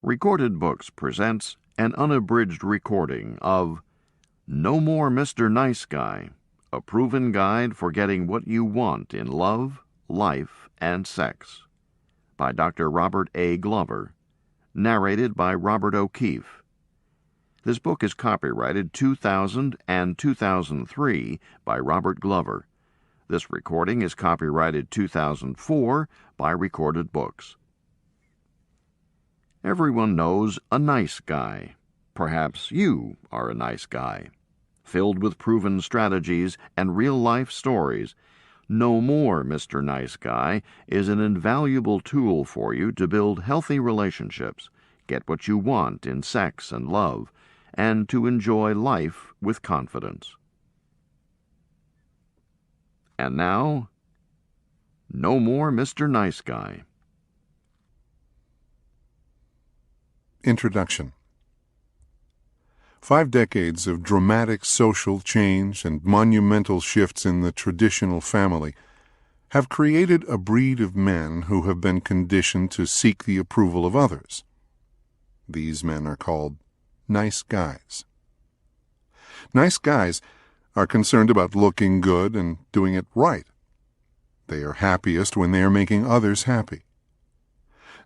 Recorded Books presents an unabridged recording of No More Mr. Nice Guy, a proven guide for getting what you want in love, life, and sex, by Dr. Robert A. Glover, narrated by Robert O'Keefe. This book is copyrighted 2000 and 2003 by Robert Glover. This recording is copyrighted 2004 by Recorded Books. Everyone knows a nice guy. Perhaps you are a nice guy. Filled with proven strategies and real-life stories, No More Mr. Nice Guy is an invaluable tool for you to build healthy relationships, get what you want in sex and love, and to enjoy life with confidence. And now, No More Mr. Nice Guy. Introduction. 5 decades of dramatic social change and monumental shifts in the traditional family have created a breed of men who have been conditioned to seek the approval of others. These men are called nice guys. Nice guys are concerned about looking good and doing it right. They are happiest when they are making others happy.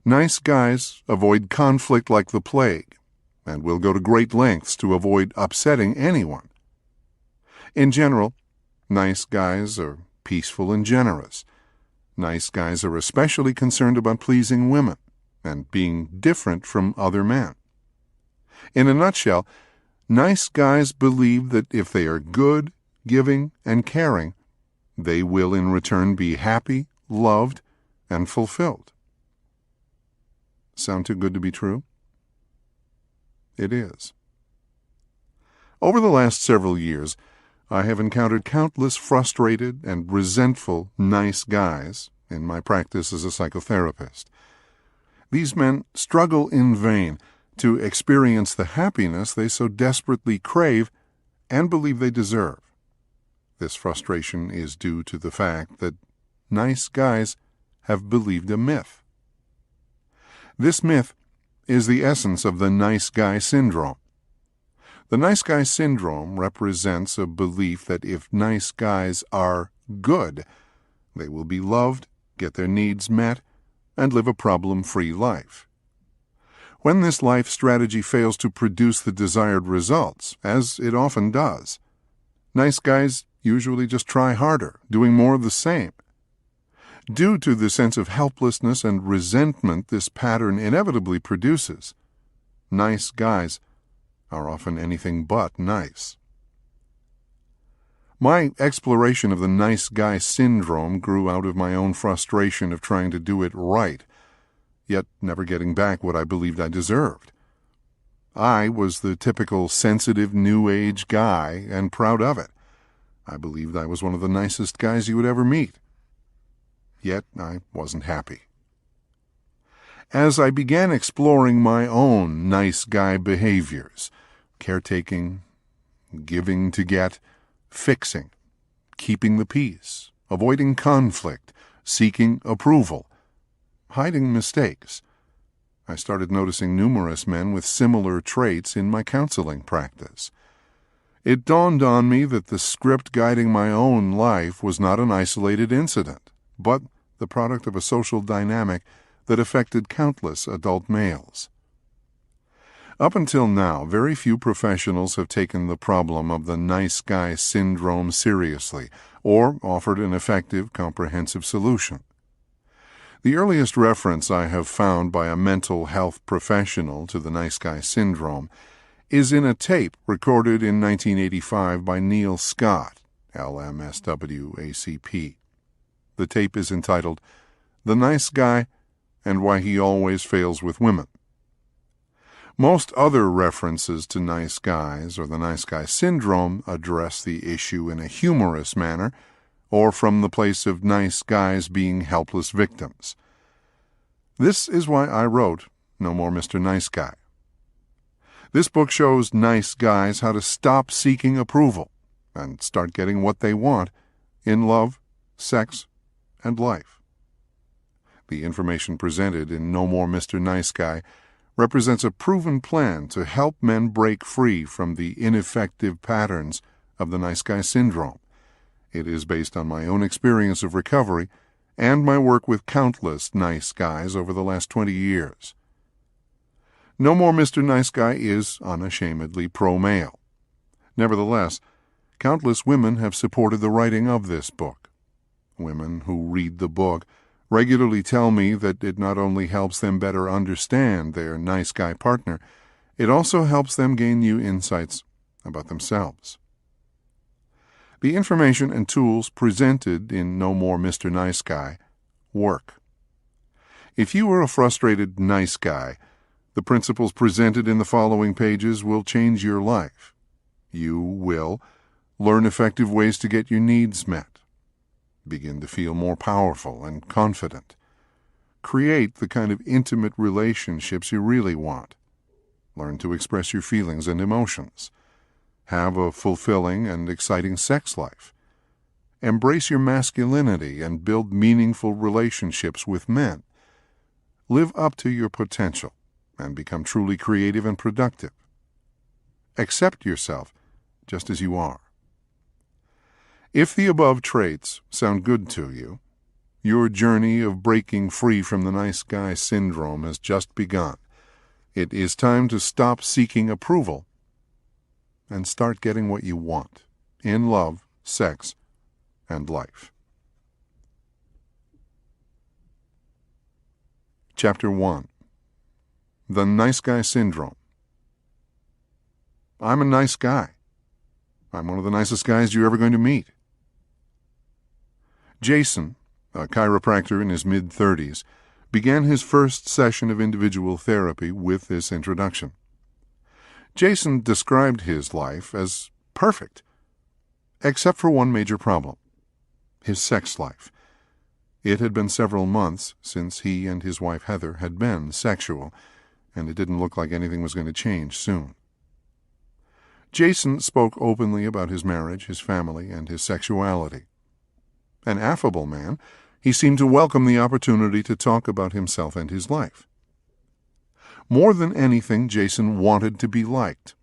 Nice guys avoid conflict like the plague and will go to great lengths to avoid upsetting anyone. In general, nice guys are peaceful and generous. Nice guys are especially concerned about pleasing women and being different from other men. In a nutshell, nice guys believe that if they are good, giving, and caring, they will in return be happy, loved, and fulfilled. Sound too good to be true? It is. Over the last several years, I have encountered countless frustrated and resentful nice guys in my practice as a psychotherapist. These men struggle in vain to experience the happiness they so desperately crave and believe they deserve. This frustration is due to the fact that nice guys have believed a myth. This myth is the essence of the nice guy syndrome. The nice guy syndrome represents a belief that if nice guys are good, they will be loved, get their needs met, and live a problem-free life. When this life strategy fails to produce the desired results, as it often does, nice guys usually just try harder, doing more of the same. Due to the sense of helplessness and resentment this pattern inevitably produces, nice guys are often anything but nice. My exploration of the nice guy syndrome grew out of my own frustration of trying to do it right, yet never getting back what I believed I deserved. I was the typical sensitive New Age guy and proud of it. I believed I was one of the nicest guys you would ever meet. Yet I wasn't happy. As I began exploring my own nice guy behaviors, caretaking, giving to get, fixing, keeping the peace, avoiding conflict, seeking approval, hiding mistakes, I started noticing numerous men with similar traits in my counseling practice. It dawned on me that the script guiding my own life was not an isolated incident, but the product of a social dynamic that affected countless adult males. Up until now, very few professionals have taken the problem of the nice guy syndrome seriously or offered an effective, comprehensive solution. The earliest reference I have found by a mental health professional to the nice guy syndrome is in a tape recorded in 1985 by Neil Scott, LMSW-ACP. The tape is entitled, "The Nice Guy and Why He Always Fails with Women." Most other references to nice guys or the nice guy syndrome address the issue in a humorous manner or from the place of nice guys being helpless victims. This is why I wrote No More Mr. Nice Guy. This book shows nice guys how to stop seeking approval and start getting what they want in love, sex, and life. The information presented in No More Mr. Nice Guy represents a proven plan to help men break free from the ineffective patterns of the nice guy syndrome. It is based on my own experience of recovery and my work with countless nice guys over the last 20 years. No More Mr. Nice Guy is unashamedly pro-male. Nevertheless, countless women have supported the writing of this book. Women who read the book regularly tell me that it not only helps them better understand their nice guy partner, it also helps them gain new insights about themselves. The information and tools presented in No More Mr. Nice Guy work. If you are a frustrated nice guy, the principles presented in the following pages will change your life. You will learn effective ways to get your needs met, begin to feel more powerful and confident, create the kind of intimate relationships you really want, learn to express your feelings and emotions, have a fulfilling and exciting sex life, embrace your masculinity and build meaningful relationships with men, live up to your potential and become truly creative and productive. Accept yourself just as you are. If the above traits sound good to you, your journey of breaking free from the nice guy syndrome has just begun. It is time to stop seeking approval and start getting what you want in love, sex, and life. Chapter 1. The Nice Guy Syndrome. I'm a nice guy. I'm one of the nicest guys you're ever going to meet. Jason, a chiropractor in his mid-30s, began his first session of individual therapy with this introduction. Jason described his life as perfect, except for one major problem: his sex life. It had been several months since he and his wife Heather had been sexual, and it didn't look like anything was going to change soon. Jason spoke openly about his marriage, his family, and his sexuality. An affable man, he seemed to welcome the opportunity to talk about himself and his life. More than anything, Jason wanted to be liked.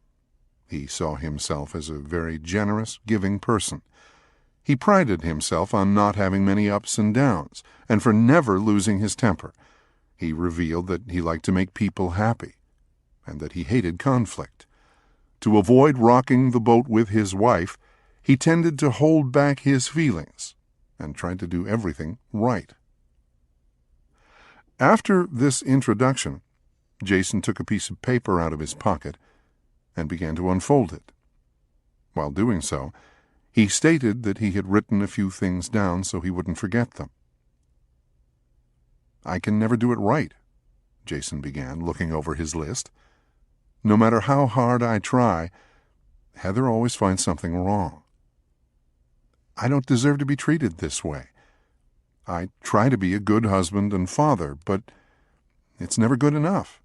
He saw himself as a very generous, giving person. He prided himself on not having many ups and downs, and for never losing his temper. He revealed that he liked to make people happy, and that he hated conflict. To avoid rocking the boat with his wife, he tended to hold back his feelings and tried to do everything right. After this introduction, Jason took a piece of paper out of his pocket and began to unfold it. While doing so, he stated that he had written a few things down so he wouldn't forget them. "I can never do it right," Jason began, looking over his list. "No matter how hard I try, Heather always finds something wrong. I don't deserve to be treated this way. I try to be a good husband and father, but it's never good enough."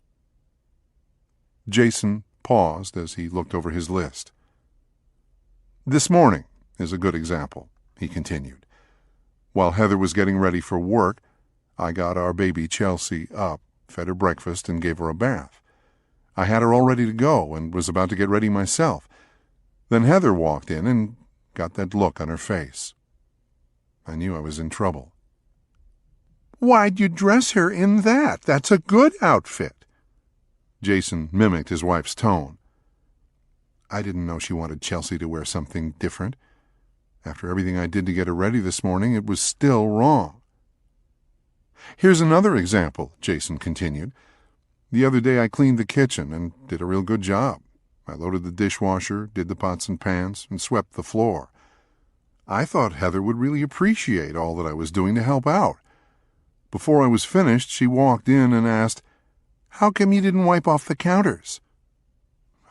Jason paused as he looked over his list. "This morning is a good example," he continued. "While Heather was getting ready for work, I got our baby Chelsea up, fed her breakfast, and gave her a bath. I had her all ready to go and was about to get ready myself. Then Heather walked in and got that look on her face. I knew I was in trouble. "Why'd you dress her in that? That's a good outfit." Jason mimicked his wife's tone. "I didn't know she wanted Chelsea to wear something different. After everything I did to get her ready this morning, it was still wrong." "Here's another example," Jason continued. "The other day I cleaned the kitchen and did a real good job. I loaded the dishwasher, did the pots and pans, and swept the floor. I thought Heather would really appreciate all that I was doing to help out. Before I was finished, she walked in and asked, 'How come you didn't wipe off the counters?'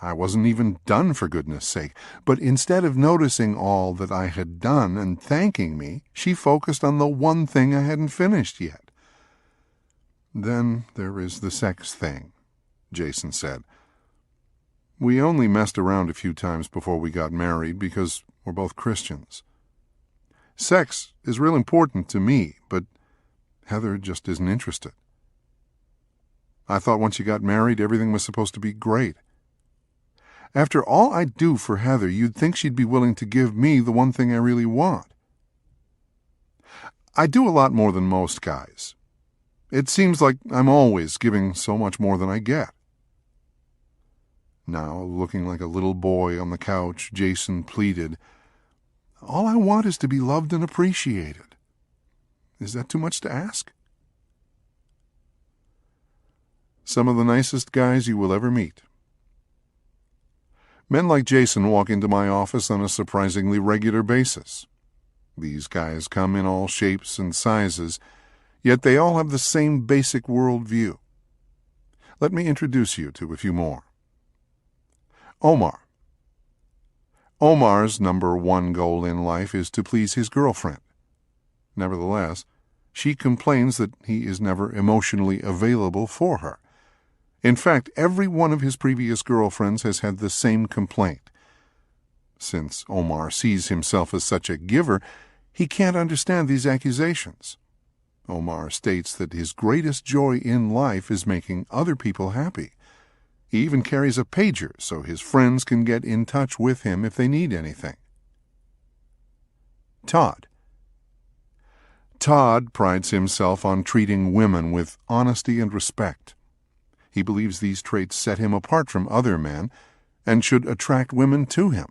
I wasn't even done, for goodness sake, but instead of noticing all that I had done and thanking me, she focused on the one thing I hadn't finished yet." "Then there is the sex thing," Jason said. "We only messed around a few times before we got married because we're both Christians. Sex is real important to me, but Heather just isn't interested. I thought once you got married, everything was supposed to be great. After all I do for Heather, you'd think she'd be willing to give me the one thing I really want. I do a lot more than most guys. It seems like I'm always giving so much more than I get. Now, looking like a little boy on the couch, Jason pleaded, "All I want is to be loved and appreciated. Is that too much to ask?" Some of the nicest guys you will ever meet. Men like Jason walk into my office on a surprisingly regular basis. These guys come in all shapes and sizes, yet they all have the same basic worldview. Let me introduce you to a few more. Omar. Omar's number one goal in life is to please his girlfriend. Nevertheless, she complains that he is never emotionally available for her. In fact, every one of his previous girlfriends has had the same complaint. Since Omar sees himself as such a giver, he can't understand these accusations. Omar states that his greatest joy in life is making other people happy. He even carries a pager so his friends can get in touch with him if they need anything. Todd. Todd prides himself on treating women with honesty and respect. He believes these traits set him apart from other men and should attract women to him.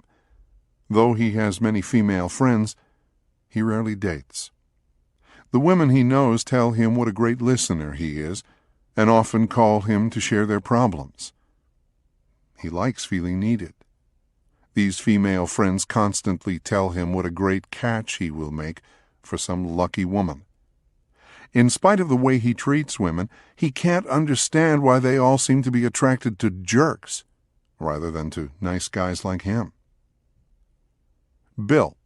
Though he has many female friends, he rarely dates. The women he knows tell him what a great listener he is and often call him to share their problems. He likes feeling needed. These female friends constantly tell him what a great catch he will make for some lucky woman. In spite of the way he treats women, he can't understand why they all seem to be attracted to jerks rather than to nice guys like him. Bill.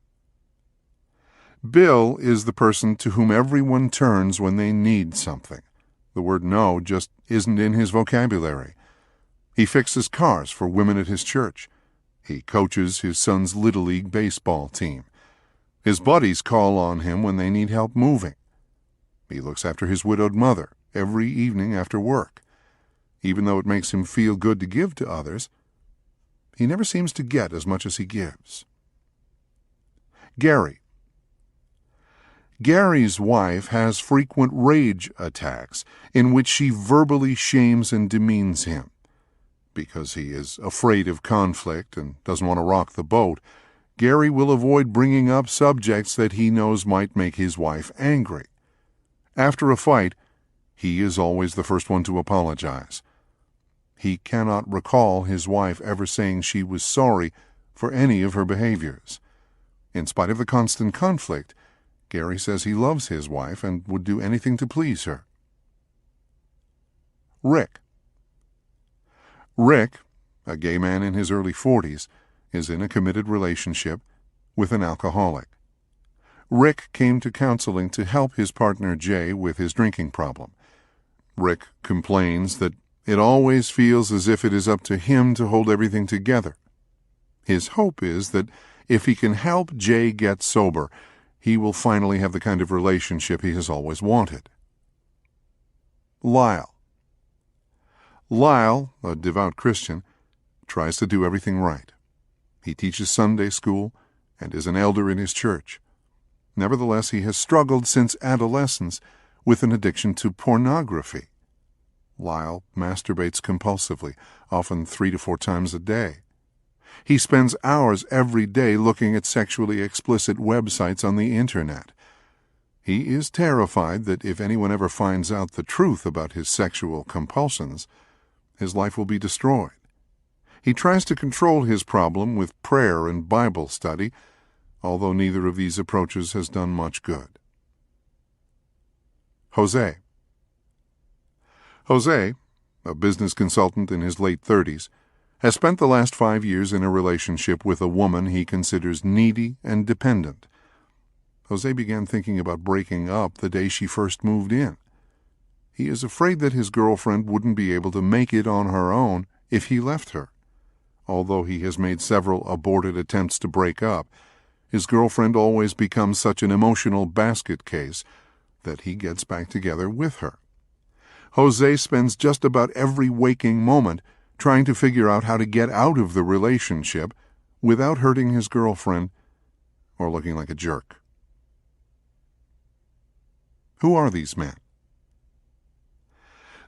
Bill is the person to whom everyone turns when they need something. The word no just isn't in his vocabulary. He fixes cars for women at his church. He coaches his son's Little League baseball team. His buddies call on him when they need help moving. He looks after his widowed mother every evening after work. Even though it makes him feel good to give to others, he never seems to get as much as he gives. Gary. Gary's wife has frequent rage attacks in which she verbally shames and demeans him. Because he is afraid of conflict and doesn't want to rock the boat, Gary will avoid bringing up subjects that he knows might make his wife angry. After a fight, he is always the first one to apologize. He cannot recall his wife ever saying she was sorry for any of her behaviors. In spite of the constant conflict, Gary says he loves his wife and would do anything to please her. Rick. Rick, a gay man in his early 40s, is in a committed relationship with an alcoholic. Rick came to counseling to help his partner Jay with his drinking problem. Rick complains that it always feels as if it is up to him to hold everything together. His hope is that if he can help Jay get sober, he will finally have the kind of relationship he has always wanted. Lyle. Lyle, a devout Christian, tries to do everything right. He teaches Sunday school and is an elder in his church. Nevertheless, he has struggled since adolescence with an addiction to pornography. Lyle masturbates compulsively, often 3 to 4 times a day. He spends hours every day looking at sexually explicit websites on the internet. He is terrified that if anyone ever finds out the truth about his sexual compulsions, his life will be destroyed. He tries to control his problem with prayer and Bible study, although neither of these approaches has done much good. Jose. Jose, a business consultant in his late 30s, has spent the last 5 years in a relationship with a woman he considers needy and dependent. Jose began thinking about breaking up the day she first moved in. He is afraid that his girlfriend wouldn't be able to make it on her own if he left her. Although he has made several aborted attempts to break up, his girlfriend always becomes such an emotional basket case that he gets back together with her. Jose spends just about every waking moment trying to figure out how to get out of the relationship without hurting his girlfriend or looking like a jerk. Who are these men?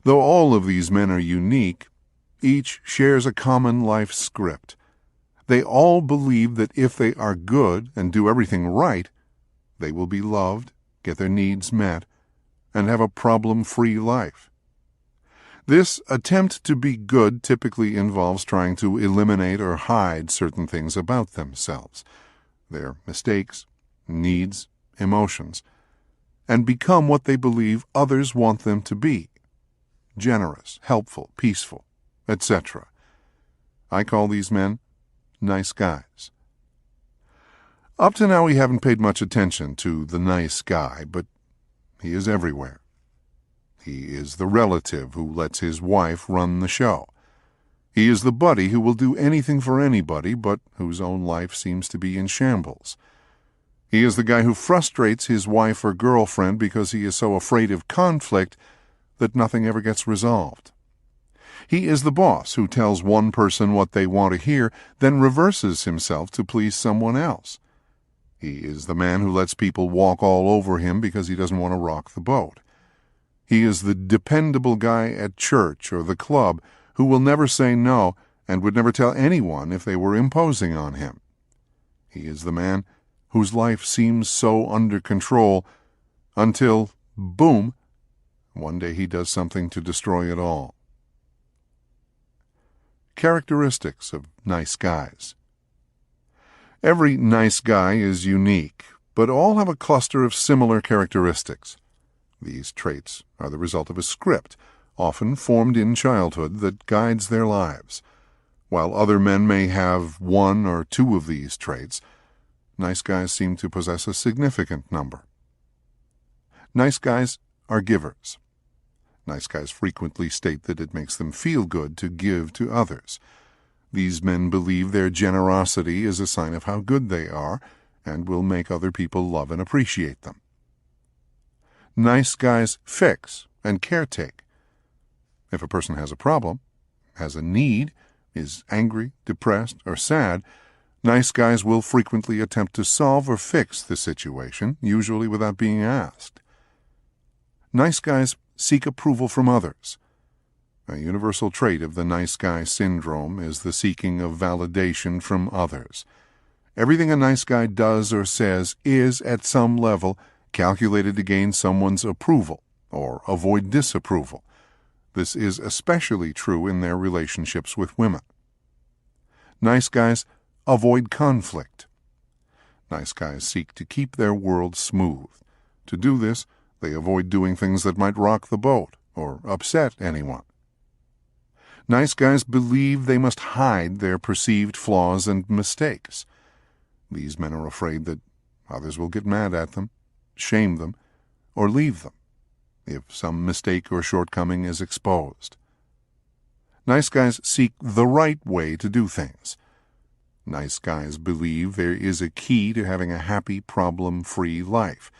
Though all of these men are unique, each shares a common life script. They all believe that if they are good and do everything right, they will be loved, get their needs met, and have a problem-free life. This attempt to be good typically involves trying to eliminate or hide certain things about themselves, their mistakes, needs, emotions, and become what they believe others want them to be: generous, helpful, peaceful, etc. I call these men nice guys. Up to now we haven't paid much attention to the nice guy, but he is everywhere. He is the relative who lets his wife run the show. He is the buddy who will do anything for anybody, but whose own life seems to be in shambles. He is the guy who frustrates his wife or girlfriend because he is so afraid of conflict that nothing ever gets resolved. He is the boss who tells one person what they want to hear, then reverses himself to please someone else. He is the man who lets people walk all over him because he doesn't want to rock the boat. He is the dependable guy at church or the club who will never say no and would never tell anyone if they were imposing on him. He is the man whose life seems so under control until, boom, one day he does something to destroy it all. Characteristics of nice guys. Every nice guy is unique, but all have a cluster of similar characteristics. These traits are the result of a script, often formed in childhood, that guides their lives. While other men may have one or two of these traits, nice guys seem to possess a significant number. Nice guys are givers. Nice guys frequently state that it makes them feel good to give to others. These men believe their generosity is a sign of how good they are and will make other people love and appreciate them. Nice guys fix and caretake. If a person has a problem, has a need, is angry, depressed, or sad, nice guys will frequently attempt to solve or fix the situation, usually without being asked. Nice guys seek approval from others. A universal trait of the nice guy syndrome is the seeking of validation from others. Everything a nice guy does or says is, at some level, calculated to gain someone's approval or avoid disapproval. This is especially true in their relationships with women. Nice guys avoid conflict. Nice guys seek to keep their world smooth. To do this, they avoid doing things that might rock the boat or upset anyone. Nice guys believe they must hide their perceived flaws and mistakes. These men are afraid that others will get mad at them, shame them, or leave them if some mistake or shortcoming is exposed. Nice guys seek the right way to do things. Nice guys believe there is a key to having a happy, problem-free life.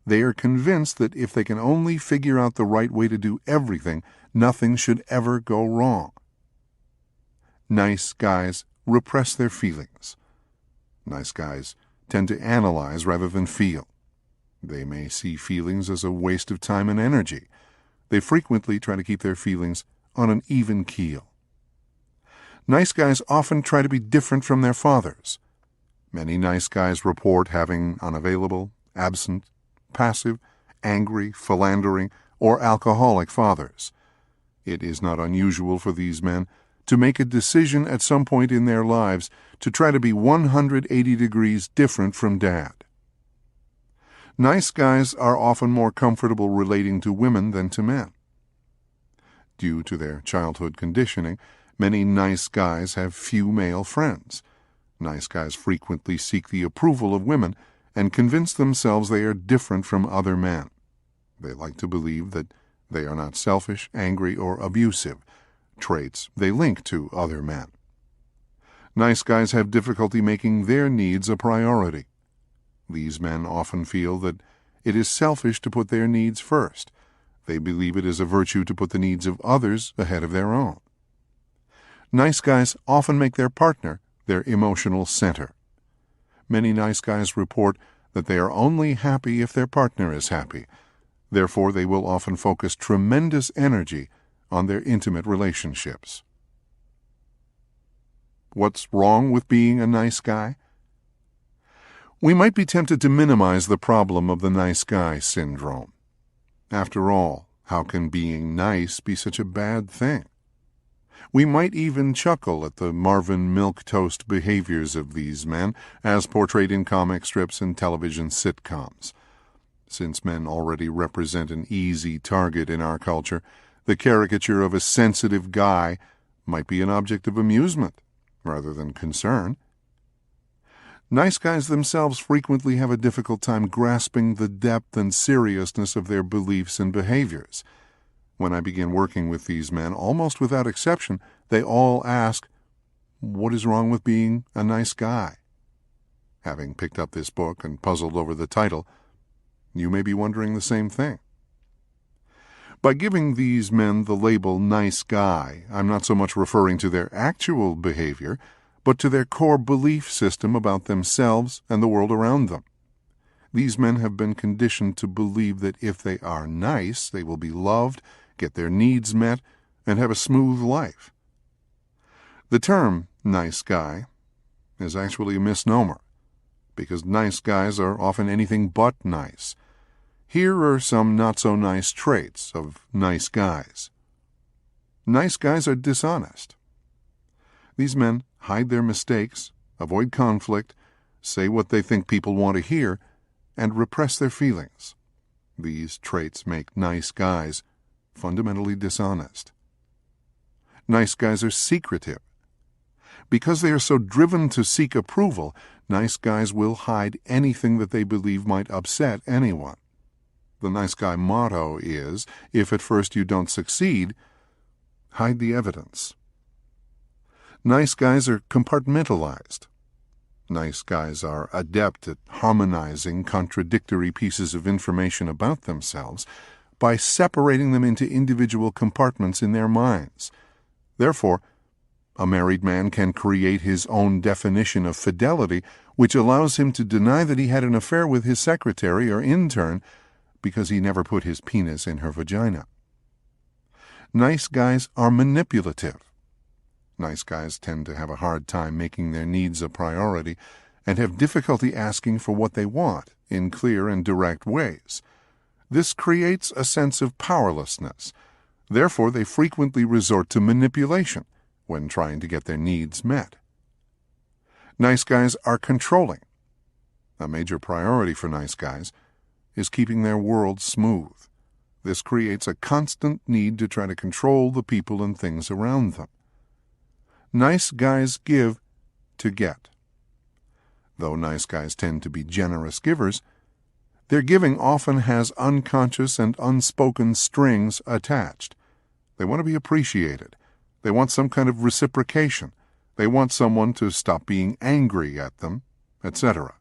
They are convinced that if they can only figure out the right way to do everything, nothing should ever go wrong. Nice guys repress their feelings. Nice guys tend to analyze rather than feel. They may see feelings as a waste of time and energy. They frequently try to keep their feelings on an even keel. Nice guys often try to be different from their fathers. Many nice guys report having unavailable, absent, passive, angry, philandering, or alcoholic fathers. It is not unusual for these men to make a decision at some point in their lives to try to be 180 degrees different from Dad. Nice guys are often more comfortable relating to women than to men. Due to their childhood conditioning, many nice guys have few male friends. Nice guys frequently seek the approval of women and convince themselves they are different from other men. They like to believe that they are not selfish, angry, or abusive, traits they link to other men. Nice guys have difficulty making their needs a priority. These men often feel that it is selfish to put their needs first. They believe it is a virtue to put the needs of others ahead of their own. Nice guys often make their partner their emotional center. Many nice guys report that they are only happy if their partner is happy. Therefore, they will often focus tremendous energy on their intimate relationships. What's wrong with being a nice guy? We might be tempted to minimize the problem of the nice guy syndrome. After all, how can being nice be such a bad thing? We might even chuckle at the Marvin Milquetoast behaviors of these men, as portrayed in comic strips and television sitcoms. Since men already represent an easy target in our culture, the caricature of a sensitive guy might be an object of amusement rather than concern. Nice guys themselves frequently have a difficult time grasping the depth and seriousness of their beliefs and behaviors. When I begin working with these men, almost without exception, they all ask, "What is wrong with being a nice guy?" Having picked up this book and puzzled over the title, you may be wondering the same thing. By giving these men the label nice guy, I'm not so much referring to their actual behavior, but to their core belief system about themselves and the world around them. These men have been conditioned to believe that if they are nice, they will be loved, get their needs met, and have a smooth life. The term nice guy is actually a misnomer, because nice guys are often anything but nice. Here are some not-so-nice traits of nice guys. Nice guys are dishonest. These men hide their mistakes, avoid conflict, say what they think people want to hear, and repress their feelings. These traits make nice guys fundamentally dishonest. Nice guys are secretive. Because they are so driven to seek approval, nice guys will hide anything that they believe might upset anyone. The nice guy motto is, if at first you don't succeed, hide the evidence. Nice guys are compartmentalized. Nice guys are adept at harmonizing contradictory pieces of information about themselves by separating them into individual compartments in their minds. Therefore, a married man can create his own definition of fidelity, which allows him to deny that he had an affair with his secretary or intern because he never put his penis in her vagina. Nice guys are manipulative. Nice guys tend to have a hard time making their needs a priority and have difficulty asking for what they want in clear and direct ways. This creates a sense of powerlessness. Therefore, they frequently resort to manipulation when trying to get their needs met. Nice guys are controlling. A major priority for nice guys is keeping their world smooth. This creates a constant need to try to control the people and things around them. Nice guys give to get. Though nice guys tend to be generous givers, their giving often has unconscious and unspoken strings attached. They want to be appreciated. They want some kind of reciprocation. They want someone to stop being angry at them, etc.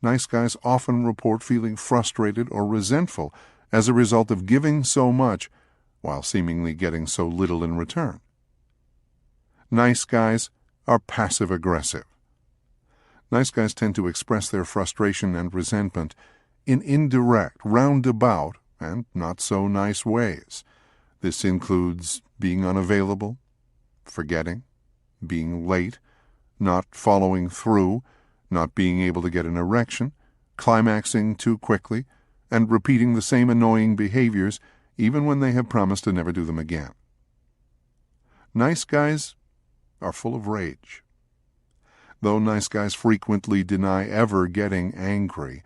Nice guys often report feeling frustrated or resentful as a result of giving so much while seemingly getting so little in return. Nice guys are passive-aggressive. Nice guys tend to express their frustration and resentment in indirect, roundabout, and not-so-nice ways. This includes being unavailable, forgetting, being late, not following through, not being able to get an erection, climaxing too quickly, and repeating the same annoying behaviors even when they have promised to never do them again. Nice guys are full of rage. Though nice guys frequently deny ever getting angry,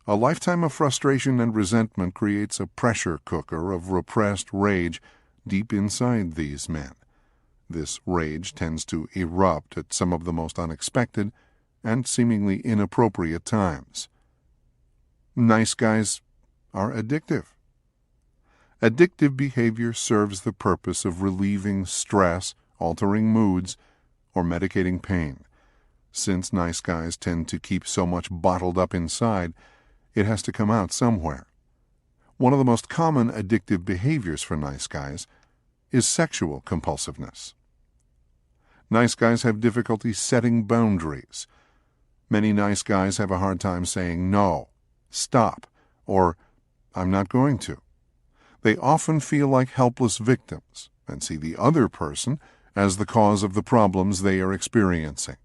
a lifetime of frustration and resentment creates a pressure cooker of repressed rage deep inside these men. This rage tends to erupt at some of the most unexpected and seemingly inappropriate times. Nice guys are addictive. Addictive behavior serves the purpose of relieving stress, altering moods, or medicating pain. Since nice guys tend to keep so much bottled up inside, it has to come out somewhere. One of the most common addictive behaviors for nice guys is sexual compulsiveness. Nice guys have difficulty setting boundaries. Many nice guys have a hard time saying no, stop, or I'm not going to. They often feel like helpless victims and see the other person as the cause of the problems they are experiencing.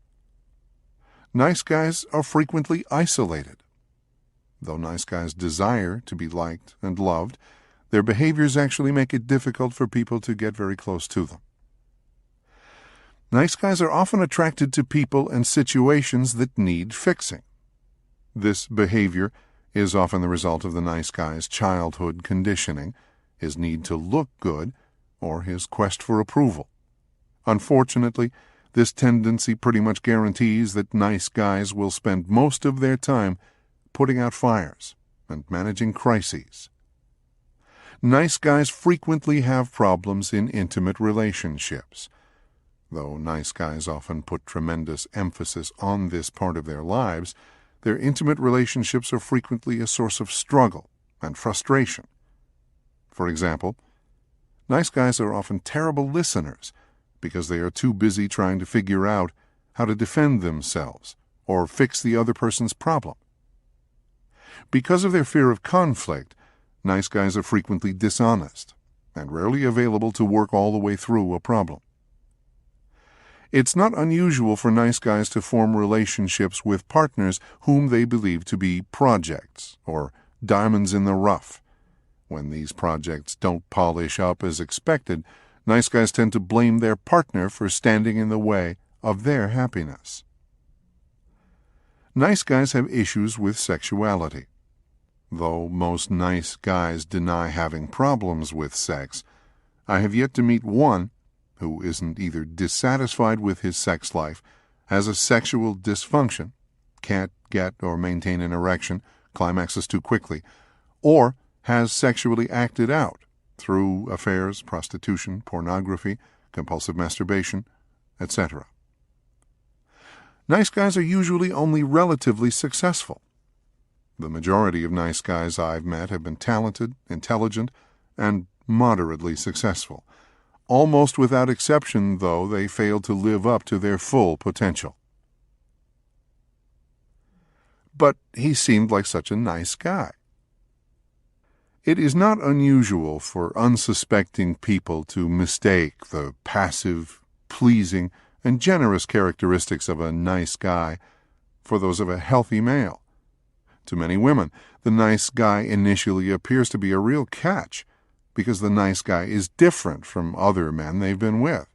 Nice guys are frequently isolated. Though nice guys desire to be liked and loved, their behaviors actually make it difficult for people to get very close to them. Nice guys are often attracted to people and situations that need fixing. This behavior is often the result of the nice guy's childhood conditioning, his need to look good, or his quest for approval. Unfortunately, this tendency pretty much guarantees that nice guys will spend most of their time putting out fires and managing crises. Nice guys frequently have problems in intimate relationships. Though nice guys often put tremendous emphasis on this part of their lives, their intimate relationships are frequently a source of struggle and frustration. For example, nice guys are often terrible listeners because they are too busy trying to figure out how to defend themselves or fix the other person's problem. Because of their fear of conflict, nice guys are frequently dishonest and rarely available to work all the way through a problem. It's not unusual for nice guys to form relationships with partners whom they believe to be projects or diamonds in the rough. When these projects don't polish up as expected, nice guys tend to blame their partner for standing in the way of their happiness. Nice guys have issues with sexuality. Though most nice guys deny having problems with sex, I have yet to meet one who isn't either dissatisfied with his sex life, has a sexual dysfunction, can't get or maintain an erection, climaxes too quickly, or has sexually acted out through affairs, prostitution, pornography, compulsive masturbation, etc. Nice guys are usually only relatively successful. The majority of nice guys I've met have been talented, intelligent, and moderately successful. Almost without exception, though, they fail to live up to their full potential. But he seemed like such a nice guy. It is not unusual for unsuspecting people to mistake the passive, pleasing, and generous characteristics of a nice guy for those of a healthy male. To many women, the nice guy initially appears to be a real catch, because the nice guy is different from other men they've been with.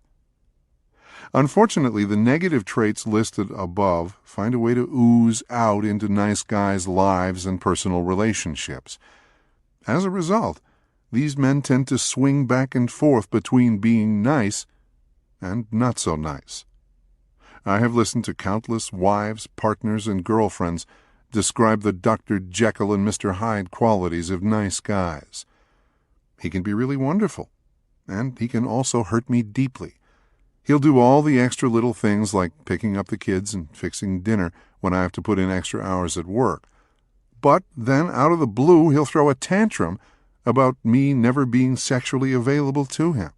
Unfortunately, the negative traits listed above find a way to ooze out into nice guys' lives and personal relationships. As a result, these men tend to swing back and forth between being nice and not so nice. I have listened to countless wives, partners, and girlfriends describe the Dr. Jekyll and Mr. Hyde qualities of nice guys. He can be really wonderful, and he can also hurt me deeply. He'll do all the extra little things like picking up the kids and fixing dinner when I have to put in extra hours at work. But then, out of the blue, he'll throw a tantrum about me never being sexually available to him.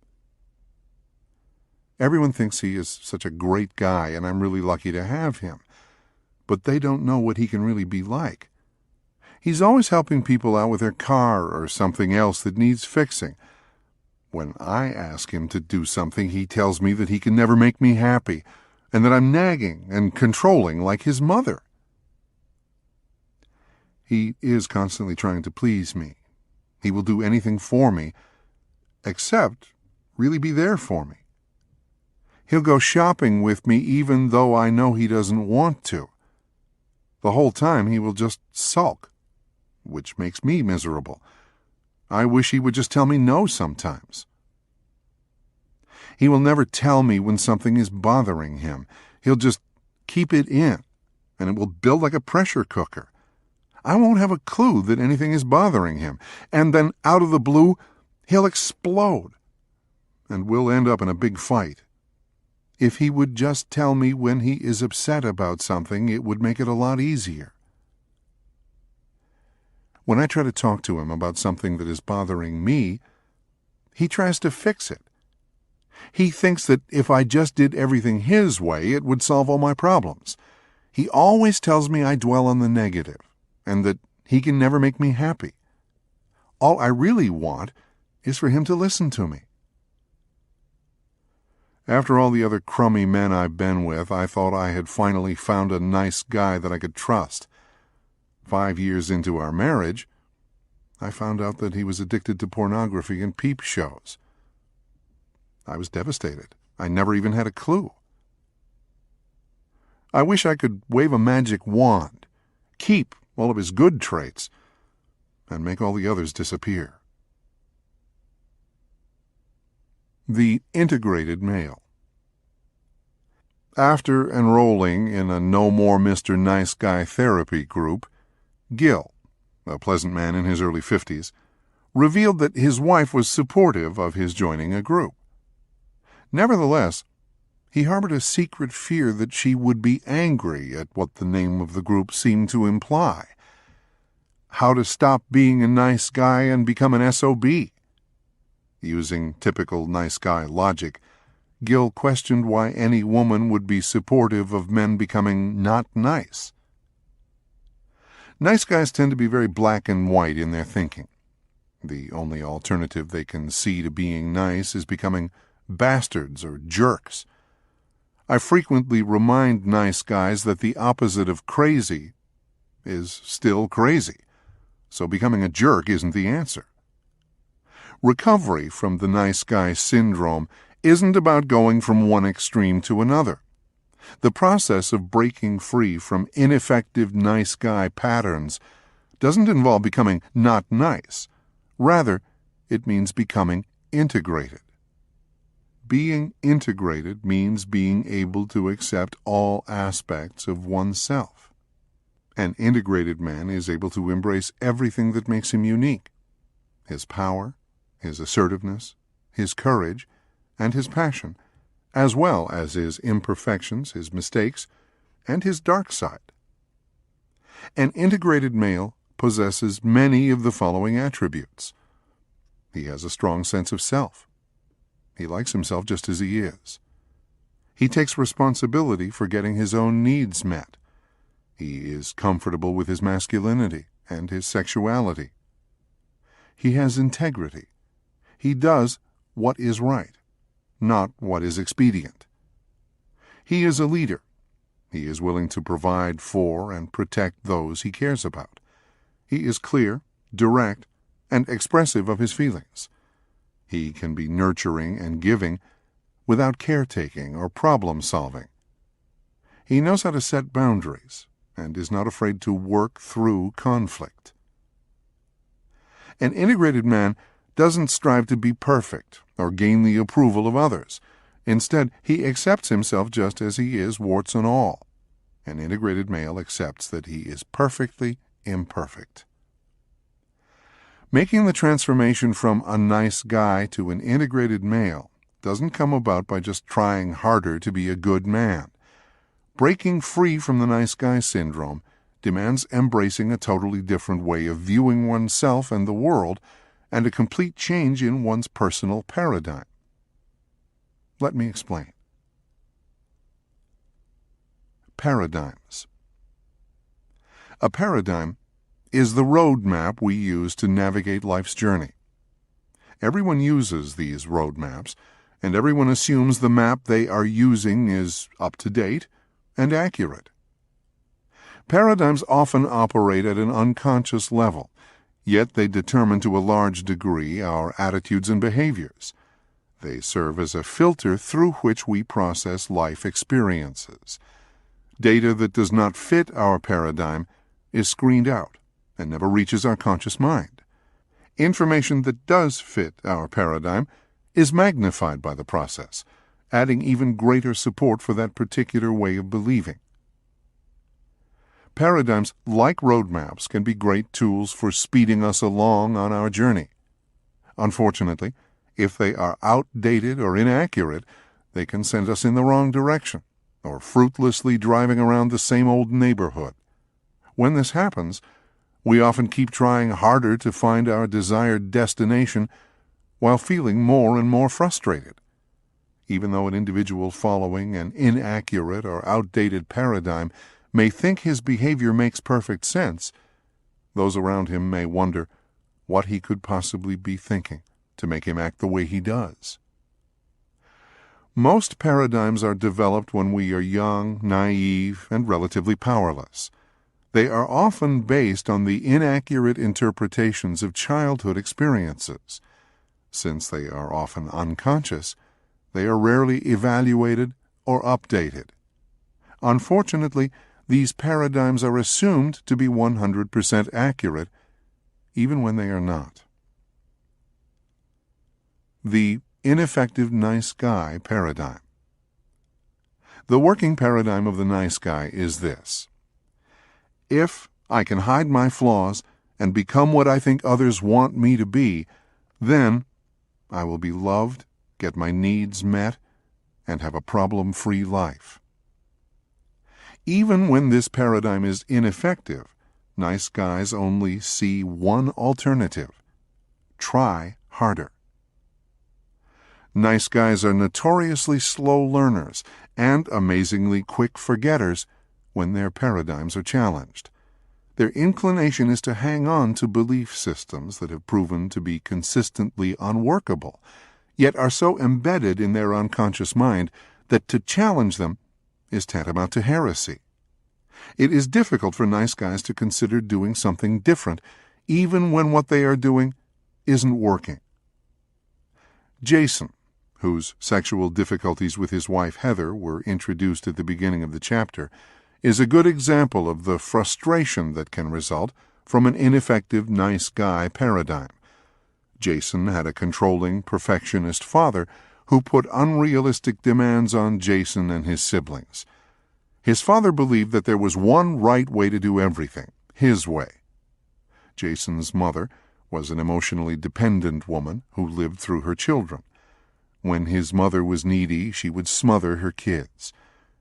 Everyone thinks he is such a great guy, and I'm really lucky to have him. But they don't know what he can really be like. He's always helping people out with their car or something else that needs fixing. When I ask him to do something, he tells me that he can never make me happy, and that I'm nagging and controlling like his mother. He is constantly trying to please me. He will do anything for me, except really be there for me. He'll go shopping with me even though I know he doesn't want to. The whole time he will just sulk, which makes me miserable. I wish he would just tell me no sometimes. He will never tell me when something is bothering him. He'll just keep it in, and it will build like a pressure cooker. I won't have a clue that anything is bothering him, and then out of the blue, he'll explode, and we'll end up in a big fight. If he would just tell me when he is upset about something, it would make it a lot easier. When I try to talk to him about something that is bothering me, he tries to fix it. He thinks that if I just did everything his way, it would solve all my problems. He always tells me I dwell on the negative, and that he can never make me happy. All I really want is for him to listen to me. After all the other crummy men I've been with, I thought I had finally found a nice guy that I could trust. 5 years into our marriage, I found out that he was addicted to pornography and peep shows. I was devastated. I never even had a clue. I wish I could wave a magic wand, keep all of his good traits, and make all the others disappear. The integrated male. After enrolling in a No More Mr. Nice Guy therapy group, Gil, a pleasant man in his early 50s, revealed that his wife was supportive of his joining a group. Nevertheless, he harbored a secret fear that she would be angry at what the name of the group seemed to imply. How to stop being a nice guy and become an SOB. Using typical nice guy logic, Gil questioned why any woman would be supportive of men becoming not nice. Nice guys tend to be very black and white in their thinking. The only alternative they can see to being nice is becoming bastards or jerks. I frequently remind nice guys that the opposite of crazy is still crazy, so becoming a jerk isn't the answer. Recovery from the nice guy syndrome isn't about going from one extreme to another. The process of breaking free from ineffective nice guy patterns doesn't involve becoming not nice. Rather, it means becoming integrated. Being integrated means being able to accept all aspects of oneself. An integrated man is able to embrace everything that makes him unique: his power, his assertiveness, his courage, and his passion, as well as his imperfections, his mistakes, and his dark side. An integrated male possesses many of the following attributes. He has a strong sense of self. He likes himself just as he is. He takes responsibility for getting his own needs met. He is comfortable with his masculinity and his sexuality. He has integrity. He does what is right, not what is expedient. He is a leader. He is willing to provide for and protect those he cares about. He is clear, direct, and expressive of his feelings. He can be nurturing and giving without caretaking or problem-solving. He knows how to set boundaries and is not afraid to work through conflict. An integrated man doesn't strive to be perfect or gain the approval of others. Instead, he accepts himself just as he is, warts and all. An integrated male accepts that he is perfectly imperfect. Making the transformation from a nice guy to an integrated male doesn't come about by just trying harder to be a good man. Breaking free from the nice guy syndrome demands embracing a totally different way of viewing oneself and the world, and a complete change in one's personal paradigm. Let me explain. Paradigms. A paradigm is the road map we use to navigate life's journey. Everyone uses these road maps, and everyone assumes the map they are using is up to date and accurate. Paradigms often operate at an unconscious level, yet they determine to a large degree our attitudes and behaviors. They serve as a filter through which we process life experiences. Data that does not fit our paradigm is screened out and never reaches our conscious mind. Information that does fit our paradigm is magnified by the process, adding even greater support for that particular way of believing. Paradigms, like roadmaps, can be great tools for speeding us along on our journey. Unfortunately, if they are outdated or inaccurate, they can send us in the wrong direction, or fruitlessly driving around the same old neighborhood. When this happens, We often keep trying harder to find our desired destination while feeling more and more frustrated. Even though an individual following an inaccurate or outdated paradigm may think his behavior makes perfect sense, those around him may wonder what he could possibly be thinking to make him act the way he does. Most paradigms are developed when we are young, naive, and relatively powerless. They are often based on the inaccurate interpretations of childhood experiences. Since they are often unconscious, they are rarely evaluated or updated. Unfortunately, these paradigms are assumed to be 100% accurate, even when they are not. The ineffective nice guy paradigm. The working paradigm of the nice guy is this: if I can hide my flaws and become what I think others want me to be, then I will be loved, get my needs met, and have a problem-free life. Even when this paradigm is ineffective, nice guys only see one alternative: try harder. Nice guys are notoriously slow learners and amazingly quick forgetters when their paradigms are challenged. Their inclination is to hang on to belief systems that have proven to be consistently unworkable, yet are so embedded in their unconscious mind that to challenge them is tantamount to heresy. It is difficult for nice guys to consider doing something different, even when what they are doing isn't working. Jason, whose sexual difficulties with his wife Heather were introduced at the beginning of the chapter, is a good example of the frustration that can result from an ineffective nice guy paradigm. Jason had a controlling, perfectionist father who put unrealistic demands on Jason and his siblings. His father believed that there was one right way to do everything, his way. Jason's mother was an emotionally dependent woman who lived through her children. When his mother was needy, she would smother her kids.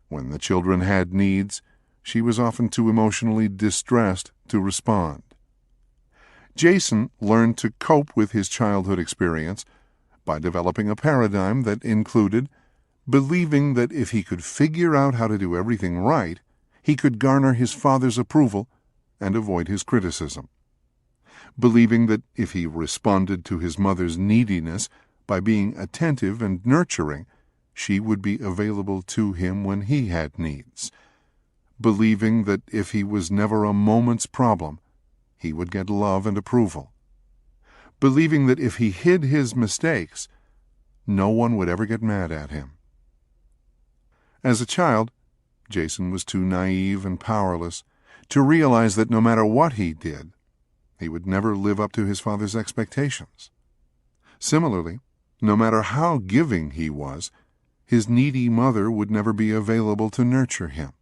When the children had needs, she was often too emotionally distressed to respond. Jason learned to cope with his childhood experience by developing a paradigm that included believing that if he could figure out how to do everything right, he could garner his father's approval and avoid his criticism. Believing that if he responded to his mother's neediness by being attentive and nurturing, she would be available to him when he had needs. Believing that if he was never a moment's problem, he would get love and approval. Believing that if he hid his mistakes, no one would ever get mad at him. As a child, Jason was too naive and powerless to realize that no matter what he did, he would never live up to his father's expectations. Similarly, no matter how giving he was, his needy mother would never be available to nurture him.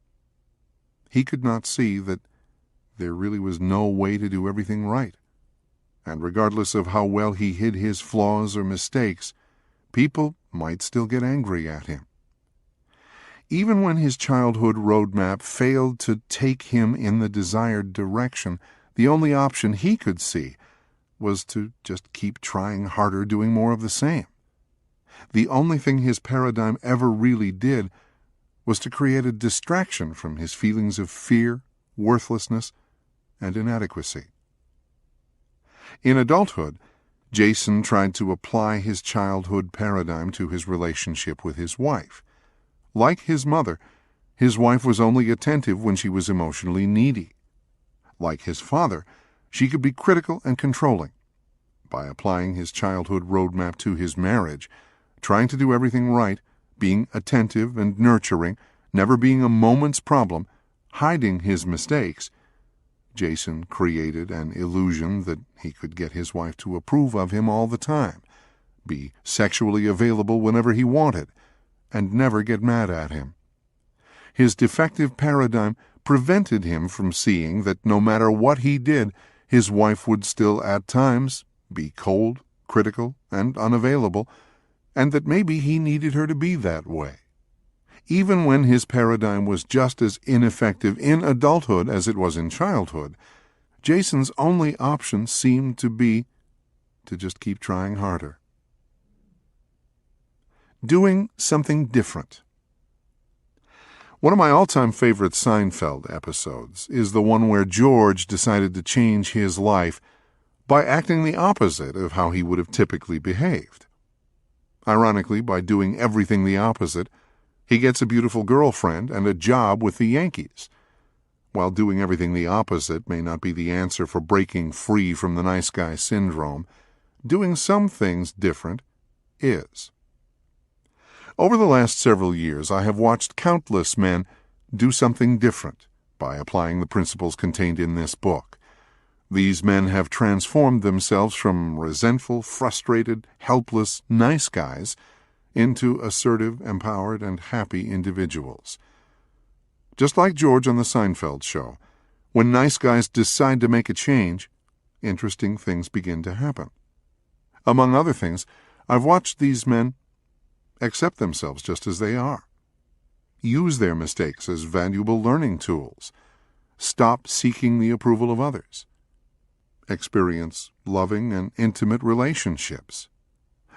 He could not see that there really was no way to do everything right, and regardless of how well he hid his flaws or mistakes, people might still get angry at him. Even when his childhood roadmap failed to take him in the desired direction, the only option he could see was to just keep trying harder, doing more of the same. The only thing his paradigm ever really did was to create a distraction from his feelings of fear, worthlessness, and inadequacy. In adulthood, Jason tried to apply his childhood paradigm to his relationship with his wife. Like his mother, his wife was only attentive when she was emotionally needy. Like his father, she could be critical and controlling. By applying his childhood roadmap to his marriage, trying to do everything right, being attentive and nurturing, never being a moment's problem, hiding his mistakes, Jason created an illusion that he could get his wife to approve of him all the time, be sexually available whenever he wanted, and never get mad at him. His defective paradigm prevented him from seeing that no matter what he did, his wife would still at times be cold, critical, and unavailable, and that maybe he needed her to be that way. Even when his paradigm was just as ineffective in adulthood as it was in childhood, Jason's only option seemed to be to just keep trying harder. Doing something different. One of my all-time favorite Seinfeld episodes is the one where George decided to change his life by acting the opposite of how he would have typically behaved. Ironically, by doing everything the opposite, he gets a beautiful girlfriend and a job with the Yankees. While doing everything the opposite may not be the answer for breaking free from the nice guy syndrome, doing some things different is. Over the last several years, I have watched countless men do something different by applying the principles contained in this book. These men have transformed themselves from resentful, frustrated, helpless, nice guys into assertive, empowered, and happy individuals. Just like George on the Seinfeld show, when nice guys decide to make a change, interesting things begin to happen. Among other things, I've watched these men accept themselves just as they are, use their mistakes as valuable learning tools, stop seeking the approval of others, experience loving and intimate relationships,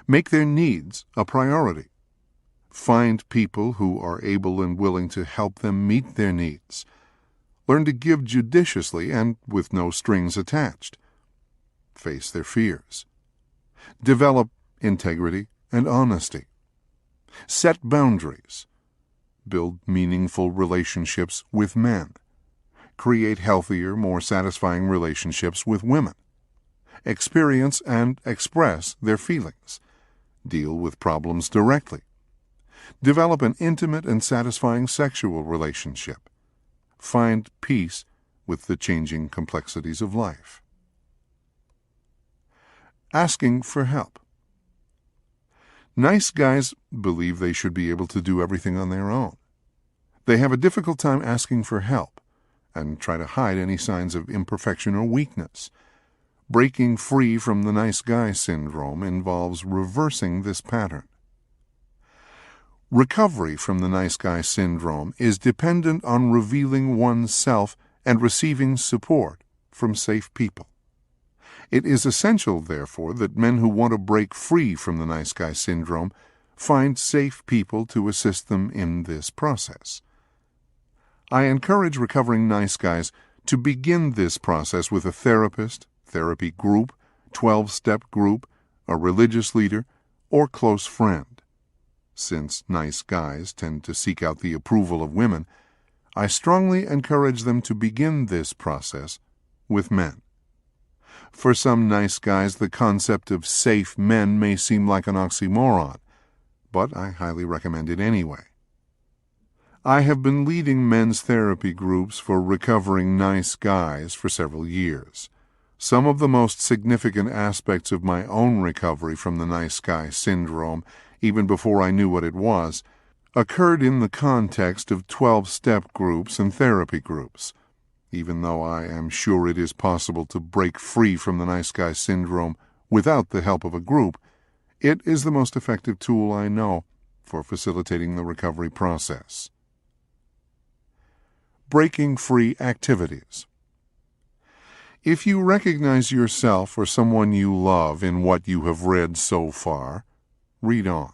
make their needs a priority, find people who are able and willing to help them meet their needs, learn to give judiciously and with no strings attached, face their fears, develop integrity and honesty, set boundaries, build meaningful relationships with men, create healthier, more satisfying relationships with women, experience and express their feelings, deal with problems directly, develop an intimate and satisfying sexual relationship, find peace with the changing complexities of life. Asking for help. Nice guys believe they should be able to do everything on their own. They have a difficult time asking for help and try to hide any signs of imperfection or weakness. Breaking free from the nice guy syndrome involves reversing this pattern. Recovery from the nice guy syndrome is dependent on revealing oneself and receiving support from safe people. It is essential, therefore, that men who want to break free from the nice guy syndrome find safe people to assist them in this process. I encourage recovering nice guys to begin this process with a therapist, therapy group, 12-step group, a religious leader, or close friend. Since nice guys tend to seek out the approval of women, I strongly encourage them to begin this process with men. For some nice guys, the concept of safe men may seem like an oxymoron, but I highly recommend it anyway. I have been leading men's therapy groups for recovering nice guys for several years. Some of the most significant aspects of my own recovery from the nice guy syndrome, even before I knew what it was, occurred in the context of 12-step groups and therapy groups. Even though I am sure it is possible to break free from the nice guy syndrome without the help of a group, it is the most effective tool I know for facilitating the recovery process. Breaking free activities. If you recognize yourself or someone you love in what you have read so far, read on.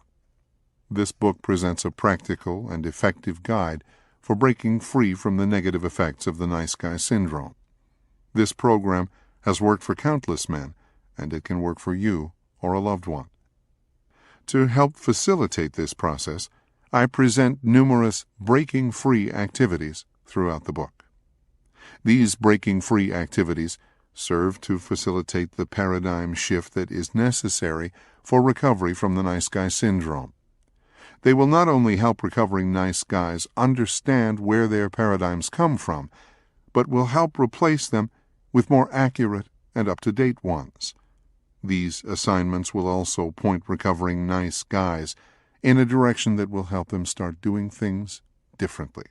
This book presents a practical and effective guide for breaking free from the negative effects of the nice guy syndrome. This program has worked for countless men, and it can work for you or a loved one. To help facilitate this process, I present numerous breaking free activities throughout the book. These breaking free activities serve to facilitate the paradigm shift that is necessary for recovery from the nice guy syndrome. They will not only help recovering nice guys understand where their paradigms come from, but will help replace them with more accurate and up-to-date ones. These assignments will also point recovering nice guys in a direction that will help them start doing things differently.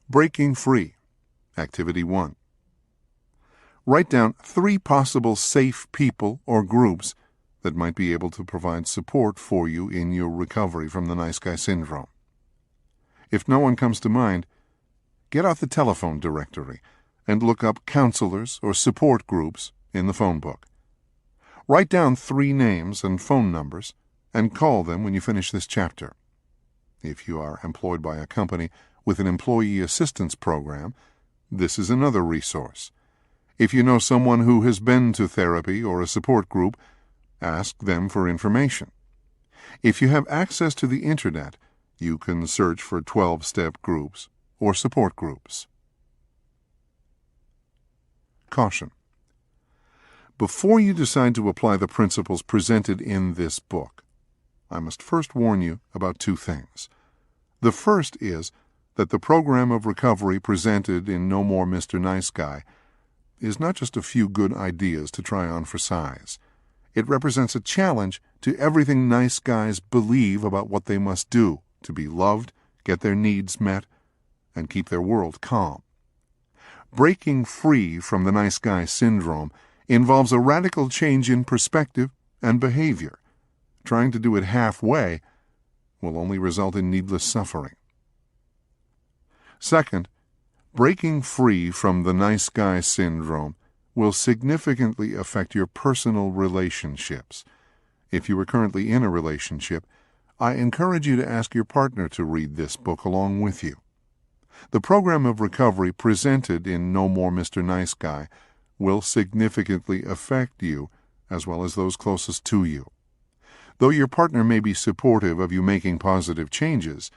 Breaking Free. Activity 1. Write down 3 possible safe people or groups that might be able to provide support for you in your recovery from the nice guy syndrome. If no one comes to mind, get out the telephone directory and look up counselors or support groups in the phone book. Write down 3 names and phone numbers and call them when you finish this chapter. If you are employed by a company with an employee assistance program, this is another resource. If you know someone who has been to therapy or a support group, ask them for information. If you have access to the Internet, you can search for 12-step groups or support groups. Caution. Before you decide to apply the principles presented in this book, I must first warn you about 2 things. The first is that the program of recovery presented in No More Mr. Nice Guy is not just a few good ideas to try on for size. It represents a challenge to everything nice guys believe about what they must do to be loved, get their needs met, and keep their world calm. Breaking free from the nice guy syndrome involves a radical change in perspective and behavior. Trying to do it halfway will only result in needless suffering. Second, breaking free from the nice guy syndrome will significantly affect your personal relationships. If you are currently in a relationship, I encourage you to ask your partner to read this book along with you. The program of recovery presented in No More Mr. Nice Guy will significantly affect you as well as those closest to you. Though your partner may be supportive of you making positive changes,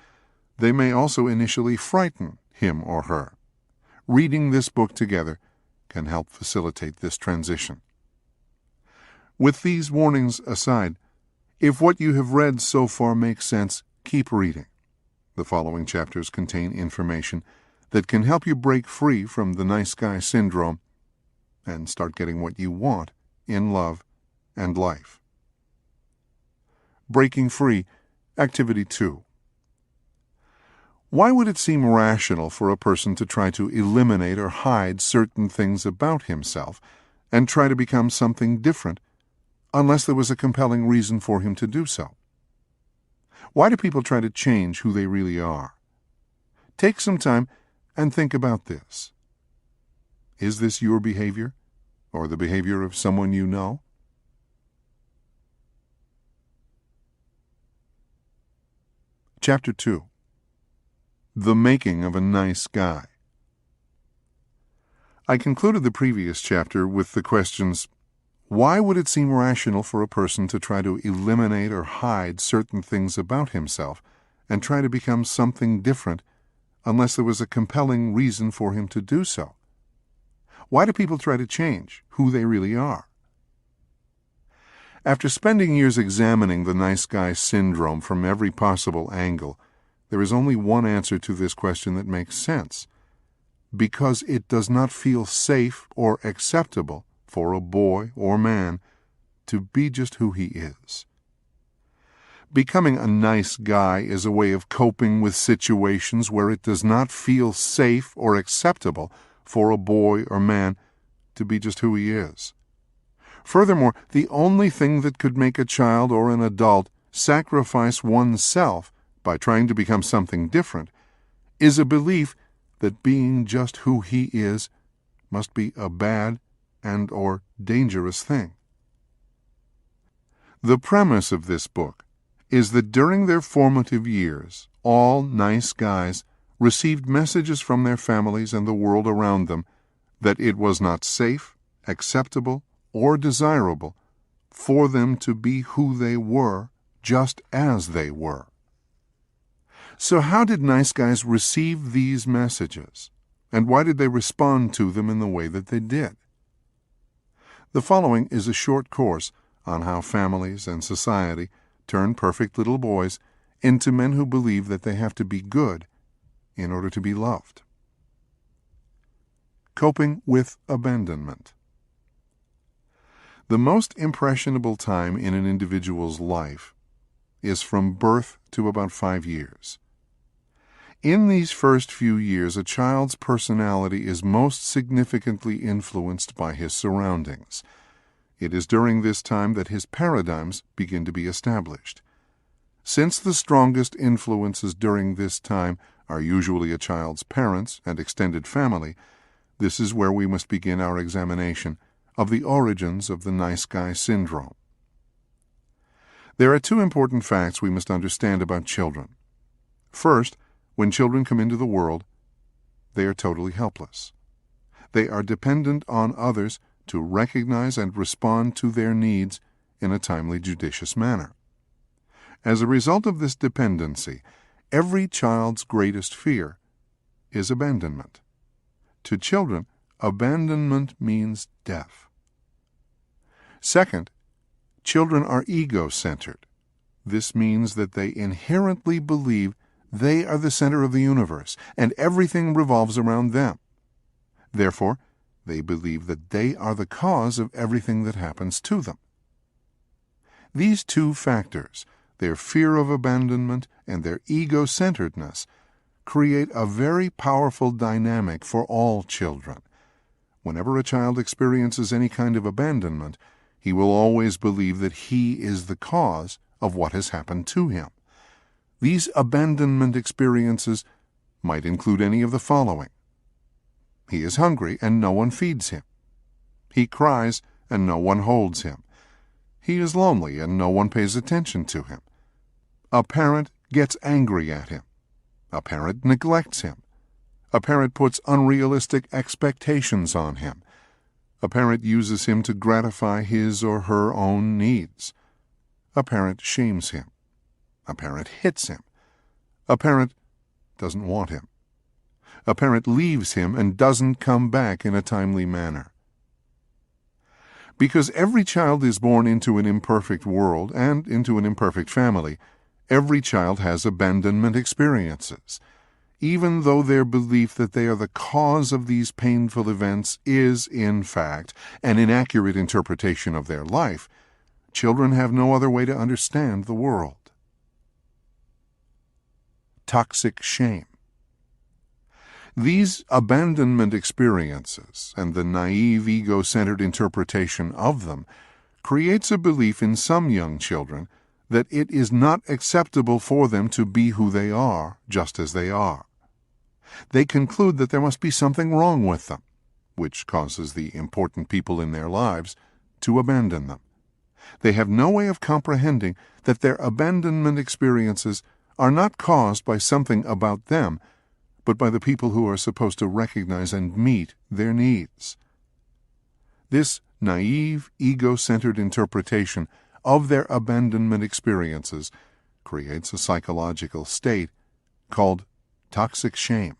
they may also initially frighten him or her. Reading this book together can help facilitate this transition. With these warnings aside, if what you have read so far makes sense, keep reading. The following chapters contain information that can help you break free from the nice guy syndrome and start getting what you want in love and life. Breaking Free, Activity 2. Why would it seem rational for a person to try to eliminate or hide certain things about himself and try to become something different unless there was a compelling reason for him to do so? Why do people try to change who they really are? Take some time and think about this. Is this your behavior or the behavior of someone you know? Chapter 2. The Making of a Nice Guy. I concluded the previous chapter with the questions, why would it seem rational for a person to try to eliminate or hide certain things about himself and try to become something different unless there was a compelling reason for him to do so? Why do people try to change who they really are? After spending years examining the nice guy syndrome from every possible angle, there is only one answer to this question that makes sense. Because it does not feel safe or acceptable for a boy or man to be just who he is. Becoming a nice guy is a way of coping with situations where it does not feel safe or acceptable for a boy or man to be just who he is. Furthermore, the only thing that could make a child or an adult sacrifice oneself by trying to become something different is a belief that being just who he is must be a bad and or dangerous thing. The premise of this book is that during their formative years, all nice guys received messages from their families and the world around them that it was not safe, acceptable, or desirable for them to be who they were just as they were. So how did nice guys receive these messages, and why did they respond to them in the way that they did? The following is a short course on how families and society turn perfect little boys into men who believe that they have to be good in order to be loved. Coping with abandonment. The most impressionable time in an individual's life is from birth to about 5 years. In these first few years, a child's personality is most significantly influenced by his surroundings. It is during this time that his paradigms begin to be established. Since the strongest influences during this time are usually a child's parents and extended family, This is where we must begin our examination of the origins of the nice guy syndrome. There are two important facts we must understand about children. First, when children come into the world, they are totally helpless. They are dependent on others to recognize and respond to their needs in a timely, judicious manner. As a result of this dependency, every child's greatest fear is abandonment. To children, abandonment means death. Second, children are ego-centered. This means that they inherently believe they are the center of the universe, and everything revolves around them. Therefore, they believe that they are the cause of everything that happens to them. These two factors, their fear of abandonment and their ego-centeredness, create a very powerful dynamic for all children. Whenever a child experiences any kind of abandonment, he will always believe that he is the cause of what has happened to him. These abandonment experiences might include any of the following. He is hungry and no one feeds him. He cries and no one holds him. He is lonely and no one pays attention to him. A parent gets angry at him. A parent neglects him. A parent puts unrealistic expectations on him. A parent uses him to gratify his or her own needs. A parent shames him. A parent hits him. A parent doesn't want him. A parent leaves him and doesn't come back in a timely manner. Because every child is born into an imperfect world and into an imperfect family, every child has abandonment experiences. Even though their belief that they are the cause of these painful events is, in fact, an inaccurate interpretation of their life, children have no other way to understand the world. Toxic shame. These abandonment experiences and the naive, ego-centered interpretation of them creates a belief in some young children that it is not acceptable for them to be who they are, just as they are. They conclude that there must be something wrong with them, which causes the important people in their lives to abandon them. They have no way of comprehending that their abandonment experiences are not caused by something about them, but by the people who are supposed to recognize and meet their needs. This naive, ego-centered interpretation of their abandonment experiences creates a psychological state called toxic shame.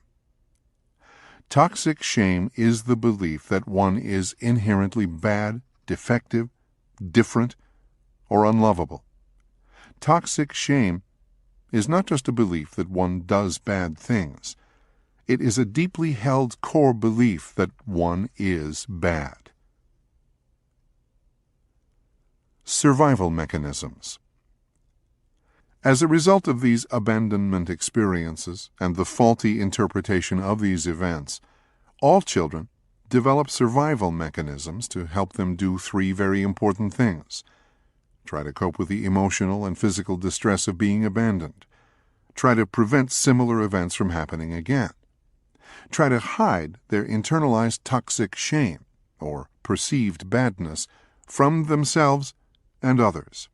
Toxic shame is the belief that one is inherently bad, defective, different, or unlovable. Toxic shame is not just a belief that one does bad things. It is a deeply held core belief that one is bad. Survival mechanisms. As a result of these abandonment experiences and the faulty interpretation of these events, all children develop survival mechanisms to help them do three very important things. Try to cope with the emotional and physical distress of being abandoned. Try to prevent similar events from happening again. Try to hide their internalized toxic shame, or perceived badness, from themselves and others.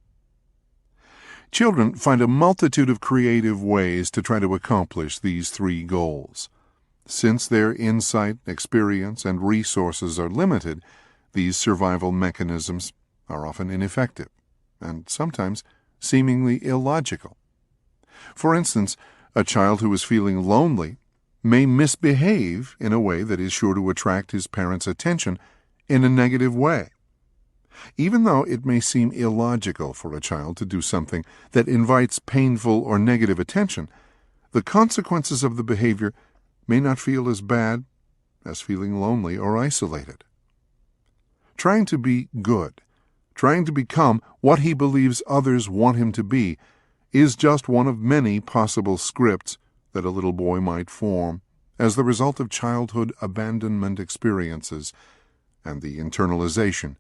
Children find a multitude of creative ways to try to accomplish these three goals. Since their insight, experience, and resources are limited, these survival mechanisms are often ineffective, and sometimes seemingly illogical. For instance, a child who is feeling lonely may misbehave in a way that is sure to attract his parents' attention in a negative way. Even though it may seem illogical for a child to do something that invites painful or negative attention, the consequences of the behavior may not feel as bad as feeling lonely or isolated. Trying to be good, trying to become what he believes others want him to be, is just one of many possible scripts that a little boy might form as the result of childhood abandonment experiences and the internalization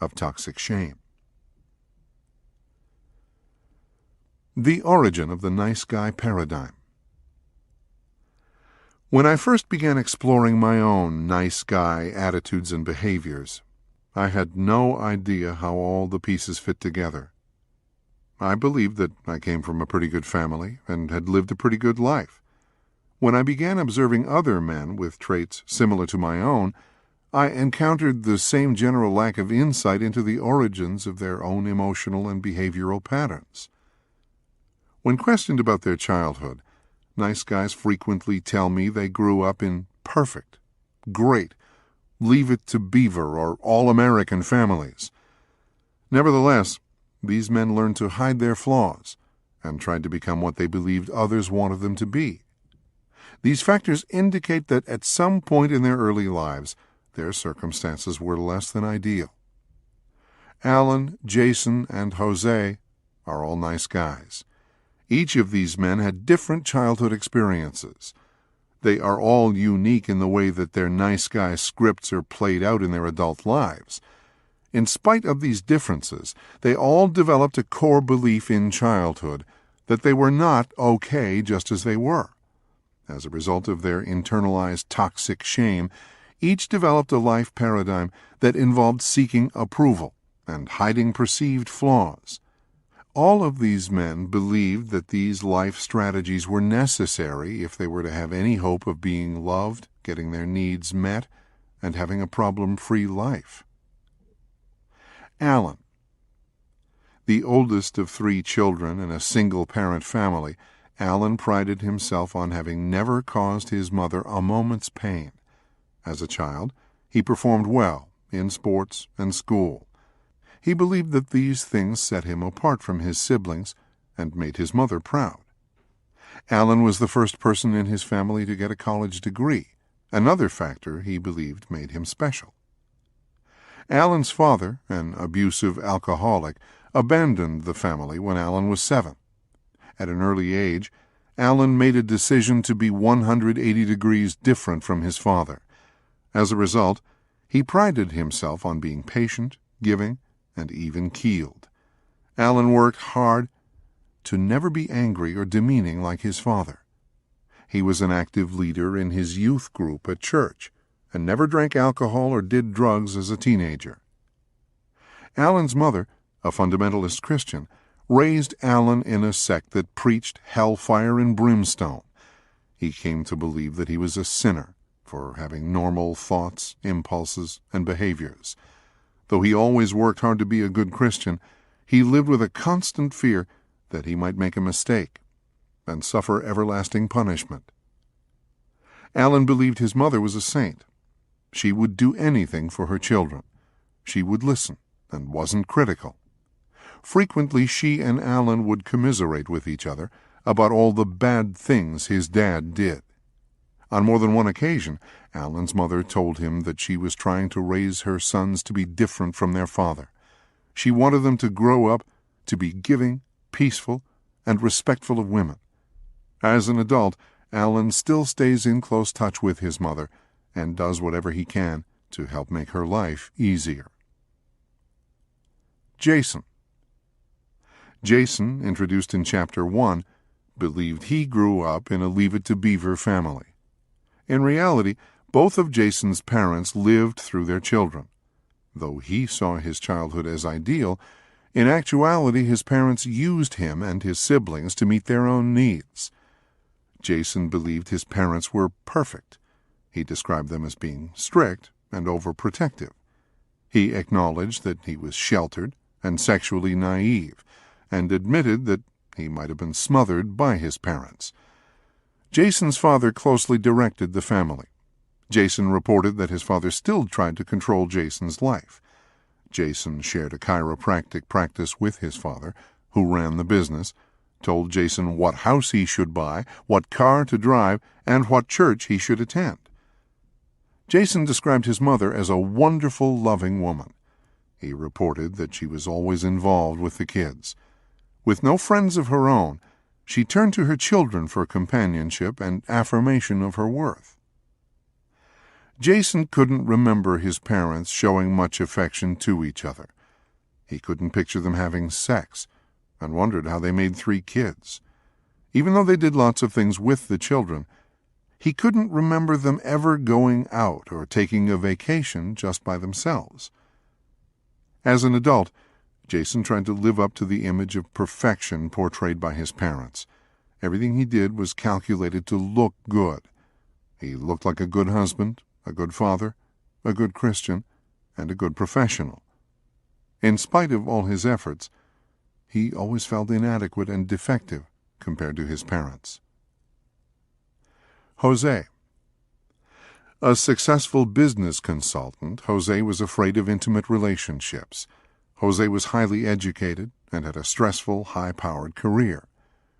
of toxic shame. The origin of the nice guy paradigm. When I first began exploring my own nice guy attitudes and behaviors, I had no idea how all the pieces fit together. I believed that I came from a pretty good family and had lived a pretty good life. When I began observing other men with traits similar to my own, I encountered the same general lack of insight into the origins of their own emotional and behavioral patterns. When questioned about their childhood, nice guys frequently tell me they grew up in perfect, great, Leave It to Beaver or all-American families. Nevertheless, these men learned to hide their flaws and tried to become what they believed others wanted them to be. These factors indicate that at some point in their early lives, their circumstances were less than ideal. Alan, Jason, and Jose are all nice guys. Each of these men had different childhood experiences. They are all unique in the way that their nice guy scripts are played out in their adult lives. In spite of these differences, they all developed a core belief in childhood that they were not okay just as they were. As a result of their internalized toxic shame, each developed a life paradigm that involved seeking approval and hiding perceived flaws. All of these men believed that these life strategies were necessary if they were to have any hope of being loved, getting their needs met, and having a problem-free life. Alan. The oldest of 3 children in a single-parent family, Alan prided himself on having never caused his mother a moment's pain. As a child, he performed well in sports and school. He believed that these things set him apart from his siblings and made his mother proud. Alan was the first person in his family to get a college degree, another factor he believed made him special. Alan's father, an abusive alcoholic, abandoned the family when Alan was 7. At an early age, Alan made a decision to be 180 degrees different from his father. As a result, he prided himself on being patient, giving, and even-keeled. Alan worked hard to never be angry or demeaning like his father. He was an active leader in his youth group at church and never drank alcohol or did drugs as a teenager. Alan's mother, a fundamentalist Christian, raised Alan in a sect that preached hellfire and brimstone. He came to believe that he was a sinner for having normal thoughts, impulses, and behaviors. Though he always worked hard to be a good Christian, he lived with a constant fear that he might make a mistake and suffer everlasting punishment. Alan believed his mother was a saint. She would do anything for her children. She would listen and wasn't critical. Frequently, she and Alan would commiserate with each other about all the bad things his dad did. On more than one occasion, Alan's mother told him that she was trying to raise her sons to be different from their father. She wanted them to grow up to be giving, peaceful, and respectful of women. As an adult, Alan still stays in close touch with his mother and does whatever he can to help make her life easier. Jason. Jason, introduced in Chapter 1, believed he grew up in a Leave It to Beaver family. In reality, both of Jason's parents lived through their children. Though he saw his childhood as ideal, in actuality his parents used him and his siblings to meet their own needs. Jason believed his parents were perfect. He described them as being strict and overprotective. He acknowledged that he was sheltered and sexually naive, and admitted that he might have been smothered by his parents. Jason's father closely directed the family. Jason reported that his father still tried to control Jason's life. Jason shared a chiropractic practice with his father, who ran the business, told Jason what house he should buy, what car to drive, and what church he should attend. Jason described his mother as a wonderful, loving woman. He reported that she was always involved with the kids. With no friends of her own, she turned to her children for companionship and affirmation of her worth. Jason couldn't remember his parents showing much affection to each other. He couldn't picture them having sex, and wondered how they made 3 kids. Even though they did lots of things with the children, He couldn't remember them ever going out or taking a vacation just by themselves. As an adult, Jason tried to live up to the image of perfection portrayed by his parents. Everything he did was calculated to look good. He looked like a good husband, a good father, a good Christian, and a good professional. In spite of all his efforts, he always felt inadequate and defective compared to his parents. Jose. A successful business consultant, Jose was afraid of intimate relationships. Jose was highly educated and had a stressful, high-powered career.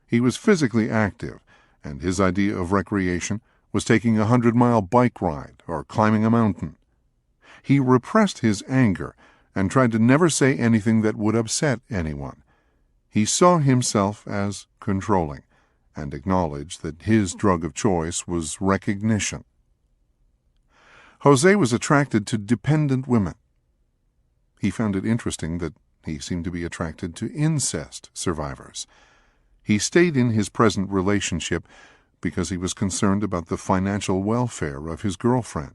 He was physically active, and his idea of recreation was taking a 100-mile bike ride or climbing a mountain. He repressed his anger and tried to never say anything that would upset anyone. He saw himself as controlling and acknowledged that his drug of choice was recognition. Jose was attracted to dependent women. He found it interesting that he seemed to be attracted to incest survivors. He stayed in his present relationship because he was concerned about the financial welfare of his girlfriend.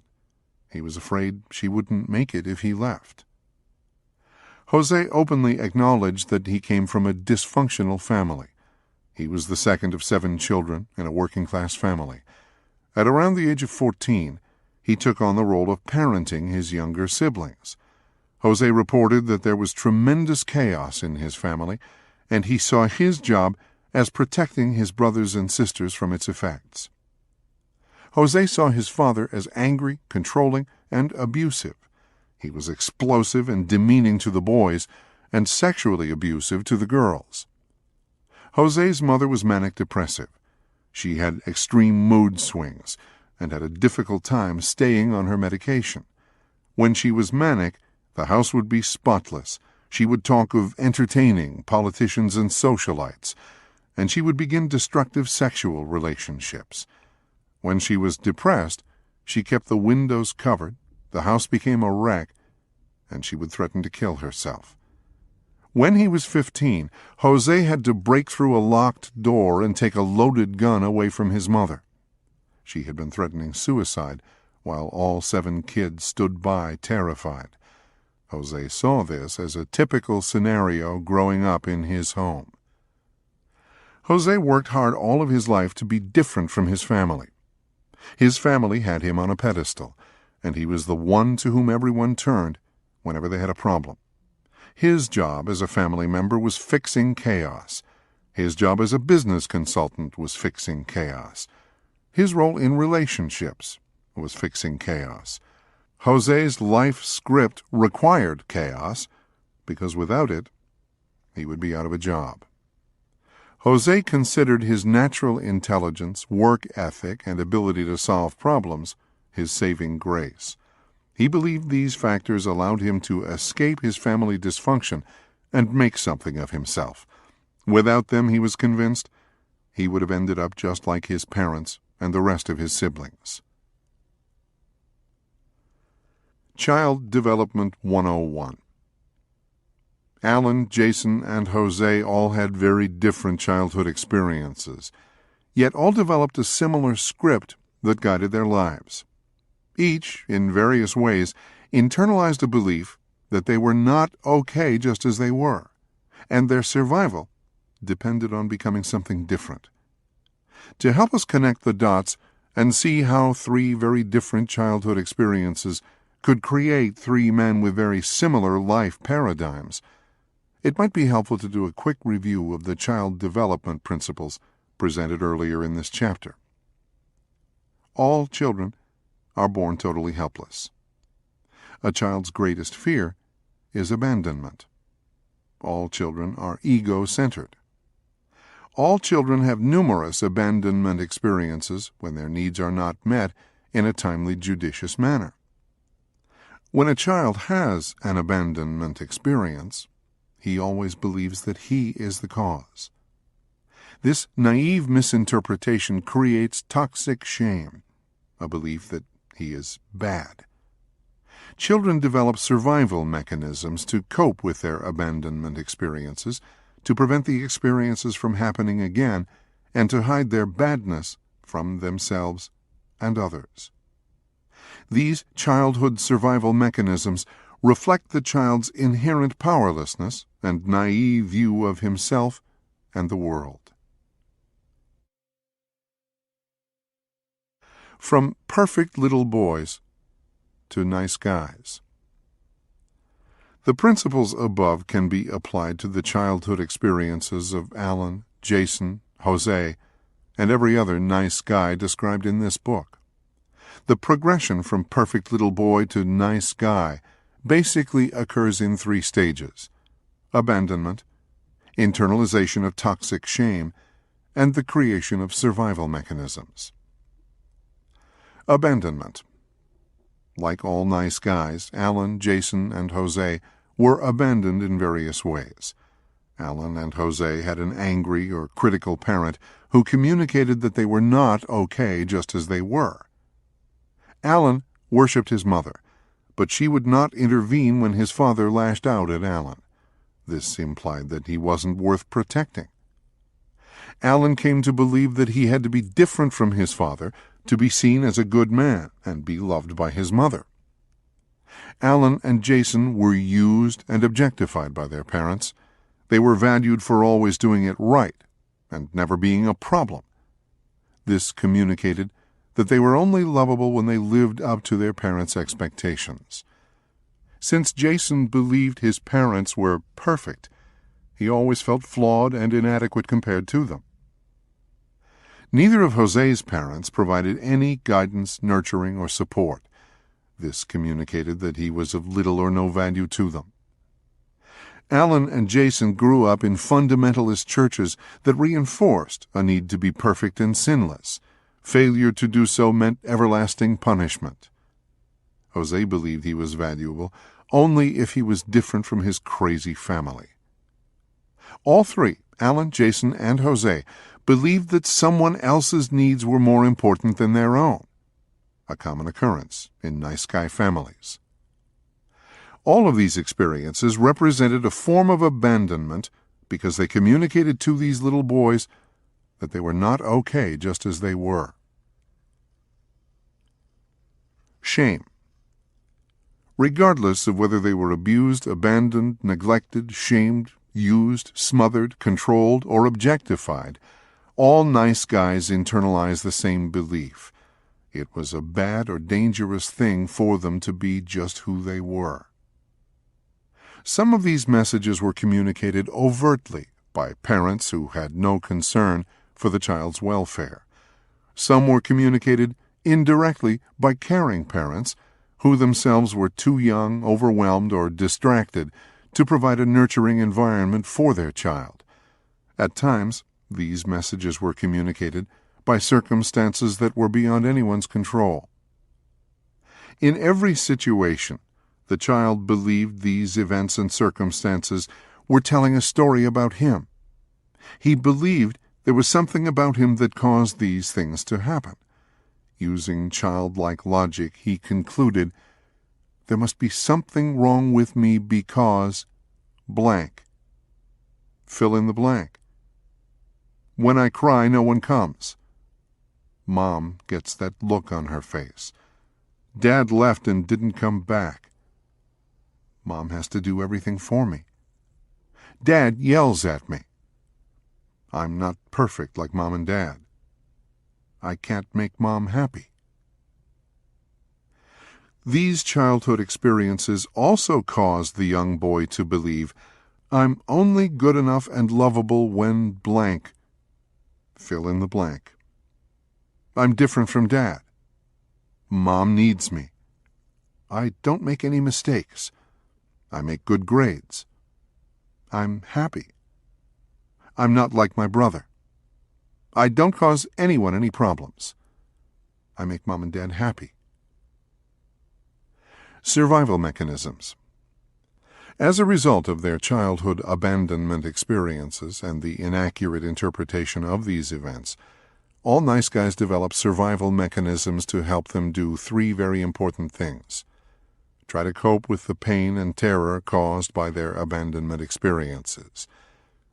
He was afraid she wouldn't make it if he left. Jose openly acknowledged that he came from a dysfunctional family. He was the second of 7 children in a working-class family. At around the age of 14, he took on the role of parenting his younger siblings. Jose reported that there was tremendous chaos in his family, and he saw his job as protecting his brothers and sisters from its effects. Jose saw his father as angry, controlling, and abusive. He was explosive and demeaning to the boys, and sexually abusive to the girls. Jose's mother was manic-depressive. She had extreme mood swings and had a difficult time staying on her medication. When she was manic, the house would be spotless. She would talk of entertaining politicians and socialites, and she would begin destructive sexual relationships. When she was depressed, she kept the windows covered, the house became a wreck, and she would threaten to kill herself. When he was 15, Jose had to break through a locked door and take a loaded gun away from his mother. She had been threatening suicide while all 7 kids stood by terrified. Jose saw this as a typical scenario growing up in his home. Jose worked hard all of his life to be different from his family. His family had him on a pedestal, and he was the one to whom everyone turned whenever they had a problem. His job as a family member was fixing chaos. His job as a business consultant was fixing chaos. His role in relationships was fixing chaos. Jose's life script required chaos, because without it, he would be out of a job. Jose considered his natural intelligence, work ethic, and ability to solve problems his saving grace. He believed these factors allowed him to escape his family dysfunction and make something of himself. Without them, he was convinced, he would have ended up just like his parents and the rest of his siblings. Child Development 101. Alan, Jason, and Jose all had very different childhood experiences, yet all developed a similar script that guided their lives. Each, in various ways, internalized a belief that they were not okay just as they were, and their survival depended on becoming something different. To help us connect the dots and see how 3 very different childhood experiences could create 3 men with very similar life paradigms, it might be helpful to do a quick review of the child development principles presented earlier in this chapter. All children are born totally helpless. A child's greatest fear is abandonment. All children are ego-centered. All children have numerous abandonment experiences when their needs are not met in a timely, judicious manner. When a child has an abandonment experience, he always believes that he is the cause. This naive misinterpretation creates toxic shame, a belief that he is bad. Children develop survival mechanisms to cope with their abandonment experiences, to prevent the experiences from happening again, and to hide their badness from themselves and others. These childhood survival mechanisms reflect the child's inherent powerlessness and naive view of himself and the world. From perfect little boys to nice guys. The principles above can be applied to the childhood experiences of Alan, Jason, Jose, and every other nice guy described in this book. The progression from perfect little boy to nice guy basically occurs in 3 stages: abandonment, internalization of toxic shame, and the creation of survival mechanisms. Abandonment. Like all nice guys, Alan, Jason, and Jose were abandoned in various ways. Alan and Jose had an angry or critical parent who communicated that they were not okay just as they were. Alan worshipped his mother, but she would not intervene when his father lashed out at Alan. This implied that he wasn't worth protecting. Alan came to believe that he had to be different from his father to be seen as a good man and be loved by his mother. Alan and Jason were used and objectified by their parents. They were valued for always doing it right and never being a problem. This communicated that they were only lovable when they lived up to their parents' expectations. Since Jason believed his parents were perfect, he always felt flawed and inadequate compared to them. Neither of Jose's parents provided any guidance, nurturing, or support. This communicated that he was of little or no value to them. Alan and Jason grew up in fundamentalist churches that reinforced a need to be perfect and sinless. Failure to do so meant everlasting punishment. Jose believed he was valuable only if he was different from his crazy family. All 3, Alan, Jason, and Jose, believed that someone else's needs were more important than their own, a common occurrence in nice guy families. All of these experiences represented a form of abandonment because they communicated to these little boys that they were not okay just as they were. Shame. Regardless of whether they were abused, abandoned, neglected, shamed, used, smothered, controlled, or objectified, all nice guys internalize the same belief. It was a bad or dangerous thing for them to be just who they were. Some of these messages were communicated overtly by parents who had no concern for the child's welfare. Some were communicated indirectly by caring parents who themselves were too young, overwhelmed, or distracted to provide a nurturing environment for their child. At times, these messages were communicated by circumstances that were beyond anyone's control. In every situation, the child believed these events and circumstances were telling a story about him. He believed there was something about him that caused these things to happen. Using childlike logic, he concluded, there must be something wrong with me because blank. Fill in the blank. When I cry, no one comes. Mom gets that look on her face. Dad left and didn't come back. Mom has to do everything for me. Dad yells at me. I'm not perfect like Mom and Dad. I can't make Mom happy. These childhood experiences also caused the young boy to believe, I'm only good enough and lovable when blank. Fill in the blank. I'm different from Dad. Mom needs me. I don't make any mistakes. I make good grades. I'm happy. I'm not like my brother. I don't cause anyone any problems. I make Mom and Dad happy. Survival mechanisms. As a result of their childhood abandonment experiences and the inaccurate interpretation of these events, all nice guys develop survival mechanisms to help them do 3 very important things. Try to cope with the pain and terror caused by their abandonment experiences.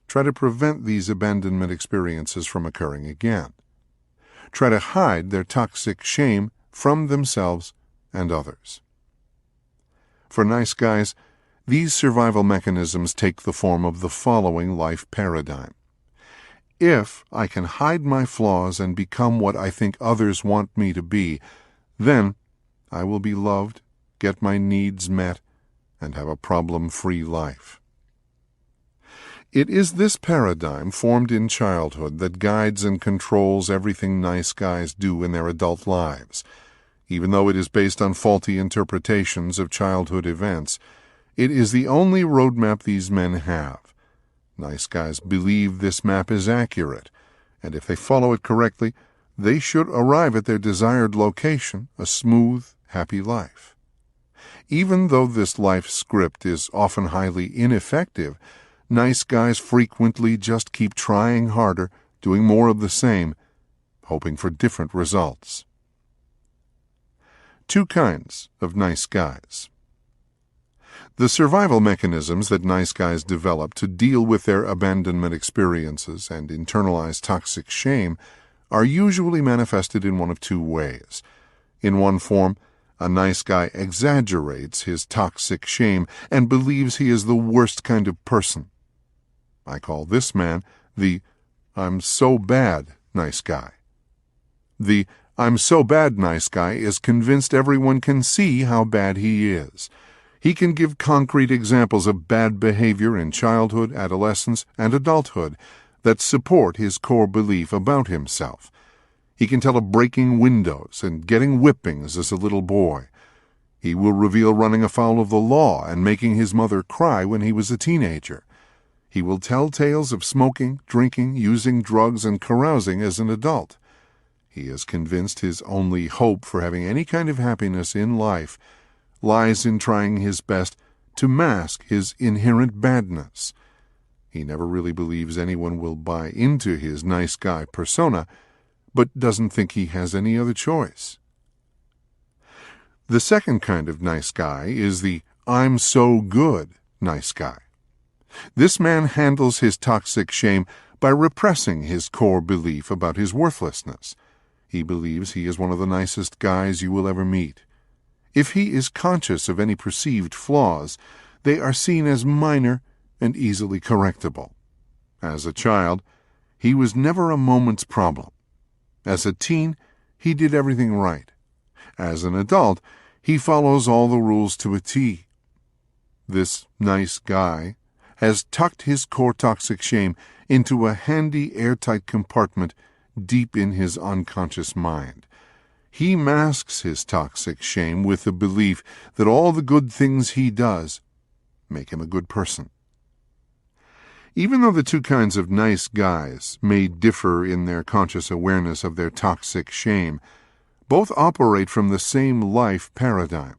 Try to prevent these abandonment experiences from occurring again. try to hide their toxic shame from themselves and others. For nice guys, these survival mechanisms take the form of the following life paradigm. If I can hide my flaws and become what I think others want me to be, then I will be loved, get my needs met, and have a problem-free life. It is this paradigm formed in childhood that guides and controls everything nice guys do in their adult lives. Even though it is based on faulty interpretations of childhood events, it is the only roadmap these men have. Nice guys believe this map is accurate, and if they follow it correctly, they should arrive at their desired location, a smooth, happy life. Even though this life script is often highly ineffective, nice guys frequently just keep trying harder, doing more of the same, hoping for different results. Two kinds of nice guys. The survival mechanisms that nice guys develop to deal with their abandonment experiences and internalize toxic shame are usually manifested in one of two ways. In one form, a nice guy exaggerates his toxic shame and believes he is the worst kind of person. I call this man the "I'm so bad" nice guy. The "I'm so bad" nice guy is convinced everyone can see how bad he is. He can give concrete examples of bad behavior in childhood, adolescence, and adulthood that support his core belief about himself. He can tell of breaking windows and getting whippings as a little boy. He will reveal running afoul of the law and making his mother cry when he was a teenager. He will tell tales of smoking, drinking, using drugs, and carousing as an adult. He is convinced his only hope for having any kind of happiness in life lies in trying his best to mask his inherent badness. He never really believes anyone will buy into his nice guy persona, but doesn't think he has any other choice. The second kind of nice guy is the "I'm so good" nice guy. This man handles his toxic shame by repressing his core belief about his worthlessness. He believes he is one of the nicest guys you will ever meet. If he is conscious of any perceived flaws, they are seen as minor and easily correctable. As a child, he was never a moment's problem. As a teen, he did everything right. As an adult, he follows all the rules to a T. This nice guy has tucked his core toxic shame into a handy airtight compartment deep in his unconscious mind. He masks his toxic shame with the belief that all the good things he does make him a good person. Even though the two kinds of nice guys may differ in their conscious awareness of their toxic shame, both operate from the same life paradigm.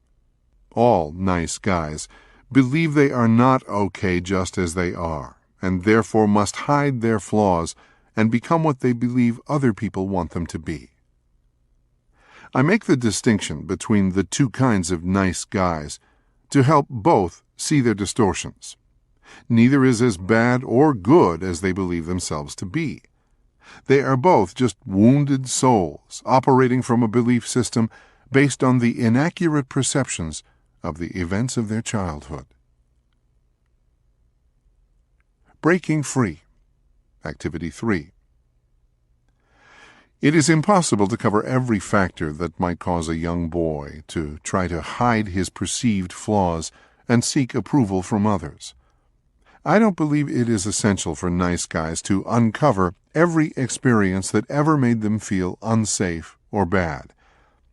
All nice guys believe they are not okay just as they are, and therefore must hide their flaws and become what they believe other people want them to be. I make the distinction between the two kinds of nice guys to help both see their distortions. Neither is as bad or good as they believe themselves to be. They are both just wounded souls operating from a belief system based on the inaccurate perceptions of the events of their childhood. Breaking Free. Activity 3. It is impossible to cover every factor that might cause a young boy to try to hide his perceived flaws and seek approval from others. I don't believe it is essential for nice guys to uncover every experience that ever made them feel unsafe or bad.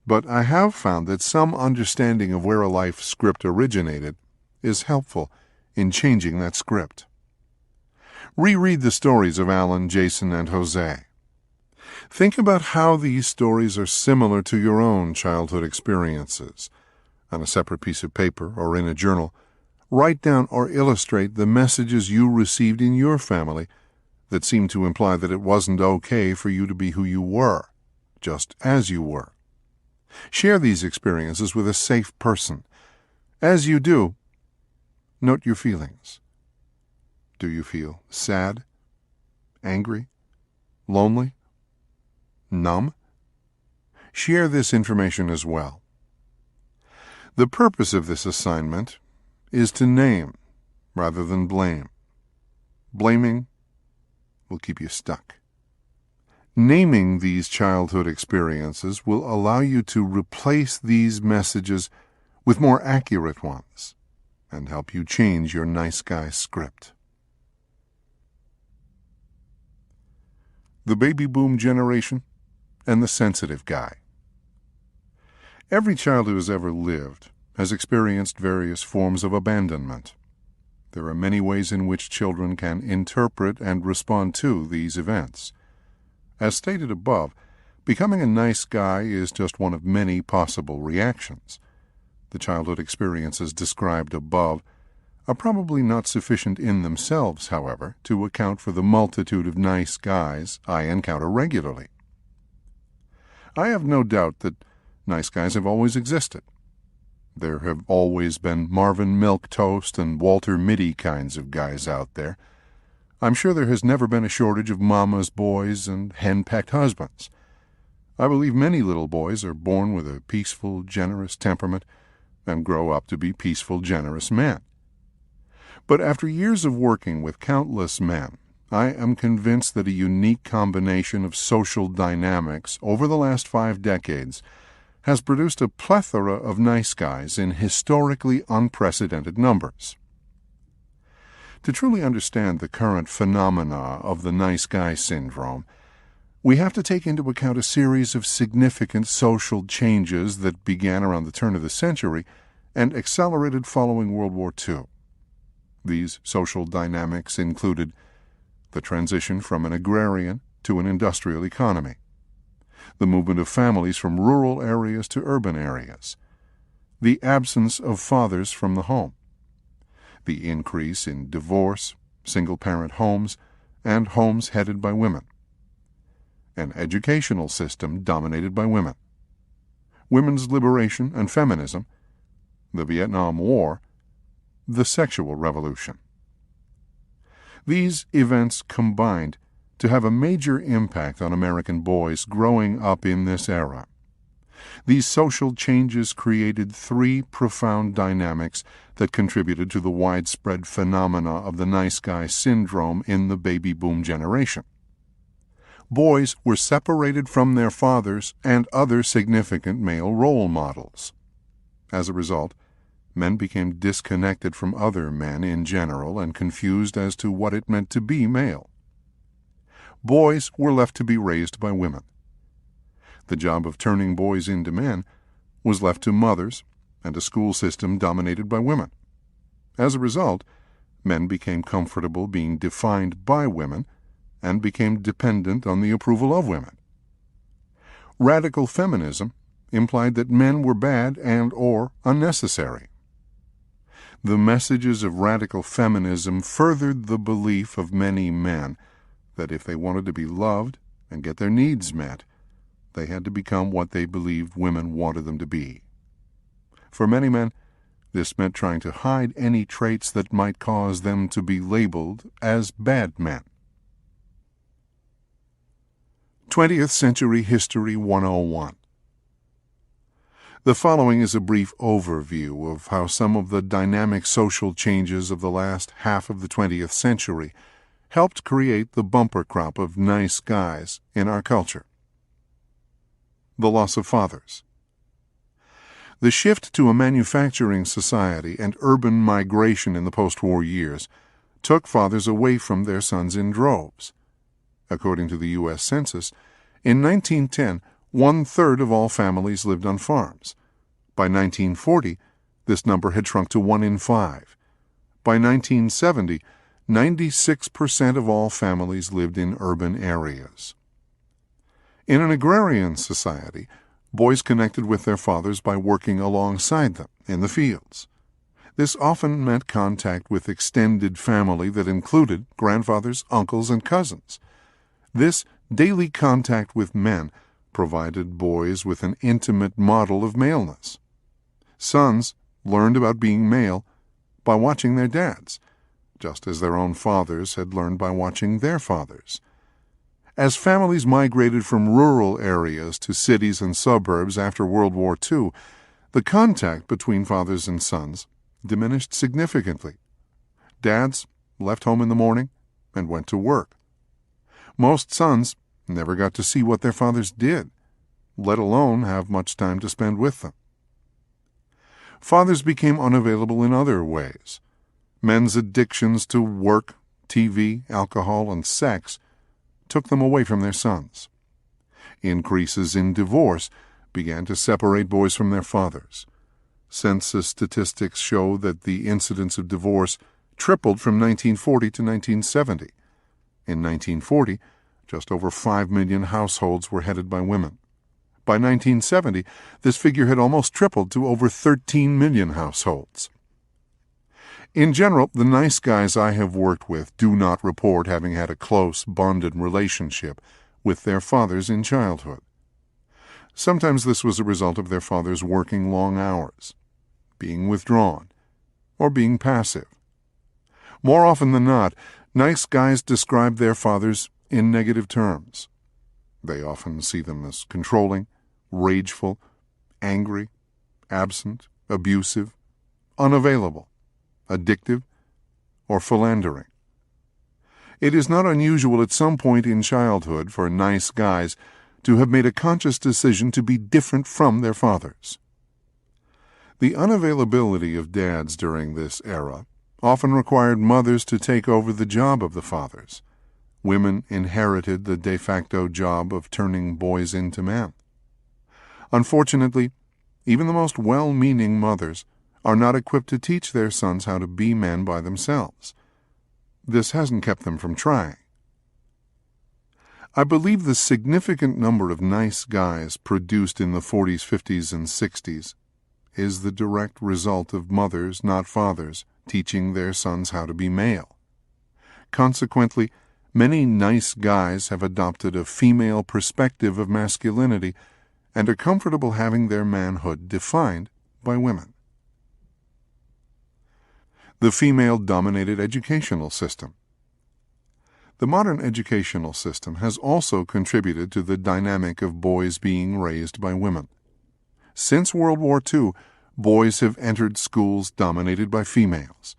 But I have found that some understanding of where a life script originated is helpful in changing that script. Reread the stories of Alan, Jason, and Jose. Think about how these stories are similar to your own childhood experiences. On a separate piece of paper or in a journal, write down or illustrate the messages you received in your family that seemed to imply that it wasn't okay for you to be who you were, just as you were. Share these experiences with a safe person. As you do, note your feelings. Do you feel sad, angry, lonely, numb? share this information as well. The purpose of this assignment is to name rather than blame. Blaming will keep you stuck. Naming these childhood experiences will allow you to replace these messages with more accurate ones and help you change your nice guy script. The baby boom generation and the sensitive guy. Every child who has ever lived has experienced various forms of abandonment. There are many ways in which children can interpret and respond to these events. As stated above, becoming a nice guy is just one of many possible reactions. The childhood experiences described above are probably not sufficient in themselves, however, to account for the multitude of nice guys I encounter regularly. I have no doubt that nice guys have always existed. There have always been Marvin Milquetoast and Walter Mitty kinds of guys out there. I'm sure there has never been a shortage of mama's boys and hen-pecked husbands. I believe many little boys are born with a peaceful, generous temperament and grow up to be peaceful, generous men. But after years of working with countless men, I am convinced that a unique combination of social dynamics over the last 5 decades has produced a plethora of nice guys in historically unprecedented numbers. To truly understand the current phenomena of the nice guy syndrome, we have to take into account a series of significant social changes that began around the turn of the century and accelerated following World War II. These social dynamics included the transition from an agrarian to an industrial economy, the movement of families from rural areas to urban areas, the absence of fathers from the home, the increase in divorce, single-parent homes, and homes headed by women, an educational system dominated by women, women's liberation and feminism, the Vietnam War, the sexual revolution. These events combined to have a major impact on American boys growing up in this era. These social changes created 3 profound dynamics that contributed to the widespread phenomena of the nice guy syndrome in the baby boom generation. Boys were separated from their fathers and other significant male role models. As a result, men became disconnected from other men in general and confused as to what it meant to be male. Boys were left to be raised by women. The job of turning boys into men was left to mothers and a school system dominated by women. As a result, men became comfortable being defined by women and became dependent on the approval of women. Radical feminism implied that men were bad and/or unnecessary. The messages of radical feminism furthered the belief of many men that if they wanted to be loved and get their needs met, they had to become what they believed women wanted them to be. For many men, this meant trying to hide any traits that might cause them to be labeled as bad men. 20th Century History 101. The following is a brief overview of how some of the dynamic social changes of the last half of the 20th century helped create the bumper crop of nice guys in our culture. The loss of fathers. The shift to a manufacturing society and urban migration in the post-war years took fathers away from their sons in droves. According to the U.S. Census, in 1910, 1/3 of all families lived on farms. By 1940, this number had shrunk to 1 in 5. By 1970, 96% of all families lived in urban areas. In an agrarian society, boys connected with their fathers by working alongside them in the fields. This often meant contact with extended family that included grandfathers, uncles, and cousins. This daily contact with men provided boys with an intimate model of maleness. Sons learned about being male by watching their dads, just as their own fathers had learned by watching their fathers. As families migrated from rural areas to cities and suburbs after World War II, the contact between fathers and sons diminished significantly. Dads left home in the morning and went to work. Most sons never got to see what their fathers did, let alone have much time to spend with them. Fathers became unavailable in other ways. Men's addictions to work, TV, alcohol, and sex took them away from their sons. Increases in divorce began to separate boys from their fathers. Census statistics show that the incidence of divorce tripled from 1940 to 1970. In 1940, just over 5 million households were headed by women. By 1970, this figure had almost tripled to over 13 million households. In general, the nice guys I have worked with do not report having had a close, bonded relationship with their fathers in childhood. Sometimes this was a result of their fathers working long hours, being withdrawn, or being passive. More often than not, nice guys describe their fathers in negative terms. They often see them as controlling, rageful, angry, absent, abusive, unavailable, addictive, or philandering. It is not unusual at some point in childhood for nice guys to have made a conscious decision to be different from their fathers. The unavailability of dads during this era often required mothers to take over the job of the fathers. Women inherited the de facto job of turning boys into men. Unfortunately, even the most well-meaning mothers are not equipped to teach their sons how to be men by themselves. This hasn't kept them from trying. I believe the significant number of nice guys produced in the 40s, 50s, and 60s is the direct result of mothers, not fathers, teaching their sons how to be male. Consequently, many nice guys have adopted a female perspective of masculinity and are comfortable having their manhood defined by women. The female-dominated educational system. The modern educational system has also contributed to the dynamic of boys being raised by women. Since World War II, boys have entered schools dominated by females.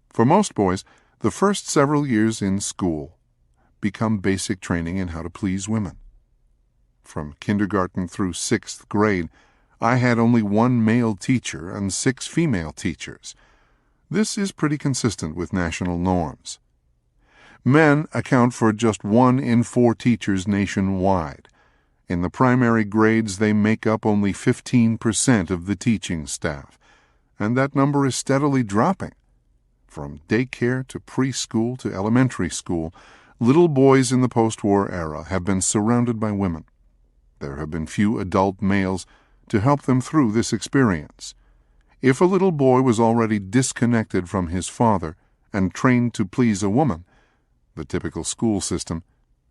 For most boys, the first several years in school become basic training in how to please women. From kindergarten through 6th grade, I had only one male teacher and 6 female teachers. This is pretty consistent with national norms. Men account for just 1 in 4 teachers nationwide. In the primary grades, they make up only 15% of the teaching staff, and that number is steadily dropping. From daycare to preschool to elementary school, little boys in the post-war era have been surrounded by women. There have been few adult males to help them through this experience. If a little boy was already disconnected from his father and trained to please a woman, the typical school system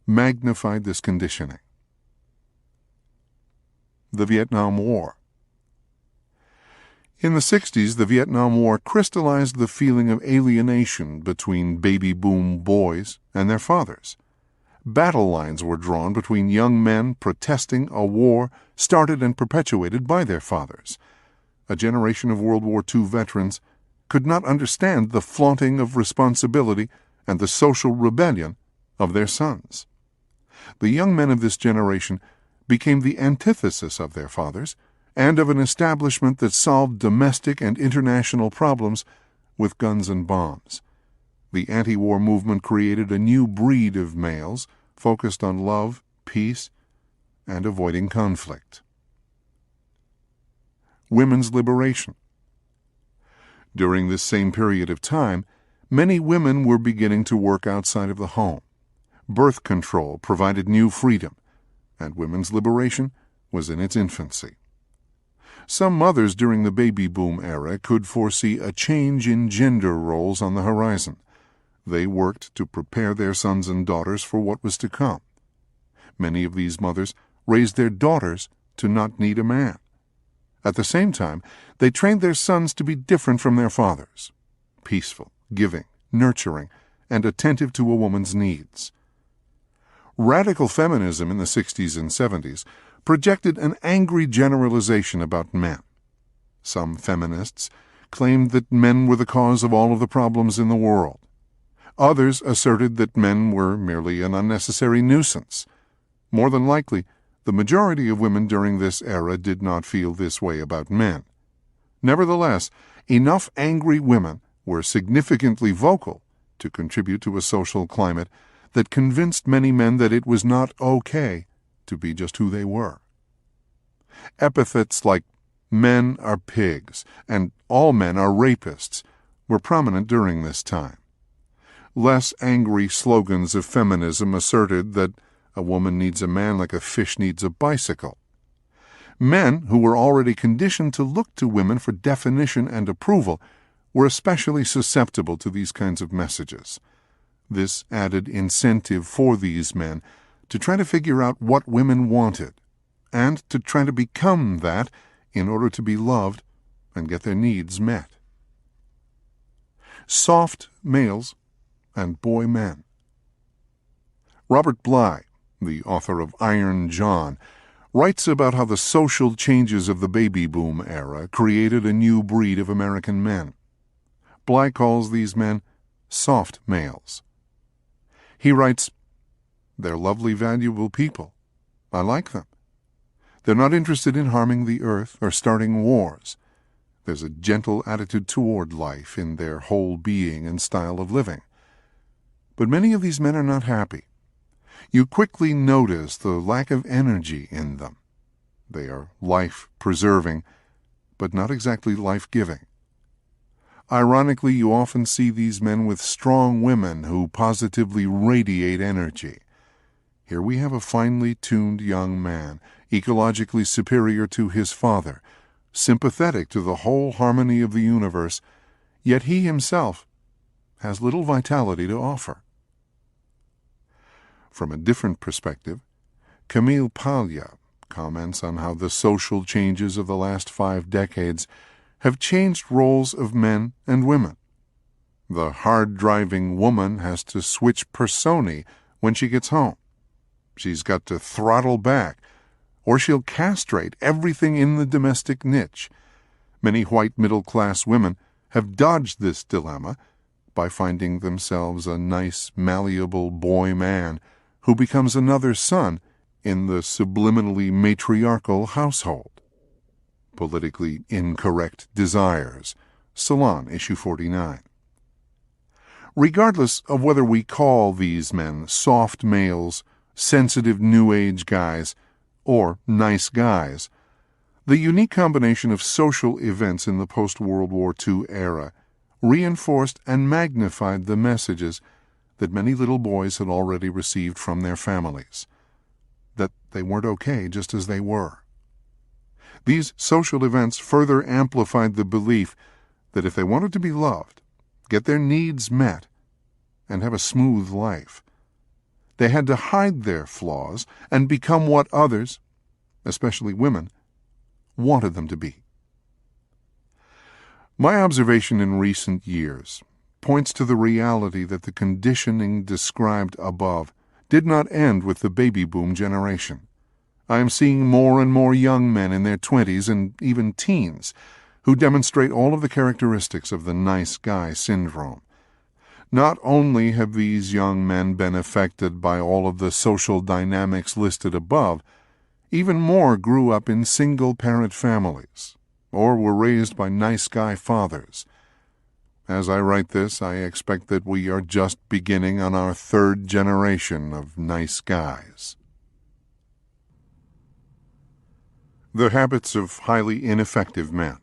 magnified this conditioning. The Vietnam War. In the 60s, the Vietnam War crystallized the feeling of alienation between baby boom boys and their fathers. Battle lines were drawn between young men protesting a war started and perpetuated by their fathers. A generation of World War II veterans could not understand the flaunting of responsibility and the social rebellion of their sons. The young men of this generation became the antithesis of their fathers and of an establishment that solved domestic and international problems with guns and bombs. The anti-war movement created a new breed of males focused on love, peace, and avoiding conflict. Women's liberation. During this same period of time, many women were beginning to work outside of the home. Birth control provided new freedom, and women's liberation was in its infancy. Some mothers during the baby boom era could foresee a change in gender roles on the horizon. They worked to prepare their sons and daughters for what was to come. Many of these mothers raised their daughters to not need a man. At the same time, they trained their sons to be different from their fathers, peaceful, giving, nurturing, and attentive to a woman's needs. Radical feminism in the 60s and 70s projected an angry generalization about men. Some feminists claimed that men were the cause of all of the problems in the world. Others asserted that men were merely an unnecessary nuisance. More than likely, the majority of women during this era did not feel this way about men. Nevertheless, enough angry women were significantly vocal to contribute to a social climate that convinced many men that it was not okay to be just who they were. Epithets like "men are pigs" and "all men are rapists" were prominent during this time. Less angry slogans of feminism asserted that a woman needs a man like a fish needs a bicycle. Men who were already conditioned to look to women for definition and approval were especially susceptible to these kinds of messages. This added incentive for these men to try to figure out what women wanted, and to try to become that in order to be loved and get their needs met. Soft males and boy men. Robert Bly, the author of Iron John, writes about how the social changes of the baby boom era created a new breed of American men. Bly calls these men soft males. He writes, "They're lovely, valuable people. I like them. They're not interested in harming the earth or starting wars. There's a gentle attitude toward life in their whole being and style of living. But many of these men are not happy. You quickly notice the lack of energy in them. They are life-preserving, but not exactly life-giving. Ironically, you often see these men with strong women who positively radiate energy. Here we have a finely tuned young man, ecologically superior to his father, sympathetic to the whole harmony of the universe, yet he himself has little vitality to offer." From a different perspective, Camille Paglia comments on how the social changes of the last 5 decades have changed roles of men and women. The hard-driving woman has to switch personae when she gets home. She's got to throttle back, or she'll castrate everything in the domestic niche. Many white middle-class women have dodged this dilemma by finding themselves a nice, malleable boy man who becomes another son in the subliminally matriarchal household. Politically Incorrect Desires, Salon, issue 49. Regardless of whether we call these men soft males, sensitive New Age guys, or nice guys, the unique combination of social events in the post-World War II era reinforced and magnified the messages that many little boys had already received from their families, that they weren't okay just as they were. These social events further amplified the belief that if they wanted to be loved, get their needs met, and have a smooth life, they had to hide their flaws and become what others, especially women, wanted them to be. My observation in recent years points to the reality that the conditioning described above did not end with the baby boom generation. I am seeing more and more young men in their 20s and even teens who demonstrate all of the characteristics of the nice guy syndrome. Not only have these young men been affected by all of the social dynamics listed above, even more grew up in single-parent families or were raised by nice guy fathers. As I write this, I expect that we are just beginning on our 3rd generation of nice guys. The habits of highly ineffective men.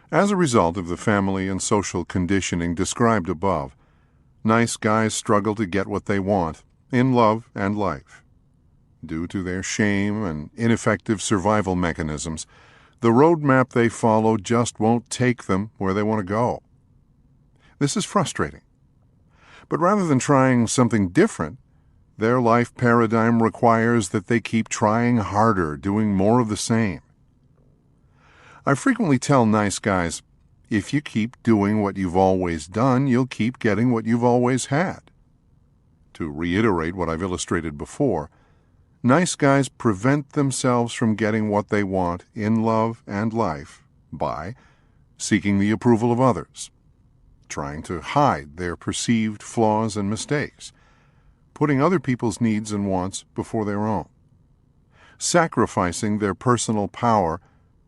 As a result of the family and social conditioning described above, nice guys struggle to get what they want in love and life. Due to their shame and ineffective survival mechanisms, the roadmap they follow just won't take them where they want to go. This is frustrating. But rather than trying something different, their life paradigm requires that they keep trying harder, doing more of the same. I frequently tell nice guys, if you keep doing what you've always done, you'll keep getting what you've always had. To reiterate what I've illustrated before, nice guys prevent themselves from getting what they want in love and life by seeking the approval of others, trying to hide their perceived flaws and mistakes, putting other people's needs and wants before their own, sacrificing their personal power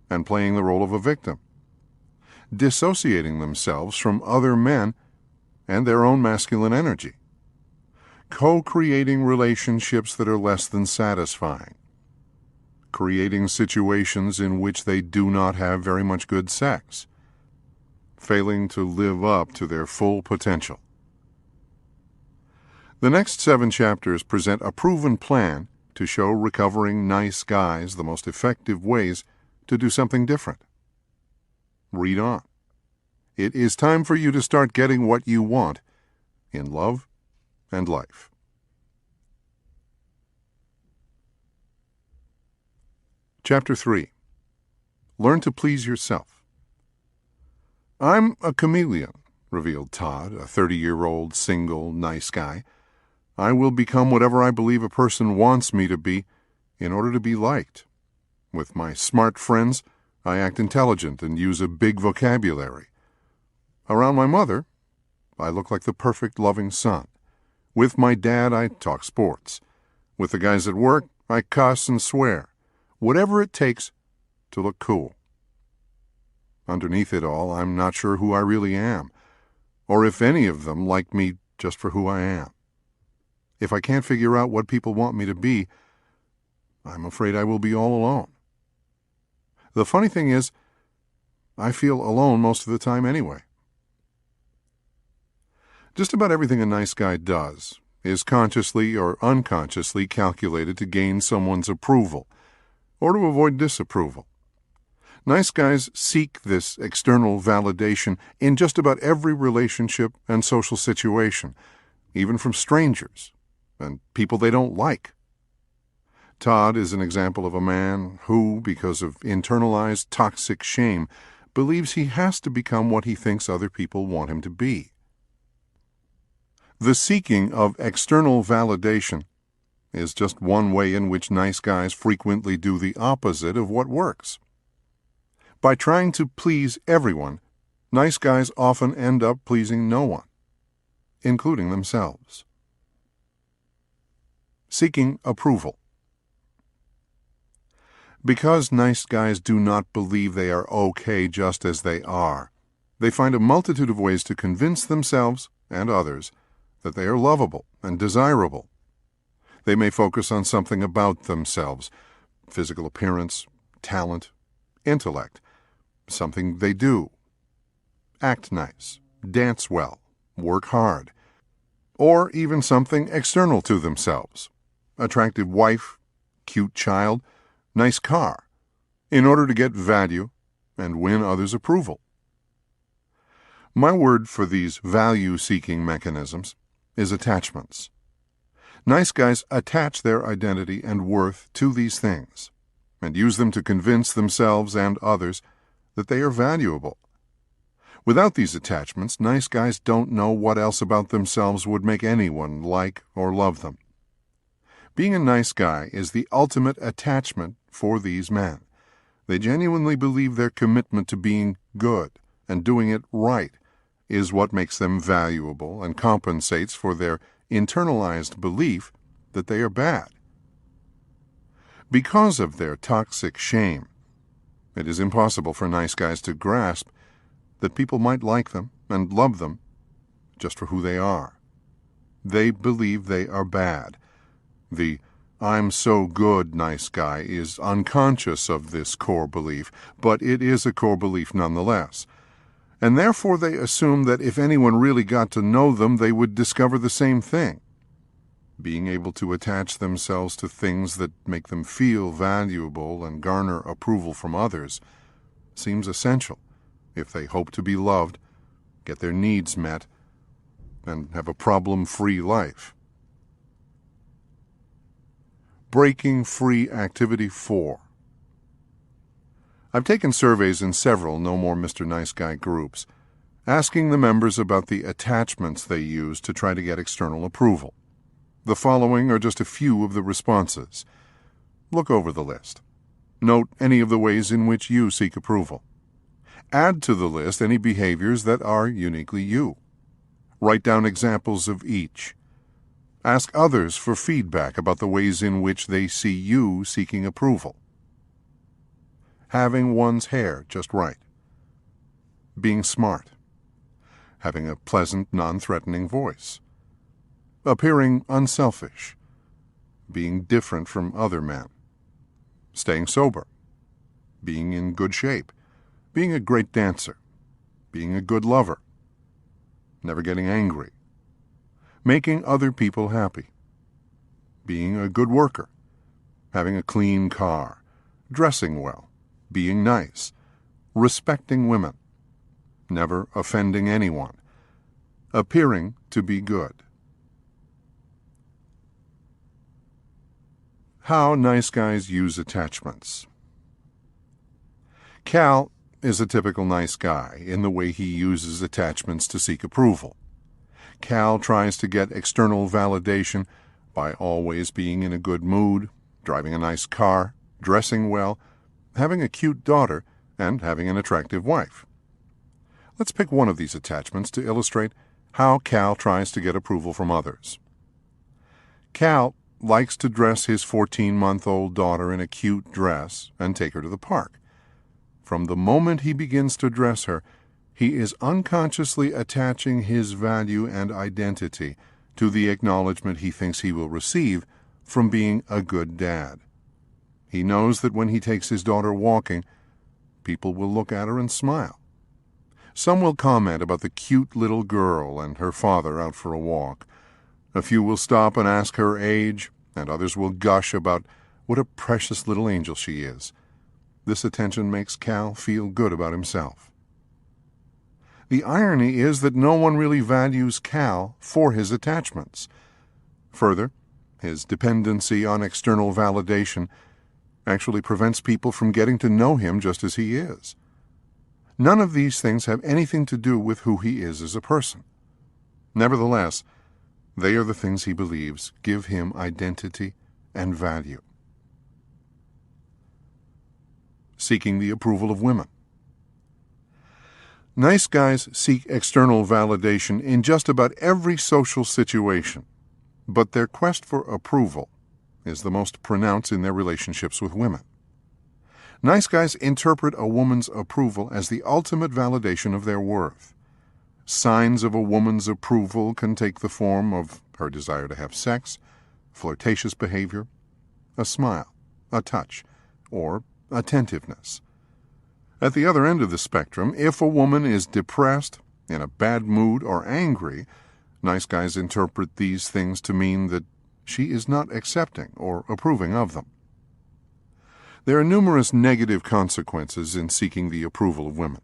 and playing the role of a victim, dissociating themselves from other men and their own masculine energy, co-creating relationships that are less than satisfying, creating situations in which they do not have very much good sex, failing to live up to their full potential. The next 7 chapters present a proven plan to show recovering nice guys the most effective ways to do something different. Read on. It is time for you to start getting what you want in love and life. Chapter 3. Learn to please yourself. I'm a chameleon, revealed Todd, a 30-year-old, single, nice guy. I will become whatever I believe a person wants me to be in order to be liked. With my smart friends, I act intelligent and use a big vocabulary. Around my mother, I look like the perfect, loving son. With my dad, I talk sports. With the guys at work, I cuss and swear. Whatever it takes to look cool. Underneath it all, I'm not sure who I really am, or if any of them like me just for who I am. If I can't figure out what people want me to be, I'm afraid I will be all alone. The funny thing is, I feel alone most of the time anyway. Just about everything a nice guy does is consciously or unconsciously calculated to gain someone's approval or to avoid disapproval. Nice guys seek this external validation in just about every relationship and social situation, even from strangers and people they don't like. Todd is an example of a man who, because of internalized toxic shame, believes he has to become what he thinks other people want him to be. The seeking of external validation is just one way in which nice guys frequently do the opposite of what works. By trying to please everyone, nice guys often end up pleasing no one, including themselves. Seeking approval. Because nice guys do not believe they are okay just as they are, they find a multitude of ways to convince themselves and others that they are lovable and desirable. They may focus on something about themselves, physical appearance, talent, intellect, something they do, act nice, dance well, work hard, or even something external to themselves, attractive wife, cute child, nice car, in order to get value and win others' approval. My word for these value-seeking mechanisms is attachments. Nice guys attach their identity and worth to these things and use them to convince themselves and others that they are valuable. Without these attachments, nice guys don't know what else about themselves would make anyone like or love them. Being a nice guy is the ultimate attachment for these men. They genuinely believe their commitment to being good and doing it right is what makes them valuable and compensates for their internalized belief that they are bad. Because of their toxic shame, it is impossible for nice guys to grasp that people might like them and love them just for who they are. They believe they are bad. The "I'm so good" nice guy is unconscious of this core belief, but it is a core belief nonetheless. And therefore they assume that if anyone really got to know them, they would discover the same thing. Being able to attach themselves to things that make them feel valuable and garner approval from others seems essential if they hope to be loved, get their needs met, and have a problem-free life. Breaking Free Activity 4. I've taken surveys in several No More Mr. Nice Guy groups, asking the members about the attachments they use to try to get external approval. The following are just a few of the responses. Look over the list. Note any of the ways in which you seek approval. Add to the list any behaviors that are uniquely you. Write down examples of each. Ask others for feedback about the ways in which they see you seeking approval. Having one's hair just right. Being smart. Having a pleasant, non-threatening voice. Appearing unselfish. Being different from other men. Staying sober. Being in good shape. Being a great dancer. Being a good lover. Never getting angry. Making other people happy. Being a good worker. Having a clean car. Dressing well. Being nice. Respecting women. Never offending anyone. Appearing to be good. How nice guys use attachments. Cal is a typical nice guy in the way he uses attachments to seek approval. Cal tries to get external validation by always being in a good mood, driving a nice car, dressing well, having a cute daughter, and having an attractive wife. Let's pick one of these attachments to illustrate how Cal tries to get approval from others. Cal likes to dress his 14-month-old daughter in a cute dress and take her to the park. From the moment he begins to dress her, he is unconsciously attaching his value and identity to the acknowledgement he thinks he will receive from being a good dad. He knows that when he takes his daughter walking, people will look at her and smile. Some will comment about the cute little girl and her father out for a walk. A few will stop and ask her age, and others will gush about what a precious little angel she is. This attention makes Cal feel good about himself. The irony is that no one really values Cal for his attachments. Further, his dependency on external validation actually prevents people from getting to know him just as he is. None of these things have anything to do with who he is as a person. Nevertheless, they are the things he believes give him identity and value. Seeking the approval of women. Nice guys seek external validation in just about every social situation, but their quest for approval is the most pronounced in their relationships with women. Nice guys interpret a woman's approval as the ultimate validation of their worth. Signs of a woman's approval can take the form of her desire to have sex, flirtatious behavior, a smile, a touch, or attentiveness. At the other end of the spectrum, if a woman is depressed, in a bad mood, or angry, nice guys interpret these things to mean that she is not accepting or approving of them. There are numerous negative consequences in seeking the approval of women.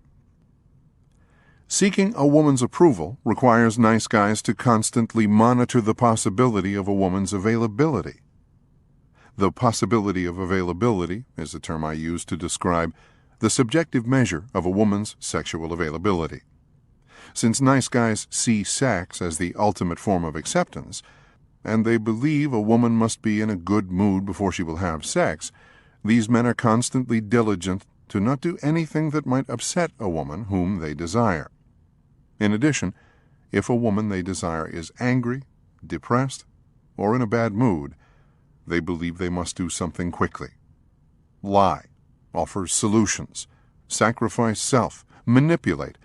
Seeking a woman's approval requires nice guys to constantly monitor the possibility of a woman's availability. The possibility of availability is a term I use to describe the subjective measure of a woman's sexual availability. Since nice guys see sex as the ultimate form of acceptance, and they believe a woman must be in a good mood before she will have sex, these men are constantly diligent to not do anything that might upset a woman whom they desire. In addition, if a woman they desire is angry, depressed, or in a bad mood, they believe they must do something quickly. Lie, offer solutions, sacrifice self, manipulate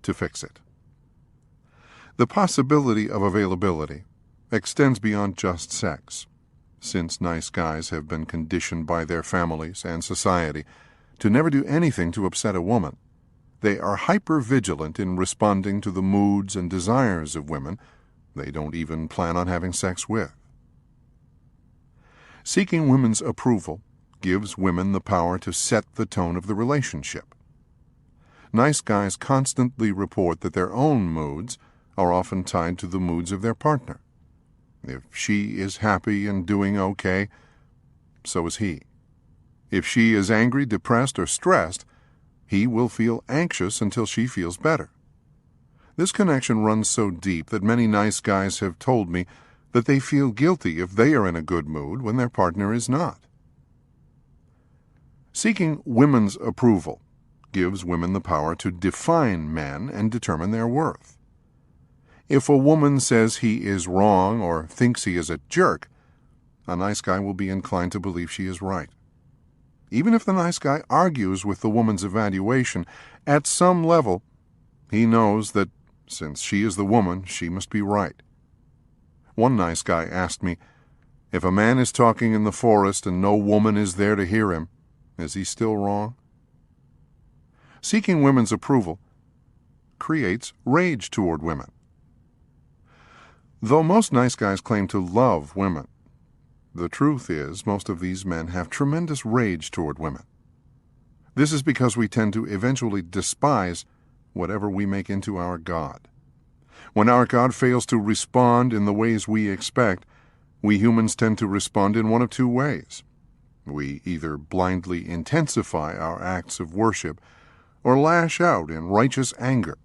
to fix it. The possibility of availability extends beyond just sex, since nice guys have been conditioned by their families and society to never do anything to upset a woman. They are hyper-vigilant in responding to the moods and desires of women they don't even plan on having sex with. Seeking women's approval gives women the power to set the tone of the relationship. Nice guys constantly report that their own moods are often tied to the moods of their partner. If she is happy and doing okay, so is he. If she is angry, depressed, or stressed, he will feel anxious until she feels better. This connection runs so deep that many nice guys have told me that they feel guilty if they are in a good mood when their partner is not. Seeking women's approval gives women the power to define men and determine their worth. If a woman says he is wrong or thinks he is a jerk, a nice guy will be inclined to believe she is right. Even if the nice guy argues with the woman's evaluation, at some level, he knows that since she is the woman, she must be right. One nice guy asked me, if a man is talking in the forest and no woman is there to hear him, is he still wrong? Seeking women's approval creates rage toward women. Though most nice guys claim to love women, the truth is most of these men have tremendous rage toward women. This is because we tend to eventually despise whatever we make into our God. When our God fails to respond in the ways we expect, we humans tend to respond in one of two ways. We either blindly intensify our acts of worship or lash out in righteous anger.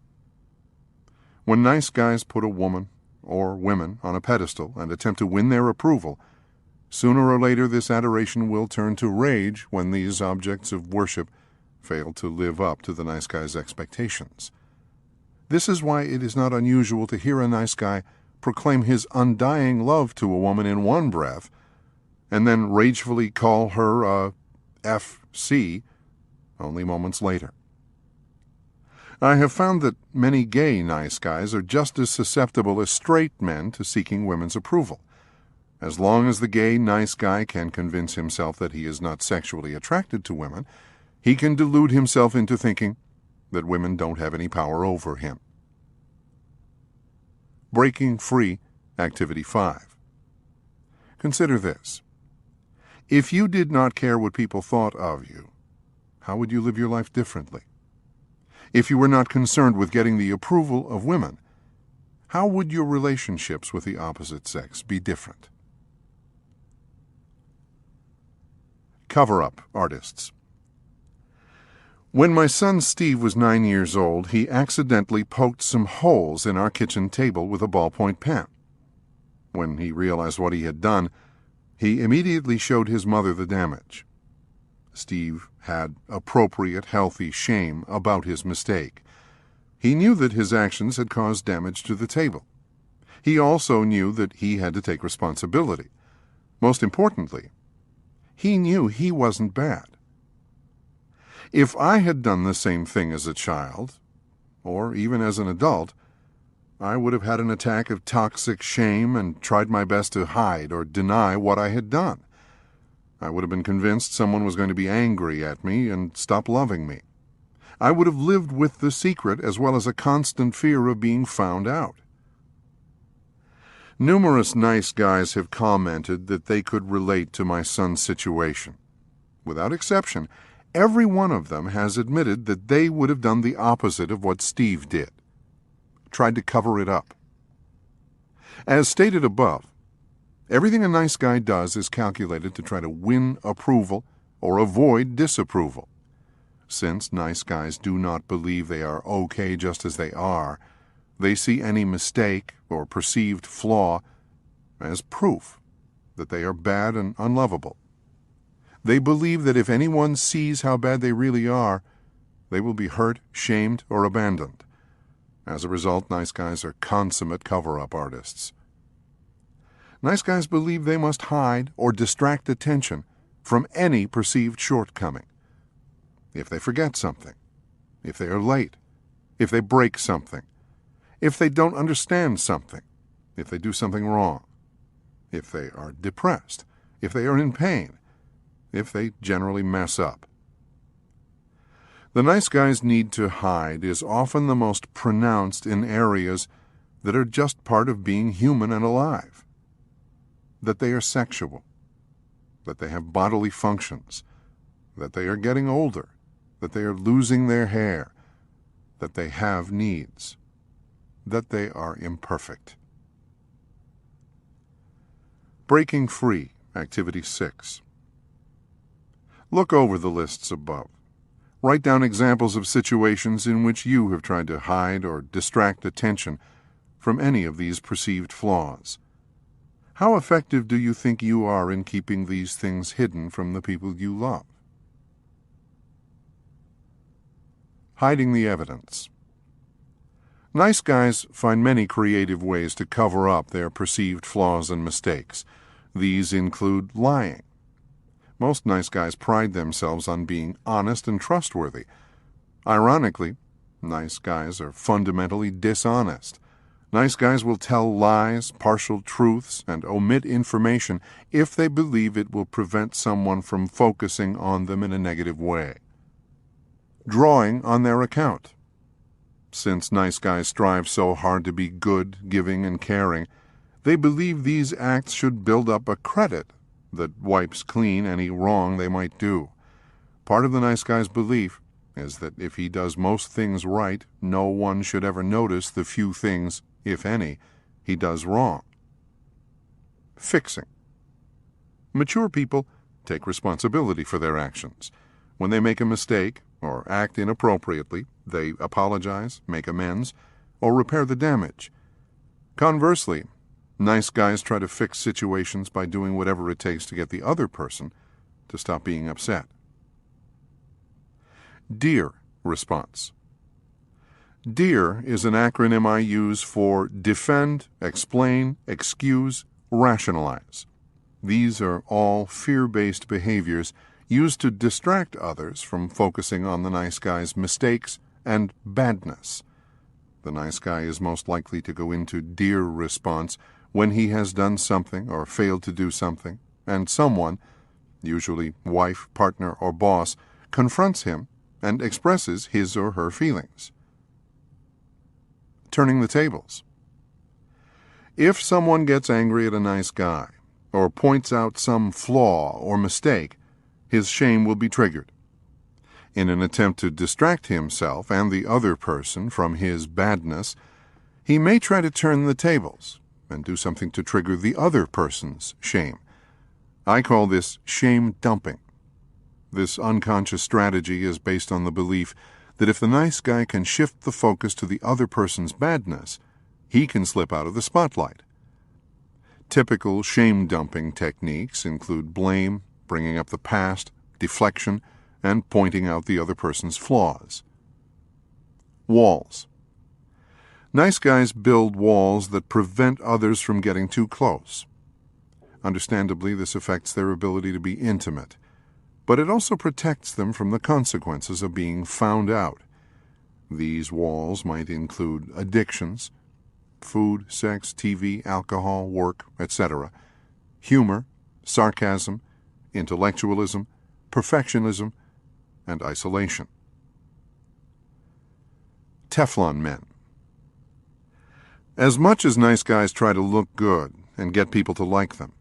When nice guys put a woman or women on a pedestal and attempt to win their approval, sooner or later this adoration will turn to rage when these objects of worship fail to live up to the nice guy's expectations. This is why it is not unusual to hear a nice guy proclaim his undying love to a woman in one breath and then ragefully call her a FC only moments later. I have found that many gay nice guys are just as susceptible as straight men to seeking women's approval. As long as the gay nice guy can convince himself that he is not sexually attracted to women, he can delude himself into thinking that women don't have any power over him. Breaking Free, Activity 5. Consider this. If you did not care what people thought of you, how would you live your life differently? If you were not concerned with getting the approval of women, how would your relationships with the opposite sex be different? Cover-up artists. When my son Steve was 9 years old, he accidentally poked some holes in our kitchen table with a ballpoint pen. When he realized what he had done, he immediately showed his mother the damage. Steve had appropriate, healthy shame about his mistake. He knew that his actions had caused damage to the table. He also knew that he had to take responsibility. Most importantly, he knew he wasn't bad. If I had done the same thing as a child, or even as an adult, I would have had an attack of toxic shame and tried my best to hide or deny what I had done. I would have been convinced someone was going to be angry at me and stop loving me. I would have lived with the secret as well as a constant fear of being found out. Numerous nice guys have commented that they could relate to my son's situation. Without exception, every one of them has admitted that they would have done the opposite of what Steve did. Tried to cover it up. As stated above, everything a nice guy does is calculated to try to win approval or avoid disapproval. Since nice guys do not believe they are okay just as they are, they see any mistake or perceived flaw as proof that they are bad and unlovable. They believe that if anyone sees how bad they really are, they will be hurt, shamed, or abandoned. As a result, nice guys are consummate cover-up artists. Nice guys believe they must hide or distract attention from any perceived shortcoming. If they forget something, if they are late, if they break something, if they don't understand something, if they do something wrong, if they are depressed, if they are in pain, if they generally mess up. The nice guy's need to hide is often the most pronounced in areas that are just part of being human and alive. That they are sexual, that they have bodily functions, that they are getting older, that they are losing their hair, that they have needs, that they are imperfect. Breaking Free, Activity 6. Look over the lists above. Write down examples of situations in which you have tried to hide or distract attention from any of these perceived flaws. How effective do you think you are in keeping these things hidden from the people you love? Hiding the evidence. Nice guys find many creative ways to cover up their perceived flaws and mistakes. These include lying. Most nice guys pride themselves on being honest and trustworthy. Ironically, nice guys are fundamentally dishonest. Nice guys will tell lies, partial truths, and omit information if they believe it will prevent someone from focusing on them in a negative way. Drawing on their account. Since nice guys strive so hard to be good, giving, and caring, they believe these acts should build up a credit that wipes clean any wrong they might do. Part of the nice guy's belief is that if he does most things right, no one should ever notice the few things, if any, he does wrong. Fixing. Mature people take responsibility for their actions. When they make a mistake or act inappropriately, they apologize, make amends, or repair the damage. Conversely, nice guys try to fix situations by doing whatever it takes to get the other person to stop being upset. DEAR response. DEAR is an acronym I use for defend, explain, excuse, rationalize. These are all fear-based behaviors used to distract others from focusing on the nice guy's mistakes and badness. The nice guy is most likely to go into DEAR response when he has done something or failed to do something, and someone, usually wife, partner, or boss, confronts him and expresses his or her feelings. Turning the tables. If someone gets angry at a nice guy or points out some flaw or mistake, his shame will be triggered. In an attempt to distract himself and the other person from his badness, he may try to turn the tables and do something to trigger the other person's shame. I call this shame dumping. This unconscious strategy is based on the belief that if the nice guy can shift the focus to the other person's badness, he can slip out of the spotlight. Typical shame-dumping techniques include blame, bringing up the past, deflection, and pointing out the other person's flaws. Walls. Nice guys build walls that prevent others from getting too close. Understandably, this affects their ability to be intimate, but it also protects them from the consequences of being found out. These walls might include addictions, food, sex, TV, alcohol, work, etc., humor, sarcasm, intellectualism, perfectionism, and isolation. Teflon men. As much as nice guys try to look good and get people to like them,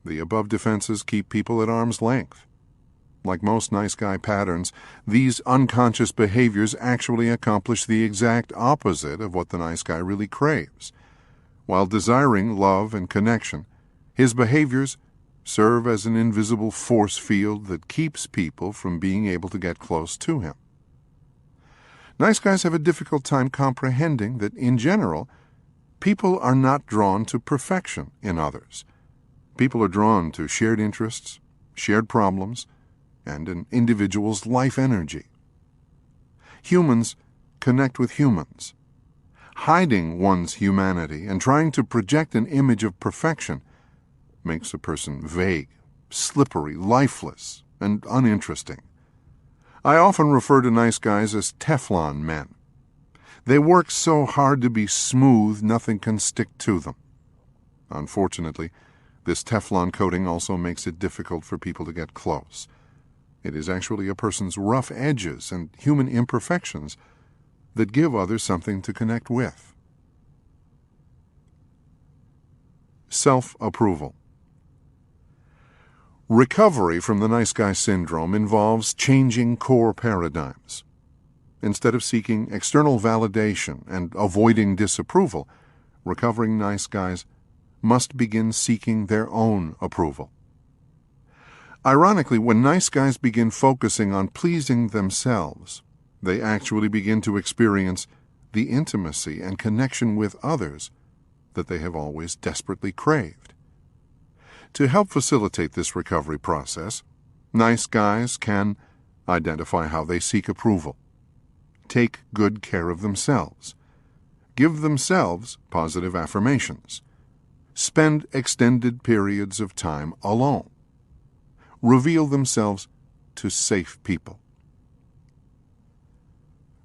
the above defenses keep people at arm's length. Like most nice guy patterns, these unconscious behaviors actually accomplish the exact opposite of what the nice guy really craves. While desiring love and connection, his behaviors serve as an invisible force field that keeps people from being able to get close to him. Nice guys have a difficult time comprehending that, in general, people are not drawn to perfection in others. People are drawn to shared interests, shared problems, and an individual's life energy. Humans connect with humans. Hiding one's humanity and trying to project an image of perfection makes a person vague, slippery, lifeless, and uninteresting. I often refer to nice guys as Teflon men. They work so hard to be smooth, nothing can stick to them. Unfortunately, this Teflon coating also makes it difficult for people to get close. It is actually a person's rough edges and human imperfections that give others something to connect with. Self-approval. Recovery from the nice guy syndrome involves changing core paradigms. Instead of seeking external validation and avoiding disapproval, recovering nice guys must begin seeking their own approval. Ironically, when nice guys begin focusing on pleasing themselves, they actually begin to experience the intimacy and connection with others that they have always desperately craved. To help facilitate this recovery process, nice guys can identify how they seek approval, take good care of themselves, give themselves positive affirmations, spend extended periods of time alone, reveal themselves to safe people.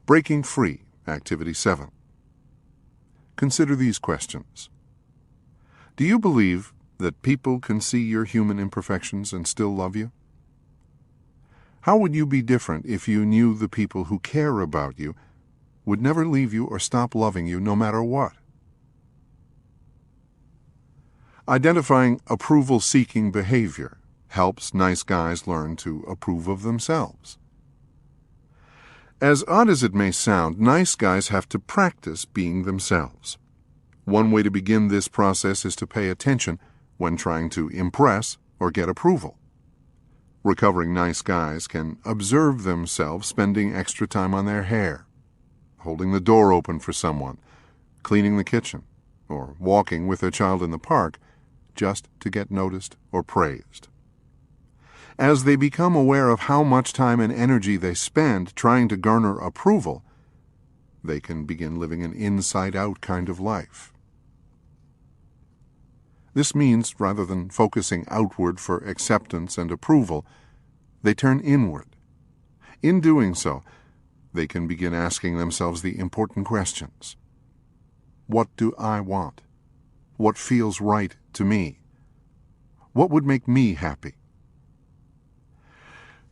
Breaking Free, Activity 7. Consider these questions. Do you believe that people can see your human imperfections and still love you? How would you be different if you knew the people who care about you would never leave you or stop loving you no matter what? Identifying approval-seeking behavior helps nice guys learn to approve of themselves. As odd as it may sound, nice guys have to practice being themselves. One way to begin this process is to pay attention when trying to impress or get approval. Recovering nice guys can observe themselves spending extra time on their hair, holding the door open for someone, cleaning the kitchen, or walking with their child in the park just to get noticed or praised. As they become aware of how much time and energy they spend trying to garner approval, they can begin living an inside-out kind of life. This means, rather than focusing outward for acceptance and approval, they turn inward. In doing so, they can begin asking themselves the important questions. What do I want? What feels right to me? What would make me happy?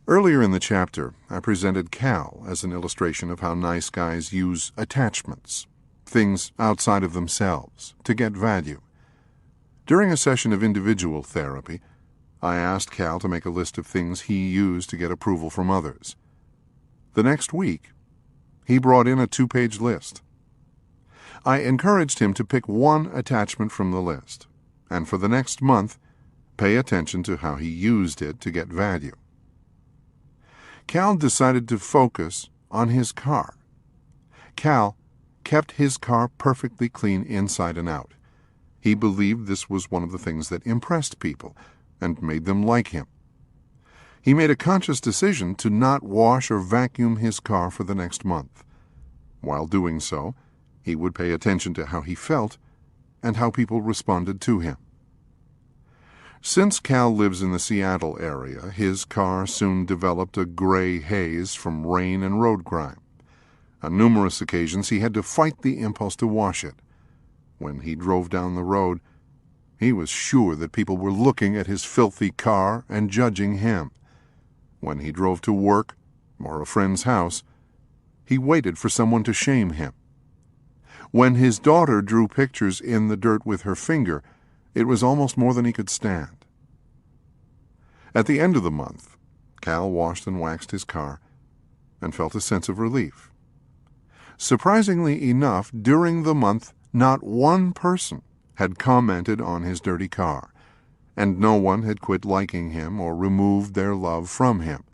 Earlier in the chapter, I presented Cal as an illustration of how nice guys use attachments, things outside of themselves, to get value. During a session of individual therapy, I asked Cal to make a list of things he used to get approval from others. The next week, he brought in a 2-page list. I encouraged him to pick one attachment from the list, and for the next month, pay attention to how he used it to get value. Cal decided to focus on his car. Cal kept his car perfectly clean inside and out. He believed this was one of the things that impressed people and made them like him. He made a conscious decision to not wash or vacuum his car for the next month. While doing so, he would pay attention to how he felt and how people responded to him. Since Cal lives in the Seattle area, his car soon developed a gray haze from rain and road grime. On numerous occasions, he had to fight the impulse to wash it. When he drove down the road, he was sure that people were looking at his filthy car and judging him. When he drove to work or a friend's house, he waited for someone to shame him. When his daughter drew pictures in the dirt with her finger, it was almost more than he could stand. At the end of the month, Cal washed and waxed his car and felt a sense of relief. Surprisingly enough, during the month, not one person had commented on his dirty car, and no one had quit liking him or removed their love from him.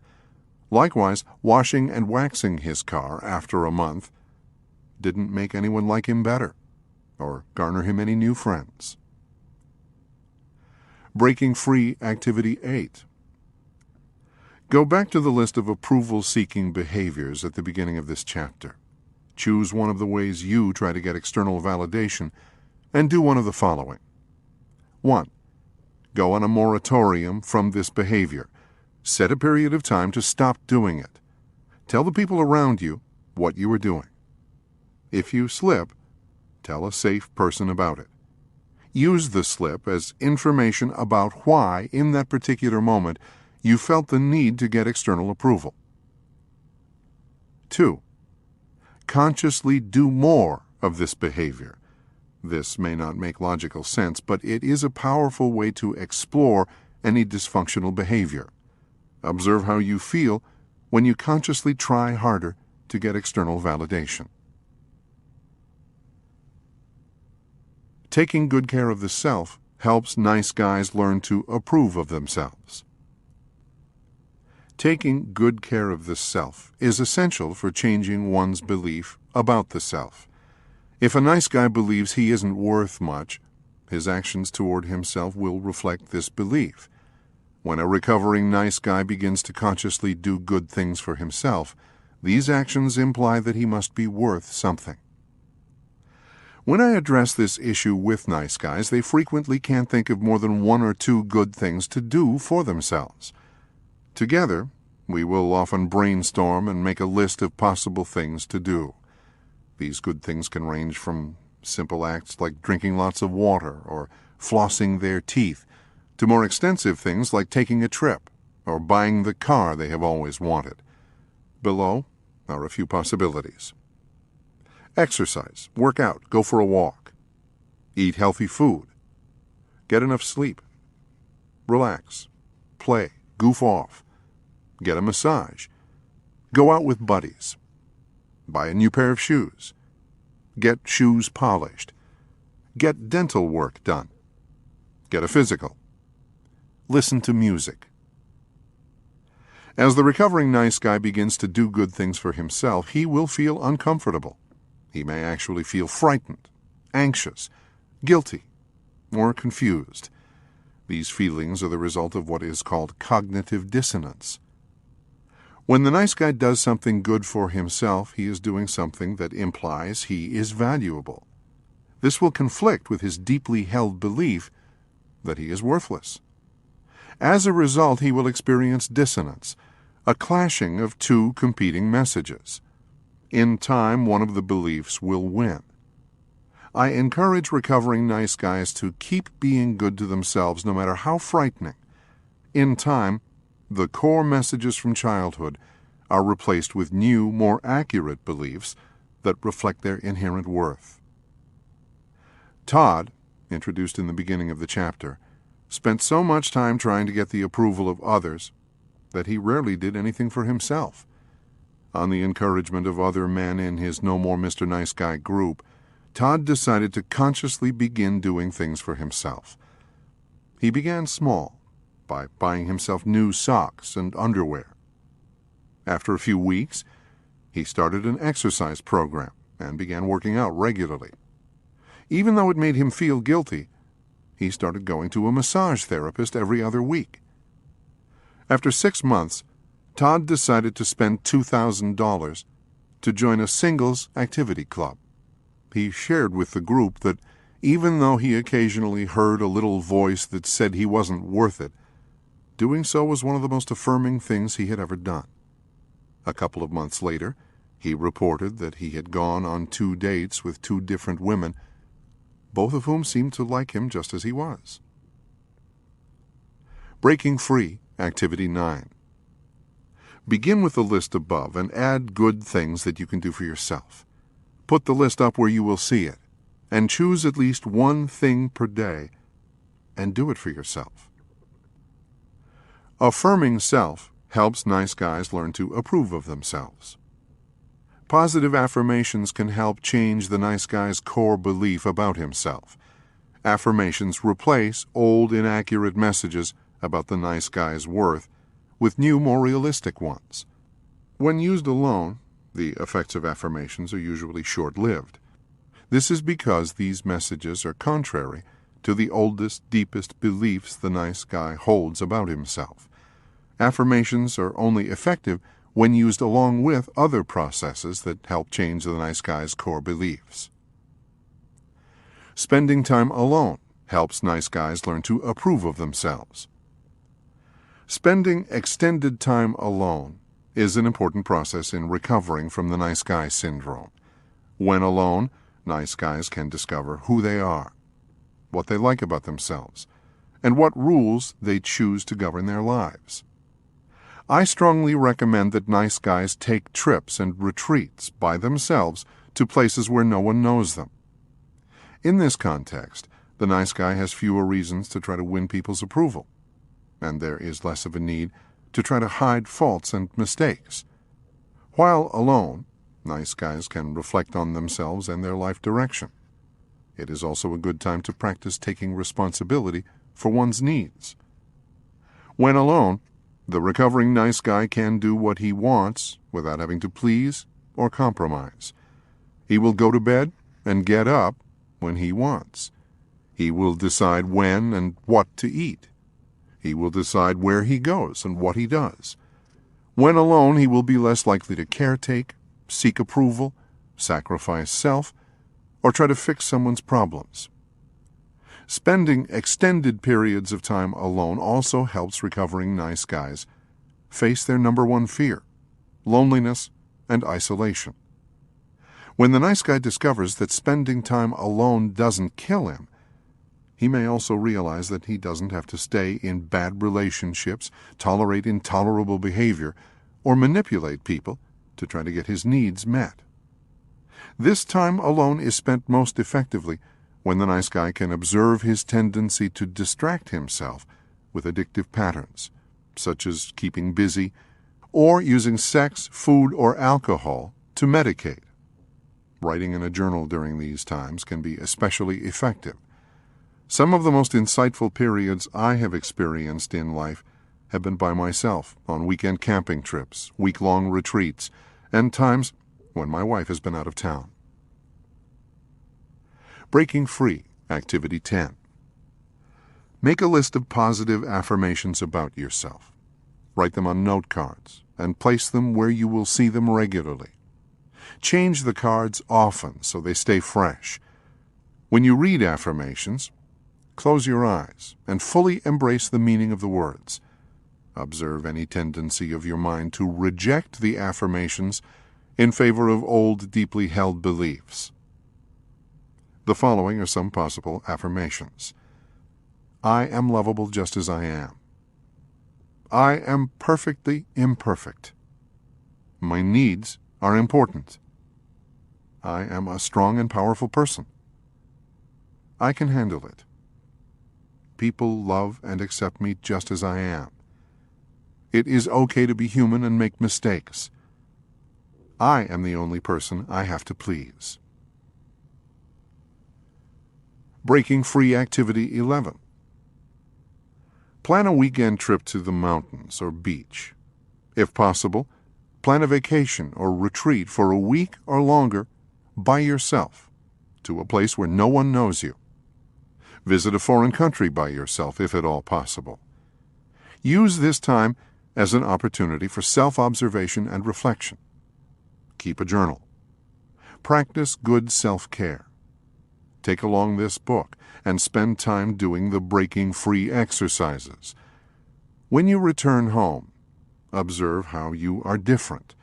Likewise, washing and waxing his car after a month didn't make anyone like him better or garner him any new friends. Breaking Free, Activity 8. Go back to the list of approval-seeking behaviors at the beginning of this chapter. Choose one of the ways you try to get external validation, and do one of the following. 1. Go on a moratorium from this behavior. Set a period of time to stop doing it. Tell the people around you what you are doing. If you slip, tell a safe person about it. Use the slip as information about why, in that particular moment, you felt the need to get external approval. 2. Consciously do more of this behavior. This may not make logical sense, but it is a powerful way to explore any dysfunctional behavior. Observe how you feel when you consciously try harder to get external validation. Taking good care of the self helps nice guys learn to approve of themselves. Taking good care of the self is essential for changing one's belief about the self. If a nice guy believes he isn't worth much, his actions toward himself will reflect this belief. When a recovering nice guy begins to consciously do good things for himself, these actions imply that he must be worth something. When I address this issue with nice guys, they frequently can't think of more than one or two good things to do for themselves. Together, we will often brainstorm and make a list of possible things to do. These good things can range from simple acts like drinking lots of water or flossing their teeth to more extensive things like taking a trip or buying the car they have always wanted. Below are a few possibilities. Exercise, work out, go for a walk. Eat healthy food. Get enough sleep. Relax. Play. Goof off. Get a massage. Go out with buddies. Buy a new pair of shoes. Get shoes polished. Get dental work done. Get a physical. Listen to music. As the recovering nice guy begins to do good things for himself, he will feel uncomfortable. He may actually feel frightened, anxious, guilty, or confused. These feelings are the result of what is called cognitive dissonance. When the nice guy does something good for himself, he is doing something that implies he is valuable. This will conflict with his deeply held belief that he is worthless. As a result, he will experience dissonance, a clashing of two competing messages. In time, one of the beliefs will win. I encourage recovering nice guys to keep being good to themselves no matter how frightening. In time, the core messages from childhood are replaced with new, more accurate beliefs that reflect their inherent worth. Todd, introduced in the beginning of the chapter, spent so much time trying to get the approval of others that he rarely did anything for himself. On the encouragement of other men in his No More Mr. Nice Guy group, Todd decided to consciously begin doing things for himself. He began small, by buying himself new socks and underwear. After a few weeks, he started an exercise program and began working out regularly. Even though it made him feel guilty, he started going to a massage therapist every other week. After 6 months, Todd decided to spend $2,000 to join a singles activity club. He shared with the group that even though he occasionally heard a little voice that said he wasn't worth it, doing so was one of the most affirming things he had ever done. A couple of months later, he reported that he had gone on 2 dates with 2 different women, both of whom seemed to like him just as he was. Breaking Free, Activity 9. Begin with the list above and add good things that you can do for yourself. Put the list up where you will see it, and choose at least one thing per day, and do it for yourself. Affirming self helps nice guys learn to approve of themselves. Positive affirmations can help change the nice guy's core belief about himself. Affirmations replace old, inaccurate messages about the nice guy's worth with new, more realistic ones. When used alone, the effects of affirmations are usually short-lived. This is because these messages are contrary to the oldest, deepest beliefs the nice guy holds about himself. Affirmations are only effective when used along with other processes that help change the nice guy's core beliefs. Spending time alone helps nice guys learn to approve of themselves. Spending extended time alone is an important process in recovering from the nice guy syndrome. When alone, nice guys can discover who they are, what they like about themselves, and what rules they choose to govern their lives. I strongly recommend that nice guys take trips and retreats by themselves to places where no one knows them. In this context, the nice guy has fewer reasons to try to win people's approval, and there is less of a need to try to hide faults and mistakes. While alone, nice guys can reflect on themselves and their life direction. It is also a good time to practice taking responsibility for one's needs. When alone, the recovering nice guy can do what he wants without having to please or compromise. He will go to bed and get up when he wants. He will decide when and what to eat. He will decide where he goes and what he does. When alone, he will be less likely to caretake, seek approval, sacrifice self, or try to fix someone's problems. Spending extended periods of time alone also helps recovering nice guys face their number one fear: loneliness and isolation. When the nice guy discovers that spending time alone doesn't kill him, he may also realize that he doesn't have to stay in bad relationships, tolerate intolerable behavior, or manipulate people to try to get his needs met. This time alone is spent most effectively when the nice guy can observe his tendency to distract himself with addictive patterns, such as keeping busy or using sex, food, or alcohol to medicate. Writing in a journal during these times can be especially effective. Some of the most insightful periods I have experienced in life have been by myself on weekend camping trips, week-long retreats, and times when my wife has been out of town. Breaking Free, Activity 10. Make a list of positive affirmations about yourself. Write them on note cards and place them where you will see them regularly. Change the cards often so they stay fresh. When you read affirmations, close your eyes and fully embrace the meaning of the words. Observe any tendency of your mind to reject the affirmations in favor of old, deeply held beliefs. The following are some possible affirmations. I am lovable just as I am. I am perfectly imperfect. My needs are important. I am a strong and powerful person. I can handle it. People love and accept me just as I am. It is okay to be human and make mistakes. I am the only person I have to please. Breaking Free Activity 11. Plan a weekend trip to the mountains or beach. If possible, plan a vacation or retreat for a week or longer by yourself to a place where no one knows you. Visit a foreign country by yourself if at all possible. Use this time as an opportunity for self-observation and reflection. Keep a journal. Practice good self-care. Take along this book and spend time doing the Breaking Free exercises. When you return home, observe how you are different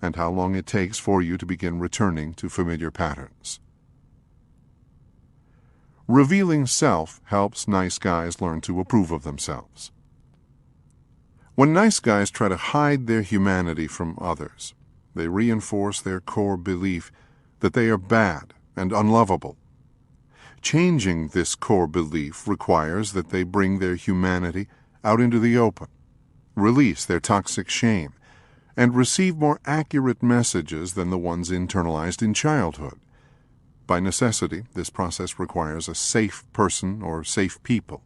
and how long it takes for you to begin returning to familiar patterns. Revealing self helps nice guys learn to approve of themselves. When nice guys try to hide their humanity from others, they reinforce their core belief that they are bad and unlovable. Changing this core belief requires that they bring their humanity out into the open, release their toxic shame, and receive more accurate messages than the ones internalized in childhood. By necessity, this process requires a safe person or safe people.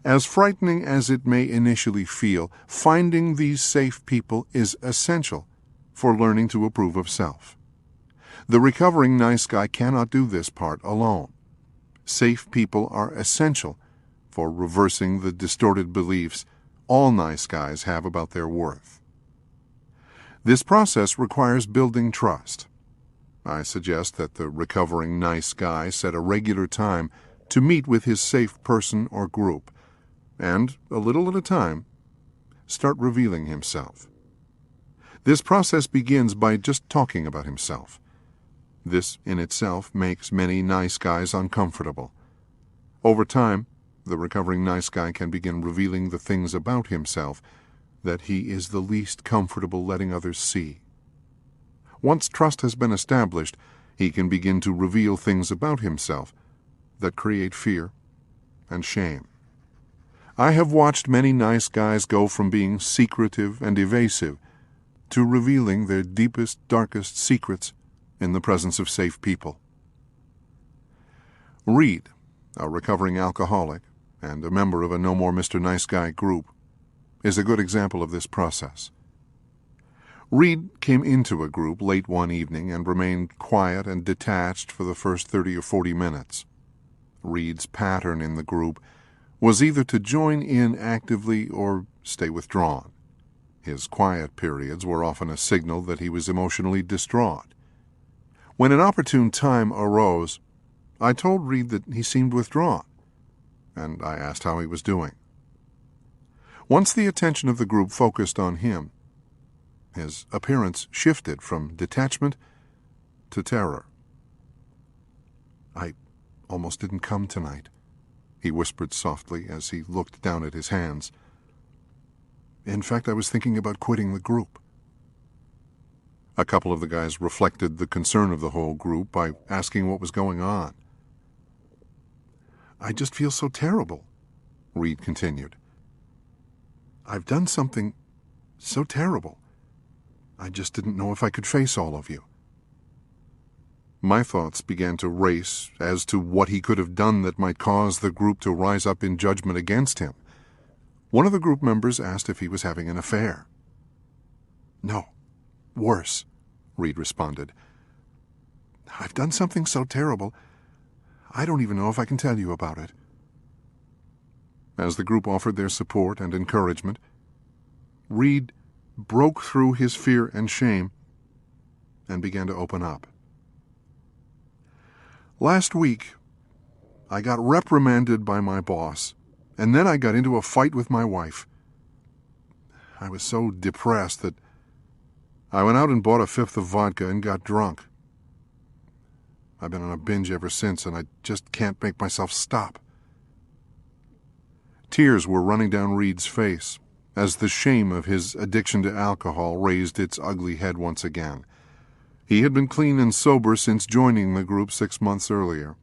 As frightening as it may initially feel, finding these safe people is essential for learning to approve of self. The recovering nice guy cannot do this part alone. Safe people are essential for reversing the distorted beliefs all nice guys have about their worth. This process requires building trust. I suggest that the recovering nice guy set a regular time to meet with his safe person or group, and, a little at a time, start revealing himself. This process begins by just talking about himself. This in itself makes many nice guys uncomfortable. Over time, the recovering nice guy can begin revealing the things about himself that he is the least comfortable letting others see. Once trust has been established, he can begin to reveal things about himself that create fear and shame. I have watched many nice guys go from being secretive and evasive to revealing their deepest, darkest secrets in the presence of safe people. Reed, a recovering alcoholic and a member of a No More Mr. Nice Guy group, is a good example of this process. Reed came into a group late one evening and remained quiet and detached for the first 30 or 40 minutes. Reed's pattern in the group was either to join in actively or stay withdrawn. His quiet periods were often a signal that he was emotionally distraught. When an opportune time arose, I told Reed that he seemed withdrawn, and I asked how he was doing. Once the attention of the group focused on him, his appearance shifted from detachment to terror. "I almost didn't come tonight," he whispered softly as he looked down at his hands. "In fact, I was thinking about quitting the group." A couple of the guys reflected the concern of the whole group by asking what was going on. "I just feel so terrible," Reed continued. "I've done something so terrible. I just didn't know if I could face all of you." My thoughts began to race as to what he could have done that might cause the group to rise up in judgment against him. One of the group members asked if he was having an affair. "No, worse," Reed responded. "I've done something so terrible, I don't even know if I can tell you about it." As the group offered their support and encouragement, Reed broke through his fear and shame and began to open up. "Last week, I got reprimanded by my boss, and then I got into a fight with my wife. I was so depressed that I went out and bought a fifth of vodka and got drunk. I've been on a binge ever since, and I just can't make myself stop." Tears were running down Reed's face as the shame of his addiction to alcohol raised its ugly head once again. He had been clean and sober since joining the group 6 months earlier.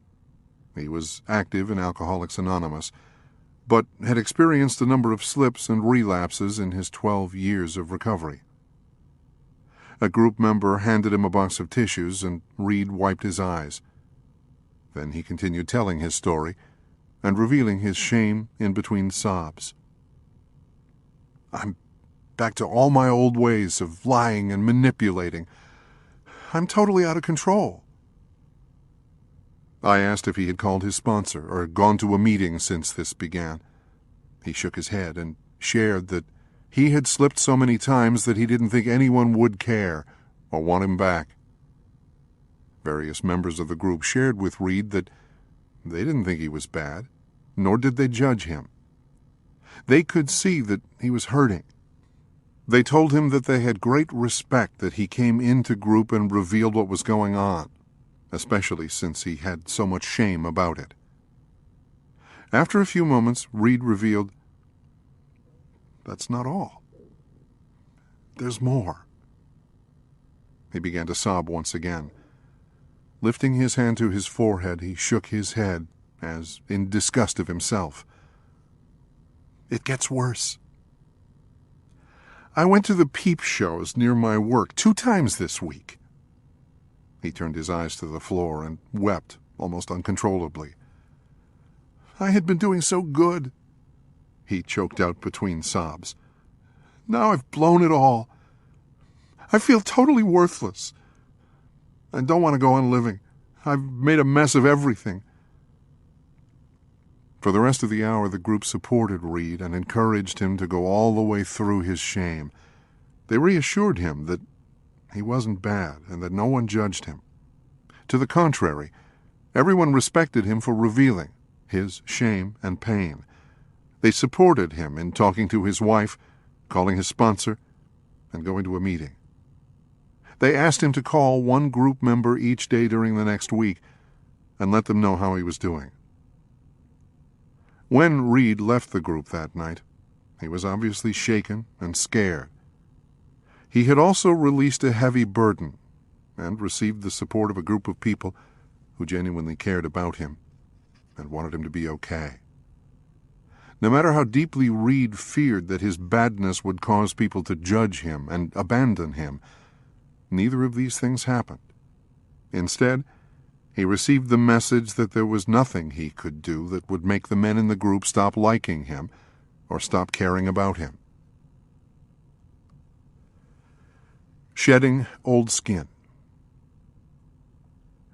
He was active in Alcoholics Anonymous, but had experienced a number of slips and relapses in his 12 years of recovery. A group member handed him a box of tissues, and Reed wiped his eyes. Then he continued telling his story and revealing his shame in between sobs. "I'm back to all my old ways of lying and manipulating. I'm totally out of control." I asked if he had called his sponsor or gone to a meeting since this began. He shook his head and shared that he had slipped so many times that he didn't think anyone would care or want him back. Various members of the group shared with Reed that they didn't think he was bad, nor did they judge him. They could see that he was hurting. They told him that they had great respect that he came into group and revealed what was going on, especially since he had so much shame about it. After a few moments, Reed revealed, "That's not all. There's more." He began to sob once again. Lifting his hand to his forehead, he shook his head, as in disgust of himself. "It gets worse. I went to the peep shows near my work 2 times this week." He turned his eyes to the floor and wept almost uncontrollably. "I had been doing so good," he choked out between sobs. "Now I've blown it all. I feel totally worthless. I don't want to go on living. I've made a mess of everything." For the rest of the hour, the group supported Reed and encouraged him to go all the way through his shame. They reassured him that he wasn't bad and that no one judged him. To the contrary, everyone respected him for revealing his shame and pain. They supported him in talking to his wife, calling his sponsor, and going to a meeting. They asked him to call one group member each day during the next week and let them know how he was doing. When Reed left the group that night, he was obviously shaken and scared. He had also released a heavy burden and received the support of a group of people who genuinely cared about him and wanted him to be okay. No matter how deeply Reed feared that his badness would cause people to judge him and abandon him, neither of these things happened. Instead, he received the message that there was nothing he could do that would make the men in the group stop liking him or stop caring about him. Shedding old skin.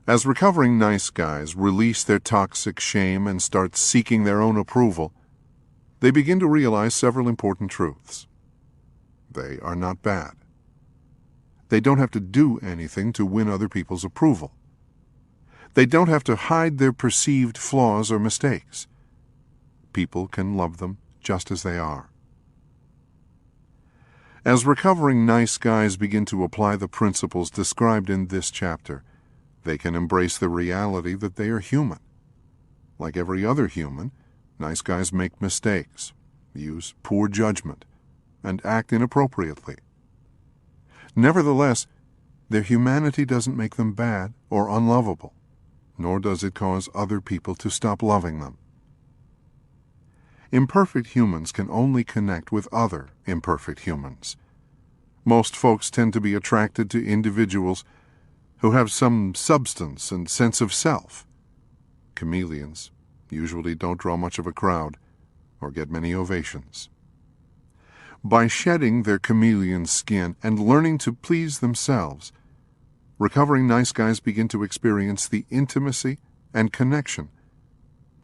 As recovering nice guys release their toxic shame and start seeking their own approval, they begin to realize several important truths. They are not bad. They don't have to do anything to win other people's approval. They don't have to hide their perceived flaws or mistakes. People can love them just as they are. As recovering nice guys begin to apply the principles described in this chapter, they can embrace the reality that they are human. Like every other human, nice guys make mistakes, use poor judgment, and act inappropriately. Nevertheless, their humanity doesn't make them bad or unlovable, nor does it cause other people to stop loving them. Imperfect humans can only connect with other imperfect humans. Most folks tend to be attracted to individuals who have some substance and sense of self. Chameleons usually don't draw much of a crowd or get many ovations. By shedding their chameleon skin and learning to please themselves, recovering nice guys begin to experience the intimacy and connection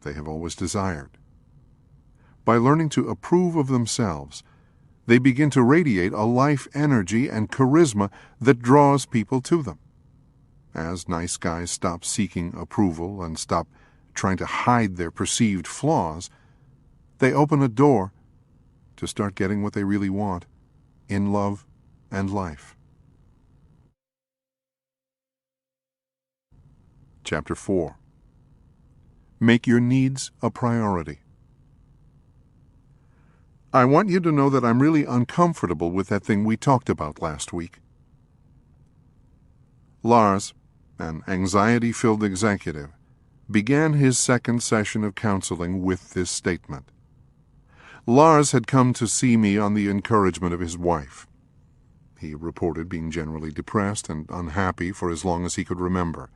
they have always desired. By learning to approve of themselves, they begin to radiate a life energy and charisma that draws people to them. As nice guys stop seeking approval and stop trying to hide their perceived flaws, they open a door to start getting what they really want in love and life. Chapter 4. Make your needs a priority. I want you to know that I'm really uncomfortable with that thing we talked about last week. Lars, an anxiety-filled executive, began his second session of counseling with this statement. Lars had come to see me on the encouragement of his wife. He reported being generally depressed and unhappy for as long as he could remember.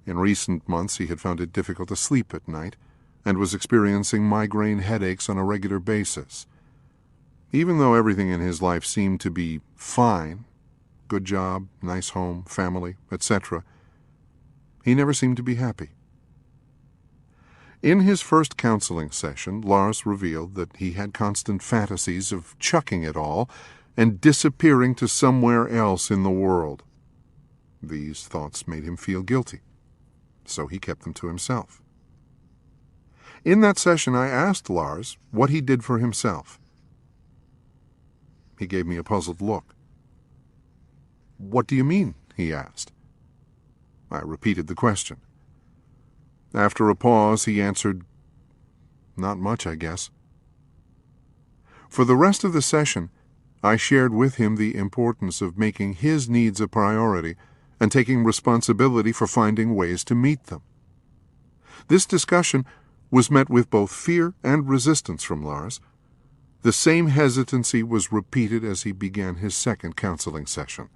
In recent months he had found it difficult to sleep at night and was experiencing migraine headaches on a regular basis. Even though everything in his life seemed to be fine, good job, nice home, family, etc., he never seemed to be happy. In his first counseling session, Lars revealed that he had constant fantasies of chucking it all and disappearing to somewhere else in the world. These thoughts made him feel guilty, so he kept them to himself. In that session, I asked Lars what he did for himself. He gave me a puzzled look. "What do you mean?" he asked. I repeated the question. After a pause, he answered, "Not much, I guess." For the rest of the session, I shared with him the importance of making his needs a priority and taking responsibility for finding ways to meet them. This discussion was met with both fear and resistance from Lars. The same hesitancy was repeated as he began his second counseling session.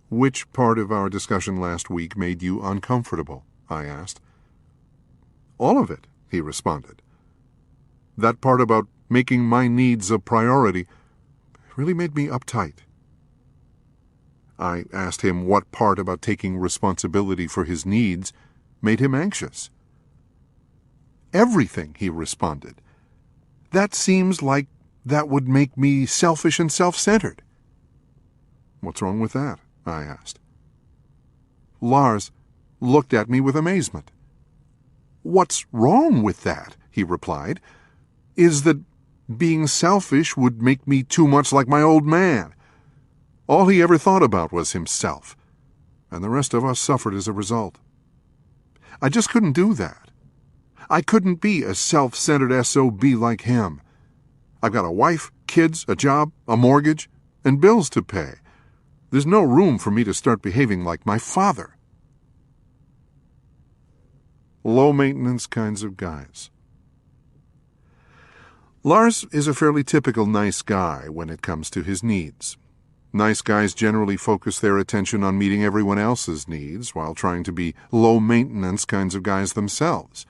"Which part of our discussion last week made you uncomfortable?" I asked. "All of it," he responded. "That part about making my needs a priority really made me uptight." I asked him what part about taking responsibility for his needs made him anxious. "Everything," he responded. "That seems like that would make me selfish and self-centered." "What's wrong with that?" I asked. Lars looked at me with amazement. "What's wrong with that," he replied, "is that being selfish would make me too much like my old man. All he ever thought about was himself, and the rest of us suffered as a result. I just couldn't do that. I couldn't be a self-centered SOB like him. I've got a wife, kids, a job, a mortgage, and bills to pay. There's no room for me to start behaving like my father." Low-maintenance kinds of guys. Lars is a fairly typical nice guy when it comes to his needs. Nice guys generally focus their attention on meeting everyone else's needs while trying to be low-maintenance kinds of guys themselves.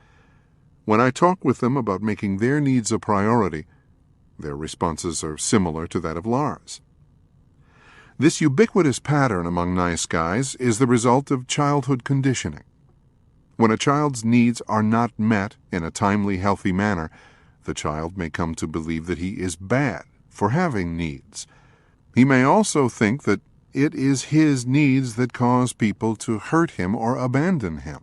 When I talk with them about making their needs a priority, their responses are similar to that of Lars. This ubiquitous pattern among nice guys is the result of childhood conditioning. When a child's needs are not met in a timely, healthy manner, the child may come to believe that he is bad for having needs. He may also think that it is his needs that cause people to hurt him or abandon him.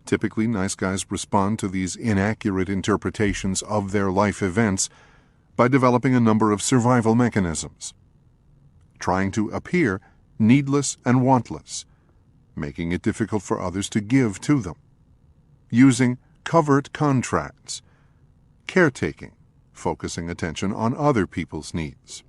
Typically, nice guys respond to these inaccurate interpretations of their life events by developing a number of survival mechanisms. Trying to appear needless and wantless, making it difficult for others to give to them. Using covert contracts. Caretaking, focusing attention on other people's needs.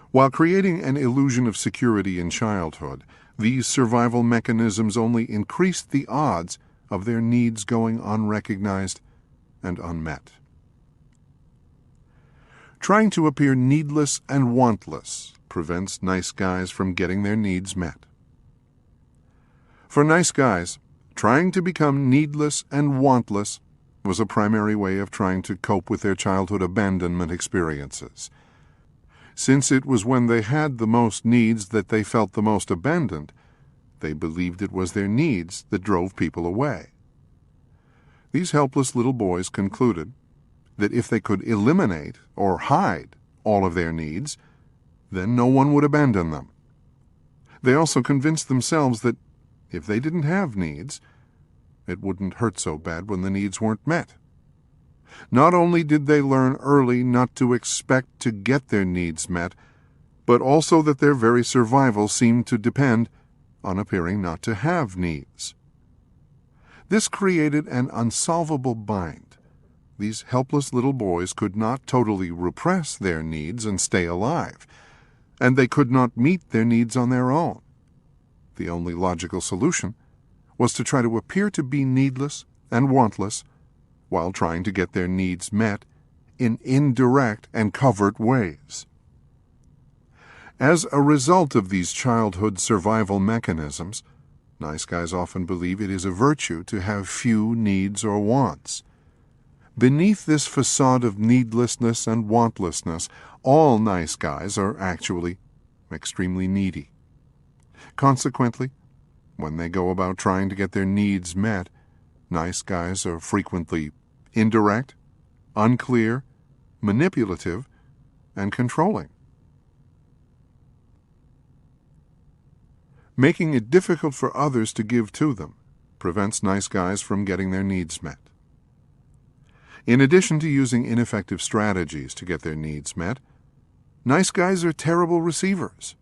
While creating an illusion of security in childhood, these survival mechanisms only increased the odds of their needs going unrecognized and unmet. Trying to appear needless and wantless prevents nice guys from getting their needs met. For nice guys, trying to become needless and wantless was a primary way of trying to cope with their childhood abandonment experiences. Since it was when they had the most needs that they felt the most abandoned, they believed it was their needs that drove people away. These helpless little boys concluded that if they could eliminate or hide all of their needs, then no one would abandon them. They also convinced themselves that if they didn't have needs, it wouldn't hurt so bad when the needs weren't met. Not only did they learn early not to expect to get their needs met, but also that their very survival seemed to depend on appearing not to have needs. This created an unsolvable bind. These helpless little boys could not totally repress their needs and stay alive, and they could not meet their needs on their own. The only logical solution was to try to appear to be needless and wantless while trying to get their needs met in indirect and covert ways. As a result of these childhood survival mechanisms, nice guys often believe it is a virtue to have few needs or wants. Beneath this facade of needlessness and wantlessness, all nice guys are actually extremely needy. Consequently, when they go about trying to get their needs met, nice guys are frequently indirect, unclear, manipulative, and controlling. Making it difficult for others to give to them prevents nice guys from getting their needs met. In addition to using ineffective strategies to get their needs met, nice guys are terrible receivers.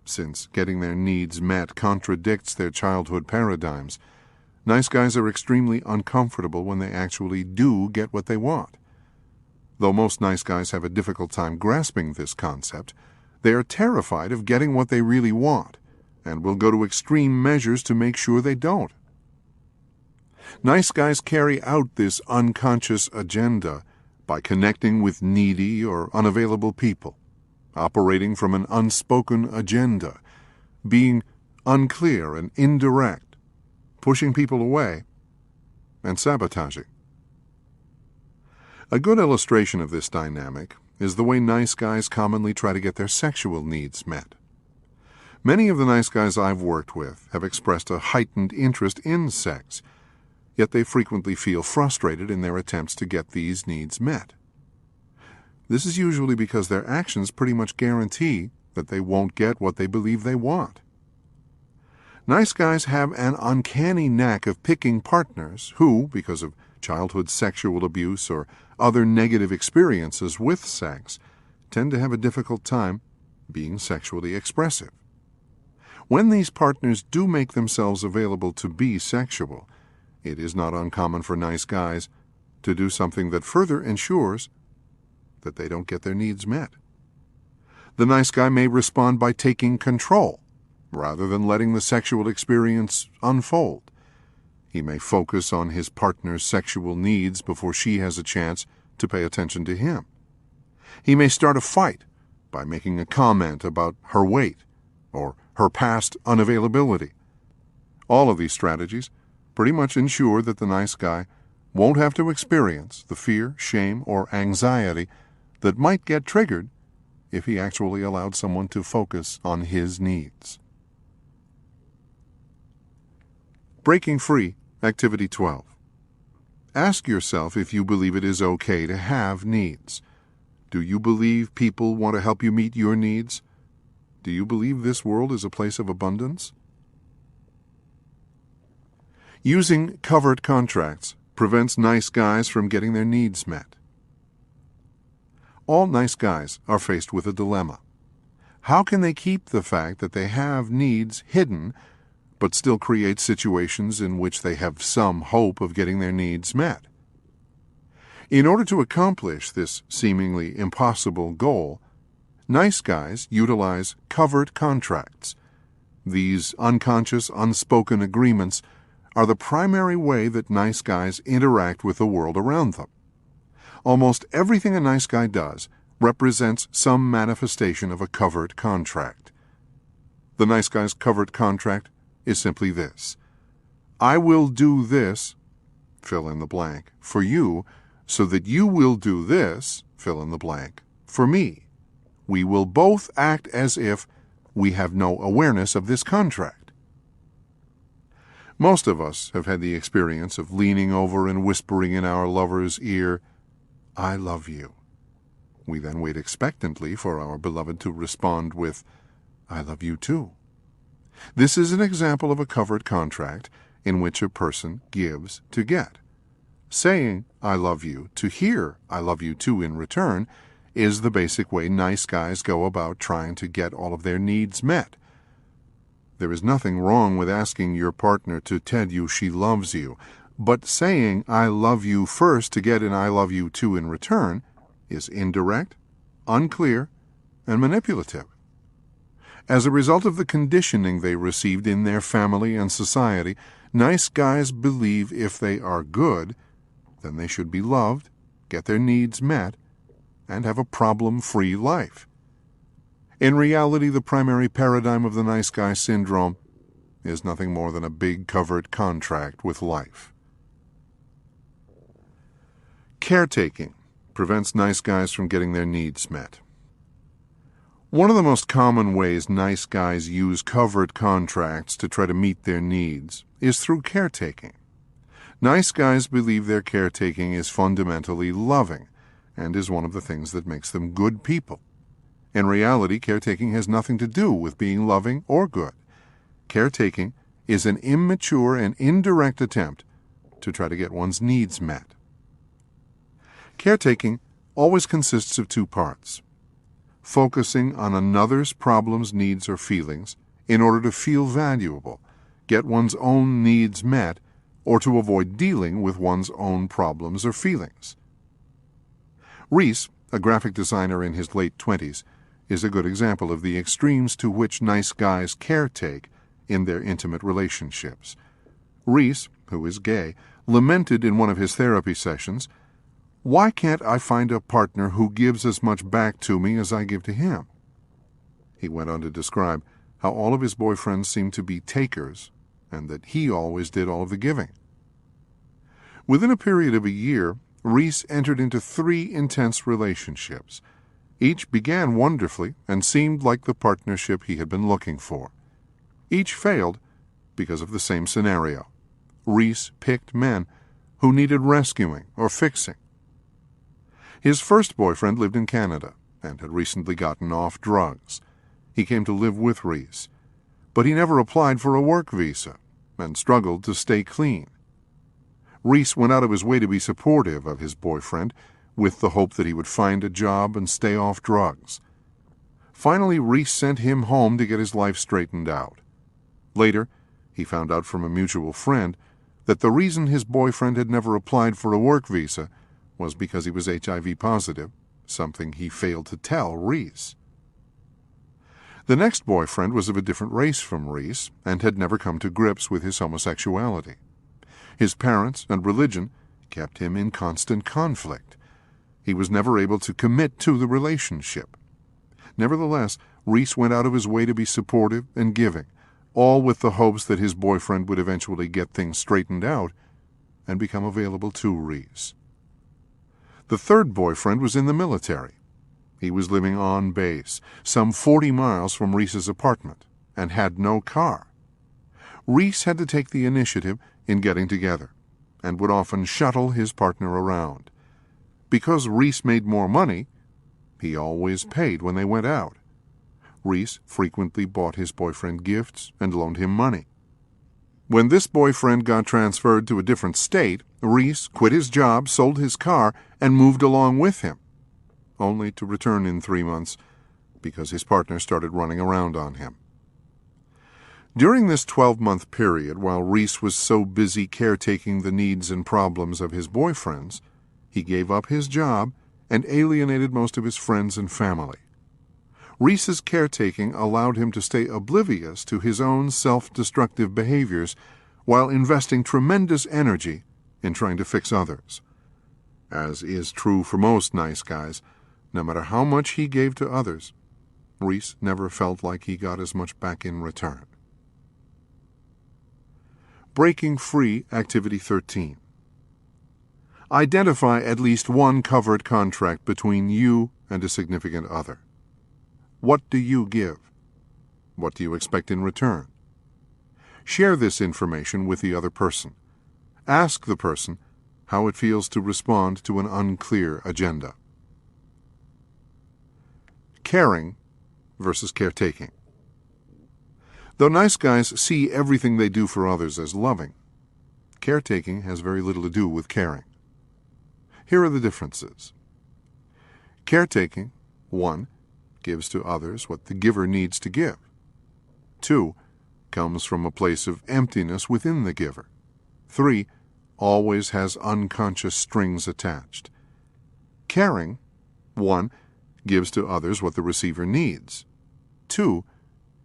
Since getting their needs met contradicts their childhood paradigms, nice guys are extremely uncomfortable when they actually do get what they want. Though most nice guys have a difficult time grasping this concept, they are terrified of getting what they really want, and will go to extreme measures to make sure they don't. Nice guys carry out this unconscious agenda by connecting with needy or unavailable people, operating from an unspoken agenda, being unclear and indirect, pushing people away, and sabotaging. A good illustration of this dynamic is the way nice guys commonly try to get their sexual needs met. Many of the nice guys I've worked with have expressed a heightened interest in sex, yet they frequently feel frustrated in their attempts to get these needs met. This is usually because their actions pretty much guarantee that they won't get what they believe they want. Nice guys have an uncanny knack of picking partners who, because of childhood sexual abuse or other negative experiences with sex, tend to have a difficult time being sexually expressive. When these partners do make themselves available to be sexual, it is not uncommon for nice guys to do something that further ensures that they don't get their needs met. The nice guy may respond by taking control, rather than letting the sexual experience unfold. He may focus on his partner's sexual needs before she has a chance to pay attention to him. He may start a fight by making a comment about her weight or her past unavailability. All of these strategies pretty much ensure that the nice guy won't have to experience the fear, shame, or anxiety that might get triggered if he actually allowed someone to focus on his needs. Breaking Free, Activity 12. Ask yourself if you believe it is okay to have needs. Do you believe people want to help you meet your needs? Do you believe this world is a place of abundance? Using covered contracts prevents nice guys from getting their needs met. All nice guys are faced with a dilemma. How can they keep the fact that they have needs hidden, but still create situations in which they have some hope of getting their needs met? In order to accomplish this seemingly impossible goal, nice guys utilize covered contracts. These unconscious, unspoken agreements are the primary way that nice guys interact with the world around them. Almost everything a nice guy does represents some manifestation of a covered contract. The nice guy's covered contract is simply this: I will do this, fill in the blank, for you, so that you will do this, fill in the blank, for me. We will both act as if we have no awareness of this contract. Most of us have had the experience of leaning over and whispering in our lover's ear, I love you. We then wait expectantly for our beloved to respond with, I love you too. This is an example of a covered contract in which a person gives to get. Saying, I love you, to hear, I love you too in return, is the basic way nice guys go about trying to get all of their needs met. There is nothing wrong with asking your partner to tell you she loves you, but saying, I love you first to get an I love you too in return is indirect, unclear, and manipulative. As a result of the conditioning they received in their family and society, nice guys believe if they are good, then they should be loved, get their needs met, and have a problem-free life. In reality, the primary paradigm of the nice guy syndrome is nothing more than a big covered contract with life. Caretaking prevents nice guys from getting their needs met. One of the most common ways nice guys use covered contracts to try to meet their needs is through caretaking. Nice guys believe their caretaking is fundamentally loving and is one of the things that makes them good people. In reality, caretaking has nothing to do with being loving or good. Caretaking is an immature and indirect attempt to try to get one's needs met. Caretaking always consists of two parts: focusing on another's problems, needs, or feelings in order to feel valuable, get one's own needs met, or to avoid dealing with one's own problems or feelings. Reese, a graphic designer in his late 20s, is a good example of the extremes to which nice guys caretake in their intimate relationships. Reese, who is gay, lamented in one of his therapy sessions, "Why can't I find a partner who gives as much back to me as I give to him?" He went on to describe how all of his boyfriends seemed to be takers and that he always did all of the giving. Within a period of a year, Reese entered into 3 intense relationships. Each began wonderfully and seemed like the partnership he had been looking for. Each failed because of the same scenario. Reese picked men who needed rescuing or fixing. His first boyfriend lived in Canada and had recently gotten off drugs. He came to live with Reese, but he never applied for a work visa and struggled to stay clean. Reese went out of his way to be supportive of his boyfriend, with the hope that he would find a job and stay off drugs. Finally, Reese sent him home to get his life straightened out. Later, he found out from a mutual friend that the reason his boyfriend had never applied for a work visa was because he was HIV positive, something he failed to tell Reese. The next boyfriend was of a different race from Reese and had never come to grips with his homosexuality. His parents and religion kept him in constant conflict. He was never able to commit to the relationship. Nevertheless, Reese went out of his way to be supportive and giving, all with the hopes that his boyfriend would eventually get things straightened out and become available to Reese. The third boyfriend was in the military. He was living on base, some 40 miles from Reese's apartment, and had no car. Reese had to take the initiative in getting together, and would often shuttle his partner around. Because Reese made more money, he always paid when they went out. Reese frequently bought his boyfriend gifts and loaned him money. When this boyfriend got transferred to a different state, Reese quit his job, sold his car, and moved along with him, only to return in 3 months because his partner started running around on him. During this 12-month period, while Reese was so busy caretaking the needs and problems of his boyfriends, he gave up his job and alienated most of his friends and family. Reese's caretaking allowed him to stay oblivious to his own self-destructive behaviors while investing tremendous energy in trying to fix others. As is true for most nice guys, no matter how much he gave to others, Reese never felt like he got as much back in return. Breaking Free, Activity 13. Identify at least one covered contract between you and a significant other. What do you give? What do you expect in return? Share this information with the other person. Ask the person how it feels to respond to an unclear agenda. Caring versus caretaking. Though nice guys see everything they do for others as loving, caretaking has very little to do with caring. Here are the differences. Caretaking, 1, gives to others what the giver needs to give. 2, comes from a place of emptiness within the giver. 3, always has unconscious strings attached. Caring, 1, gives to others what the receiver needs. 2,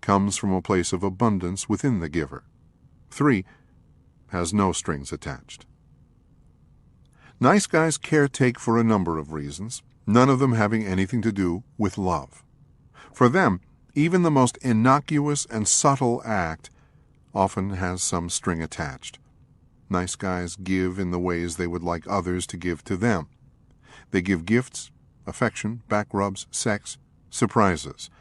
comes from a place of abundance within the giver. 3, has no strings attached. Nice guys caretake for a number of reasons, none of them having anything to do with love. For them, even the most innocuous and subtle act often has some string attached. Nice guys give in the ways they would like others to give to them. They give gifts, affection, back rubs, sex, surprises.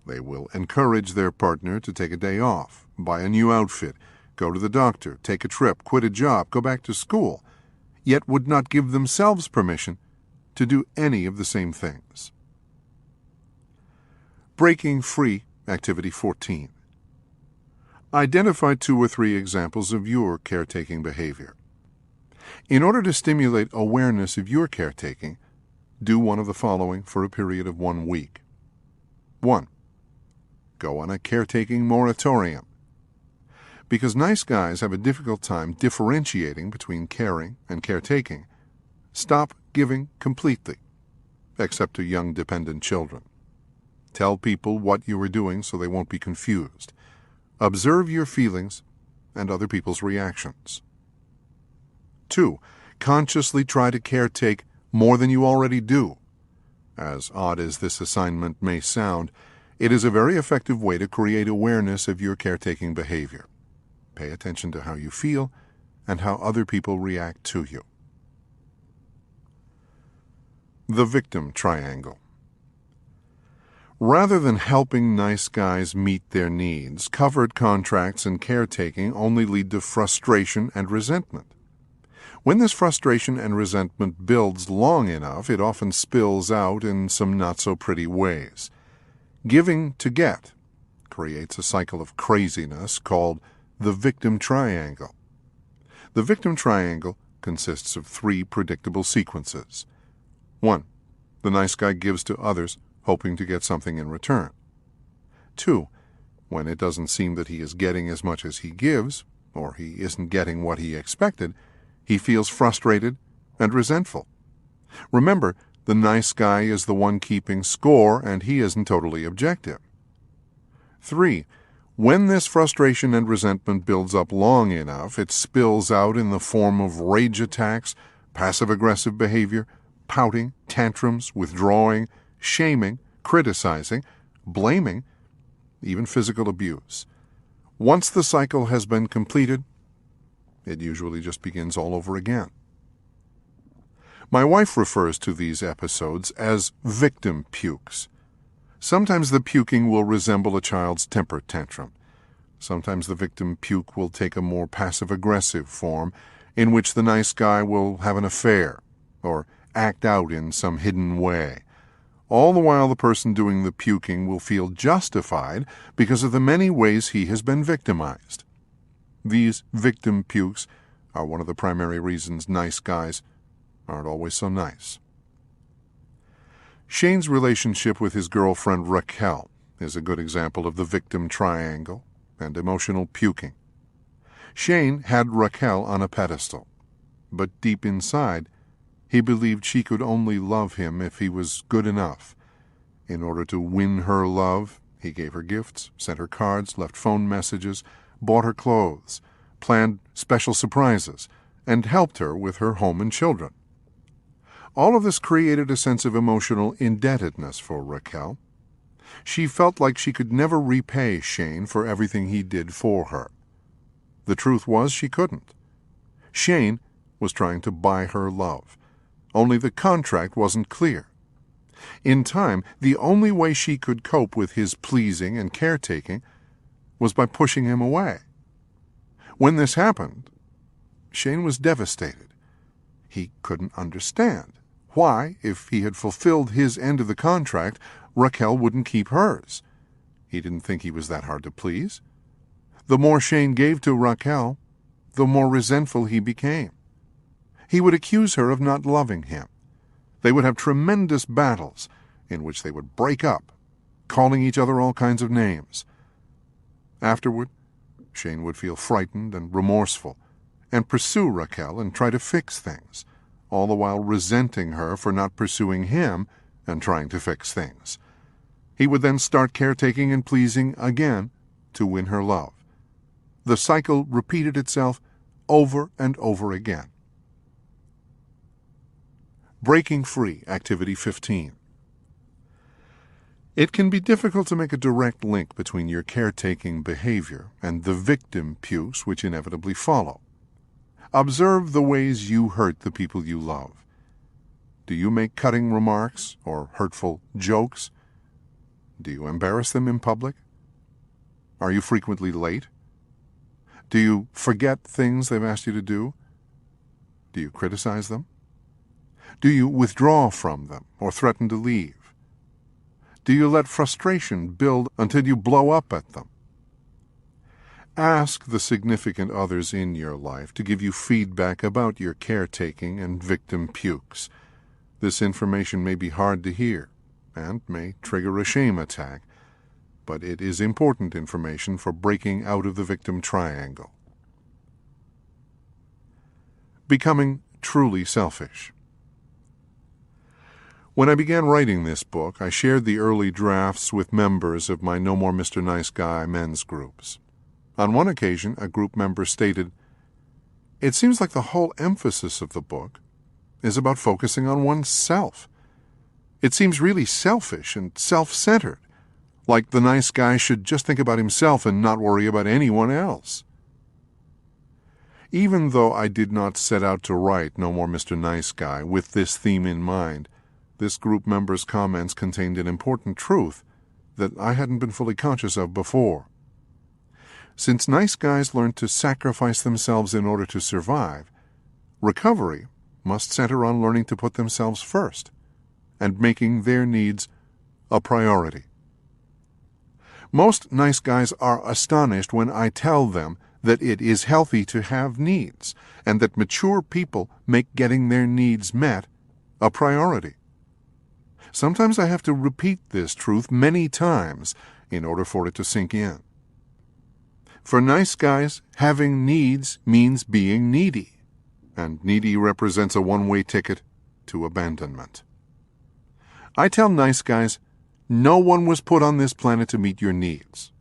They will encourage their partner to take a day off, buy a new outfit, go to the doctor, take a trip, quit a job, go back to school, yet would not give themselves permission to do any of the same things. Breaking Free, Activity 14. Identify 2 or 3 examples of your caretaking behavior. In order to stimulate awareness of your caretaking, do one of the following for a period of 1 week. 1. Go on a caretaking moratorium. Because nice guys have a difficult time differentiating between caring and caretaking, stop giving completely, except to young dependent children. Tell people what you are doing so they won't be confused. Observe your feelings and other people's reactions. 2. Consciously try to caretake more than you already do. As odd as this assignment may sound, it is a very effective way to create awareness of your caretaking behavior. Pay attention to how you feel and how other people react to you. The Victim Triangle. Rather than helping nice guys meet their needs, covered contracts and caretaking only lead to frustration and resentment. When this frustration and resentment builds long enough, it often spills out in some not-so-pretty ways. Giving to get creates a cycle of craziness called the Victim Triangle. The Victim Triangle consists of 3 predictable sequences. 1. The nice guy gives to others, hoping to get something in return. 2. When it doesn't seem that he is getting as much as he gives, or he isn't getting what he expected, he feels frustrated and resentful. Remember, the nice guy is the one keeping score, and he isn't totally objective. 3. When this frustration and resentment builds up long enough, it spills out in the form of rage attacks, passive-aggressive behavior, pouting, tantrums, withdrawing, shaming, criticizing, blaming, even physical abuse. Once the cycle has been completed, it usually just begins all over again. My wife refers to these episodes as victim pukes. Sometimes the puking will resemble a child's temper tantrum. Sometimes the victim puke will take a more passive-aggressive form, in which the nice guy will have an affair or act out in some hidden way. All the while the person doing the puking will feel justified because of the many ways he has been victimized. These victim pukes are one of the primary reasons nice guys aren't always so nice. Shane's relationship with his girlfriend Raquel is a good example of the victim triangle and emotional puking. Shane had Raquel on a pedestal, but deep inside, he believed she could only love him if he was good enough. In order to win her love, he gave her gifts, sent her cards, left phone messages, bought her clothes, planned special surprises, and helped her with her home and children. All of this created a sense of emotional indebtedness for Raquel. She felt like she could never repay Shane for everything he did for her. The truth was she couldn't. Shane was trying to buy her love. Only the contract wasn't clear. In time, the only way she could cope with his pleasing and caretaking was by pushing him away. When this happened, Shane was devastated. He couldn't understand why, if he had fulfilled his end of the contract, Raquel wouldn't keep hers. He didn't think he was that hard to please. The more Shane gave to Raquel, the more resentful he became. He would accuse her of not loving him. They would have tremendous battles in which they would break up, calling each other all kinds of names. Afterward, Shane would feel frightened and remorseful and pursue Raquel and try to fix things, all the while resenting her for not pursuing him and trying to fix things. He would then start caretaking and pleasing again to win her love. The cycle repeated itself over and over again. Breaking Free, Activity 15. It can be difficult to make a direct link between your caretaking behavior and the victim pukes which inevitably follow. Observe the ways you hurt the people you love. Do you make cutting remarks or hurtful jokes? Do you embarrass them in public? Are you frequently late? Do you forget things they've asked you to do? Do you criticize them? Do you withdraw from them or threaten to leave? Do you let frustration build until you blow up at them? Ask the significant others in your life to give you feedback about your caretaking and victim pukes. This information may be hard to hear and may trigger a shame attack, but it is important information for breaking out of the victim triangle. Becoming truly selfish. When I began writing this book, I shared the early drafts with members of my No More Mr. Nice Guy men's groups. On one occasion, a group member stated, "It seems like the whole emphasis of the book is about focusing on oneself. It seems really selfish and self-centered, like the nice guy should just think about himself and not worry about anyone else." Even though I did not set out to write No More Mr. Nice Guy with this theme in mind, this group member's comments contained an important truth that I hadn't been fully conscious of before. Since nice guys learn to sacrifice themselves in order to survive, recovery must center on learning to put themselves first and making their needs a priority. Most nice guys are astonished when I tell them that it is healthy to have needs and that mature people make getting their needs met a priority. Sometimes I have to repeat this truth many times in order for it to sink in. For nice guys, having needs means being needy, and needy represents a one-way ticket to abandonment. I tell nice guys, no one was put on this planet to meet your needs,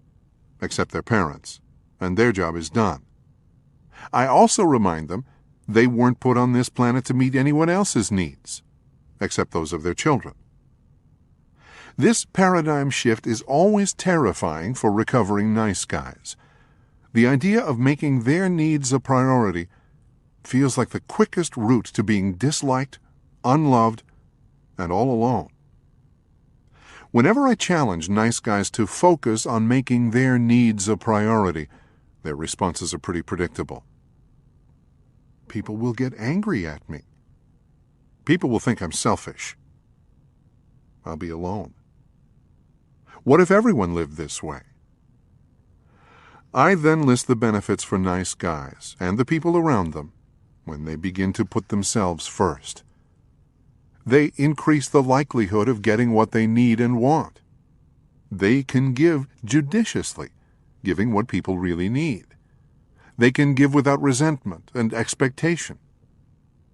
except their parents, and their job is done. I also remind them they weren't put on this planet to meet anyone else's needs, except those of their children. This paradigm shift is always terrifying for recovering nice guys. The idea of making their needs a priority feels like the quickest route to being disliked, unloved, and all alone. Whenever I challenge nice guys to focus on making their needs a priority, their responses are pretty predictable. People will get angry at me. People will think I'm selfish. I'll be alone. What if everyone lived this way? I then list the benefits for nice guys and the people around them when they begin to put themselves first. They increase the likelihood of getting what they need and want. They can give judiciously, giving what people really need. They can give without resentment and expectation.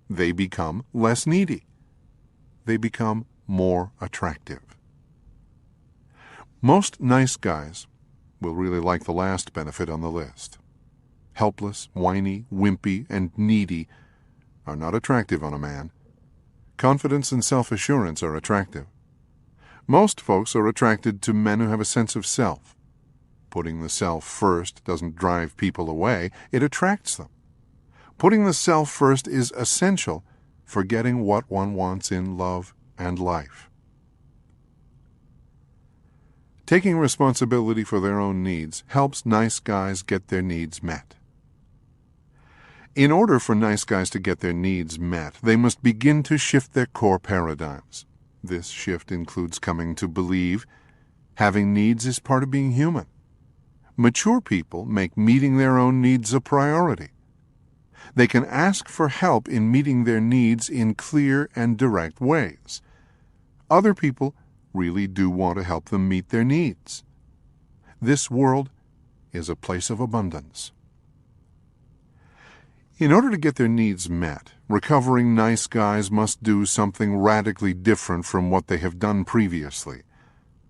They become less needy. They become more attractive. Most nice guys will really like the last benefit on the list. Helpless, whiny, wimpy, and needy are not attractive on a man. Confidence and self-assurance are attractive. Most folks are attracted to men who have a sense of self. Putting the self first doesn't drive people away, it attracts them. Putting the self first is essential for getting what one wants in love and life. Taking responsibility for their own needs helps nice guys get their needs met. In order for nice guys to get their needs met, they must begin to shift their core paradigms. This shift includes coming to believe having needs is part of being human. Mature people make meeting their own needs a priority. They can ask for help in meeting their needs in clear and direct ways. Other people really do want to help them meet their needs. This world is a place of abundance. In order to get their needs met, recovering nice guys must do something radically different from what they have done previously.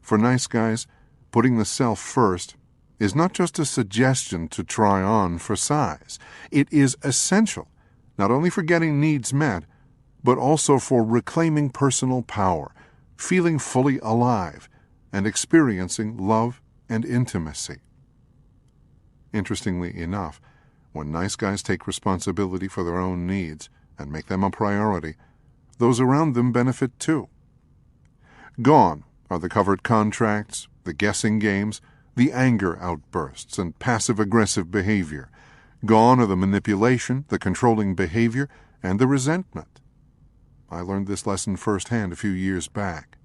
For nice guys, putting the self first is not just a suggestion to try on for size. It is essential, not only for getting needs met, but also for reclaiming personal power, feeling fully alive, and experiencing love and intimacy. Interestingly enough, when nice guys take responsibility for their own needs and make them a priority, those around them benefit too. Gone are the covert contracts, the guessing games, the anger outbursts, and passive-aggressive behavior. Gone are the manipulation, the controlling behavior, and the resentment. I learned this lesson firsthand a few years back.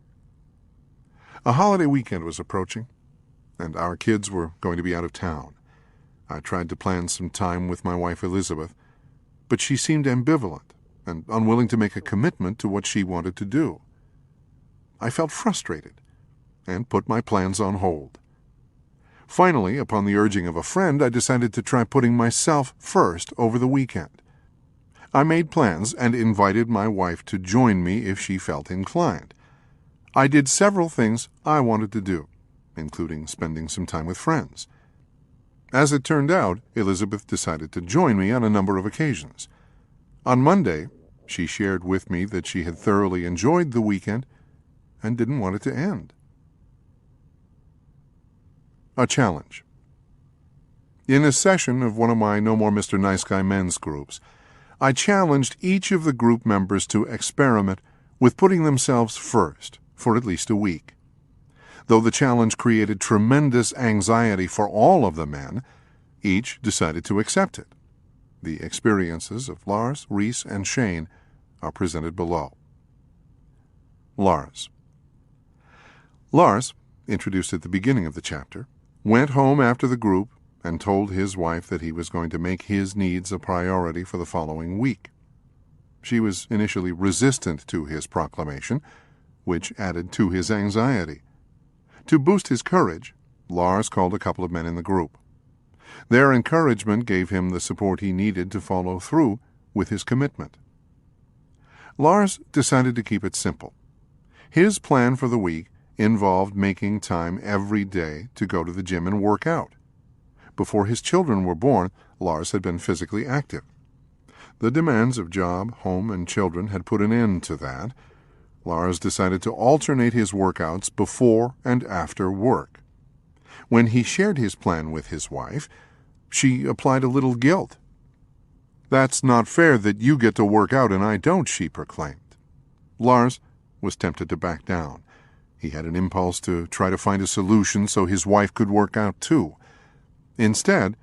A holiday weekend was approaching, and our kids were going to be out of town. I tried to plan some time with my wife Elizabeth, but she seemed ambivalent and unwilling to make a commitment to what she wanted to do. I felt frustrated and put my plans on hold. Finally, upon the urging of a friend, I decided to try putting myself first over the weekend. I made plans and invited my wife to join me if she felt inclined. I did several things I wanted to do, including spending some time with friends. As it turned out, Elizabeth decided to join me on a number of occasions. On Monday, she shared with me that she had thoroughly enjoyed the weekend and didn't want it to end. A challenge. In a session of one of my No More Mr. Nice Guy men's groups, I challenged each of the group members to experiment with putting themselves first for at least a week. Though the challenge created tremendous anxiety for all of the men, each decided to accept it. The experiences of Lars, Reese, and Shane are presented below. Lars. Lars, introduced at the beginning of the chapter, went home after the group and told his wife that he was going to make his needs a priority for the following week. She was initially resistant to his proclamation, which added to his anxiety. To boost his courage, Lars called a couple of men in the group. Their encouragement gave him the support he needed to follow through with his commitment. Lars decided to keep it simple. His plan for the week involved making time every day to go to the gym and work out. Before his children were born, Lars had been physically active. The demands of job, home, and children had put an end to that. Lars decided to alternate his workouts before and after work. When he shared his plan with his wife, she applied a little guilt. "That's not fair that you get to work out and I don't," she proclaimed. Lars was tempted to back down. He had an impulse to try to find a solution so his wife could work out too. Instead,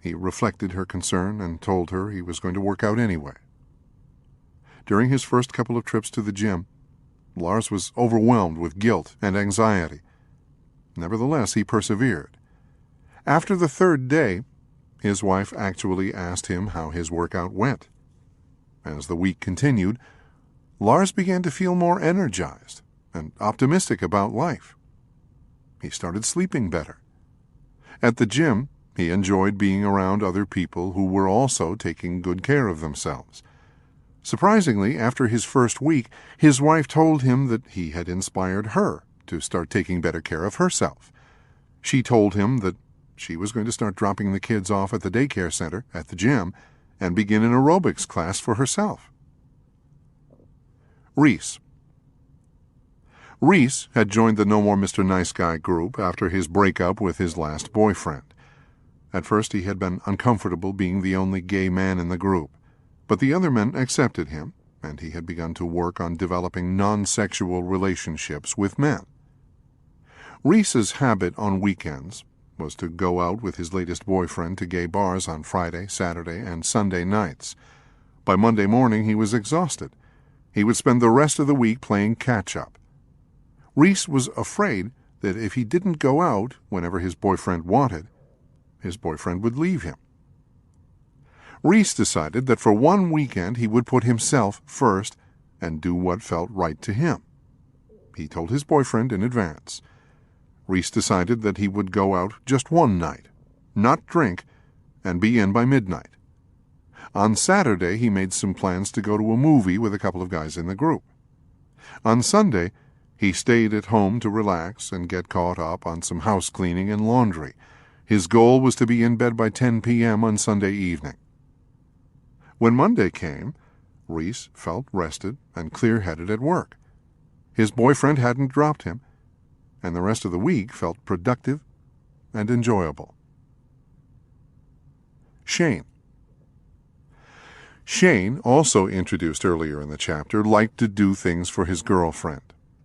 he reflected her concern and told her he was going to work out anyway. During his first couple of trips to the gym, Lars was overwhelmed with guilt and anxiety. Nevertheless, he persevered. After the third day, his wife actually asked him how his workout went. As the week continued, Lars began to feel more energized and optimistic about life. He started sleeping better. At the gym, he enjoyed being around other people who were also taking good care of themselves. Surprisingly, after his first week, his wife told him that he had inspired her to start taking better care of herself. She told him that she was going to start dropping the kids off at the daycare center at the gym and begin an aerobics class for herself. Reese had joined the No More Mr. Nice Guy group after his breakup with his last boyfriend. At first he had been uncomfortable being the only gay man in the group, but the other men accepted him, and he had begun to work on developing non-sexual relationships with men. Reese's habit on weekends was to go out with his latest boyfriend to gay bars on Friday, Saturday, and Sunday nights. By Monday morning he was exhausted. He would spend the rest of the week playing catch-up. Reese was afraid that if he didn't go out whenever his boyfriend wanted, his boyfriend would leave him. Reese decided that for one weekend he would put himself first and do what felt right to him. He told his boyfriend in advance. Reese decided that he would go out just one night, not drink, and be in by midnight. On Saturday he made some plans to go to a movie with a couple of guys in the group. On Sunday he stayed at home to relax and get caught up on some house cleaning and laundry. His goal was to be in bed by 10 p.m. on Sunday evening. When Monday came, Reese felt rested and clear-headed at work. His boyfriend hadn't dropped him, and the rest of the week felt productive and enjoyable. Shane, also introduced earlier in the chapter, liked to do things for his girlfriend.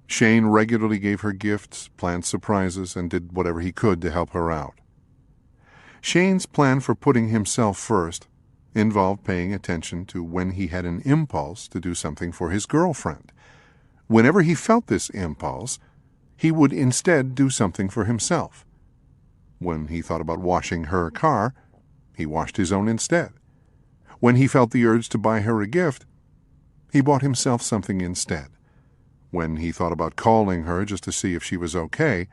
Shane regularly gave her gifts, planned surprises, and did whatever he could to help her out. Shane's plan for putting himself first involved paying attention to when he had an impulse to do something for his girlfriend. Whenever he felt this impulse, he would instead do something for himself. When he thought about washing her car, he washed his own instead. When he felt the urge to buy her a gift, he bought himself something instead. When he thought about calling her just to see if she was okay,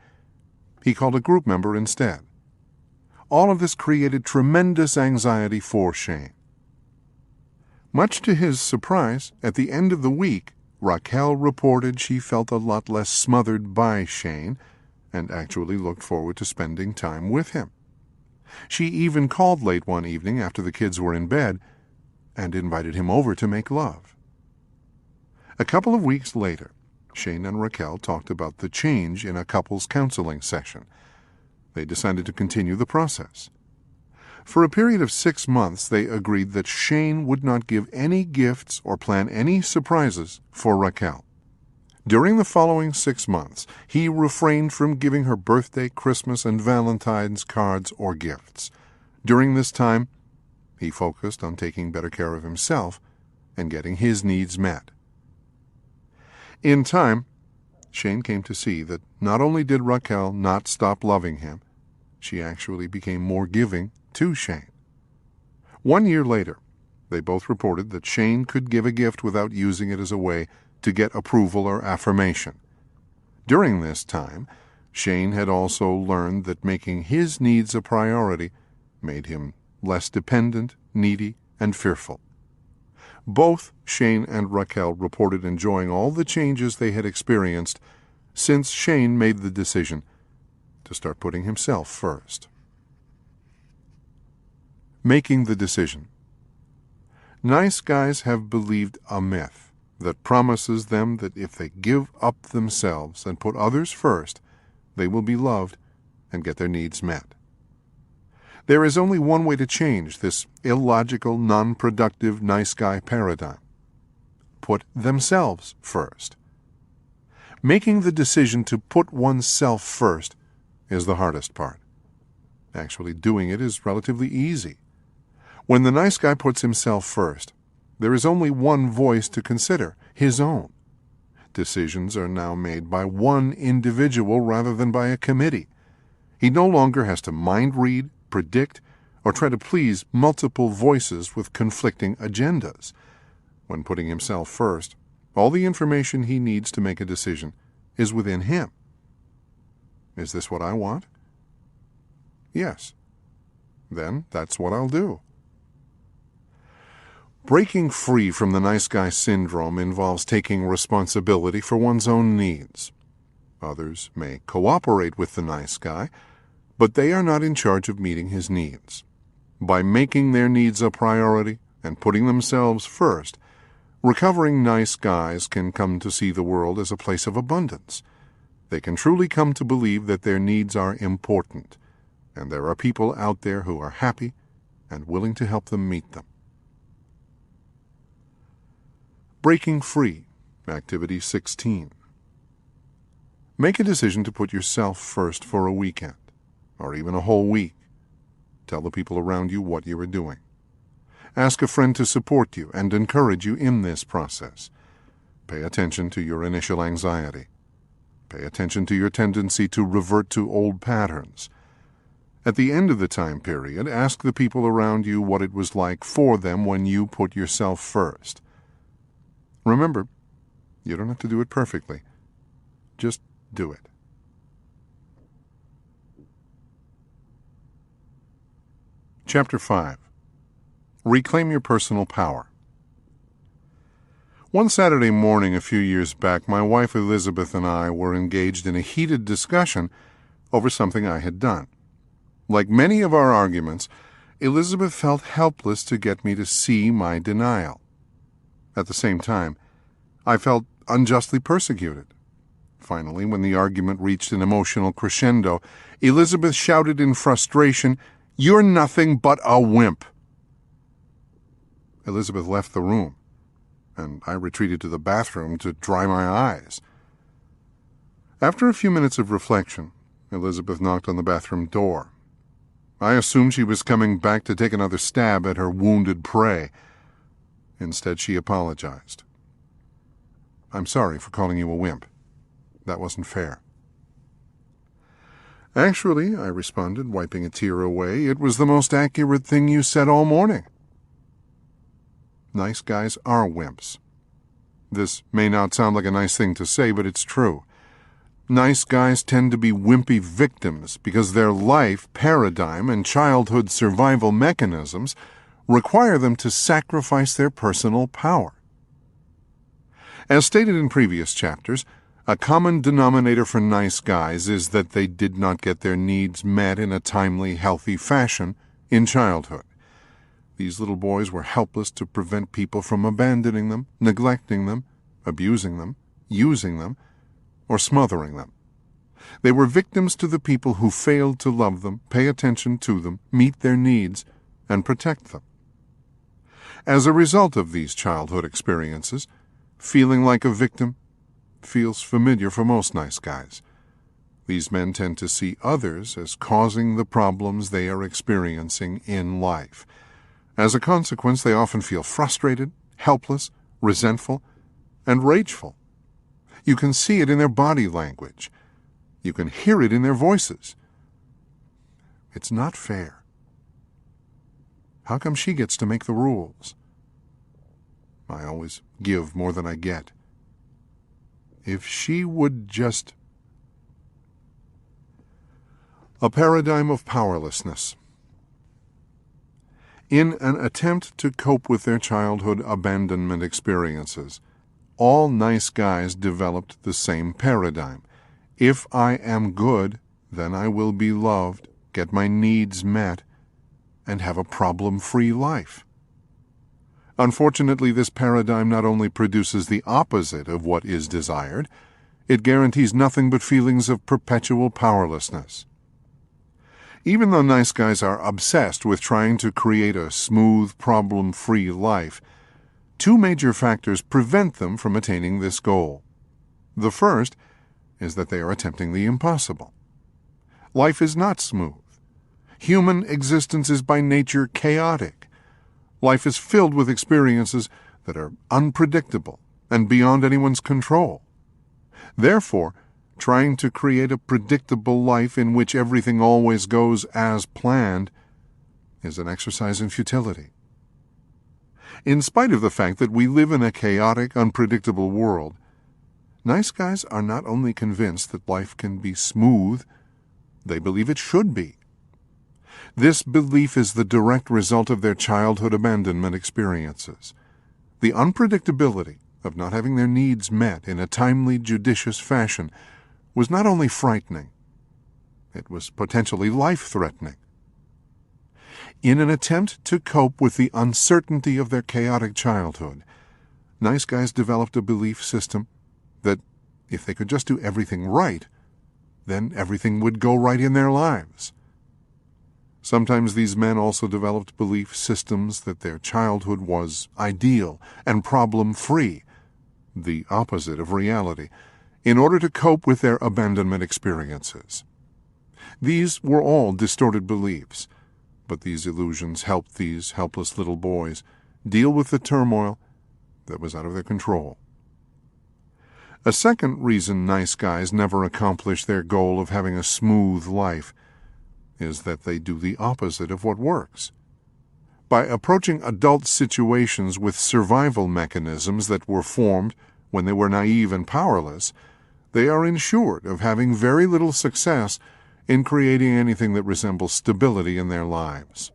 he called a group member instead. All of this created tremendous anxiety for Shane. Much to his surprise, at the end of the week, Raquel reported she felt a lot less smothered by Shane and actually looked forward to spending time with him. She even called late one evening after the kids were in bed and invited him over to make love. A couple of weeks later, Shane and Raquel talked about the change in a couple's counseling session. They decided to continue the process. For a period of 6 months, they agreed that Shane would not give any gifts or plan any surprises for Raquel. During the following 6 months, he refrained from giving her birthday, Christmas, and Valentine's cards or gifts. During this time, he focused on taking better care of himself and getting his needs met. In time, Shane came to see that not only did Raquel not stop loving him, she actually became more giving to Shane. 1 year later, they both reported that Shane could give a gift without using it as a way to get approval or affirmation. During this time, Shane had also learned that making his needs a priority made him less dependent, needy, and fearful. Both Shane and Raquel reported enjoying all the changes they had experienced since Shane made the decision to start putting himself first. Making the decision. Nice guys have believed a myth that promises them that if they give up themselves and put others first, they will be loved and get their needs met. There is only one way to change this illogical, non-productive nice guy paradigm. put themselves first. Making the decision to put oneself first is the hardest part. Actually, doing it is relatively easy. When the nice guy puts himself first, there is only one voice to consider, his own. Decisions are now made by one individual rather than by a committee. He no longer has to mind read, predict, or try to please multiple voices with conflicting agendas. When putting himself first, all the information he needs to make a decision is within him. Is this what I want? Yes. Then that's what I'll do. Breaking free from the nice guy syndrome involves taking responsibility for one's own needs. Others may cooperate with the nice guy, but they are not in charge of meeting his needs. By making their needs a priority and putting themselves first, recovering nice guys can come to see the world as a place of abundance. They can truly come to believe that their needs are important, and there are people out there who are happy and willing to help them meet them. Breaking Free, Activity 16. Make a decision to put yourself first for a weekend, or even a whole week. Tell the people around you what you are doing. Ask a friend to support you and encourage you in this process. Pay attention to your initial anxiety. Pay attention to your tendency to revert to old patterns. At the end of the time period, ask the people around you what it was like for them when you put yourself first. Remember, you don't have to do it perfectly. Just do it. Chapter 5. Reclaim your personal power. One Saturday morning a few years back, my wife Elizabeth and I were engaged in a heated discussion over something I had done. Like many of our arguments, Elizabeth felt helpless to get me to see my denial. At the same time, I felt unjustly persecuted. Finally, when the argument reached an emotional crescendo, Elizabeth shouted in frustration, "You're nothing but a wimp." Elizabeth left the room, and I retreated to the bathroom to dry my eyes. After a few minutes of reflection, Elizabeth knocked on the bathroom door. I assumed she was coming back to take another stab at her wounded prey. Instead, she apologized. "I'm sorry for calling you a wimp. That wasn't fair." "Actually," I responded, wiping a tear away, "it was the most accurate thing you said all morning." Nice guys are wimps. This may not sound like a nice thing to say, but it's true. Nice guys tend to be wimpy victims because their life paradigm and childhood survival mechanisms require them to sacrifice their personal power. As stated in previous chapters, a common denominator for nice guys is that they did not get their needs met in a timely, healthy fashion in childhood. These little boys were helpless to prevent people from abandoning them, neglecting them, abusing them, using them, or smothering them. They were victims to the people who failed to love them, pay attention to them, meet their needs, and protect them. As a result of these childhood experiences, feeling like a victim feels familiar for most nice guys. These men tend to see others as causing the problems they are experiencing in life. As a consequence, they often feel frustrated, helpless, resentful, and rageful. You can see it in their body language. You can hear it in their voices. It's not fair. How come she gets to make the rules? I always give more than I get. If she would just... A paradigm of powerlessness. In an attempt to cope with their childhood abandonment experiences, all nice guys developed the same paradigm. If I am good, then I will be loved, get my needs met, and have a problem-free life. Unfortunately, this paradigm not only produces the opposite of what is desired, it guarantees nothing but feelings of perpetual powerlessness. Even though nice guys are obsessed with trying to create a smooth, problem-free life, Two major factors prevent them from attaining this goal. The first is that they are attempting the impossible. Life is not smooth. Human existence is by nature chaotic. Life is filled with experiences that are unpredictable and beyond anyone's control. Therefore, trying to create a predictable life in which everything always goes as planned is an exercise in futility. In spite of the fact that we live in a chaotic, unpredictable world, nice guys are not only convinced that life can be smooth, they believe it should be. This belief is the direct result of their childhood abandonment experiences. The unpredictability of not having their needs met in a timely, judicious fashion was not only frightening, it was potentially life-threatening. In an attempt to cope with the uncertainty of their chaotic childhood, nice guys developed a belief system that if they could just do everything right, then everything would go right in their lives. Sometimes these men also developed belief systems that their childhood was ideal and problem-free, the opposite of reality, in order to cope with their abandonment experiences. These were all distorted beliefs, but these illusions helped these helpless little boys deal with the turmoil that was out of their control. A second reason nice guys never accomplish their goal of having a smooth life is that they do the opposite of what works. By approaching adult situations with survival mechanisms that were formed when they were naive and powerless, they are ensured of having very little success in creating anything that resembles stability in their lives.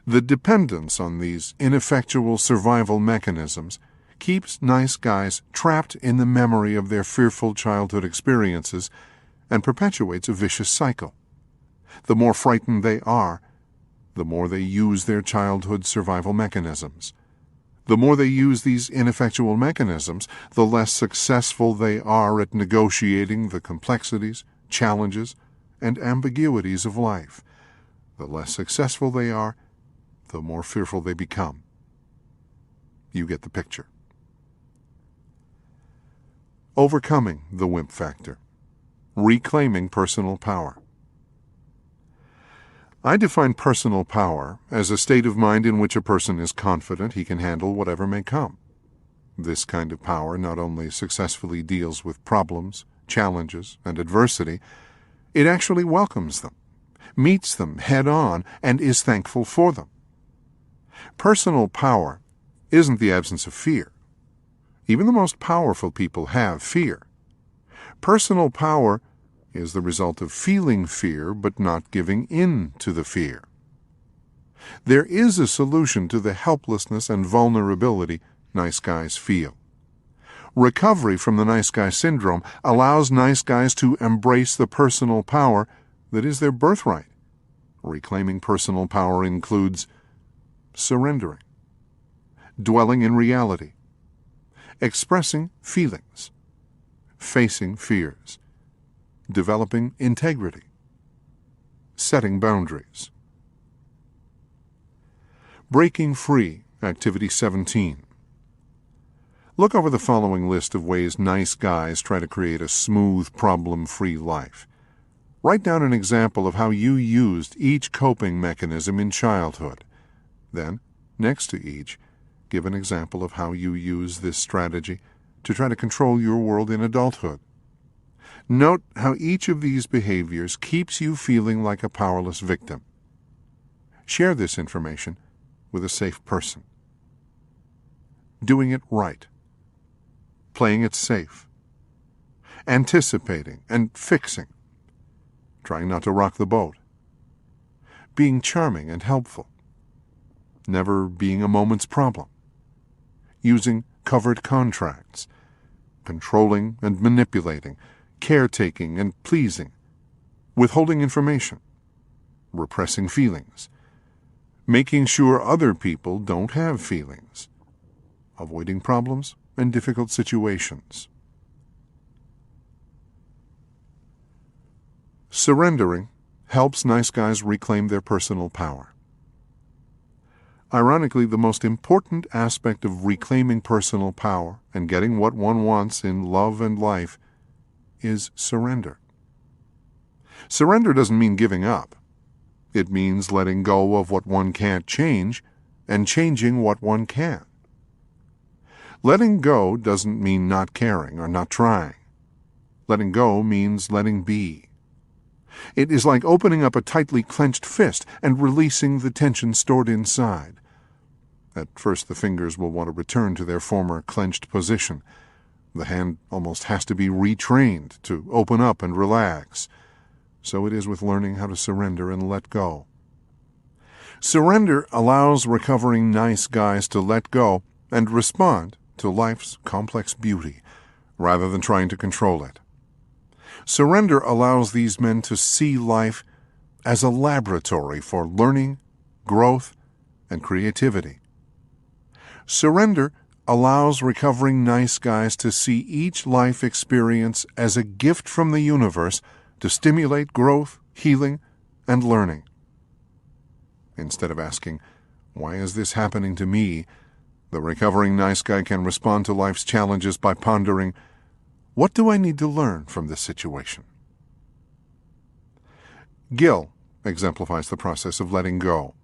The dependence on these ineffectual survival mechanisms keeps nice guys trapped in the memory of their fearful childhood experiences and perpetuates a vicious cycle. The more frightened they are, the more they use their childhood survival mechanisms. The more they use these ineffectual mechanisms, the less successful they are at negotiating the complexities, challenges, and ambiguities of life. The less successful they are, the more fearful they become. You get the picture. Overcoming the wimp factor. Reclaiming personal power. I define personal power as a state of mind in which a person is confident he can handle whatever may come. This kind of power not only successfully deals with problems, challenges, and adversity, it actually welcomes them, meets them head-on, and is thankful for them. Personal power isn't the absence of fear. Even the most powerful people have fear. Personal power is the result of feeling fear but not giving in to the fear. There is a solution to the helplessness and vulnerability nice guys feel. Recovery from the nice guy syndrome allows nice guys to embrace the personal power that is their birthright. Reclaiming personal power includes surrendering, dwelling in reality, expressing feelings, facing fears, developing integrity, setting boundaries. Breaking free, Activity 17. Look over the following list of ways nice guys try to create a smooth, problem-free life. Write down an example of how you used each coping mechanism in childhood. Then, next to each, give an example of how you use this strategy to try to control your world in adulthood. Note how each of these behaviors keeps you feeling like a powerless victim. Share this information with a safe person. Doing it right. Playing it safe. Anticipating and fixing. Trying not to rock the boat. Being charming and helpful. Never being a moment's problem. Using covered contracts. Controlling and manipulating. Caretaking and pleasing, withholding information, repressing feelings, making sure other people don't have feelings, avoiding problems and difficult situations. Surrendering helps nice guys reclaim their personal power. Ironically, the most important aspect of reclaiming personal power and getting what one wants in love and life is surrender. Surrender doesn't mean giving up. It means letting go of what one can't change and changing what one can. Letting go doesn't mean not caring or not trying. Letting go means letting be. It is like opening up a tightly clenched fist and releasing the tension stored inside. At first, the fingers will want to return to their former clenched position. The hand almost has to be retrained to open up and relax. So it is with learning how to surrender and let go. Surrender allows recovering nice guys to let go and respond to life's complex beauty, rather than trying to control it. Surrender allows these men to see life as a laboratory for learning, growth, and creativity. Surrender allows recovering nice guys to see each life experience as a gift from the universe to stimulate growth, healing, and learning. Instead of asking, "Why is this happening to me?" the recovering nice guy can respond to life's challenges by pondering, "What do I need to learn from this situation?" Gil exemplifies the process of letting go.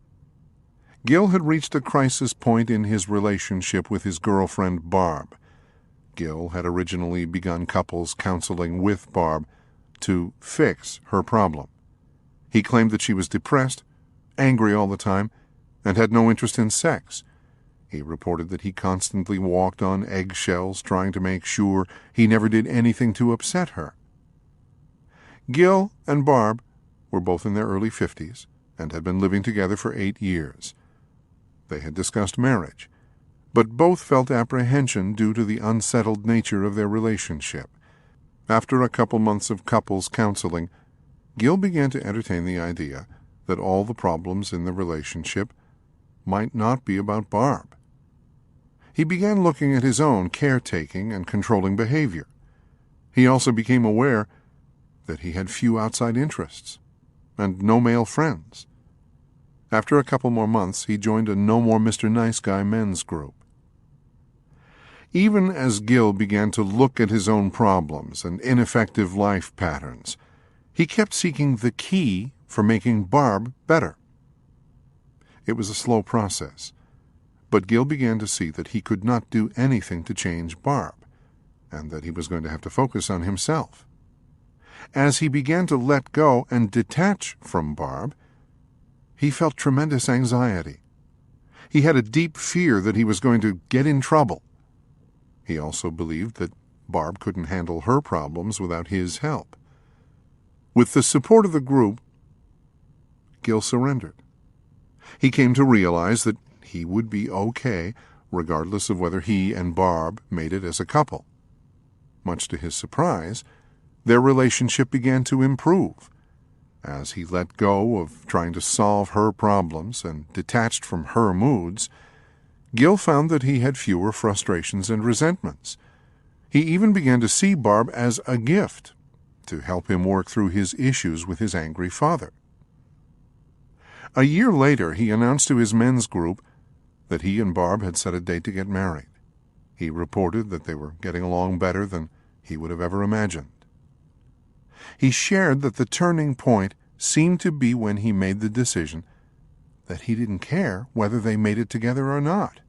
Gil had reached a crisis point in his relationship with his girlfriend Barb. Gil had originally begun couples counseling with Barb to fix her problem. He claimed that she was depressed, angry all the time, and had no interest in sex. He reported that he constantly walked on eggshells trying to make sure he never did anything to upset her. Gil and Barb were both in their early 50s and had been living together for 8 years. They had discussed marriage, but both felt apprehension due to the unsettled nature of their relationship. After a couple months of couples counseling, Gil began to entertain the idea that all the problems in the relationship might not be about Barb. He began looking at his own caretaking and controlling behavior. He also became aware that he had few outside interests and no male friends. After a couple more months, he joined a No More Mr. Nice Guy men's group. Even as Gil began to look at his own problems and ineffective life patterns, he kept seeking the key for making Barb better. It was a slow process, but Gil began to see that he could not do anything to change Barb, and that he was going to have to focus on himself. As he began to let go and detach from Barb, he felt tremendous anxiety. He had a deep fear that he was going to get in trouble. He also believed that Barb couldn't handle her problems without his help. With the support of the group, Gil surrendered. He came to realize that he would be okay regardless of whether he and Barb made it as a couple. Much to his surprise, their relationship began to improve. As he let go of trying to solve her problems and detached from her moods, Gil found that he had fewer frustrations and resentments. He even began to see Barb as a gift to help him work through his issues with his angry father. A year later, he announced to his men's group that he and Barb had set a date to get married. He reported that they were getting along better than he would have ever imagined. He shared that the turning point seemed to be when he made the decision that he didn't care whether they made it together or not.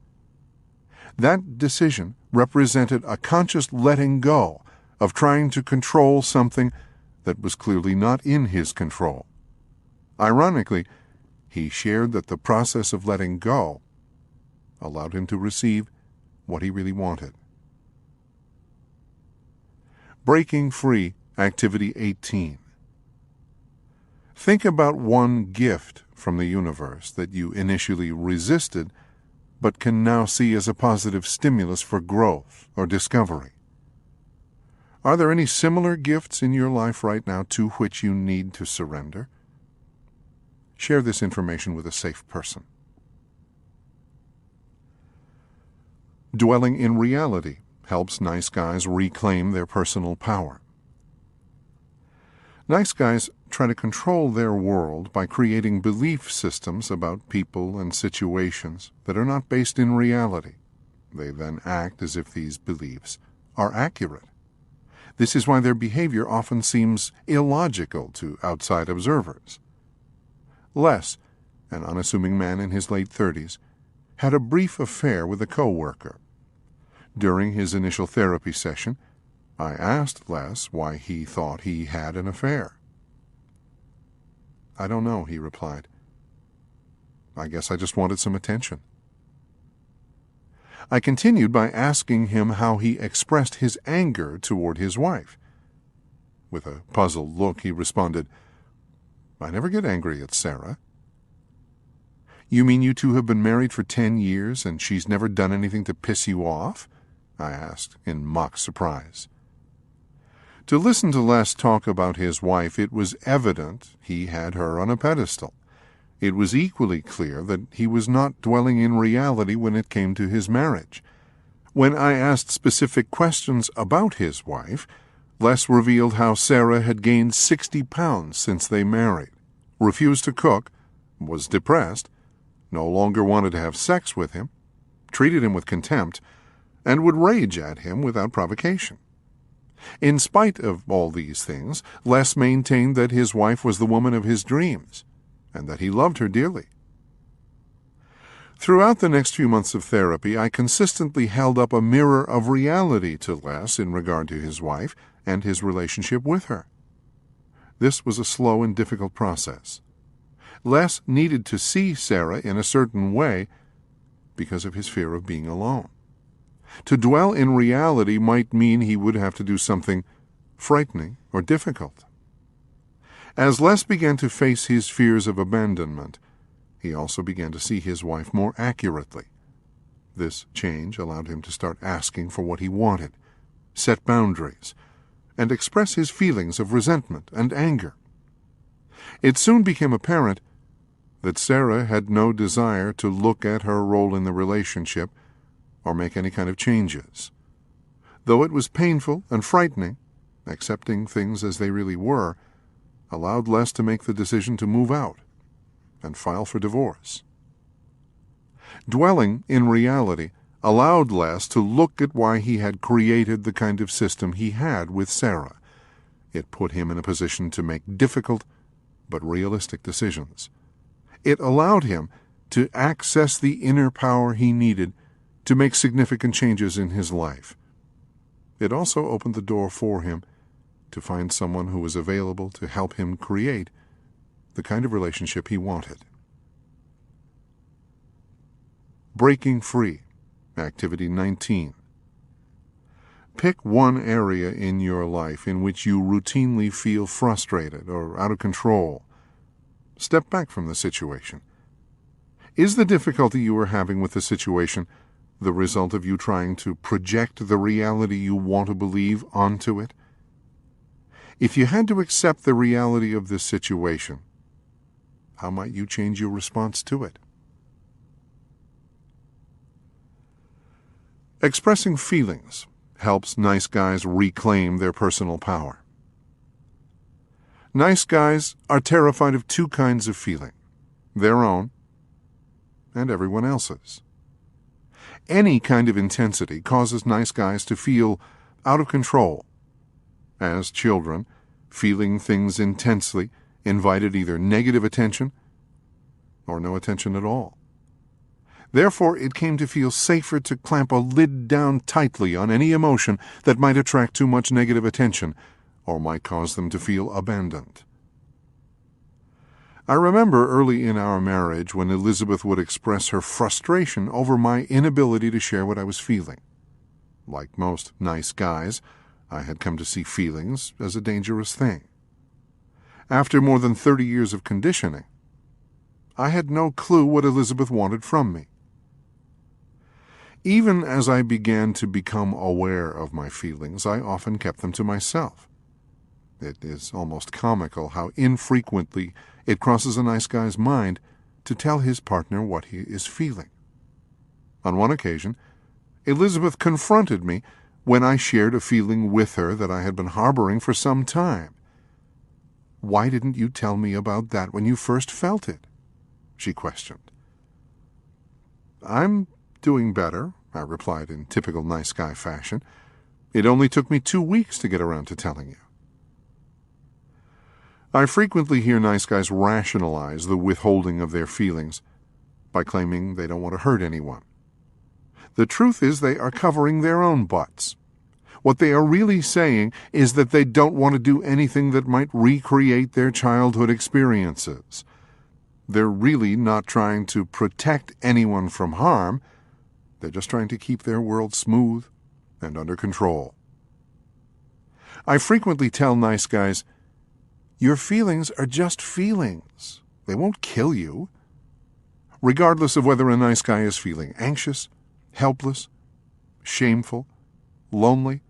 That decision represented a conscious letting go of trying to control something that was clearly not in his control. Ironically, he shared that the process of letting go allowed him to receive what he really wanted. Breaking Free, Activity 18. Think about one gift from the universe that you initially resisted but can now see as a positive stimulus for growth or discovery. Are there any similar gifts in your life right now to which you need to surrender? Share this information with a safe person. Dwelling in reality helps nice guys reclaim their personal power. Nice guys try to control their world by creating belief systems about people and situations that are not based in reality. They then act as if these beliefs are accurate. This is why their behavior often seems illogical to outside observers. Les, an unassuming man in his late 30s, had a brief affair with a co-worker. During his initial therapy session, I asked Les why he thought he had an affair. "I don't know," he replied. "I guess I just wanted some attention." I continued by asking him how he expressed his anger toward his wife. With a puzzled look, he responded, "I never get angry at Sarah." "You mean you two have been married for 10 years and she's never done anything to piss you off?" I asked in mock surprise. To listen to Les talk about his wife, it was evident he had her on a pedestal. It was equally clear that he was not dwelling in reality when it came to his marriage. When I asked specific questions about his wife, Les revealed how Sarah had gained 60 pounds since they married, refused to cook, was depressed, no longer wanted to have sex with him, treated him with contempt, and would rage at him without provocation. In spite of all these things, Les maintained that his wife was the woman of his dreams, and that he loved her dearly. Throughout the next few months of therapy, I consistently held up a mirror of reality to Les in regard to his wife and his relationship with her. This was a slow and difficult process. Les needed to see Sarah in a certain way because of his fear of being alone. To dwell in reality might mean he would have to do something frightening or difficult. As Les began to face his fears of abandonment, he also began to see his wife more accurately. This change allowed him to start asking for what he wanted, set boundaries, and express his feelings of resentment and anger. It soon became apparent that Sarah had no desire to look at her role in the relationship or make any kind of changes. Though it was painful and frightening, accepting things as they really were allowed Les to make the decision to move out and file for divorce. Dwelling in reality allowed Les to look at why he had created the kind of system he had with Sarah. It put him in a position to make difficult but realistic decisions. It allowed him to access the inner power he needed to make significant changes in his life. It also opened the door for him to find someone who was available to help him create the kind of relationship he wanted. Breaking Free, Activity 19. Pick one area in your life in which you routinely feel frustrated or out of control. Step back from the situation. Is the difficulty you are having with the situation the result of you trying to project the reality you want to believe onto it? If you had to accept the reality of this situation, how might you change your response to it? Expressing feelings helps nice guys reclaim their personal power. Nice guys are terrified of two kinds of feeling: their own and everyone else's. Any kind of intensity causes nice guys to feel out of control. As children, feeling things intensely invited either negative attention or no attention at all. Therefore, it came to feel safer to clamp a lid down tightly on any emotion that might attract too much negative attention or might cause them to feel abandoned. I remember early in our marriage when Elizabeth would express her frustration over my inability to share what I was feeling. Like most nice guys, I had come to see feelings as a dangerous thing. After more than 30 years of conditioning, I had no clue what Elizabeth wanted from me. Even as I began to become aware of my feelings, I often kept them to myself. It is almost comical how infrequently it crosses a nice guy's mind to tell his partner what he is feeling. On one occasion, Elizabeth confronted me when I shared a feeling with her that I had been harboring for some time. "Why didn't you tell me about that when you first felt it?" she questioned. "I'm doing better," I replied in typical nice guy fashion. "It only took me 2 weeks to get around to telling you." I frequently hear nice guys rationalize the withholding of their feelings by claiming they don't want to hurt anyone. The truth is they are covering their own butts. What they are really saying is that they don't want to do anything that might recreate their childhood experiences. They're really not trying to protect anyone from harm. They're just trying to keep their world smooth and under control. I frequently tell nice guys, "Your feelings are just feelings. They won't kill you." Regardless of whether a nice guy is feeling anxious, helpless, shameful, lonely,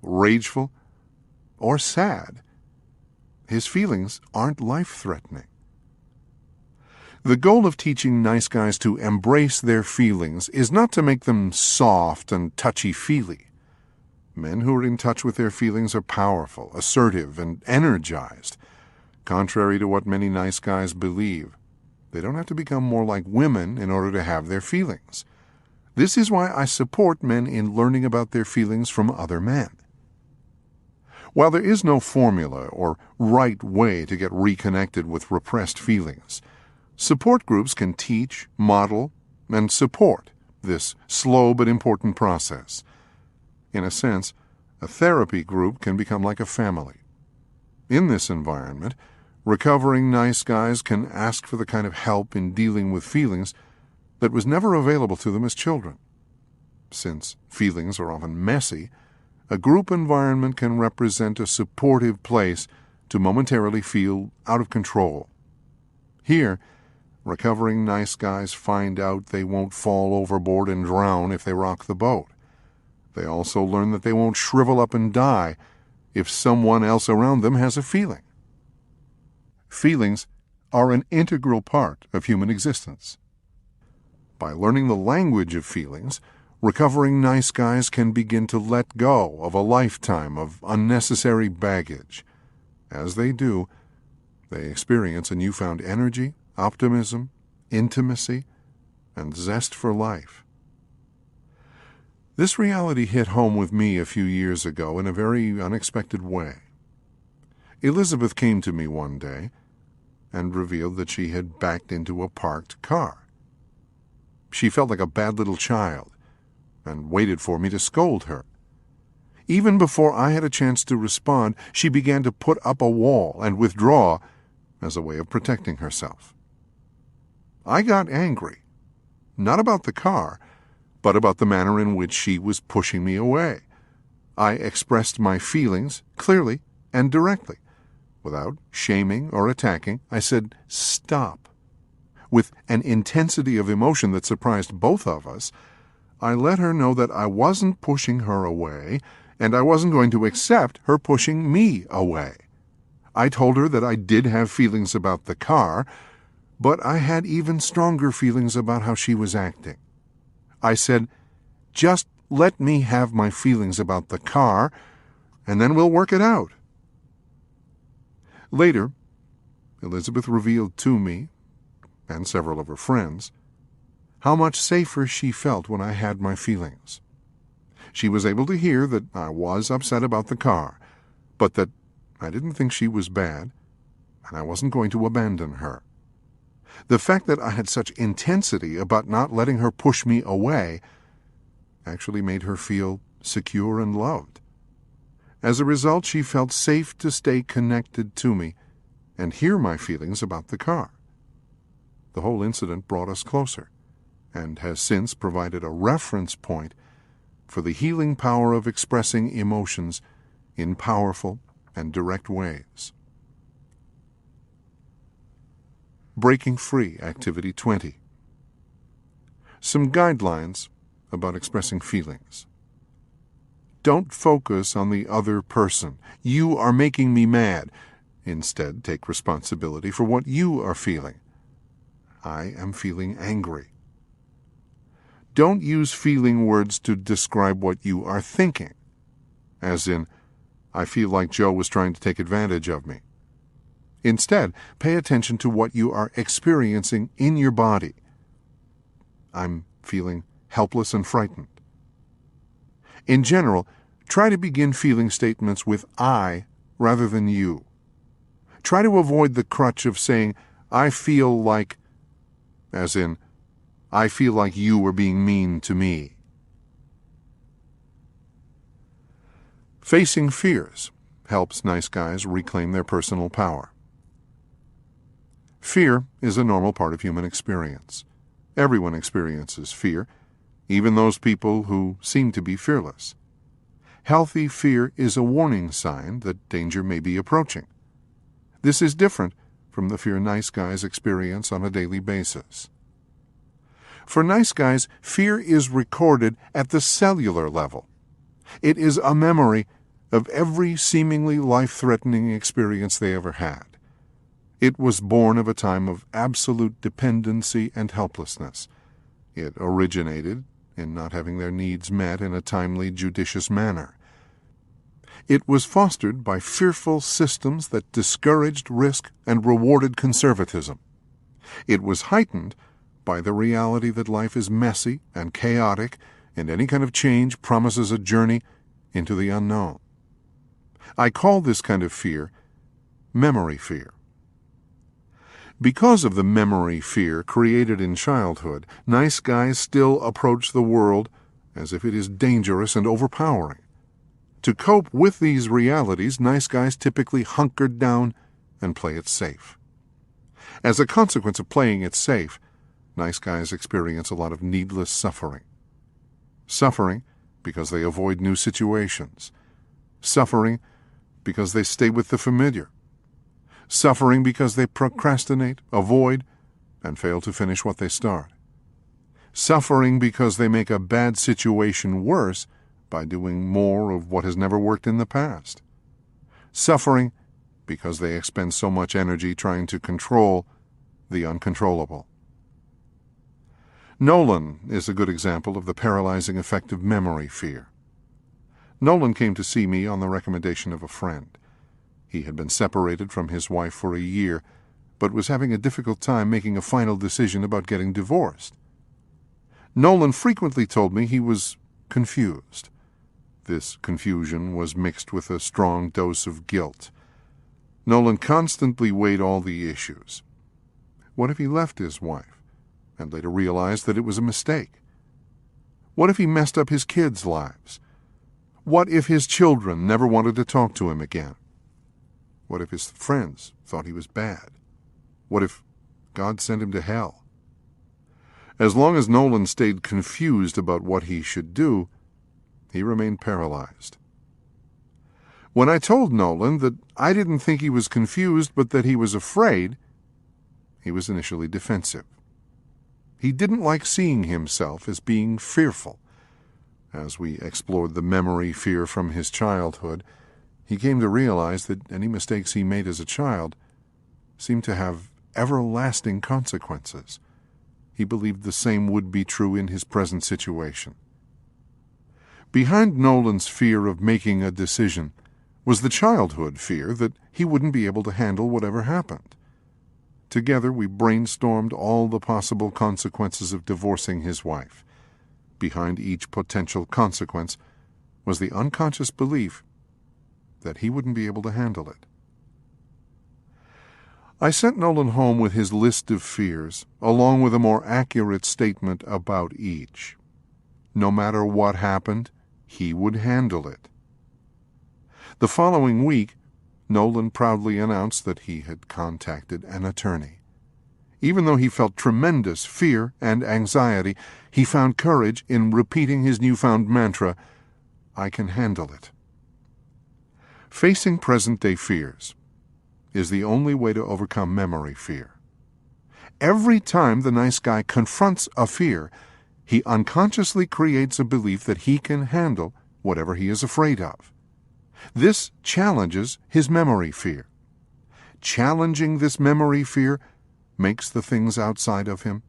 rageful, or sad, his feelings aren't life-threatening. The goal of teaching nice guys to embrace their feelings is not to make them soft and touchy-feely. Men who are in touch with their feelings are powerful, assertive, and energized. Contrary to what many nice guys believe, they don't have to become more like women in order to have their feelings. This is why I support men in learning about their feelings from other men. While there is no formula or right way to get reconnected with repressed feelings, support groups can teach, model, and support this slow but important process. In a sense, a therapy group can become like a family. In this environment, recovering nice guys can ask for the kind of help in dealing with feelings that was never available to them as children. Since feelings are often messy, a group environment can represent a supportive place to momentarily feel out of control. Here, recovering nice guys find out they won't fall overboard and drown if they rock the boat. They also learn that they won't shrivel up and die if someone else around them has a feeling. Feelings are an integral part of human existence. By learning the language of feelings, recovering nice guys can begin to let go of a lifetime of unnecessary baggage. As they do, they experience a newfound energy, optimism, intimacy, and zest for life. This reality hit home with me a few years ago in a very unexpected way. Elizabeth came to me one day and revealed that she had backed into a parked car. She felt like a bad little child and waited for me to scold her. Even before I had a chance to respond, she began to put up a wall and withdraw as a way of protecting herself. I got angry, not about the car, but about the manner in which she was pushing me away. I expressed my feelings clearly and directly. Without shaming or attacking, I said, "Stop." With an intensity of emotion that surprised both of us, I let her know that I wasn't pushing her away, and I wasn't going to accept her pushing me away. I told her that I did have feelings about the car, but I had even stronger feelings about how she was acting. I said, "Just let me have my feelings about the car, and then we'll work it out." Later, Elizabeth revealed to me, and several of her friends, how much safer she felt when I had my feelings. She was able to hear that I was upset about the car, but that I didn't think she was bad, and I wasn't going to abandon her. The fact that I had such intensity about not letting her push me away actually made her feel secure and loved. As a result, she felt safe to stay connected to me and hear my feelings about the car. The whole incident brought us closer and has since provided a reference point for the healing power of expressing emotions in powerful and direct ways. Breaking Free, Activity 20. Some guidelines about expressing feelings. Don't focus on the other person. "You are making me mad." Instead, take responsibility for what you are feeling. "I am feeling angry." Don't use feeling words to describe what you are thinking, as in, "I feel like Joe was trying to take advantage of me." Instead, pay attention to what you are experiencing in your body. I'm feeling helpless and frightened. In general, try to begin feeling statements with I rather than you. Try to avoid the crutch of saying, I feel like, as in, I feel like you were being mean to me. Facing fears helps nice guys reclaim their personal power. Fear is a normal part of human experience. Everyone experiences fear, even those people who seem to be fearless. Healthy fear is a warning sign that danger may be approaching. This is different from the fear nice guys experience on a daily basis. For nice guys, fear is recorded at the cellular level. It is a memory of every seemingly life-threatening experience they ever had. It was born of a time of absolute dependency and helplessness. It originated in not having their needs met in a timely, judicious manner. It was fostered by fearful systems that discouraged risk and rewarded conservatism. It was heightened by the reality that life is messy and chaotic, and any kind of change promises a journey into the unknown. I call this kind of fear memory fear. Because of the memory fear created in childhood, nice guys still approach the world as if it is dangerous and overpowering. To cope with these realities, nice guys typically hunker down and play it safe. As a consequence of playing it safe, nice guys experience a lot of needless suffering. Suffering because they avoid new situations. Suffering because they stay with the familiar. Suffering because they procrastinate, avoid, and fail to finish what they start. Suffering because they make a bad situation worse by doing more of what has never worked in the past. Suffering because they expend so much energy trying to control the uncontrollable. Nolan is a good example of the paralyzing effect of memory fear. Nolan came to see me on the recommendation of a friend. He had been separated from his wife for a year, but was having a difficult time making a final decision about getting divorced. Nolan frequently told me he was confused. This confusion was mixed with a strong dose of guilt. Nolan constantly weighed all the issues. What if he left his wife, and later realized that it was a mistake? What if he messed up his kids' lives? What if his children never wanted to talk to him again? What if his friends thought he was bad? What if God sent him to hell? As long as Nolan stayed confused about what he should do, he remained paralyzed. When I told Nolan that I didn't think he was confused but that he was afraid, he was initially defensive. He didn't like seeing himself as being fearful. As we explored the memory fear from his childhood, he came to realize that any mistakes he made as a child seemed to have everlasting consequences. He believed the same would be true in his present situation. Behind Nolan's fear of making a decision was the childhood fear that he wouldn't be able to handle whatever happened. Together we brainstormed all the possible consequences of divorcing his wife. Behind each potential consequence was the unconscious belief that he wouldn't be able to handle it. I sent Nolan home with his list of fears, along with a more accurate statement about each. No matter what happened, he would handle it. The following week, Nolan proudly announced that he had contacted an attorney. Even though he felt tremendous fear and anxiety, he found courage in repeating his newfound mantra, "I can handle it." Facing present-day fears is the only way to overcome memory fear. Every time the nice guy confronts a fear, he unconsciously creates a belief that he can handle whatever he is afraid of. This challenges his memory fear. Challenging this memory fear makes the things outside of him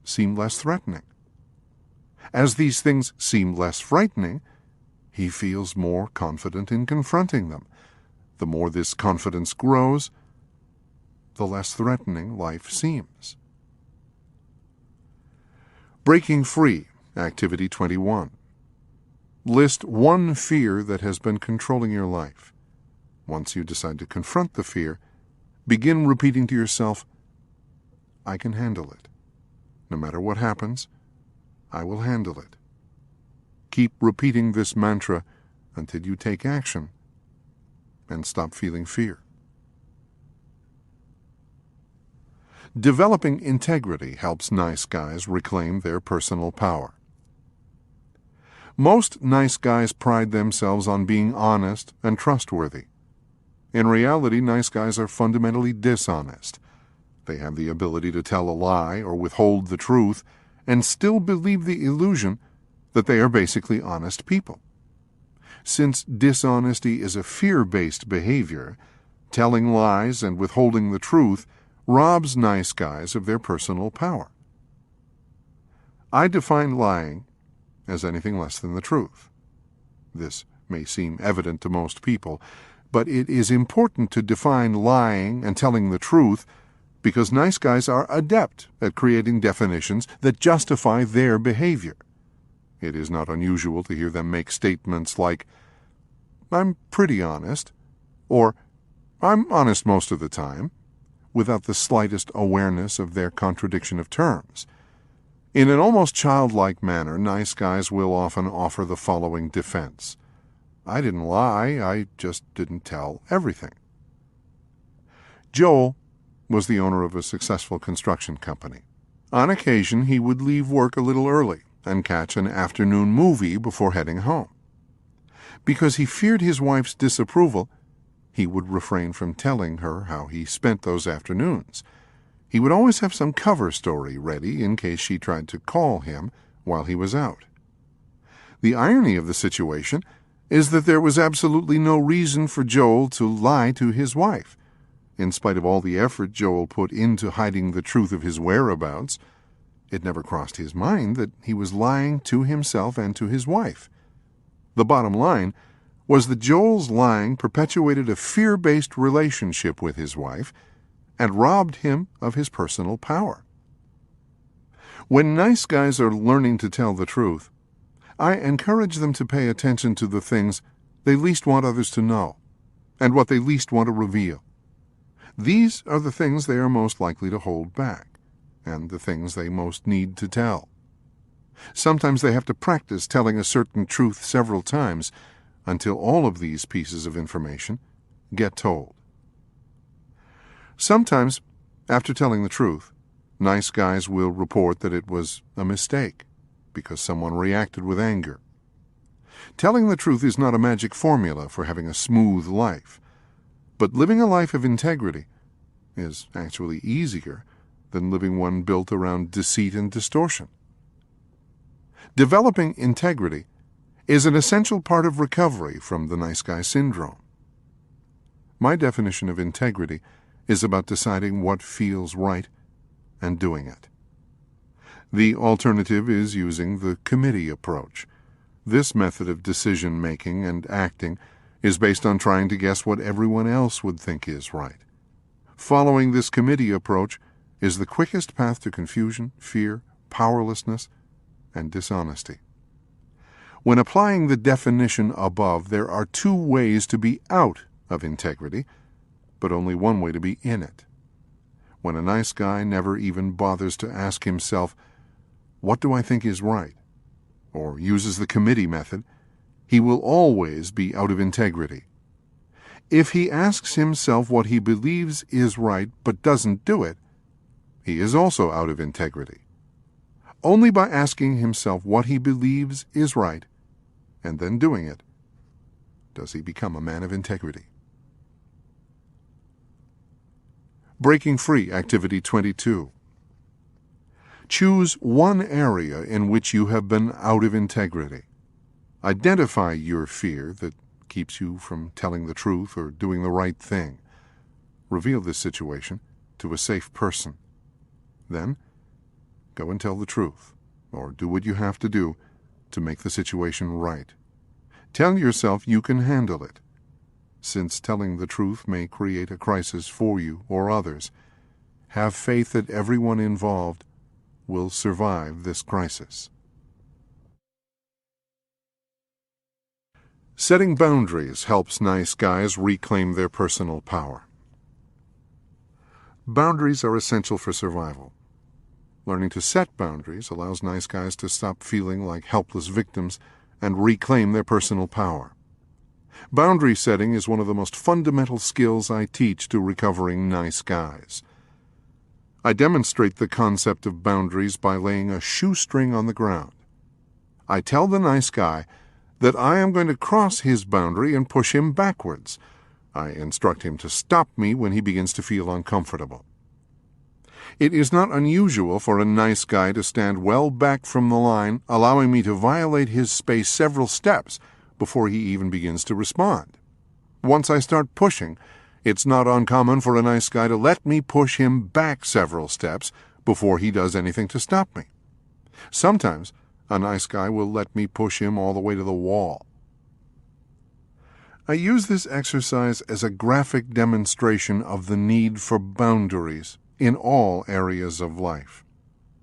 seem less threatening. As these things seem less frightening, he feels more confident in confronting them. The more this confidence grows, the less threatening life seems. Breaking free, activity 21. List one fear that has been controlling your life. Once you decide to confront the fear, begin repeating to yourself, I can handle it. No matter what happens, I will handle it. Keep repeating this mantra until you take action and stop feeling fear. Developing integrity helps nice guys reclaim their personal power. Most nice guys pride themselves on being honest and trustworthy. In reality, nice guys are fundamentally dishonest. They have the ability to tell a lie or withhold the truth and still believe the illusion that they are basically honest people. Since dishonesty is a fear-based behavior, telling lies and withholding the truth robs nice guys of their personal power. I define lying as anything less than the truth. This may seem evident to most people, but it is important to define lying and telling the truth because nice guys are adept at creating definitions that justify their behavior. It is not unusual to hear them make statements like, I'm pretty honest, or I'm honest most of the time, without the slightest awareness of their contradiction of terms. In an almost childlike manner, nice guys will often offer the following defense. I didn't lie, I just didn't tell everything. Joel was the owner of a successful construction company. On occasion, he would leave work a little early and catch an afternoon movie before heading home. Because he feared his wife's disapproval, he would refrain from telling her how he spent those afternoons. He would always have some cover story ready in case she tried to call him while he was out. The irony of the situation is that there was absolutely no reason for Joel to lie to his wife. In spite of all the effort Joel put into hiding the truth of his whereabouts, it never crossed his mind that he was lying to himself and to his wife. The bottom line was that Joel's lying perpetuated a fear-based relationship with his wife and robbed him of his personal power. When nice guys are learning to tell the truth, I encourage them to pay attention to the things they least want others to know and what they least want to reveal. These are the things they are most likely to hold back and the things they most need to tell. Sometimes they have to practice telling a certain truth several times until all of these pieces of information get told. Sometimes, after telling the truth, nice guys will report that it was a mistake because someone reacted with anger. Telling the truth is not a magic formula for having a smooth life, but living a life of integrity is actually easier than living one built around deceit and distortion. Developing integrity is an essential part of recovery from the nice guy syndrome. My definition of integrity is about deciding what feels right and doing it. The alternative is using the committee approach. This method of decision-making and acting is based on trying to guess what everyone else would think is right. Following this committee approach is the quickest path to confusion, fear, powerlessness, and dishonesty. When applying the definition above, there are two ways to be out of integrity, but only one way to be in it. When a nice guy never even bothers to ask himself, what do I think is right? Or uses the committee method, he will always be out of integrity. If he asks himself what he believes is right but doesn't do it, he is also out of integrity. Only by asking himself what he believes is right and then doing it does he become a man of integrity. Breaking free, activity 22. Choose one area in which you have been out of integrity. Identify your fear that keeps you from telling the truth or doing the right thing. Reveal this situation to a safe person. Then, go and tell the truth, or do what you have to do to make the situation right. Tell yourself you can handle it. Since telling the truth may create a crisis for you or others, have faith that everyone involved will survive this crisis. Setting boundaries helps nice guys reclaim their personal power. Boundaries are essential for survival. Learning to set boundaries allows nice guys to stop feeling like helpless victims and reclaim their personal power. Boundary setting is one of the most fundamental skills I teach to recovering nice guys. I demonstrate the concept of boundaries by laying a shoestring on the ground. I tell the nice guy that I am going to cross his boundary and push him backwards. I instruct him to stop me when he begins to feel uncomfortable. It is not unusual for a nice guy to stand well back from the line, allowing me to violate his space several steps before he even begins to respond. Once I start pushing, it's not uncommon for a nice guy to let me push him back several steps before he does anything to stop me. Sometimes a nice guy will let me push him all the way to the wall. I use this exercise as a graphic demonstration of the need for boundaries in all areas of life.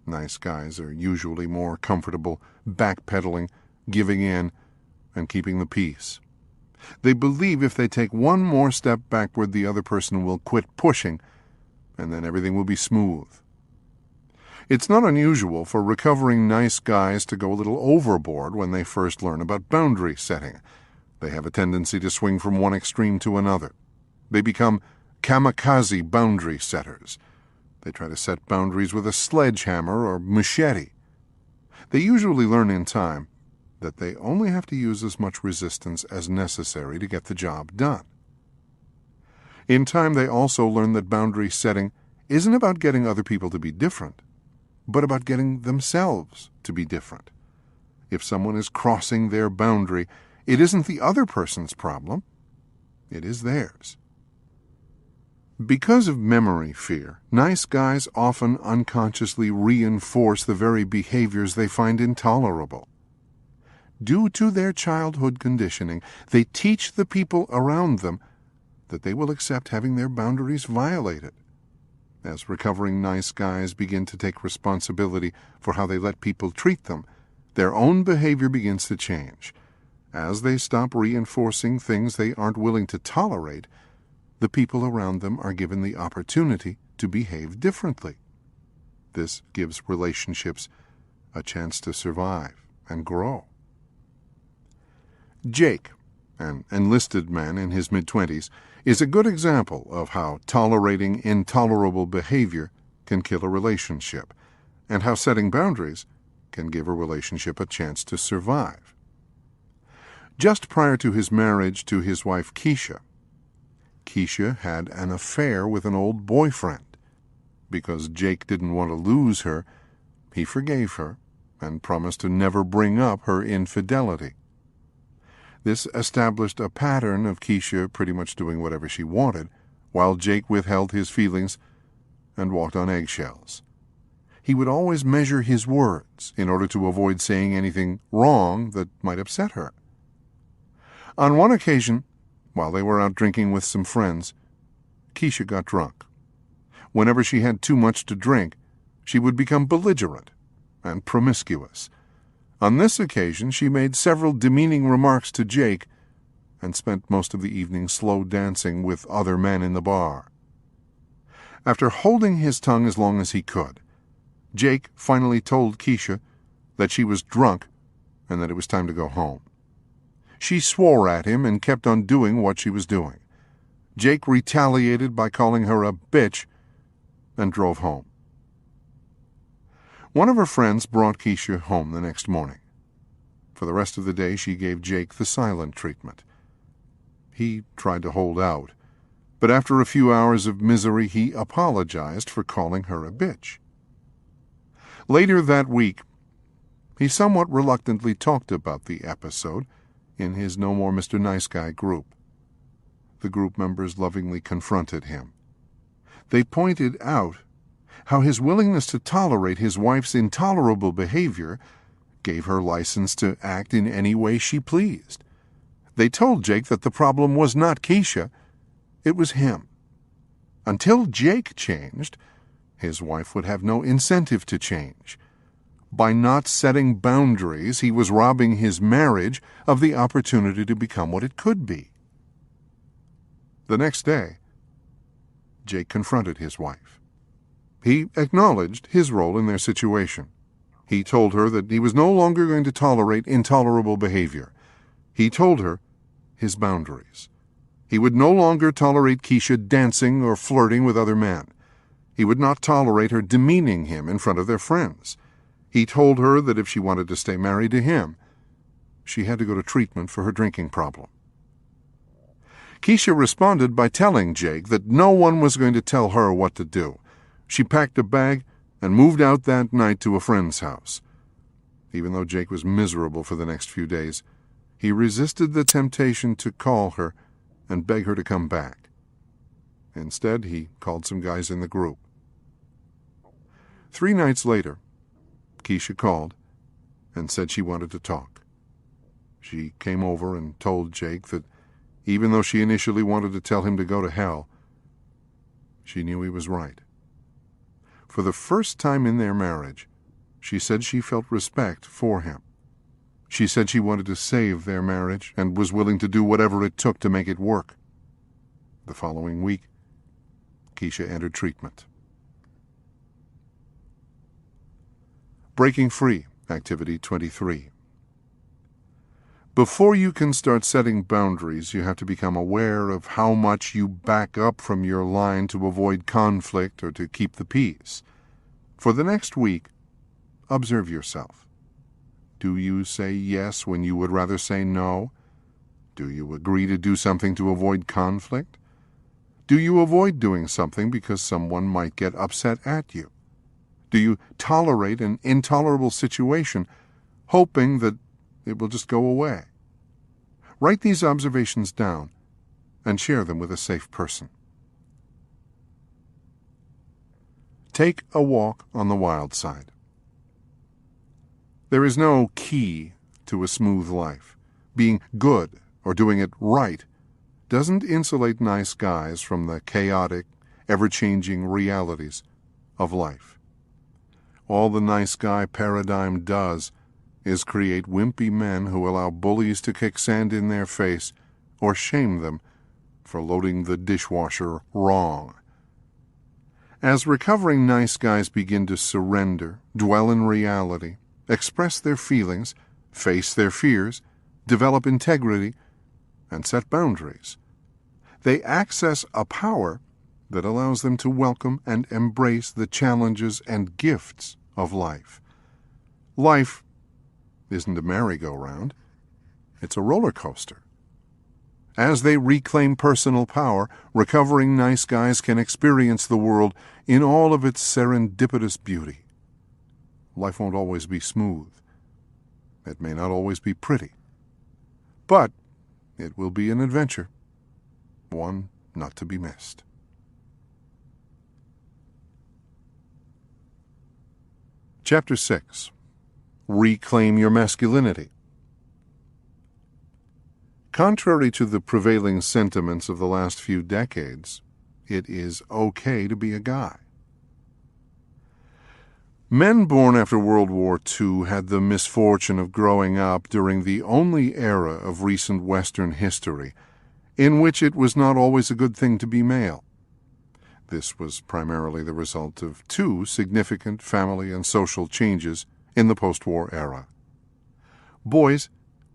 Nice guys are usually more comfortable backpedaling, giving in, and keeping the peace. They believe if they take one more step backward, the other person will quit pushing, and then everything will be smooth. It's not unusual for recovering nice guys to go a little overboard when they first learn about boundary setting. They have a tendency to swing from one extreme to another. They become kamikaze boundary setters. They try to set boundaries with a sledgehammer or machete. They usually learn in time that they only have to use as much resistance as necessary to get the job done. In time, they also learn that boundary setting isn't about getting other people to be different, but about getting themselves to be different. If someone is crossing their boundary, it isn't the other person's problem, it is theirs. Because of memory fear, nice guys often unconsciously reinforce the very behaviors they find intolerable. Due to their childhood conditioning, they teach the people around them that they will accept having their boundaries violated. As recovering nice guys begin to take responsibility for how they let people treat them, their own behavior begins to change. As they stop reinforcing things they aren't willing to tolerate, the people around them are given the opportunity to behave differently. This gives relationships a chance to survive and grow. Jake, an enlisted man in his mid-20s, is a good example of how tolerating intolerable behavior can kill a relationship, and how setting boundaries can give a relationship a chance to survive. Just prior to his marriage to his wife Keisha had an affair with an old boyfriend. Because Jake didn't want to lose her, he forgave her and promised to never bring up her infidelity. This established a pattern of Keisha pretty much doing whatever she wanted, while Jake withheld his feelings and walked on eggshells. He would always measure his words in order to avoid saying anything wrong that might upset her. On one occasion, while they were out drinking with some friends, Keisha got drunk. Whenever she had too much to drink, she would become belligerent and promiscuous. On this occasion, she made several demeaning remarks to Jake and spent most of the evening slow dancing with other men in the bar. After holding his tongue as long as he could, Jake finally told Keisha that she was drunk and that it was time to go home. She swore at him and kept on doing what she was doing. Jake retaliated by calling her a bitch and drove home. One of her friends brought Keisha home the next morning. For the rest of the day, she gave Jake the silent treatment. He tried to hold out, but after a few hours of misery, he apologized for calling her a bitch. Later that week, he somewhat reluctantly talked about the episode in his No More Mr. Nice Guy group. The group members lovingly confronted him. They pointed out how his willingness to tolerate his wife's intolerable behavior gave her license to act in any way she pleased. They told Jake that the problem was not Keisha, it was him. Until Jake changed, His wife would have no incentive to change. By not setting boundaries, he was robbing his marriage of the opportunity to become what it could be. The next day, Jake confronted his wife. He acknowledged his role in their situation. He told her that he was no longer going to tolerate intolerable behavior. He told her his boundaries. He would no longer tolerate Keisha dancing or flirting with other men. He would not tolerate her demeaning him in front of their friends. He told her that if she wanted to stay married to him, she had to go to treatment for her drinking problem. Keisha responded by telling Jake that no one was going to tell her what to do. She packed a bag and moved out that night to a friend's house. Even though Jake was miserable for the next few days, he resisted the temptation to call her and beg her to come back. Instead, he called some guys in the group. 3 nights later, Keisha called and said she wanted to talk. She came over and told Jake that even though she initially wanted to tell him to go to hell, she knew he was right. For the first time in their marriage, she said she felt respect for him. She said she wanted to save their marriage and was willing to do whatever it took to make it work. The following week, Keisha entered treatment. Breaking Free, Activity 23. Before you can start setting boundaries, you have to become aware of how much you back up from your line to avoid conflict or to keep the peace. For the next week, observe yourself. Do you say yes when you would rather say no? Do you agree to do something to avoid conflict? Do you avoid doing something because someone might get upset at you? Do you tolerate an intolerable situation, hoping that it will just go away? Write these observations down and share them with a safe person. Take a walk on the wild side. There is no key to a smooth life. Being good or doing it right doesn't insulate nice guys from the chaotic, ever-changing realities of life. All the nice guy paradigm does is create wimpy men who allow bullies to kick sand in their face or shame them for loading the dishwasher wrong. As recovering nice guys begin to surrender, dwell in reality, express their feelings, face their fears, develop integrity, and set boundaries, they access a power that allows them to welcome and embrace the challenges and gifts of life. Life isn't a merry-go-round. It's a roller coaster. As they reclaim personal power, recovering nice guys can experience the world in all of its serendipitous beauty. Life won't always be smooth. It may not always be pretty. But it will be an adventure, one not to be missed. Chapter 6. Reclaim your masculinity. Contrary to the prevailing sentiments of the last few decades, it is okay to be a guy. Men born after World War II had the misfortune of growing up during the only era of recent Western history in which it was not always a good thing to be male. This was primarily the result of 2 significant family and social changes in the post-war era. Boys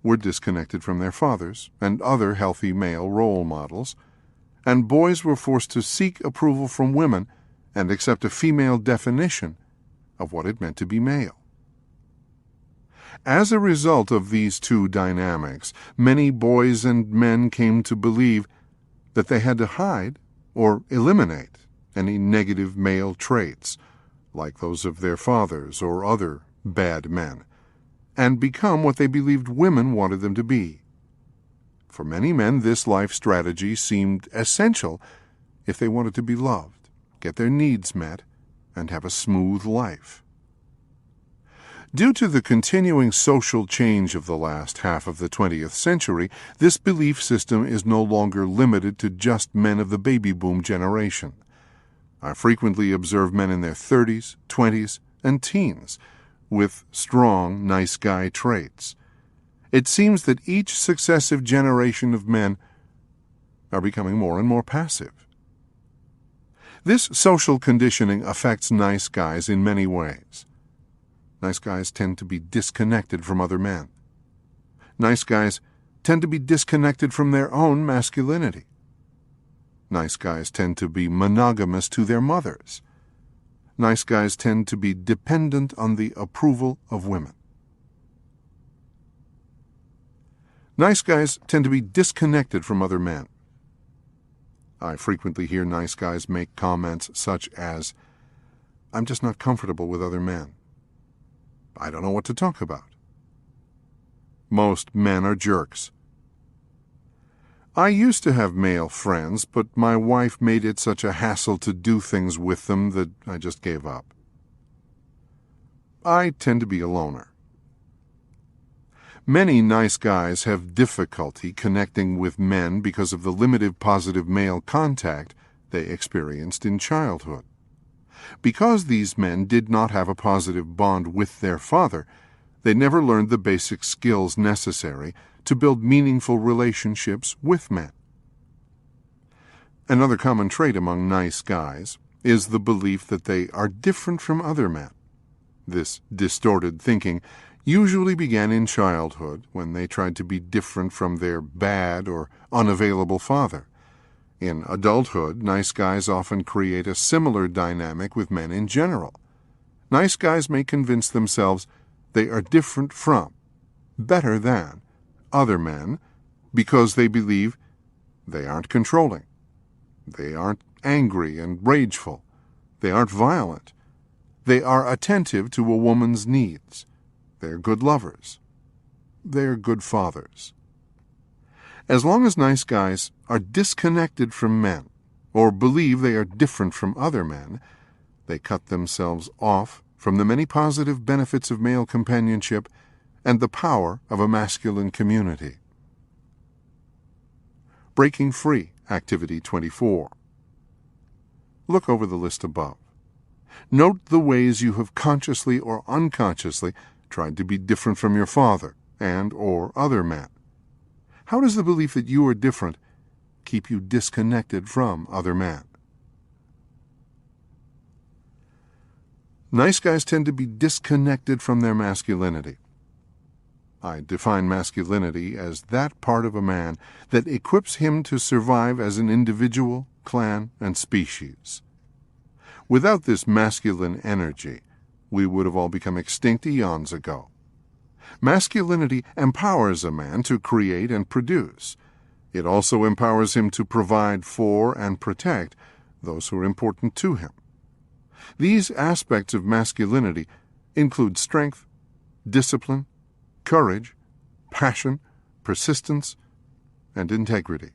were disconnected from their fathers and other healthy male role models, and boys were forced to seek approval from women and accept a female definition of what it meant to be male. As a result of these 2 dynamics, many boys and men came to believe that they had to hide or eliminate any negative male traits, like those of their fathers or other bad men, and become what they believed women wanted them to be. For many men, this life strategy seemed essential if they wanted to be loved, get their needs met, and have a smooth life. Due to the continuing social change of the last half of the 20th century, this belief system is no longer limited to just men of the baby boom generation. I frequently observe men in their 30s, 20s, and teens with strong nice guy traits. It seems that each successive generation of men are becoming more and more passive. This social conditioning affects nice guys in many ways. Nice guys tend to be disconnected from other men. Nice guys tend to be disconnected from their own masculinity. Nice guys tend to be monogamous to their mothers. Nice guys tend to be dependent on the approval of women. Nice guys tend to be disconnected from other men. I frequently hear nice guys make comments such as, "I'm just not comfortable with other men. I don't know what to talk about." Most men are jerks. I used to have male friends, but my wife made it such a hassle to do things with them that I just gave up. I tend to be a loner. Many nice guys have difficulty connecting with men because of the limited positive male contact they experienced in childhood. Because these men did not have a positive bond with their father, they never learned the basic skills necessary to build meaningful relationships with men. Another common trait among nice guys is the belief that they are different from other men. This distorted thinking usually began in childhood when they tried to be different from their bad or unavailable father. In adulthood, nice guys often create a similar dynamic with men in general. Nice guys may convince themselves they are different from, better than, other men because they believe they aren't controlling, they aren't angry and rageful, they aren't violent, they are attentive to a woman's needs, they're good lovers, they're good fathers. As long as nice guys are disconnected from men or believe they are different from other men, they cut themselves off from the many positive benefits of male companionship and the power of a masculine community. Breaking Free, Activity 24. Look over the list above. Note the ways you have consciously or unconsciously tried to be different from your father and or other men. How does the belief that you are different keep you disconnected from other men? Nice guys tend to be disconnected from their masculinity. I define masculinity as that part of a man that equips him to survive as an individual, clan, and species. Without this masculine energy, we would have all become extinct eons ago. Masculinity empowers a man to create and produce. It also empowers him to provide for and protect those who are important to him. These aspects of masculinity include strength, discipline, courage, passion, persistence, and integrity.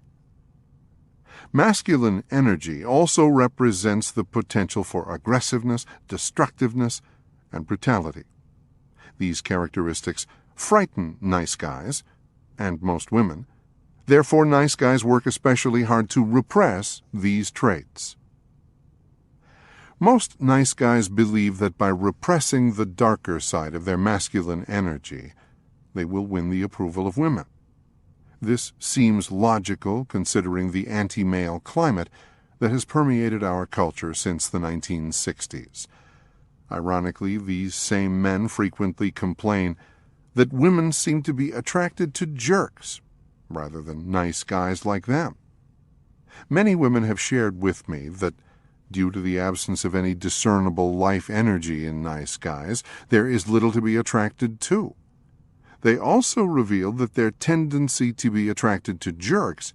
Masculine energy also represents the potential for aggressiveness, destructiveness, and brutality. These characteristics frighten nice guys, and most women. Therefore, nice guys work especially hard to repress these traits. Most nice guys believe that by repressing the darker side of their masculine energy, they will win the approval of women. This seems logical considering the anti-male climate that has permeated our culture since the 1960s. Ironically, these same men frequently complain that women seem to be attracted to jerks rather than nice guys like them. Many women have shared with me that due to the absence of any discernible life energy in nice guys, there is little to be attracted to. They also reveal that their tendency to be attracted to jerks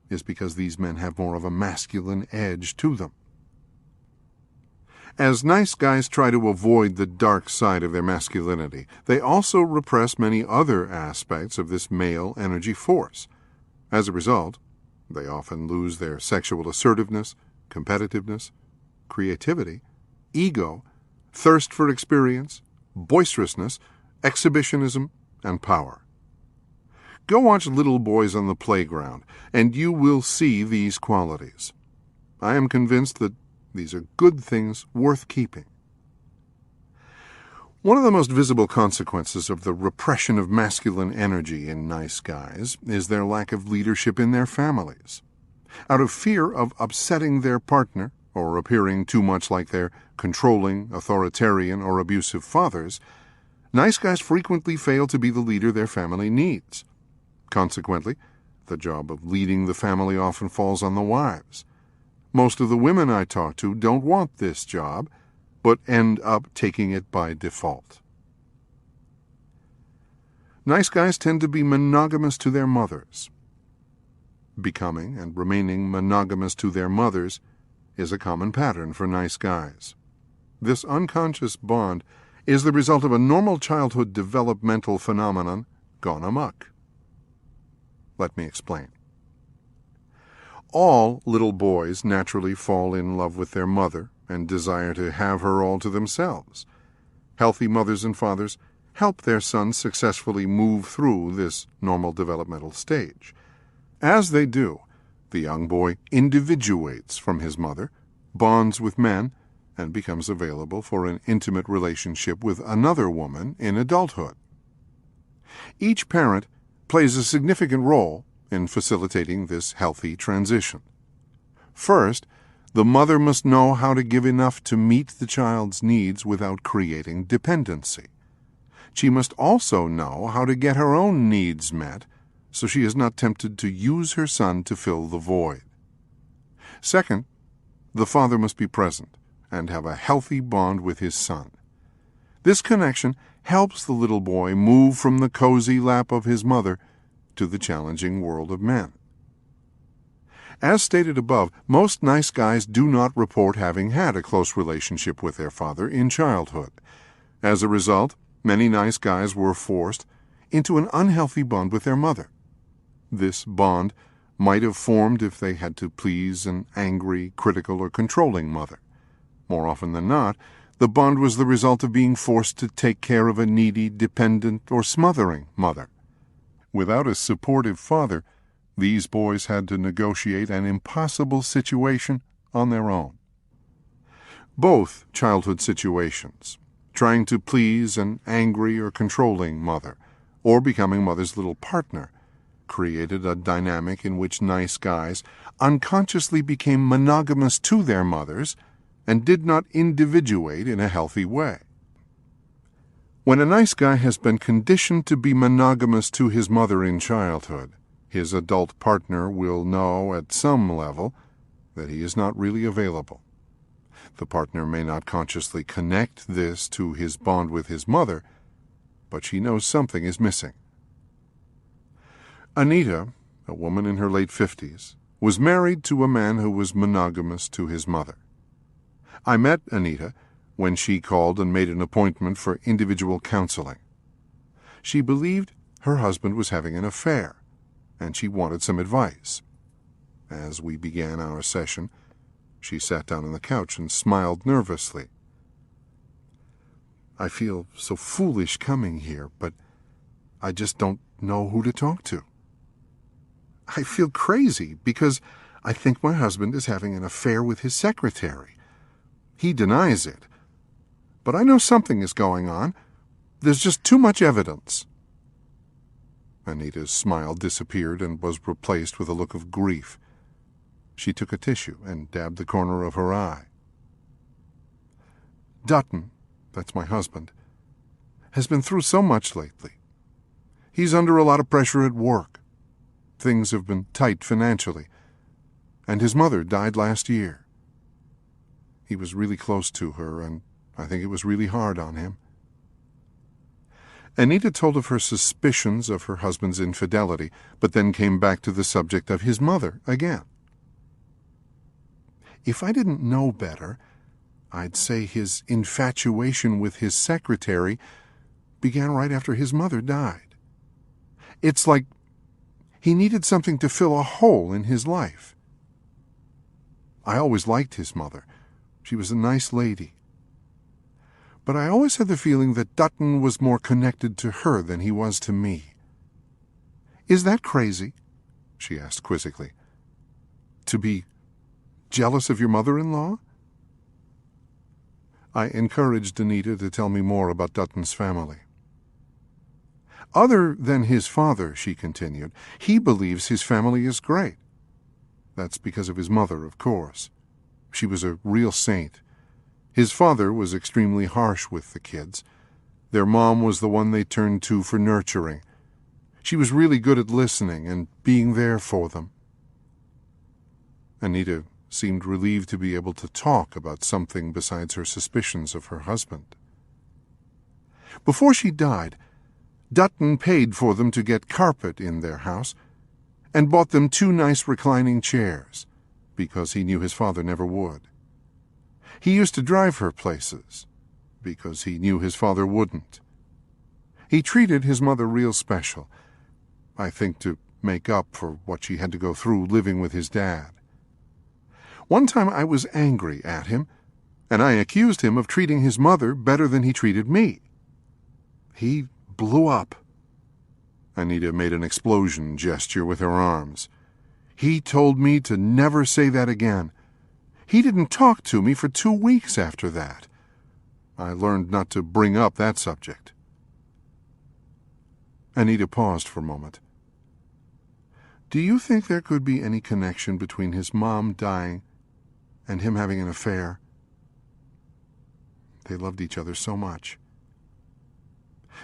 is because these men have more of a masculine edge to them. As nice guys try to avoid the dark side of their masculinity, they also repress many other aspects of this male energy force. As a result, they often lose their sexual assertiveness, competitiveness, creativity, ego, thirst for experience, boisterousness, exhibitionism, and power. Go watch little boys on the playground, and you will see these qualities. I am convinced that These are good things worth keeping. One of the most visible consequences of the repression of masculine energy in nice guys is their lack of leadership in their families. Out of fear of upsetting their partner or appearing too much like their controlling, authoritarian, or abusive fathers, nice guys frequently fail to be the leader their family needs. Consequently, the job of leading the family often falls on the wives. Most of the women I talk to don't want this job, but end up taking it by default. Nice guys tend to be monogamous to their mothers. Becoming and remaining monogamous to their mothers is a common pattern for nice guys. This unconscious bond is the result of a normal childhood developmental phenomenon gone amok. Let me explain. All little boys naturally fall in love with their mother and desire to have her all to themselves. Healthy mothers and fathers help their sons successfully move through this normal developmental stage. As they do, the young boy individuates from his mother, bonds with men, and becomes available for an intimate relationship with another woman in adulthood. Each parent plays a significant role in facilitating this healthy transition. First, the mother must know how to give enough to meet the child's needs without creating dependency. She must also know how to get her own needs met, so she is not tempted to use her son to fill the void. Second, the father must be present and have a healthy bond with his son. This connection helps the little boy move from the cozy lap of his mother to the challenging world of men. As stated above, most nice guys do not report having had a close relationship with their father in childhood. As a result, many nice guys were forced into an unhealthy bond with their mother. This bond might have formed if they had to please an angry, critical, or controlling mother. More often than not, the bond was the result of being forced to take care of a needy, dependent, or smothering mother. Without a supportive father, these boys had to negotiate an impossible situation on their own. Both childhood situations, trying to please an angry or controlling mother, or becoming mother's little partner, created a dynamic in which nice guys unconsciously became monogamous to their mothers and did not individuate in a healthy way. When a nice guy has been conditioned to be monogamous to his mother in childhood, his adult partner will know at some level that he is not really available. The partner may not consciously connect this to his bond with his mother, but she knows something is missing. Anita, a woman in her late 50s, was married to a man who was monogamous to his mother. I met Anita when she called and made an appointment for individual counseling. She believed her husband was having an affair, and she wanted some advice. As we began our session, she sat down on the couch and smiled nervously. "I feel so foolish coming here, but I just don't know who to talk to. I feel crazy because I think my husband is having an affair with his secretary. He denies it, but I know something is going on. There's just too much evidence." Anita's smile disappeared and was replaced with a look of grief. She took a tissue and dabbed the corner of her eye. "Dutton, that's my husband, has been through so much lately. He's under a lot of pressure at work. Things have been tight financially, and his mother died last year. He was really close to her, and I think it was really hard on him." Anita told of her suspicions of her husband's infidelity, but then came back to the subject of his mother again. "If I didn't know better, I'd say his infatuation with his secretary began right after his mother died. It's like he needed something to fill a hole in his life. I always liked his mother. She was a nice lady. But I always had the feeling that Dutton was more connected to her than he was to me. Is that crazy?" she asked quizzically. "To be jealous of your mother-in-law?" I encouraged Anita to tell me more about Dutton's family. Other than his father, she continued, he believes his family is great. That's because of his mother, of course. She was a real saint. His father was extremely harsh with the kids. Their mom was the one they turned to for nurturing. She was really good at listening and being there for them. Anita seemed relieved to be able to talk about something besides her suspicions of her husband. Before she died, Dutton paid for them to get carpet in their house and bought them 2 nice reclining chairs, because he knew his father never would. He used to drive her places, because he knew his father wouldn't. He treated his mother real special, I think to make up for what she had to go through living with his dad. One time I was angry at him, and I accused him of treating his mother better than he treated me. He blew up. Anita made an explosion gesture with her arms. He told me to never say that again. He didn't talk to me for 2 weeks after that. I learned not to bring up that subject. Anita paused for a moment. Do you think there could be any connection between his mom dying and him having an affair? They loved each other so much.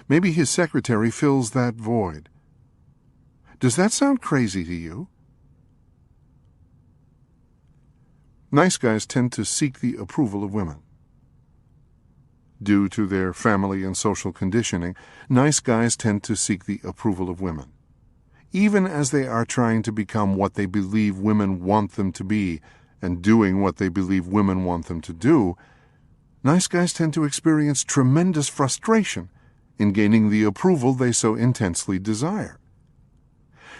Maybe his secretary fills that void. Does that sound crazy to you? Nice guys tend to seek the approval of women. Due to their family and social conditioning, nice guys tend to seek the approval of women. Even as they are trying to become what they believe women want them to be and doing what they believe women want them to do, nice guys tend to experience tremendous frustration in gaining the approval they so intensely desire.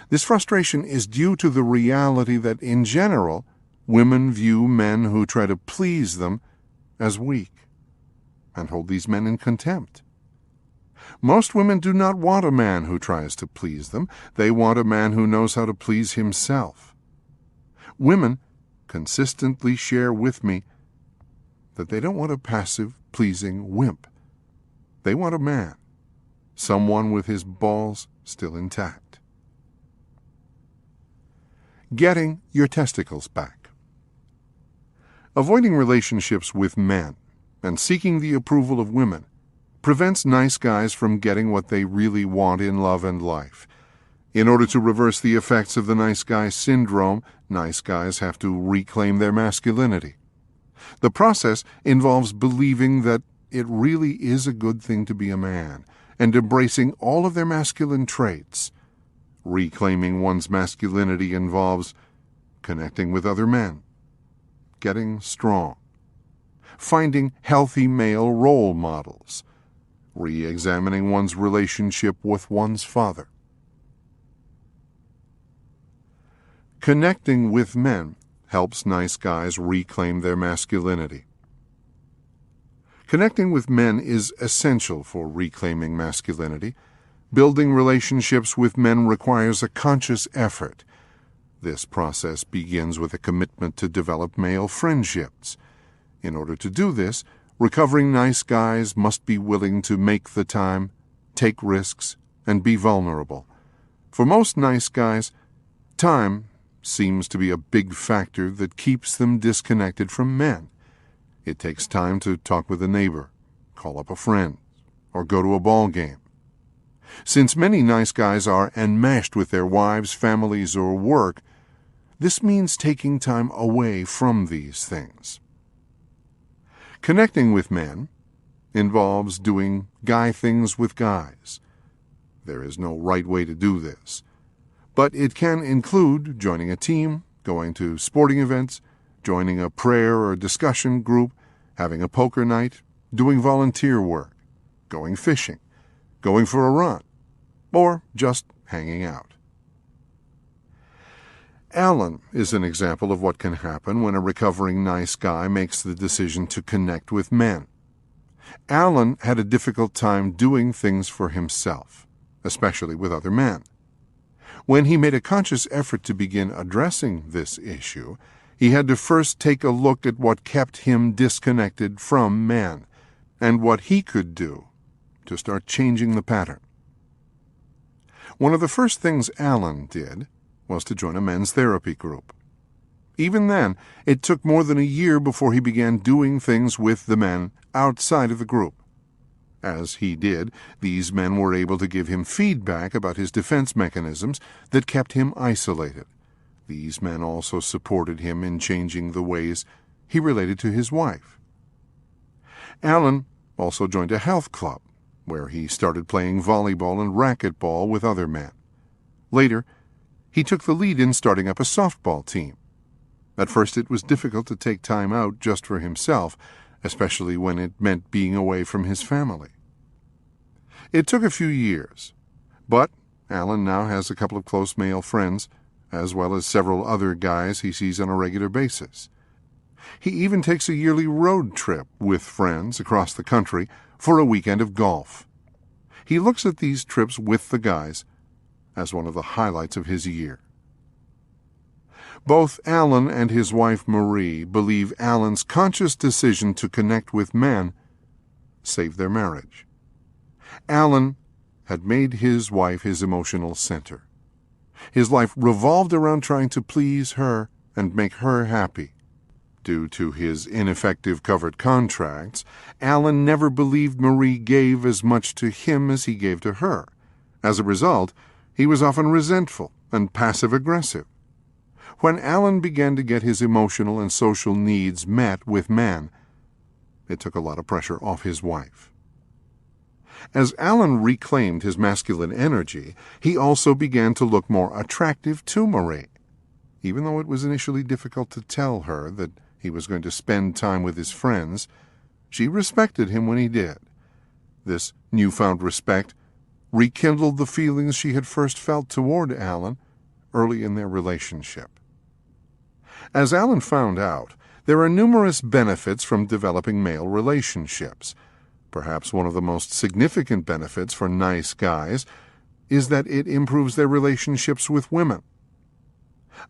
This frustration is due to the reality that, in general, women view men who try to please them as weak and hold these men in contempt. Most women do not want a man who tries to please them. They want a man who knows how to please himself. Women consistently share with me that they don't want a passive, pleasing wimp. They want a man, someone with his balls still intact. Getting your testicles back. Avoiding relationships with men and seeking the approval of women prevents nice guys from getting what they really want in love and life. In order to reverse the effects of the nice guy syndrome, nice guys have to reclaim their masculinity. The process involves believing that it really is a good thing to be a man and embracing all of their masculine traits. Reclaiming one's masculinity involves connecting with other men, getting strong, finding healthy male role models, re-examining one's relationship with one's father. Connecting with men helps nice guys reclaim their masculinity. Connecting with men is essential for reclaiming masculinity. Building relationships with men requires a conscious effort. This process begins with a commitment to develop male friendships. In order to do this, recovering nice guys must be willing to make the time, take risks, and be vulnerable. For most nice guys, time seems to be a big factor that keeps them disconnected from men. It takes time to talk with a neighbor, call up a friend, or go to a ball game. Since many nice guys are enmeshed with their wives, families, or work, this means taking time away from these things. Connecting with men involves doing guy things with guys. There is no right way to do this, but it can include joining a team, going to sporting events, joining a prayer or discussion group, having a poker night, doing volunteer work, going fishing, going for a run, or just hanging out. Alan is an example of what can happen when a recovering nice guy makes the decision to connect with men. Alan had a difficult time doing things for himself, especially with other men. When he made a conscious effort to begin addressing this issue, he had to first take a look at what kept him disconnected from men, and what he could do to start changing the pattern. One of the first things Alan did was to join a men's therapy group. Even then, it took more than a year before he began doing things with the men outside of the group. As he did, these men were able to give him feedback about his defense mechanisms that kept him isolated. These men also supported him in changing the ways he related to his wife. Alan also joined a health club, where he started playing volleyball and racquetball with other men. Later, he took the lead in starting up a softball team. At first, it was difficult to take time out just for himself, especially when it meant being away from his family. It took a few years, but Alan now has a couple of close male friends, as well as several other guys he sees on a regular basis. He even takes a yearly road trip with friends across the country for a weekend of golf. He looks at these trips with the guys as one of the highlights of his year. Both Alan and his wife Marie believe Alan's conscious decision to connect with men saved their marriage. Alan had made his wife his emotional center. His life revolved around trying to please her and make her happy. Due to his ineffective covered contracts, Alan never believed Marie gave as much to him as he gave to her. As a result, he was often resentful and passive-aggressive. When Alan began to get his emotional and social needs met with men, it took a lot of pressure off his wife. As Alan reclaimed his masculine energy, he also began to look more attractive to Marie. Even though it was initially difficult to tell her that he was going to spend time with his friends, she respected him when he did. This newfound respect rekindled the feelings she had first felt toward Alan early in their relationship. As Alan found out, there are numerous benefits from developing male relationships. Perhaps one of the most significant benefits for nice guys is that it improves their relationships with women.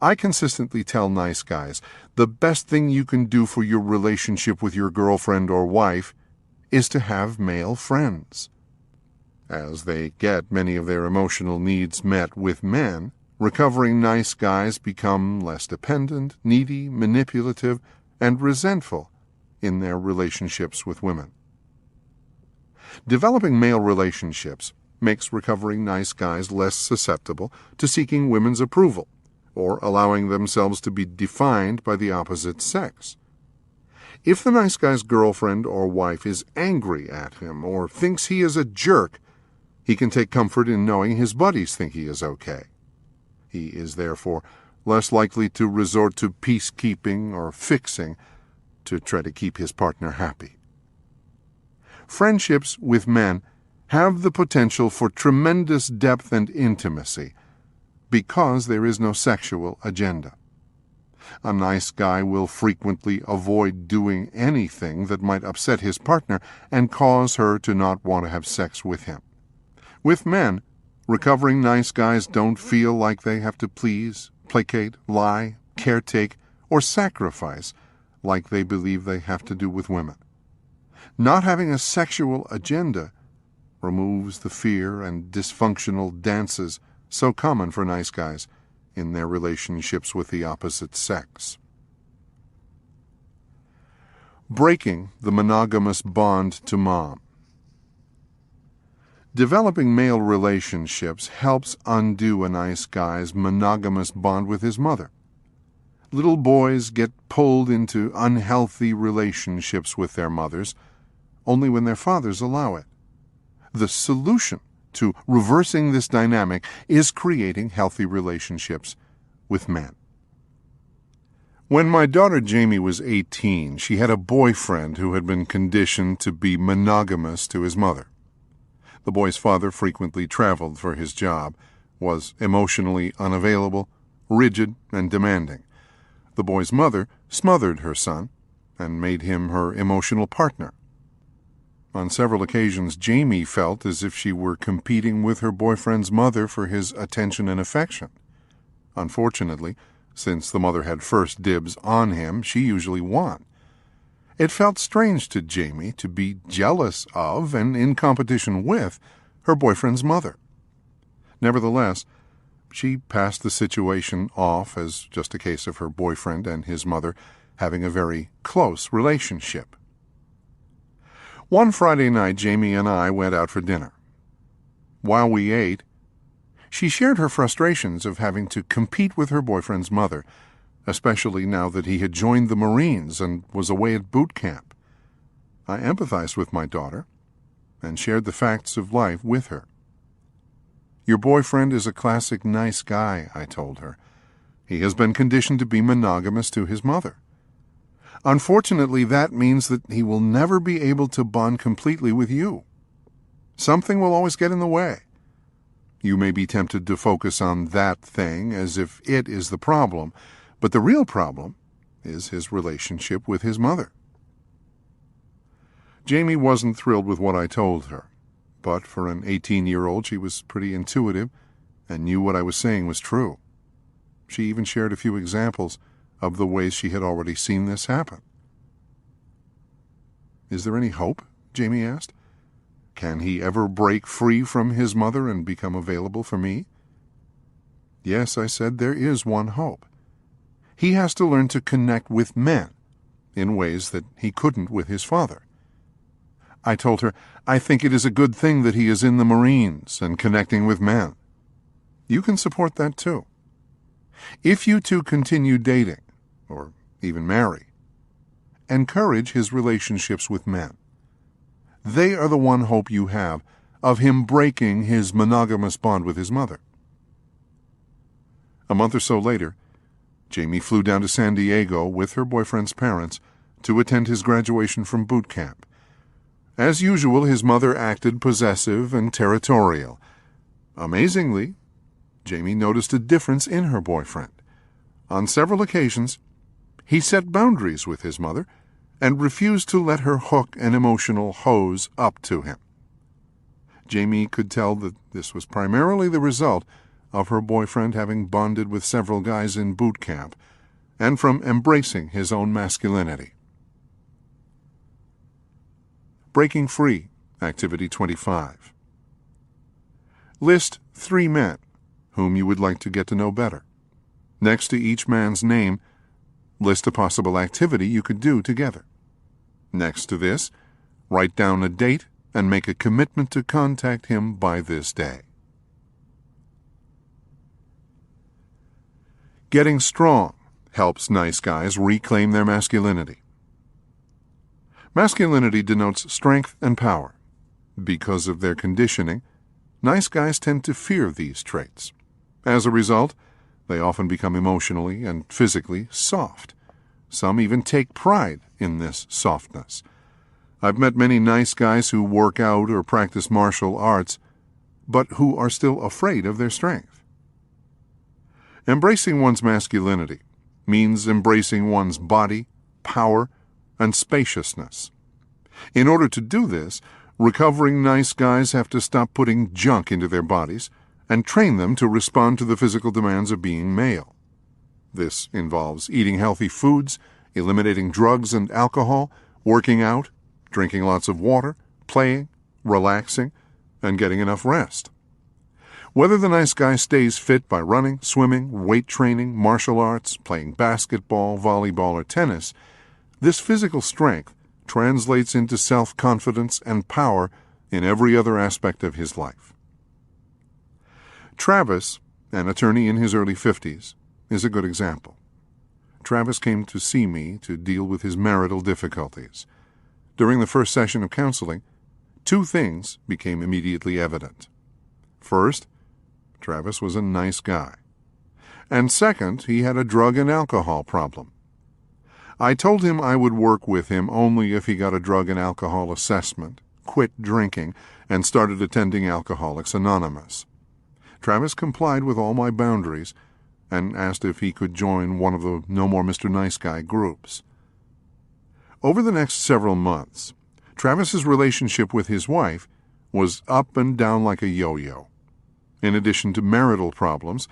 I consistently tell nice guys the best thing you can do for your relationship with your girlfriend or wife is to have male friends. As they get many of their emotional needs met with men, recovering nice guys become less dependent, needy, manipulative, and resentful in their relationships with women. Developing male relationships makes recovering nice guys less susceptible to seeking women's approval or allowing themselves to be defined by the opposite sex. If the nice guy's girlfriend or wife is angry at him or thinks he is a jerk, he can take comfort in knowing his buddies think he is okay. He is therefore less likely to resort to peacekeeping or fixing to try to keep his partner happy. Friendships with men have the potential for tremendous depth and intimacy because there is no sexual agenda. A nice guy will frequently avoid doing anything that might upset his partner and cause her to not want to have sex with him. With men, recovering nice guys don't feel like they have to please, placate, lie, caretake, or sacrifice like they believe they have to do with women. Not having a sexual agenda removes the fear and dysfunctional dances so common for nice guys in their relationships with the opposite sex. Breaking the monogamous bond to mom. Developing male relationships helps undo a nice guy's monogamous bond with his mother. Little boys get pulled into unhealthy relationships with their mothers only when their fathers allow it. The solution to reversing this dynamic is creating healthy relationships with men. When my daughter Jamie was 18, she had a boyfriend who had been conditioned to be monogamous to his mother. The boy's father frequently traveled for his job, was emotionally unavailable, rigid, and demanding. The boy's mother smothered her son and made him her emotional partner. On several occasions, Jamie felt as if she were competing with her boyfriend's mother for his attention and affection. Unfortunately, Since the mother had first dibs on him, she usually won. It felt strange to Jamie to be jealous of and in competition with her boyfriend's mother. Nevertheless, she passed the situation off as just a case of her boyfriend and his mother having a very close relationship. One Friday night, Jamie and I went out for dinner. While we ate, she shared her frustrations of having to compete with her boyfriend's mother, especially now that he had joined the Marines and was away at boot camp. I empathized with my daughter and shared the facts of life with her. "Your boyfriend is a classic nice guy," I told her. "He has been conditioned to be monogamous to his mother. Unfortunately, that means that he will never be able to bond completely with you. Something will always get in the way. You may be tempted to focus on that thing as if it is the problem, but the real problem is his relationship with his mother." Jamie wasn't thrilled with what I told her, but for an 18-year-old, she was pretty intuitive and knew what I was saying was true. She even shared a few examples of the ways she had already seen this happen. "Is there any hope?" Jamie asked. "Can he ever break free from his mother and become available for me?" "Yes," I said, "there is one hope. He has to learn to connect with men in ways that he couldn't with his father." I told her, "I think it is a good thing that he is in the Marines and connecting with men. You can support that too. If you two continue dating, or even marry, encourage his relationships with men. They are the one hope you have of him breaking his monogamous bond with his mother." A month or so later, Jamie flew down to San Diego with her boyfriend's parents to attend his graduation from boot camp. As usual, his mother acted possessive and territorial. Amazingly, Jamie noticed a difference in her boyfriend. On several occasions, he set boundaries with his mother and refused to let her hook an emotional hose up to him. Jamie could tell that this was primarily the result of her boyfriend having bonded with several guys in boot camp and from embracing his own masculinity. Breaking Free, Activity 25. List 3 men whom you would like to get to know better. Next to each man's name, list a possible activity you could do together. Next to this, write down a date and make a commitment to contact him by this day. Getting strong helps nice guys reclaim their masculinity. Masculinity denotes strength and power. Because of their conditioning, nice guys tend to fear these traits. As a result, they often become emotionally and physically soft. Some even take pride in this softness. I've met many nice guys who work out or practice martial arts, but who are still afraid of their strength. Embracing one's masculinity means embracing one's body, power, and spaciousness. In order to do this, recovering nice guys have to stop putting junk into their bodies and train them to respond to the physical demands of being male. This involves eating healthy foods, eliminating drugs and alcohol, working out, drinking lots of water, playing, relaxing, and getting enough rest. Whether the nice guy stays fit by running, swimming, weight training, martial arts, playing basketball, volleyball, or tennis, this physical strength translates into self-confidence and power in every other aspect of his life. Travis, an attorney in his early 50s, is a good example. Travis came to see me to deal with his marital difficulties. During the first session of counseling, 2 things became immediately evident. First, Travis was a nice guy. And second, he had a drug and alcohol problem. I told him I would work with him only if he got a drug and alcohol assessment, quit drinking, and started attending Alcoholics Anonymous. Travis complied with all my boundaries and asked if he could join one of the No More Mr. Nice Guy groups. Over the next several months, Travis's relationship with his wife was up and down like a yo-yo. In addition to marital problems,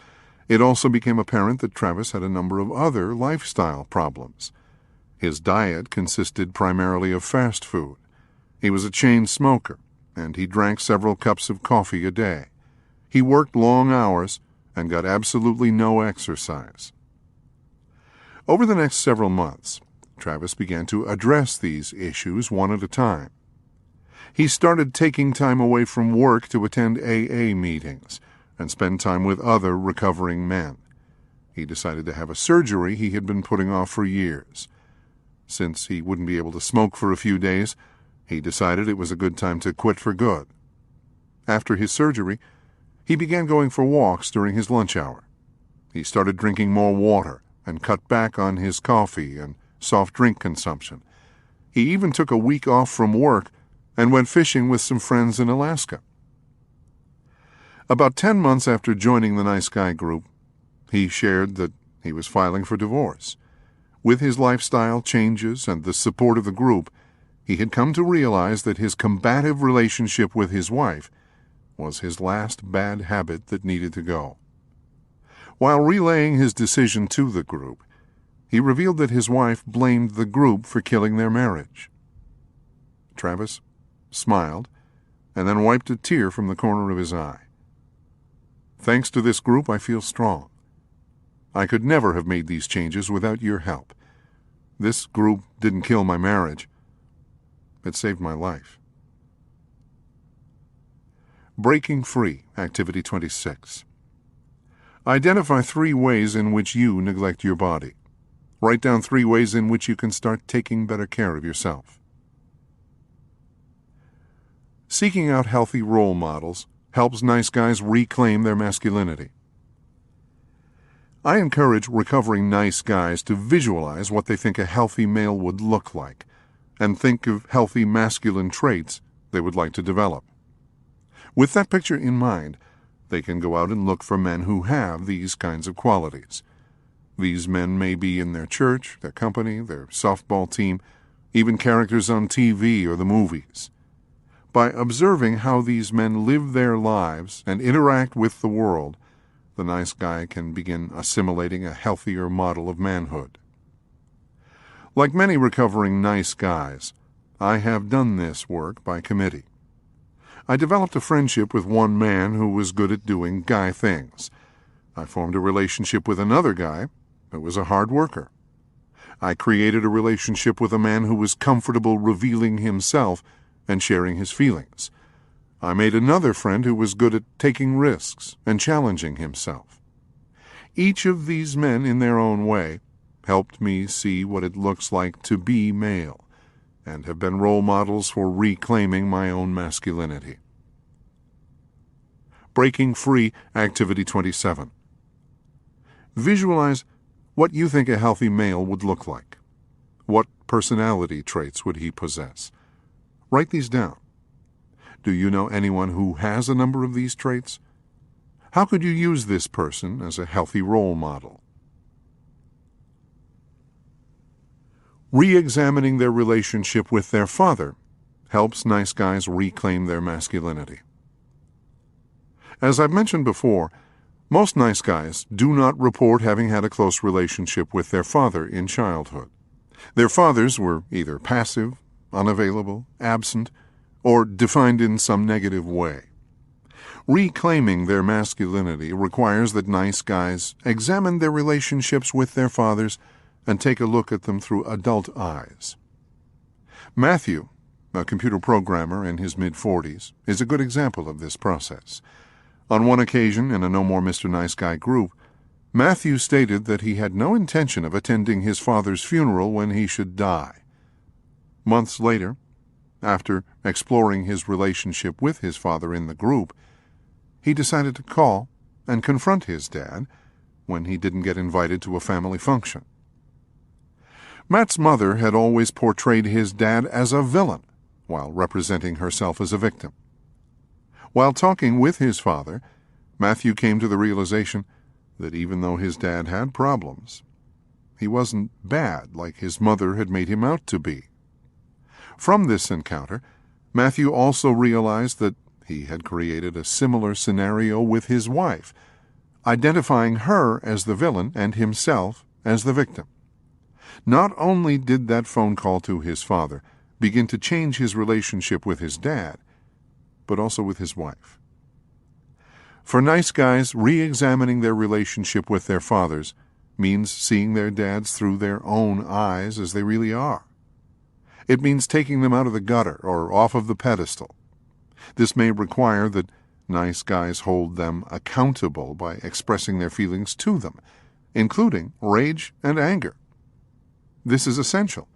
It also became apparent that Travis had a number of other lifestyle problems. His diet consisted primarily of fast food. He was a chain smoker, and he drank several cups of coffee a day. He worked long hours and got absolutely no exercise. Over the next several months, Travis began to address these issues one at a time. He started taking time away from work to attend AA meetings and spend time with other recovering men. He decided to have a surgery he had been putting off for years. Since he wouldn't be able to smoke for a few days, he decided it was a good time to quit for good. After his surgery, he began going for walks during his lunch hour. He started drinking more water and cut back on his coffee and soft drink consumption. He even took a week off from work and went fishing with some friends in Alaska. About 10 months after joining the Nice Guy group, he shared that he was filing for divorce. With his lifestyle changes and the support of the group, he had come to realize that his combative relationship with his wife was his last bad habit that needed to go. While relaying his decision to the group, he revealed that his wife blamed the group for killing their marriage. Travis smiled and then wiped a tear from the corner of his eye. "Thanks to this group, I feel strong. I could never have made these changes without your help. This group didn't kill my marriage. It saved my life." Breaking Free, Activity 26. Identify 3 ways in which you neglect your body. Write down 3 ways in which you can start taking better care of yourself. Seeking out healthy role models helps nice guys reclaim their masculinity. I encourage recovering nice guys to visualize what they think a healthy male would look like, and think of healthy masculine traits they would like to develop. With that picture in mind, they can go out and look for men who have these kinds of qualities. These men may be in their church, their company, their softball team, even characters on TV or the movies. By observing how these men live their lives and interact with the world, the nice guy can begin assimilating a healthier model of manhood. Like many recovering nice guys, I have done this work by committee. I developed a friendship with one man who was good at doing guy things. I formed a relationship with another guy who was a hard worker. I created a relationship with a man who was comfortable revealing himself and sharing his feelings. I made another friend who was good at taking risks and challenging himself. Each of these men, in their own way, helped me see what it looks like to be male, and have been role models for reclaiming my own masculinity. Breaking Free, Activity 27. Visualize what you think a healthy male would look like. What personality traits would he possess? Write these down. Do you know anyone who has a number of these traits? How could you use this person as a healthy role model? Re-examining their relationship with their father helps nice guys reclaim their masculinity. As I've mentioned before, most nice guys do not report having had a close relationship with their father in childhood. Their fathers were either passive, unavailable, absent, or defined in some negative way. Reclaiming their masculinity requires that nice guys examine their relationships with their fathers and take a look at them through adult eyes. Matthew, a computer programmer in his mid-40s, is a good example of this process. On one occasion, in a No More Mr. Nice Guy group, Matthew stated that he had no intention of attending his father's funeral when he should die. Months later, after exploring his relationship with his father in the group, he decided to call and confront his dad when he didn't get invited to a family function. Matt's mother had always portrayed his dad as a villain while representing herself as a victim. While talking with his father, Matthew came to the realization that even though his dad had problems, he wasn't bad like his mother had made him out to be. From this encounter, Matthew also realized that he had created a similar scenario with his wife, identifying her as the villain and himself as the victim. Not only did that phone call to his father begin to change his relationship with his dad, but also with his wife. For nice guys, re-examining their relationship with their fathers means seeing their dads through their own eyes as they really are. It means taking them out of the gutter or off of the pedestal. This may require that nice guys hold them accountable by expressing their feelings to them, including rage and anger. This is essential,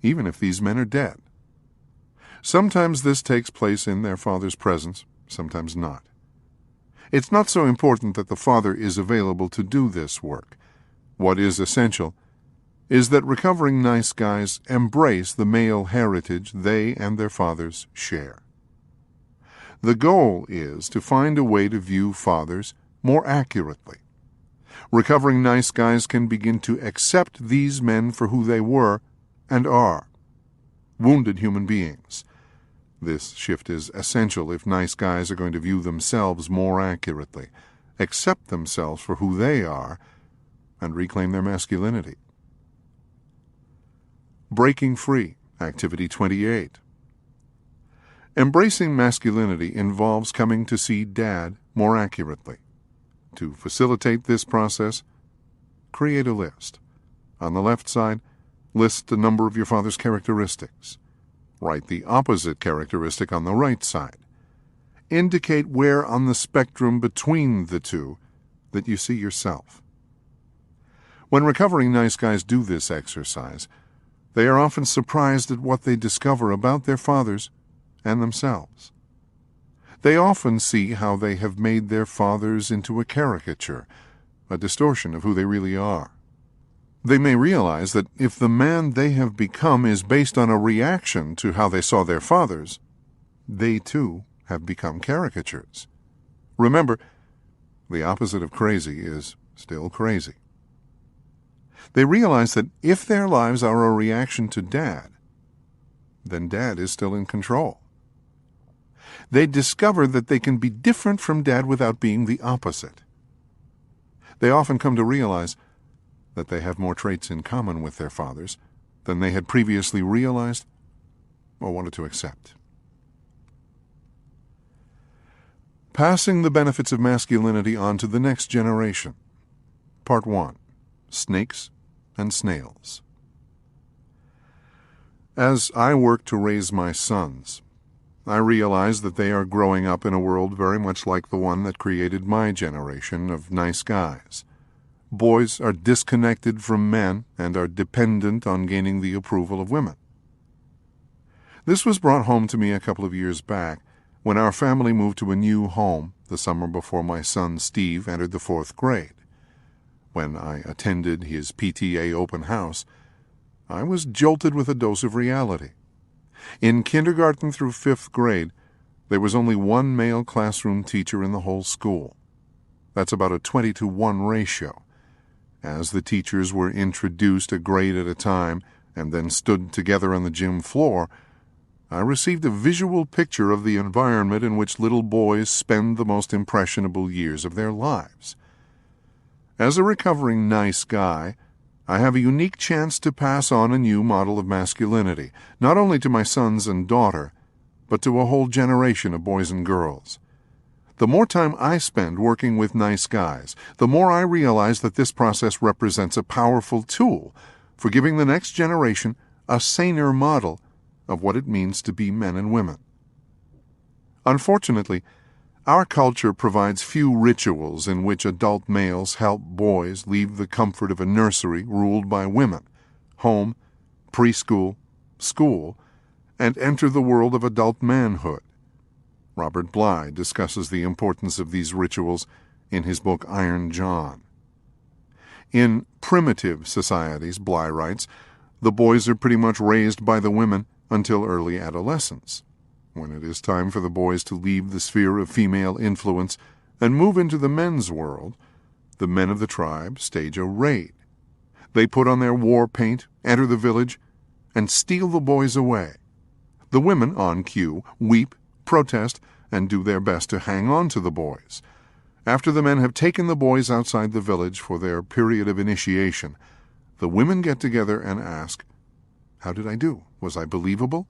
even if these men are dead. Sometimes this takes place in their father's presence, sometimes not. It's not so important that the father is available to do this work. What is essential is that recovering nice guys embrace the male heritage they and their fathers share. The goal is to find a way to view fathers more accurately. Recovering nice guys can begin to accept these men for who they were and are, wounded human beings. This shift is essential if nice guys are going to view themselves more accurately, accept themselves for who they are, and reclaim their masculinity. Breaking Free, Activity 28. Embracing masculinity involves coming to see Dad more accurately. To facilitate this process, create a list. On the left side, list a number of your father's characteristics. Write the opposite characteristic on the right side. Indicate where on the spectrum between the two that you see yourself. When recovering nice guys do this exercise, they are often surprised at what they discover about their fathers and themselves. They often see how they have made their fathers into a caricature, a distortion of who they really are. They may realize that if the man they have become is based on a reaction to how they saw their fathers, they too have become caricatures. Remember, the opposite of crazy is still crazy. They realize that if their lives are a reaction to Dad, then Dad is still in control. They discover that they can be different from Dad without being the opposite. They often come to realize that they have more traits in common with their fathers than they had previously realized or wanted to accept. Passing the benefits of masculinity on to the next generation. Part 1. Snakes and Snails. As I work to raise my sons, I realize that they are growing up in a world very much like the one that created my generation of nice guys. Boys are disconnected from men and are dependent on gaining the approval of women. This was brought home to me a couple of years back when our family moved to a new home the summer before my son Steve entered the 4th grade. When I attended his PTA open house, I was jolted with a dose of reality. In kindergarten through 5th grade, there was only one male classroom teacher in the whole school. That's about a 20-to-1 ratio. As the teachers were introduced a grade at a time and then stood together on the gym floor, I received a visual picture of the environment in which little boys spend the most impressionable years of their lives. As a recovering nice guy, I have a unique chance to pass on a new model of masculinity, not only to my sons and daughter, but to a whole generation of boys and girls. The more time I spend working with nice guys, the more I realize that this process represents a powerful tool for giving the next generation a saner model of what it means to be men and women. Unfortunately, our culture provides few rituals in which adult males help boys leave the comfort of a nursery ruled by women, home, preschool, school, and enter the world of adult manhood. Robert Bly discusses the importance of these rituals in his book Iron John. In primitive societies, Bly writes, the boys are pretty much raised by the women until early adolescence. When it is time for the boys to leave the sphere of female influence and move into the men's world, the men of the tribe stage a raid. They put on their war paint, enter the village, and steal the boys away. The women, on cue, weep, protest, and do their best to hang on to the boys. After the men have taken the boys outside the village for their period of initiation, the women get together and ask, "How did I do? Was I believable?"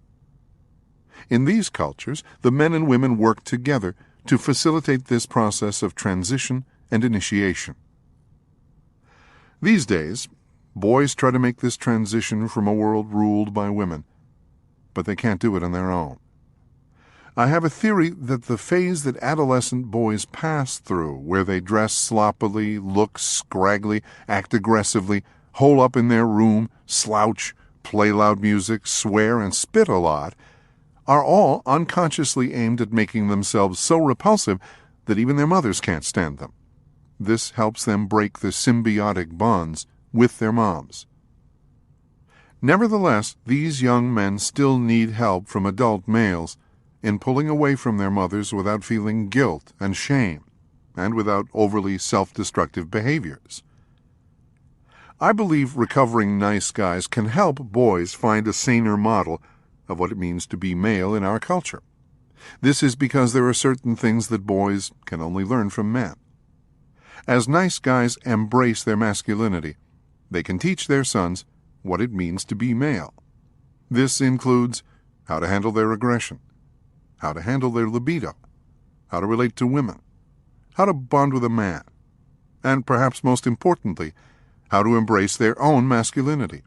In these cultures, the men and women work together to facilitate this process of transition and initiation. These days, boys try to make this transition from a world ruled by women, but they can't do it on their own. I have a theory that the phase that adolescent boys pass through, where they dress sloppily, look scraggly, act aggressively, hole up in their room, slouch, play loud music, swear, and spit a lot, are all unconsciously aimed at making themselves so repulsive that even their mothers can't stand them. This helps them break the symbiotic bonds with their moms. Nevertheless, these young men still need help from adult males in pulling away from their mothers without feeling guilt and shame, and without overly self-destructive behaviors. I believe recovering nice guys can help boys find a saner model of what it means to be male in our culture. This is because there are certain things that boys can only learn from men. As nice guys embrace their masculinity, they can teach their sons what it means to be male. This includes how to handle their aggression, how to handle their libido, how to relate to women, how to bond with a man, and perhaps most importantly, how to embrace their own masculinity.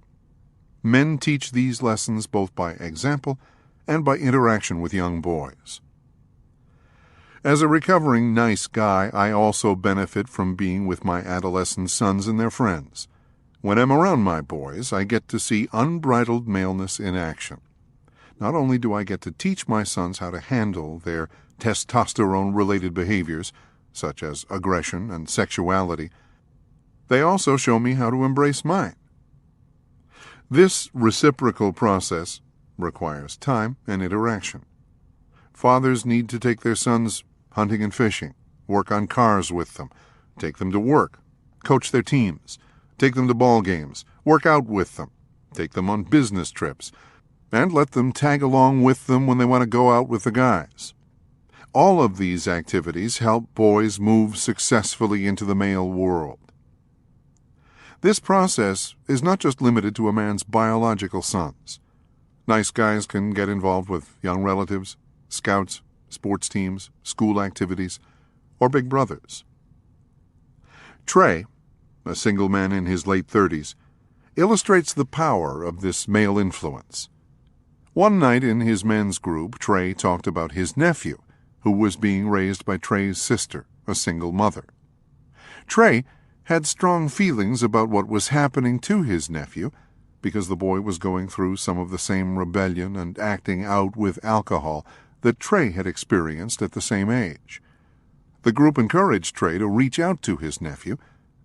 Men teach these lessons both by example and by interaction with young boys. As a recovering nice guy, I also benefit from being with my adolescent sons and their friends. When I'm around my boys, I get to see unbridled maleness in action. Not only do I get to teach my sons how to handle their testosterone-related behaviors, such as aggression and sexuality, they also show me how to embrace mine. This reciprocal process requires time and interaction. Fathers need to take their sons hunting and fishing, work on cars with them, take them to work, coach their teams, take them to ball games, work out with them, take them on business trips, and let them tag along with them when they want to go out with the guys. All of these activities help boys move successfully into the male world. This process is not just limited to a man's biological sons. Nice guys can get involved with young relatives, scouts, sports teams, school activities, or big brothers. Trey, a single man in his late 30s, illustrates the power of this male influence. One night in his men's group, Trey talked about his nephew, who was being raised by Trey's sister, a single mother. Trey had strong feelings about what was happening to his nephew because the boy was going through some of the same rebellion and acting out with alcohol that Trey had experienced at the same age. The group encouraged Trey to reach out to his nephew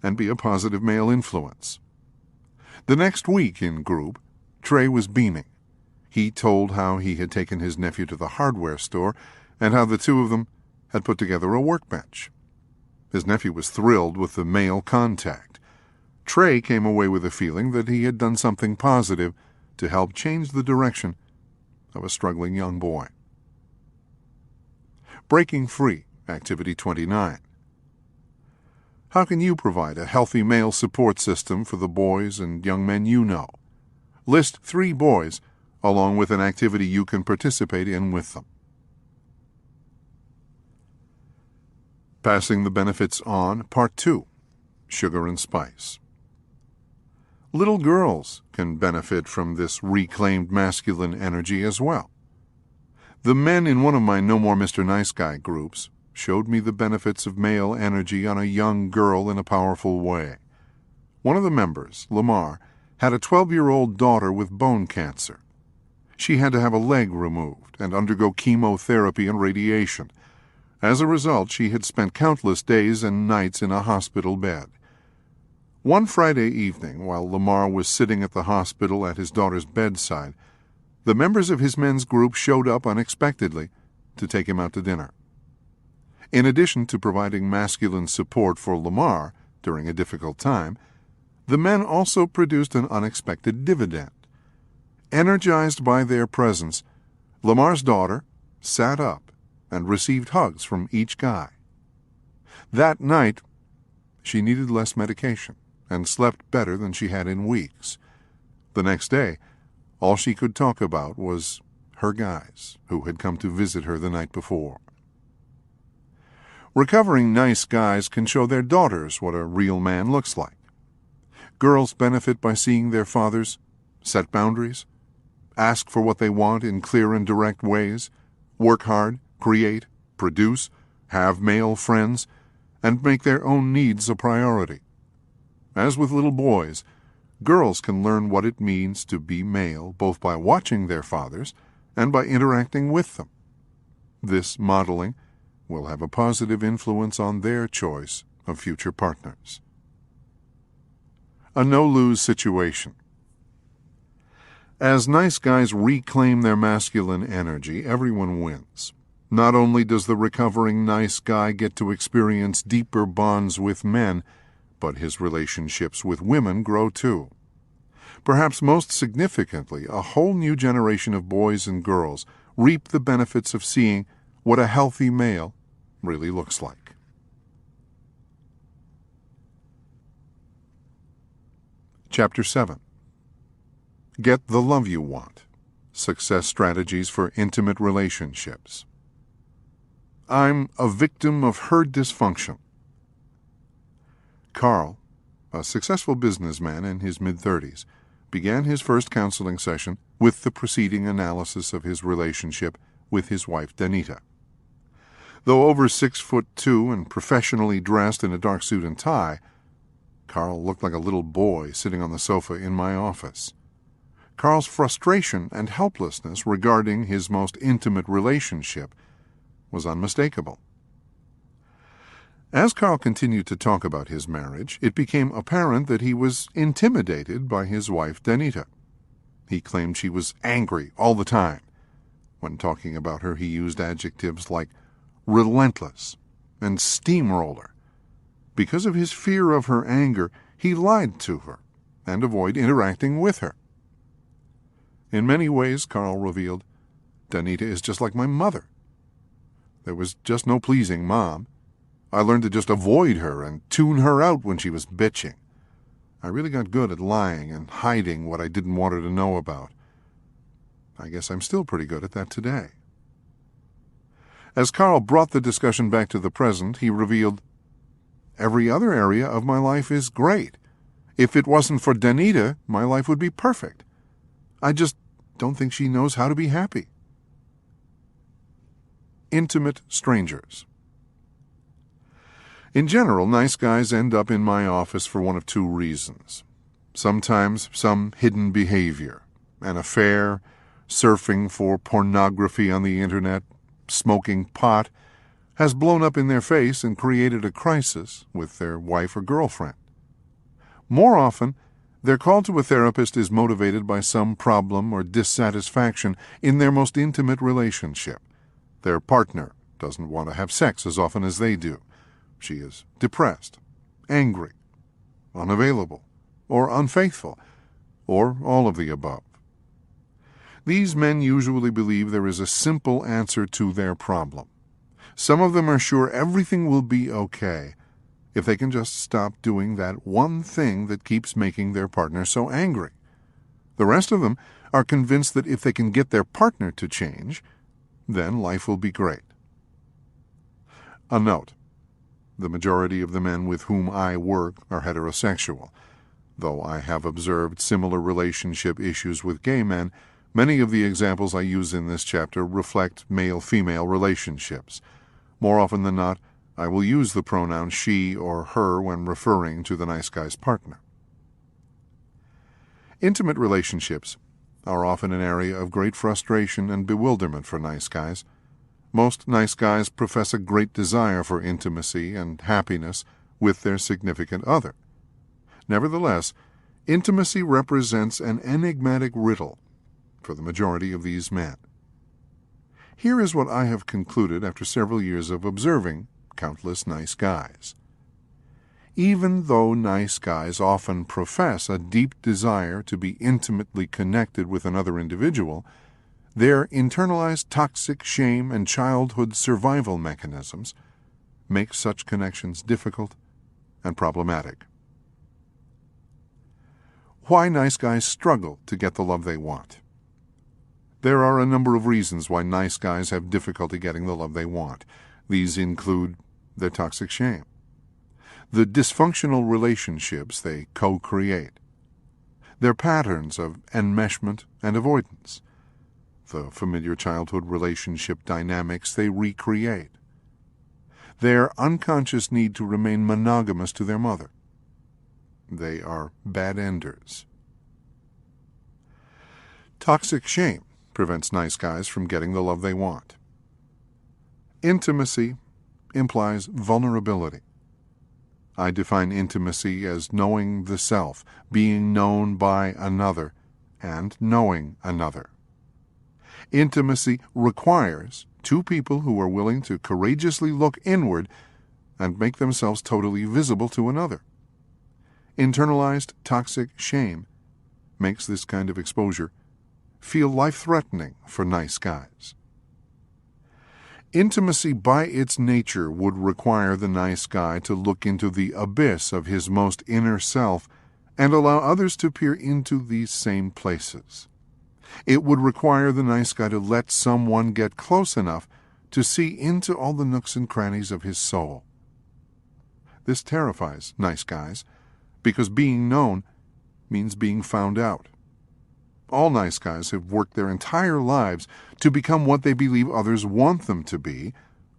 and be a positive male influence. The next week in group, Trey was beaming. He told how he had taken his nephew to the hardware store and how the two of them had put together a workbench. His nephew was thrilled with the male contact. Trey came away with a feeling that he had done something positive to help change the direction of a struggling young boy. Breaking Free, Activity 29. How can you provide a healthy male support system for the boys and young men you know? List 3 boys along with an activity you can participate in with them. Passing the Benefits On, Part 2, Sugar and Spice. Little girls can benefit from this reclaimed masculine energy as well. The men in one of my No More Mr. Nice Guy groups showed me the benefits of male energy on a young girl in a powerful way. One of the members, Lamar, had a 12-year-old daughter with bone cancer. She had to have a leg removed and undergo chemotherapy and radiation. As a result, she had spent countless days and nights in a hospital bed. One Friday evening, while Lamar was sitting at the hospital at his daughter's bedside, the members of his men's group showed up unexpectedly to take him out to dinner. In addition to providing masculine support for Lamar during a difficult time, the men also produced an unexpected dividend. Energized by their presence, Lamar's daughter sat up and received hugs from each guy. That night, she needed less medication and slept better than she had in weeks. The next day, all she could talk about was her guys who had come to visit her the night before. Recovering nice guys can show their daughters what a real man looks like. Girls benefit by seeing their fathers set boundaries, ask for what they want in clear and direct ways, work hard, create, produce, have male friends, and make their own needs a priority. As with little boys, girls can learn what it means to be male both by watching their fathers and by interacting with them. This modeling will have a positive influence on their choice of future partners. A no-lose situation. As nice guys reclaim their masculine energy, everyone wins. Not only does the recovering nice guy get to experience deeper bonds with men, but his relationships with women grow too. Perhaps most significantly, a whole new generation of boys and girls reap the benefits of seeing what a healthy male really looks like. Chapter 7. Get the love you want. Success strategies for intimate relationships. I'm a victim of her dysfunction. Carl, a successful businessman in his mid-30s, began his first counseling session with the preceding analysis of his relationship with his wife Danita. Though over 6'2" and professionally dressed in a dark suit and tie, Carl looked like a little boy sitting on the sofa in my office. Carl's frustration and helplessness regarding his most intimate relationship was unmistakable. As Carl continued to talk about his marriage, it became apparent that he was intimidated by his wife Danita. He claimed she was angry all the time. When talking about her, he used adjectives like relentless and steamroller. Because of his fear of her anger, he lied to her and avoided interacting with her. In many ways, Carl revealed, Danita is just like my mother. There was just no pleasing Mom. I learned to just avoid her and tune her out when she was bitching. I really got good at lying and hiding what I didn't want her to know about. I guess I'm still pretty good at that today. As Carl brought the discussion back to the present, he revealed, every other area of my life is great. If it wasn't for Danita, my life would be perfect. I just don't think she knows how to be happy. Intimate strangers. In general, nice guys end up in my office for one of two reasons. Sometimes some hidden behavior, an affair, surfing for pornography on the internet, smoking pot, has blown up in their face and created a crisis with their wife or girlfriend. More often, their call to a therapist is motivated by some problem or dissatisfaction in their most intimate relationship. Their partner doesn't want to have sex as often as they do. She is depressed, angry, unavailable, or unfaithful, or all of the above. These men usually believe there is a simple answer to their problem. Some of them are sure everything will be okay if they can just stop doing that one thing that keeps making their partner so angry. The rest of them are convinced that if they can get their partner to change, then life will be great. A note. The majority of the men with whom I work are heterosexual. Though I have observed similar relationship issues with gay men, many of the examples I use in this chapter reflect male-female relationships. More often than not, I will use the pronoun she or her when referring to the nice guy's partner. Intimate relationships are often an area of great frustration and bewilderment for nice guys. Most nice guys profess a great desire for intimacy and happiness with their significant other. Nevertheless, intimacy represents an enigmatic riddle for the majority of these men. Here is what I have concluded after several years of observing countless nice guys. Even though nice guys often profess a deep desire to be intimately connected with another individual, their internalized toxic shame and childhood survival mechanisms makes such connections difficult and problematic. Why nice guys struggle to get the love they want. There are a number of reasons why nice guys have difficulty getting the love they want. These include their toxic shame, the dysfunctional relationships they co-create, their patterns of enmeshment and avoidance, the familiar childhood relationship dynamics they recreate, their unconscious need to remain monogamous to their mother. They are bad enders. Toxic shame prevents nice guys from getting the love they want. Intimacy implies vulnerability. I define intimacy as knowing the self, being known by another, and knowing another. Intimacy requires two people who are willing to courageously look inward and make themselves totally visible to another. Internalized toxic shame makes this kind of exposure feel life-threatening for nice guys. Intimacy by its nature would require the nice guy to look into the abyss of his most inner self and allow others to peer into these same places. It would require the nice guy to let someone get close enough to see into all the nooks and crannies of his soul. This terrifies nice guys because being known means being found out. All nice guys have worked their entire lives to become what they believe others want them to be,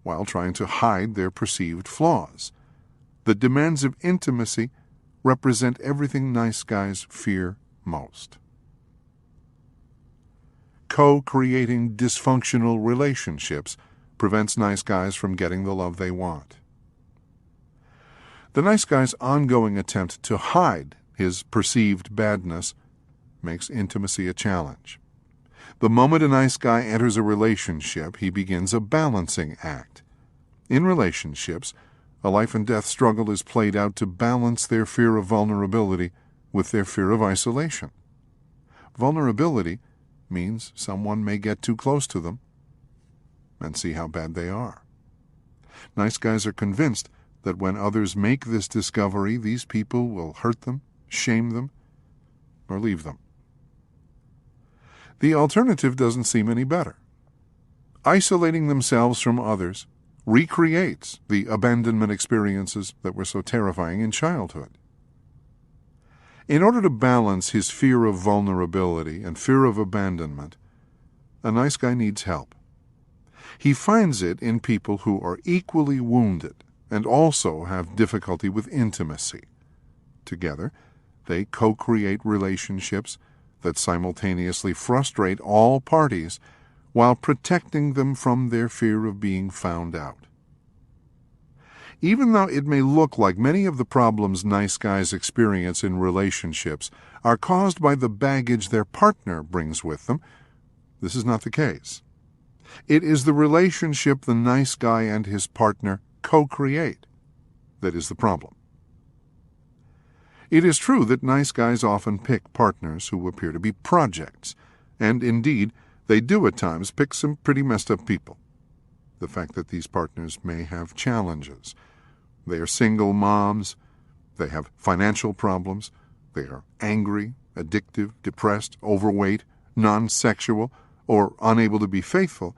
while trying to hide their perceived flaws. The demands of intimacy represent everything nice guys fear most. Co-creating dysfunctional relationships prevents nice guys from getting the love they want. The nice guy's ongoing attempt to hide his perceived badness makes intimacy a challenge. The moment a nice guy enters a relationship, he begins a balancing act. In relationships, a life and death struggle is played out to balance their fear of vulnerability with their fear of isolation. Vulnerability means someone may get too close to them and see how bad they are. Nice guys are convinced that when others make this discovery, these people will hurt them, shame them, or leave them. The alternative doesn't seem any better. Isolating themselves from others recreates the abandonment experiences that were so terrifying in childhood. In order to balance his fear of vulnerability and fear of abandonment, a nice guy needs help. He finds it in people who are equally wounded and also have difficulty with intimacy. Together, they co-create relationships that simultaneously frustrate all parties while protecting them from their fear of being found out. Even though it may look like many of the problems nice guys experience in relationships are caused by the baggage their partner brings with them, this is not the case. It is the relationship the nice guy and his partner co-create that is the problem. It is true that nice guys often pick partners who appear to be projects, and indeed, they do at times pick some pretty messed up people. The fact that these partners may have challenges. They are single moms, they have financial problems, they are angry, addictive, depressed, overweight, non-sexual, or unable to be faithful,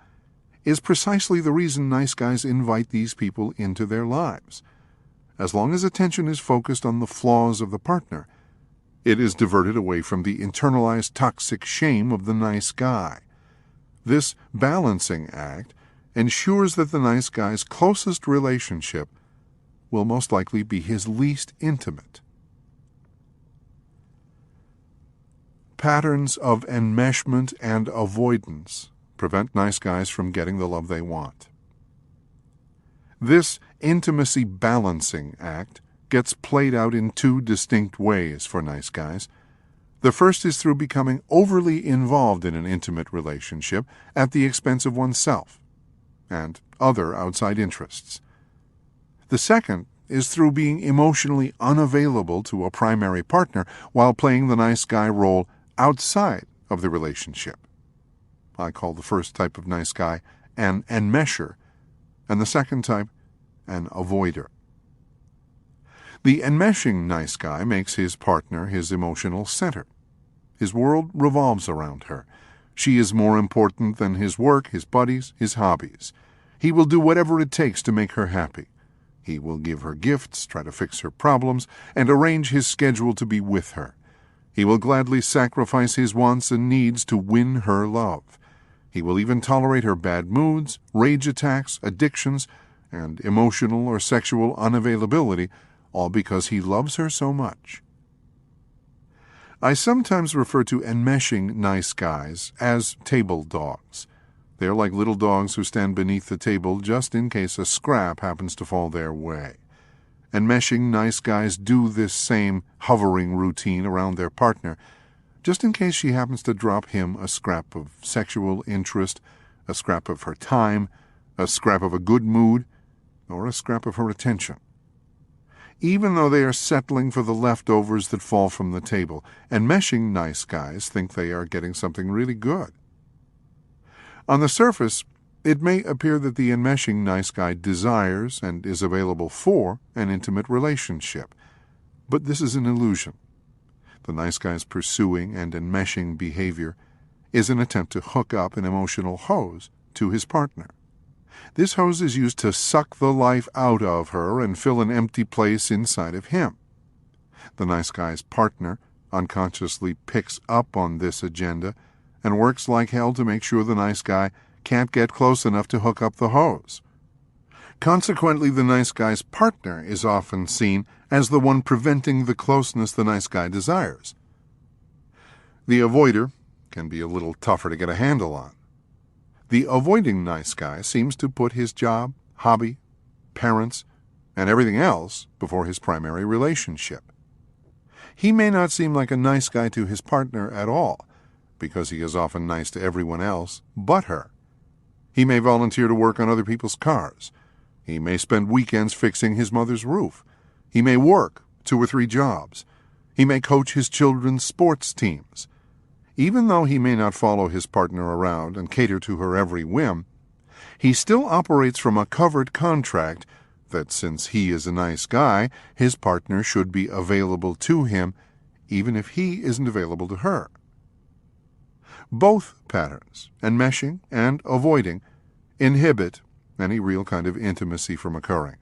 is precisely the reason nice guys invite these people into their lives. As long as attention is focused on the flaws of the partner, it is diverted away from the internalized toxic shame of the nice guy. This balancing act ensures that the nice guy's closest relationship will most likely be his least intimate. Patterns of enmeshment and avoidance prevent nice guys from getting the love they want. This intimacy balancing act gets played out in two distinct ways for nice guys. The first is through becoming overly involved in an intimate relationship at the expense of oneself and other outside interests. The second is through being emotionally unavailable to a primary partner while playing the nice guy role outside of the relationship. I call the first type of nice guy an enmesher, and the second type an avoider. The enmeshing nice guy makes his partner his emotional center. His world revolves around her. She is more important than his work, his buddies, his hobbies. He will do whatever it takes to make her happy. He will give her gifts, try to fix her problems, and arrange his schedule to be with her. He will gladly sacrifice his wants and needs to win her love. He will even tolerate her bad moods, rage attacks, addictions, and emotional or sexual unavailability, all because he loves her so much. I sometimes refer to enmeshing nice guys as table dogs. They are like little dogs who stand beneath the table just in case a scrap happens to fall their way. Enmeshing nice guys do this same hovering routine around their partner, just in case she happens to drop him a scrap of sexual interest, a scrap of her time, a scrap of a good mood, or a scrap of her attention. Even though they are settling for the leftovers that fall from the table, enmeshing nice guys think they are getting something really good. On the surface, it may appear that the enmeshing nice guy desires and is available for an intimate relationship, but this is an illusion. The nice guy's pursuing and enmeshing behavior is an attempt to hook up an emotional hose to his partner. This hose is used to suck the life out of her and fill an empty place inside of him. The nice guy's partner unconsciously picks up on this agenda and works like hell to make sure the nice guy can't get close enough to hook up the hose. Consequently, the nice guy's partner is often seen as the one preventing the closeness the nice guy desires. The avoider can be a little tougher to get a handle on. The avoiding nice guy seems to put his job, hobby, parents, and everything else before his primary relationship. He may not seem like a nice guy to his partner at all, because he is often nice to everyone else but her. He may volunteer to work on other people's cars. He may spend weekends fixing his mother's roof. He may work 2 or 3 jobs. He may coach his children's sports teams. Even though he may not follow his partner around and cater to her every whim, he still operates from a covered contract that since he is a nice guy, his partner should be available to him, even if he isn't available to her. Both patterns, enmeshing and avoiding, inhibit any real kind of intimacy from occurring.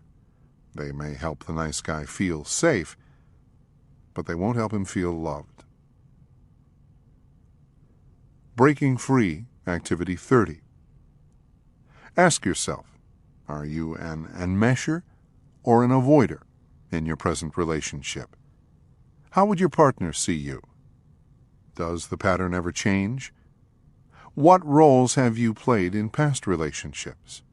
They may help the nice guy feel safe, but they won't help him feel loved. Breaking Free, Activity 30. Ask yourself, are you an enmesher or an avoider in your present relationship? How would your partner see you? Does the pattern ever change? What roles have you played in past relationships?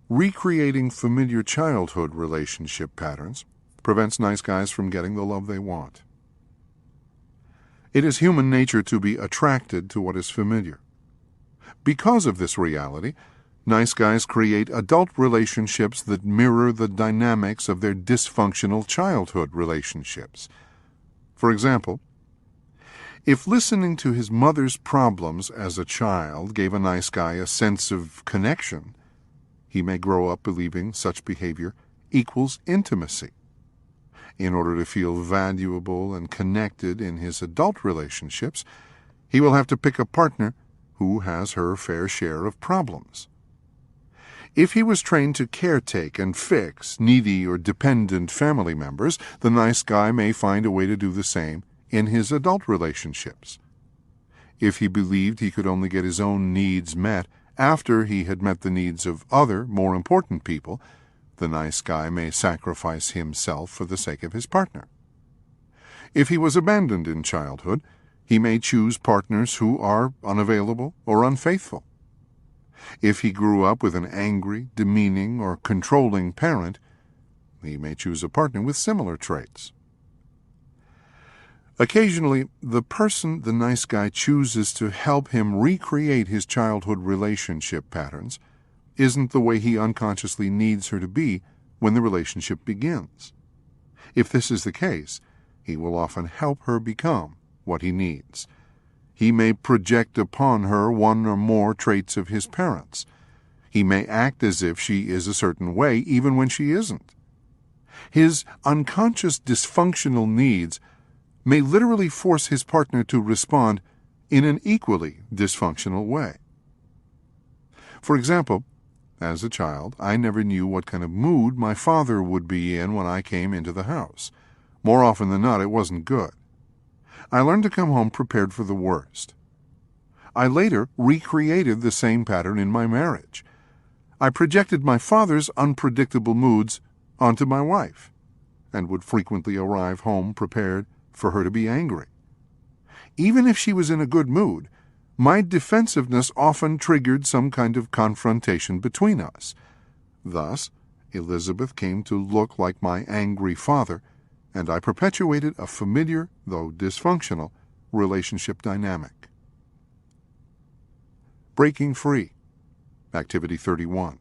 Recreating familiar childhood relationship patterns prevents nice guys from getting the love they want. It is human nature to be attracted to what is familiar. Because of this reality, nice guys create adult relationships that mirror the dynamics of their dysfunctional childhood relationships. For example, if listening to his mother's problems as a child gave a nice guy a sense of connection, he may grow up believing such behavior equals intimacy. In order to feel valuable and connected in his adult relationships, he will have to pick a partner who has her fair share of problems. If he was trained to caretake and fix needy or dependent family members, the nice guy may find a way to do the same in his adult relationships. If he believed he could only get his own needs met after he had met the needs of other, more important people, the nice guy may sacrifice himself for the sake of his partner. If he was abandoned in childhood, he may choose partners who are unavailable or unfaithful. If he grew up with an angry, demeaning, or controlling parent, he may choose a partner with similar traits. Occasionally, the person the nice guy chooses to help him recreate his childhood relationship patterns isn't the way he unconsciously needs her to be when the relationship begins. If this is the case, he will often help her become what he needs. He may project upon her one or more traits of his parents. He may act as if she is a certain way even when she isn't. His unconscious dysfunctional needs may literally force his partner to respond in an equally dysfunctional way. For example, as a child, I never knew what kind of mood my father would be in when I came into the house. More often than not, it wasn't good. I learned to come home prepared for the worst. I later recreated the same pattern in my marriage. I projected my father's unpredictable moods onto my wife, and would frequently arrive home prepared for her to be angry. Even if she was in a good mood, my defensiveness often triggered some kind of confrontation between us. Thus, Elizabeth came to look like my angry father, and I perpetuated a familiar, though dysfunctional, relationship dynamic. Breaking free. Activity 31.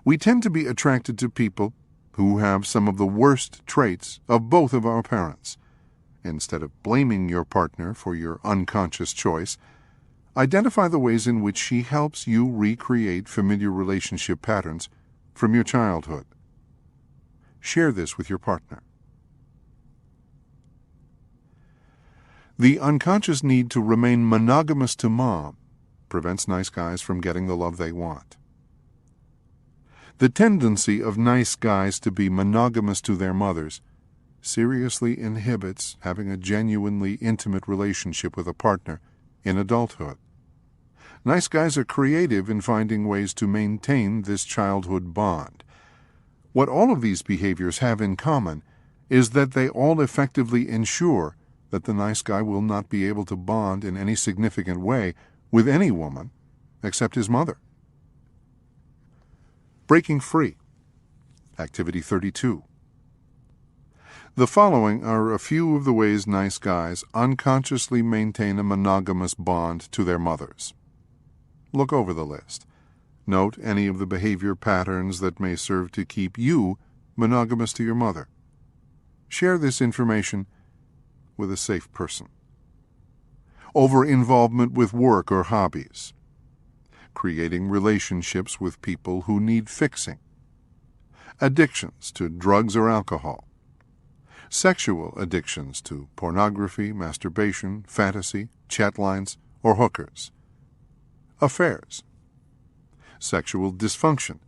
We tend to be attracted to people who have some of the worst traits of both of our parents. Instead of blaming your partner for your unconscious choice, identify the ways in which she helps you recreate familiar relationship patterns from your childhood. Share this with your partner. The unconscious need to remain monogamous to mom prevents nice guys from getting the love they want. The tendency of nice guys to be monogamous to their mothers seriously inhibits having a genuinely intimate relationship with a partner in adulthood. Nice guys are creative in finding ways to maintain this childhood bond. What all of these behaviors have in common is that they all effectively ensure that the nice guy will not be able to bond in any significant way with any woman except his mother. Breaking free. Activity 32. The following are a few of the ways nice guys unconsciously maintain a monogamous bond to their mothers. Look over the list. Note any of the behavior patterns that may serve to keep you monogamous to your mother. Share this information with a safe person. Over-involvement with work or hobbies. Creating relationships with people who need fixing. Addictions to drugs or alcohol. Sexual addictions to pornography, masturbation, fantasy, chat lines, or hookers. Affairs. Sexual dysfunction,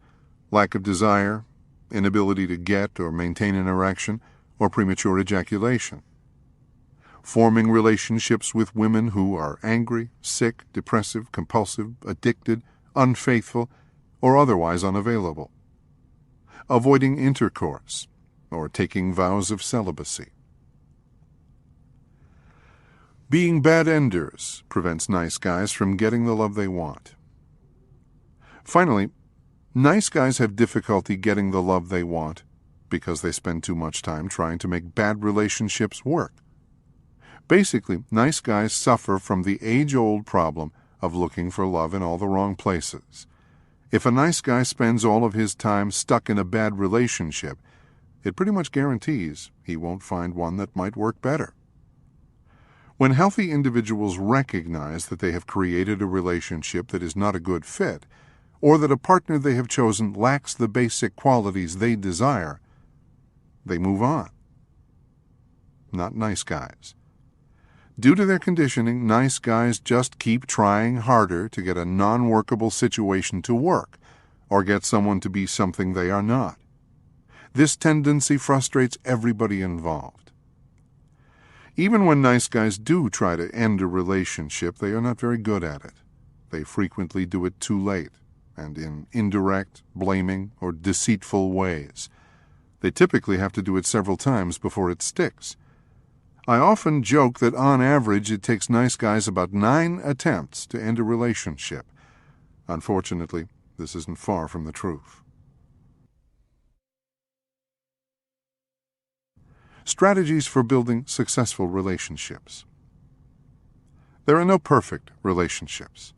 lack of desire, inability to get or maintain an erection, or premature ejaculation. Forming relationships with women who are angry, sick, depressive, compulsive, addicted, unfaithful, or otherwise unavailable. Avoiding intercourse, or taking vows of celibacy. Being bad enders prevents nice guys from getting the love they want. Finally, nice guys have difficulty getting the love they want because they spend too much time trying to make bad relationships work. Basically, nice guys suffer from the age-old problem of looking for love in all the wrong places. If a nice guy spends all of his time stuck in a bad relationship, it pretty much guarantees he won't find one that might work better. When healthy individuals recognize that they have created a relationship that is not a good fit, or that a partner they have chosen lacks the basic qualities they desire, they move on. Not nice guys. Due to their conditioning, nice guys just keep trying harder to get a non-workable situation to work, or get someone to be something they are not. This tendency frustrates everybody involved. Even when nice guys do try to end a relationship, they are not very good at it. They frequently do it too late, and in indirect, blaming, or deceitful ways. They typically have to do it several times before it sticks. I often joke that on average it takes nice guys about 9 attempts to end a relationship. Unfortunately, this isn't far from the truth. Strategies for building successful relationships. There are no perfect relationships.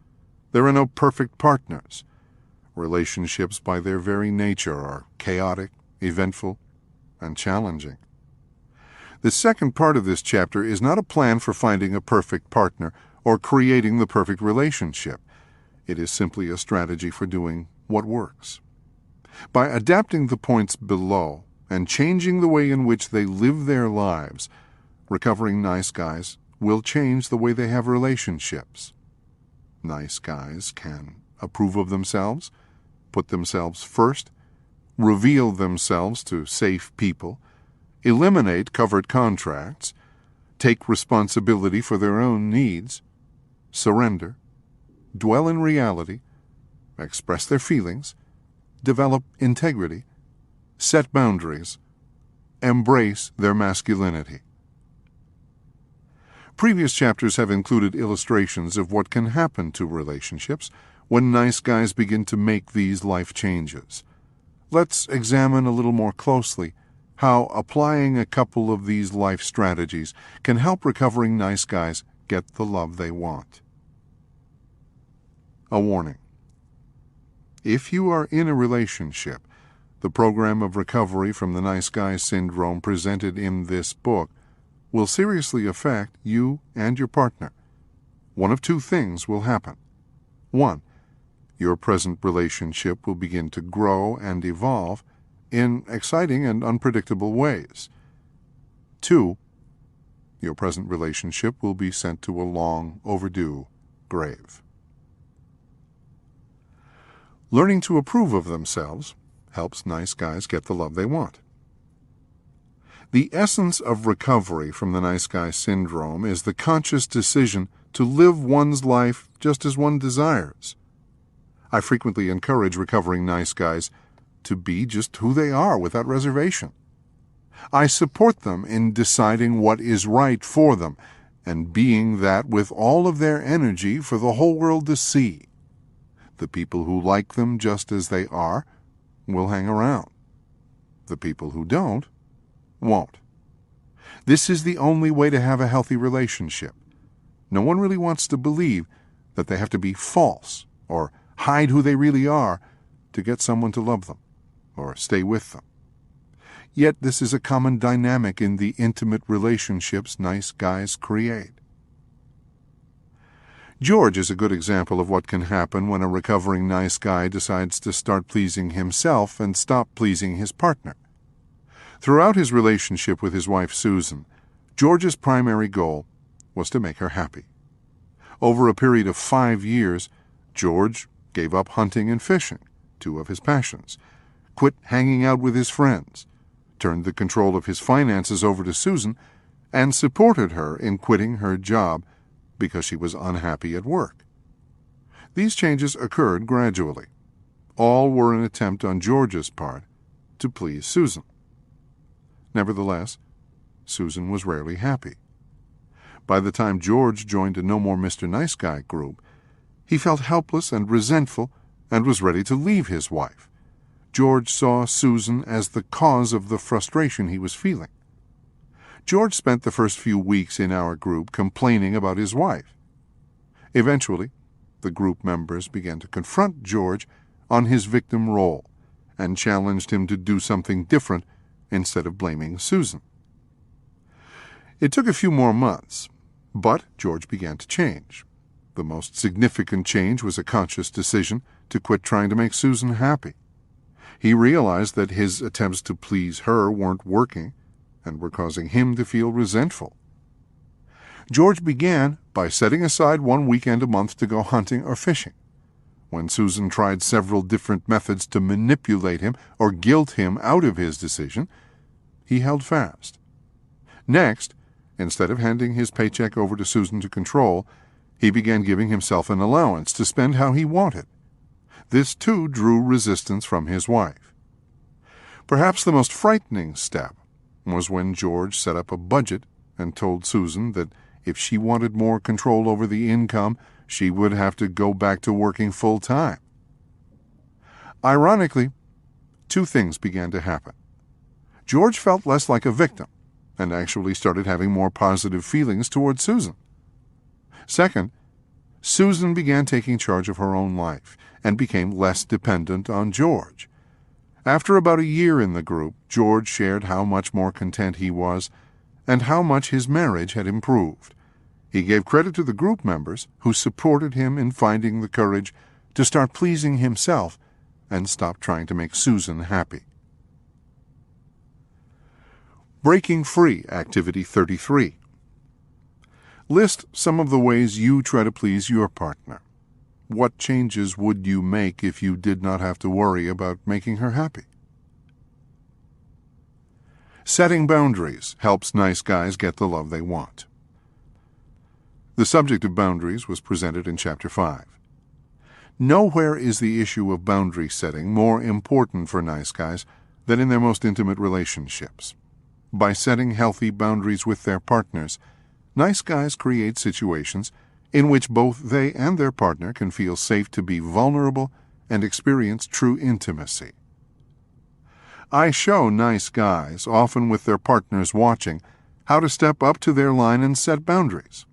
There are no perfect partners. Relationships by their very nature are chaotic, eventful, and challenging. The second part of this chapter is not a plan for finding a perfect partner or creating the perfect relationship. It is simply a strategy for doing what works. By adapting the points below and changing the way in which they live their lives, recovering nice guys will change the way they have relationships. Nice guys can approve of themselves, put themselves first, reveal themselves to safe people, eliminate covered contracts, take responsibility for their own needs, surrender, dwell in reality, express their feelings, develop integrity, set boundaries, embrace their masculinity. Previous chapters have included illustrations of what can happen to relationships when nice guys begin to make these life changes. Let's examine a little more closely how applying a couple of these life strategies can help recovering nice guys get the love they want. A warning. If you are in a relationship, the program of recovery from the nice guy syndrome presented in this book will seriously affect you and your partner. One of two things will happen. 1. Your present relationship will begin to grow and evolve in exciting and unpredictable ways. 2. Your present relationship will be sent to a long overdue grave. Learning to approve of themselves helps nice guys get the love they want. The essence of recovery from the nice guy syndrome is the conscious decision to live one's life just as one desires. I frequently encourage recovering nice guys to be just who they are without reservation. I support them in deciding what is right for them and being that with all of their energy for the whole world to see. The people who like them just as they are will hang around. The people who don't won't. This is the only way to have a healthy relationship. No one really wants to believe that they have to be false or hide who they really are to get someone to love them or stay with them. Yet this is a common dynamic in the intimate relationships nice guys create. George is a good example of what can happen when a recovering nice guy decides to start pleasing himself and stop pleasing his partner. Throughout his relationship with his wife Susan, George's primary goal was to make her happy. Over a period of 5 years, George gave up hunting and fishing, 2 of his passions, quit hanging out with his friends, turned the control of his finances over to Susan, and supported her in quitting her job because she was unhappy at work. These changes occurred gradually. All were an attempt on George's part to please Susan. Nevertheless, Susan was rarely happy. By the time George joined a No More Mr. Nice Guy group, he felt helpless and resentful and was ready to leave his wife. George saw Susan as the cause of the frustration he was feeling. George spent the first few weeks in our group complaining about his wife. Eventually, the group members began to confront George on his victim role and challenged him to do something different instead of blaming Susan. It took a few more months, but George began to change. The most significant change was a conscious decision to quit trying to make Susan happy. He realized that his attempts to please her weren't working and were causing him to feel resentful. George began by setting aside 1 weekend a month to go hunting or fishing. When Susan tried several different methods to manipulate him or guilt him out of his decision, he held fast. Next, instead of handing his paycheck over to Susan to control, he began giving himself an allowance to spend how he wanted. This, too, drew resistance from his wife. Perhaps the most frightening step was when George set up a budget and told Susan that if she wanted more control over the income, she would have to go back to working full-time. Ironically, 2 things began to happen. George felt less like a victim and actually started having more positive feelings toward Susan. Second, Susan began taking charge of her own life and became less dependent on George. After about a year in the group, George shared how much more content he was and how much his marriage had improved. He gave credit to the group members who supported him in finding the courage to start pleasing himself and stop trying to make Susan happy. Breaking Free, Activity 33. List some of the ways you try to please your partner. What changes would you make if you did not have to worry about making her happy? Setting boundaries helps nice guys get the love they want. The subject of boundaries was presented in Chapter 5. Nowhere is the issue of boundary setting more important for nice guys than in their most intimate relationships. By setting healthy boundaries with their partners, nice guys create situations in which both they and their partner can feel safe to be vulnerable and experience true intimacy. I show nice guys, often with their partners watching, how to step up to their line and set boundaries.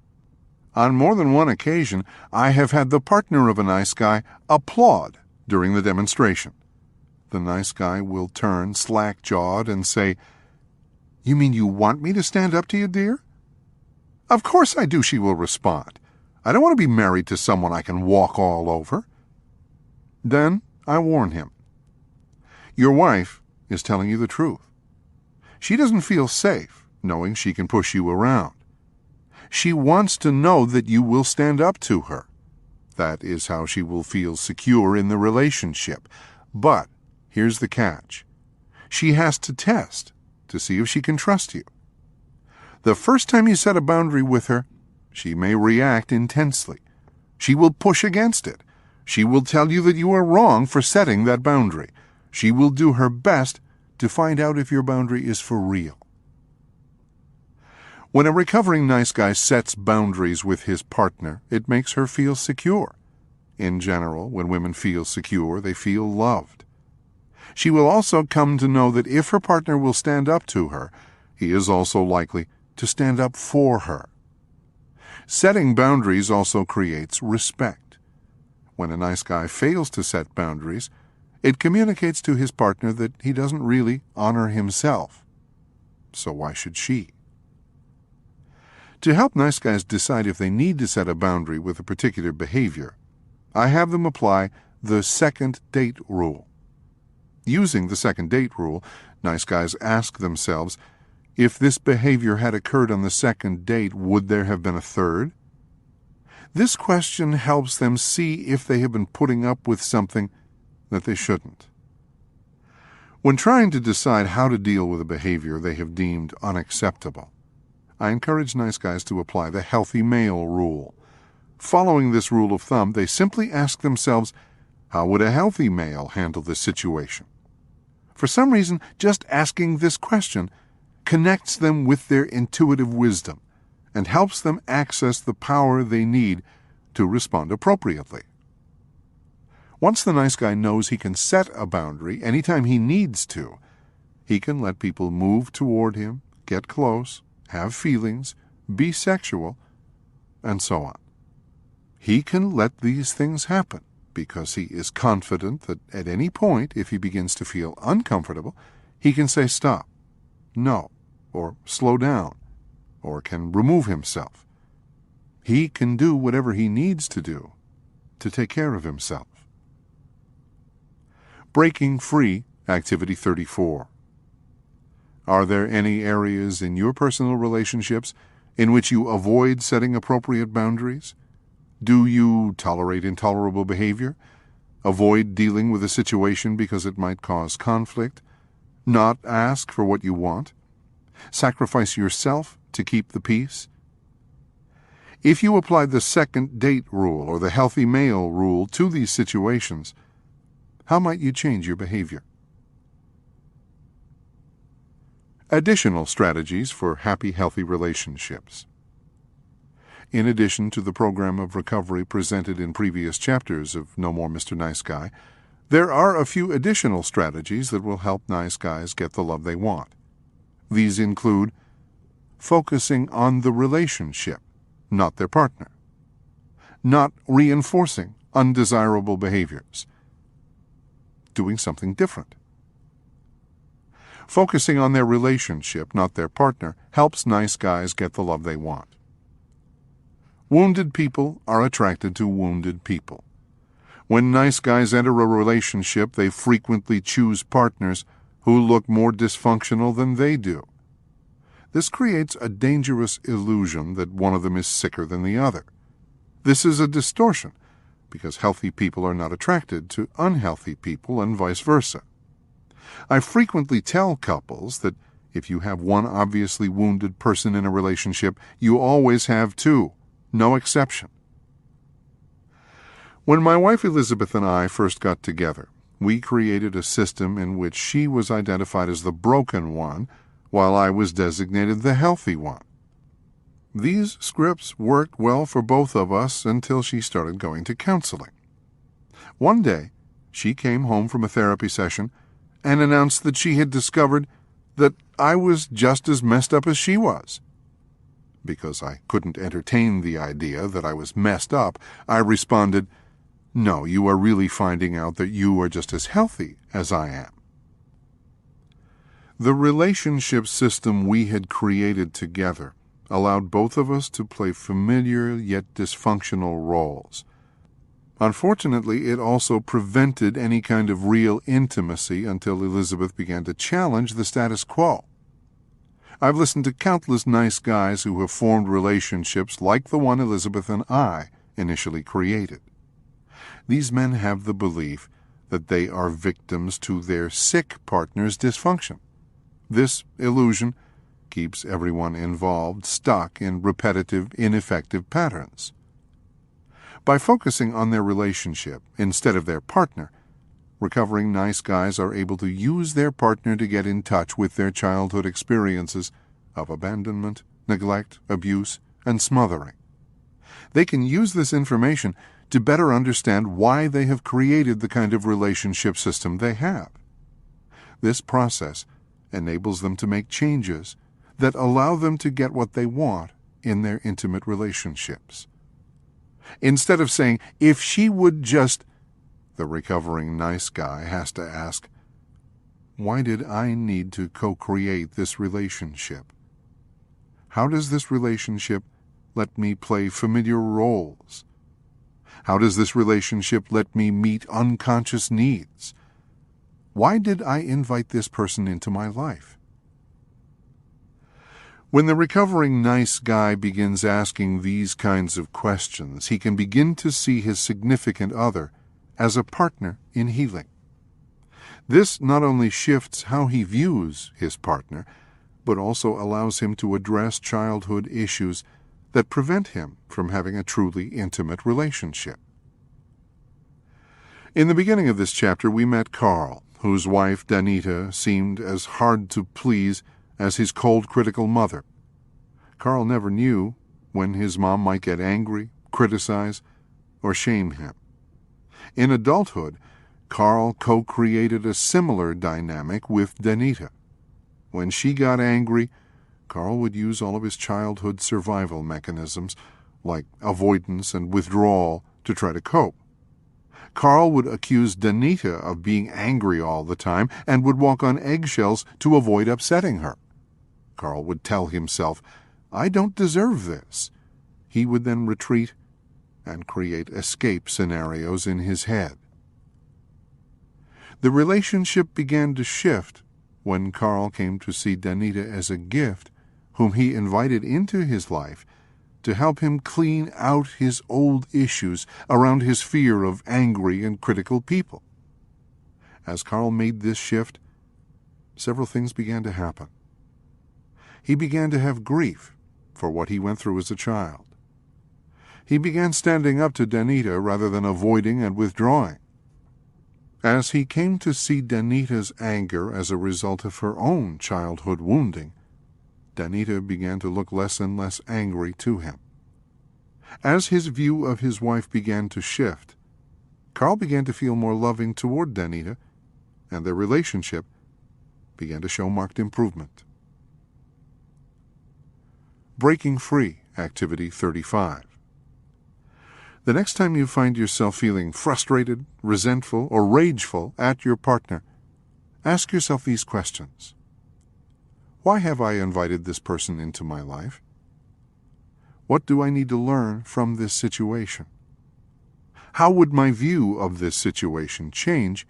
On more than one occasion, I have had the partner of a nice guy applaud during the demonstration. The nice guy will turn slack-jawed and say, "You mean you want me to stand up to you, dear?" "Of course I do," she will respond. "I don't want to be married to someone I can walk all over." Then I warn him. Your wife is telling you the truth. She doesn't feel safe knowing she can push you around. She wants to know that you will stand up to her. That is how she will feel secure in the relationship. But here's the catch. She has to test to see if she can trust you. The first time you set a boundary with her, she may react intensely. She will push against it. She will tell you that you are wrong for setting that boundary. She will do her best to find out if your boundary is for real. When a recovering nice guy sets boundaries with his partner, it makes her feel secure. In general, when women feel secure, they feel loved. She will also come to know that if her partner will stand up to her, he is also likely to stand up for her. Setting boundaries also creates respect. When a nice guy fails to set boundaries, it communicates to his partner that he doesn't really honor himself. So why should she? To help nice guys decide if they need to set a boundary with a particular behavior, I have them apply the second date rule. Using the second date rule, nice guys ask themselves, if this behavior had occurred on the second date, would there have been a third? This question helps them see if they have been putting up with something that they shouldn't. When trying to decide how to deal with a behavior they have deemed unacceptable, I encourage nice guys to apply the healthy male rule. Following this rule of thumb, they simply ask themselves, how would a healthy male handle this situation? For some reason, just asking this question connects them with their intuitive wisdom and helps them access the power they need to respond appropriately. Once the nice guy knows he can set a boundary anytime he needs to, he can let people move toward him, get close, have feelings, be sexual, and so on. He can let these things happen because he is confident that at any point, if he begins to feel uncomfortable, he can say stop, no, or slow down, or can remove himself. He can do whatever he needs to do to take care of himself. Breaking Free, Activity 34. Are there any areas in your personal relationships in which you avoid setting appropriate boundaries? Do you tolerate intolerable behavior? Avoid dealing with a situation because it might cause conflict? Not ask for what you want? Sacrifice yourself to keep the peace? If you applied the second date rule or the healthy male rule to these situations, how might you change your behavior? Additional strategies for happy, healthy relationships. In addition to the program of recovery presented in previous chapters of No More Mr. Nice Guy, there are a few additional strategies that will help nice guys get the love they want. These include focusing on the relationship, not their partner. Not reinforcing undesirable behaviors. Doing something different. Focusing on their relationship, not their partner, helps nice guys get the love they want. Wounded people are attracted to wounded people. When nice guys enter a relationship, they frequently choose partners who look more dysfunctional than they do. This creates a dangerous illusion that one of them is sicker than the other. This is a distortion, because healthy people are not attracted to unhealthy people and vice versa. I frequently tell couples that if you have one obviously wounded person in a relationship, you always have two, no exception. When my wife Elizabeth and I first got together, we created a system in which she was identified as the broken one, while I was designated the healthy one. These scripts worked well for both of us until she started going to counseling. One day, she came home from a therapy session and announced that she had discovered that I was just as messed up as she was. Because I couldn't entertain the idea that I was messed up, I responded, "No, you are really finding out that you are just as healthy as I am." The relationship system we had created together allowed both of us to play familiar yet dysfunctional roles. Unfortunately, it also prevented any kind of real intimacy until Elizabeth began to challenge the status quo. I've listened to countless nice guys who have formed relationships like the one Elizabeth and I initially created. These men have the belief that they are victims to their sick partner's dysfunction. This illusion keeps everyone involved stuck in repetitive, ineffective patterns. By focusing on their relationship instead of their partner, recovering nice guys are able to use their partner to get in touch with their childhood experiences of abandonment, neglect, abuse, and smothering. They can use this information to better understand why they have created the kind of relationship system they have. This process enables them to make changes that allow them to get what they want in their intimate relationships. Instead of saying, "If she would just," the recovering nice guy has to ask, "Why did I need to co-create this relationship? How does this relationship let me play familiar roles? How does this relationship let me meet unconscious needs? Why did I invite this person into my life?" When the recovering nice guy begins asking these kinds of questions, he can begin to see his significant other as a partner in healing. This not only shifts how he views his partner, but also allows him to address childhood issues that prevent him from having a truly intimate relationship. In the beginning of this chapter, we met Carl, whose wife, Danita, seemed as hard to please as his cold, critical mother. Carl never knew when his mom might get angry, criticize, or shame him. In adulthood, Carl co-created a similar dynamic with Danita. When she got angry, Carl would use all of his childhood survival mechanisms, like avoidance and withdrawal, to try to cope. Carl would accuse Danita of being angry all the time and would walk on eggshells to avoid upsetting her. Carl would tell himself, "I don't deserve this." He would then retreat and create escape scenarios in his head. The relationship began to shift when Carl came to see Danita as a gift whom he invited into his life to help him clean out his old issues around his fear of angry and critical people. As Carl made this shift, several things began to happen. He began to have grief for what he went through as a child. He began standing up to Danita rather than avoiding and withdrawing. As he came to see Danita's anger as a result of her own childhood wounding, Danita began to look less and less angry to him. As his view of his wife began to shift, Carl began to feel more loving toward Danita, and their relationship began to show marked improvement. Breaking Free, Activity 35. The next time you find yourself feeling frustrated, resentful, or rageful at your partner, ask yourself these questions. Why have I invited this person into my life? What do I need to learn from this situation? How would my view of this situation change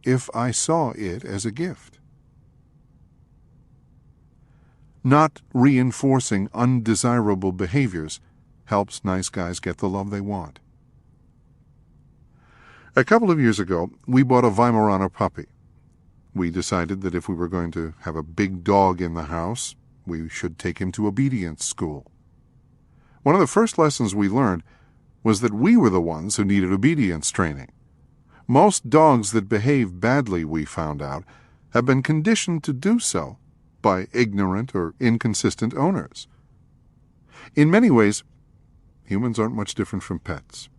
if I saw it as a gift? Not reinforcing undesirable behaviors helps nice guys get the love they want. A couple of years ago, we bought a Weimaraner puppy. We decided that if we were going to have a big dog in the house, we should take him to obedience school. One of the first lessons we learned was that we were the ones who needed obedience training. Most dogs that behave badly, we found out, have been conditioned to do so by ignorant or inconsistent owners. In many ways, humans aren't much different from pets.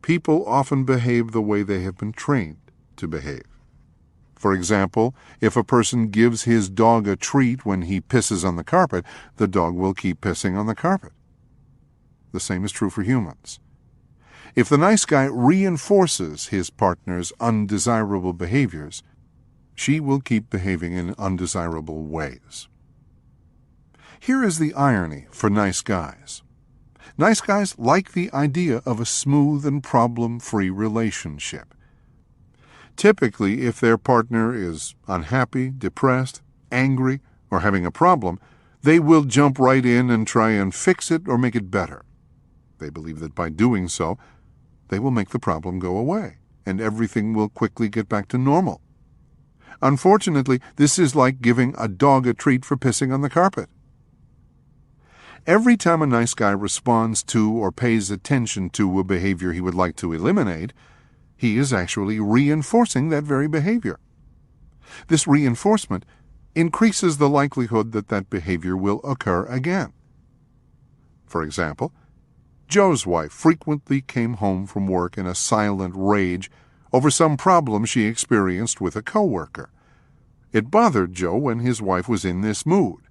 People often behave the way they have been trained to behave. For example, if a person gives his dog a treat when he pisses on the carpet, the dog will keep pissing on the carpet. The same is true for humans. If the nice guy reinforces his partner's undesirable behaviors, she will keep behaving in undesirable ways. Here is the irony for nice guys. Nice guys like the idea of a smooth and problem-free relationship. Typically, if their partner is unhappy, depressed, angry, or having a problem, they will jump right in and try and fix it or make it better. They believe that by doing so, they will make the problem go away, and everything will quickly get back to normal. Unfortunately, this is like giving a dog a treat for pissing on the carpet. Every time a nice guy responds to or pays attention to a behavior he would like to eliminate, he is actually reinforcing that very behavior. This reinforcement increases the likelihood that that behavior will occur again. For example, Joe's wife frequently came home from work in a silent rage over some problem she experienced with a coworker. It bothered Joe when his wife was in this mood.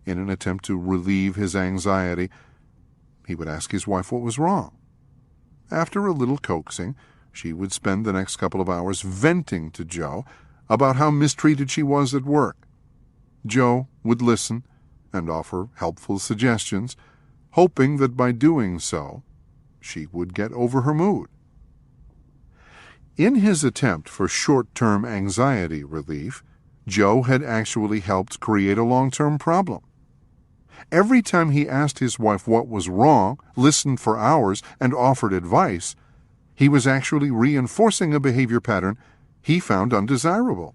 In an attempt to relieve his anxiety, he would ask his wife what was wrong. After a little coaxing, she would spend the next couple of hours venting to Joe about how mistreated she was at work. Joe would listen and offer helpful suggestions, hoping that by doing so, she would get over her mood. In his attempt for short-term anxiety relief, Joe had actually helped create a long-term problem. Every time he asked his wife what was wrong, listened for hours, and offered advice, he was actually reinforcing a behavior pattern he found undesirable.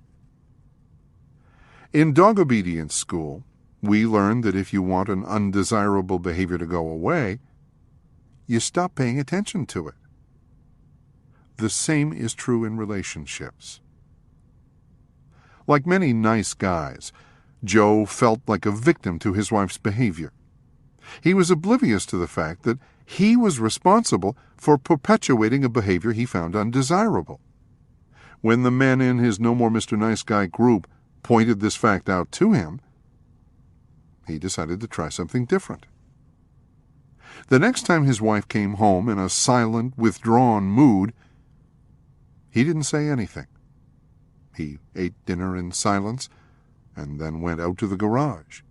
In dog obedience school, we learned that if you want an undesirable behavior to go away, you stop paying attention to it. The same is true in relationships. Like many nice guys, Joe felt like a victim to his wife's behavior. He was oblivious to the fact that he was responsible for perpetuating a behavior he found undesirable. When the men in his No More Mr. Nice Guy group pointed this fact out to him, he decided to try something different. The next time his wife came home in a silent, withdrawn mood, he didn't say anything. He ate dinner in silence and then went out to the garage.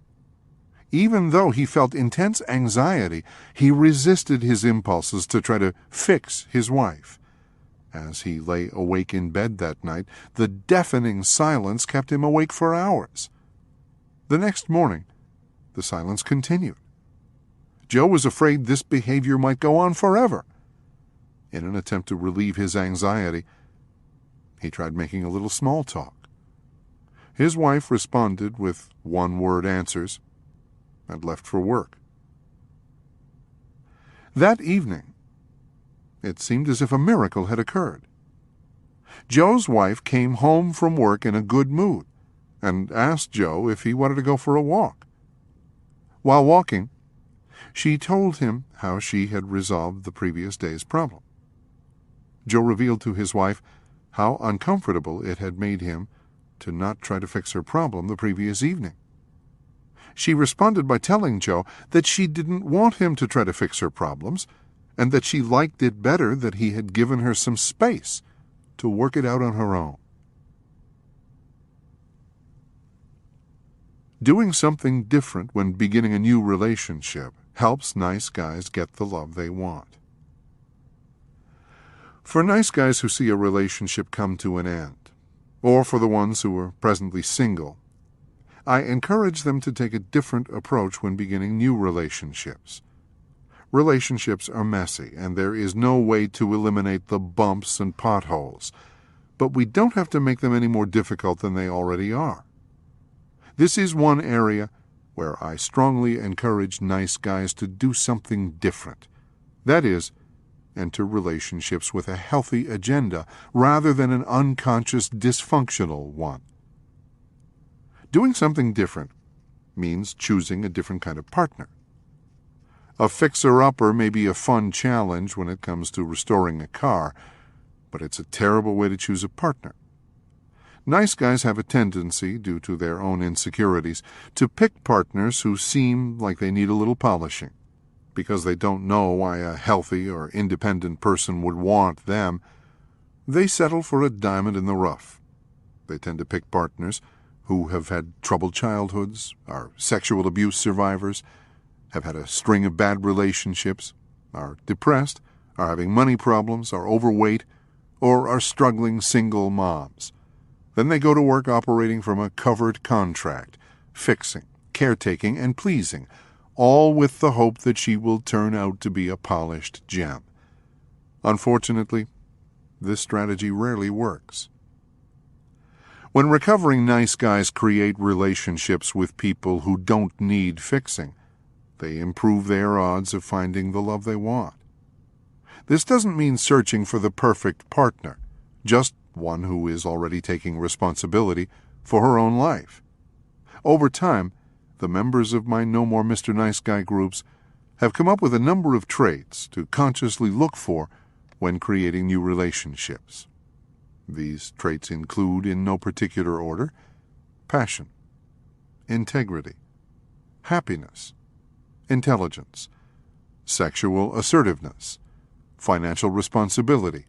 Even though he felt intense anxiety, he resisted his impulses to try to fix his wife. As he lay awake in bed that night, the deafening silence kept him awake for hours. The next morning, the silence continued. Joe was afraid this behavior might go on forever. In an attempt to relieve his anxiety, he tried making a little small talk. His wife responded with one-word answers and left for work. That evening, it seemed as if a miracle had occurred. Joe's wife came home from work in a good mood and asked Joe if he wanted to go for a walk. While walking, she told him how she had resolved the previous day's problem. Joe revealed to his wife how uncomfortable it had made him to not try to fix her problem the previous evening. She responded by telling Joe that she didn't want him to try to fix her problems, and that she liked it better that he had given her some space to work it out on her own. Doing something different when beginning a new relationship helps nice guys get the love they want. For nice guys who see a relationship come to an end, or for the ones who are presently single, I encourage them to take a different approach when beginning new relationships. Relationships are messy, and there is no way to eliminate the bumps and potholes, but we don't have to make them any more difficult than they already are. This is one area where I strongly encourage nice guys to do something different. That is, enter relationships with a healthy agenda rather than an unconscious, dysfunctional one. Doing something different means choosing a different kind of partner. A fixer-upper may be a fun challenge when it comes to restoring a car, but it's a terrible way to choose a partner. Nice guys have a tendency, due to their own insecurities, to pick partners who seem like they need a little polishing. Because they don't know why a healthy or independent person would want them, they settle for a diamond in the rough. They tend to pick partners who have had troubled childhoods, are sexual abuse survivors, have had a string of bad relationships, are depressed, are having money problems, are overweight, or are struggling single moms. Then they go to work operating from a covered contract, fixing, caretaking, and pleasing, all with the hope that she will turn out to be a polished gem. Unfortunately, this strategy rarely works. When recovering nice guys create relationships with people who don't need fixing, they improve their odds of finding the love they want. This doesn't mean searching for the perfect partner, just one who is already taking responsibility for her own life. Over time, the members of my No More Mr. Nice Guy groups have come up with a number of traits to consciously look for when creating new relationships. These traits include, in no particular order, passion, integrity, happiness, intelligence, sexual assertiveness, financial responsibility,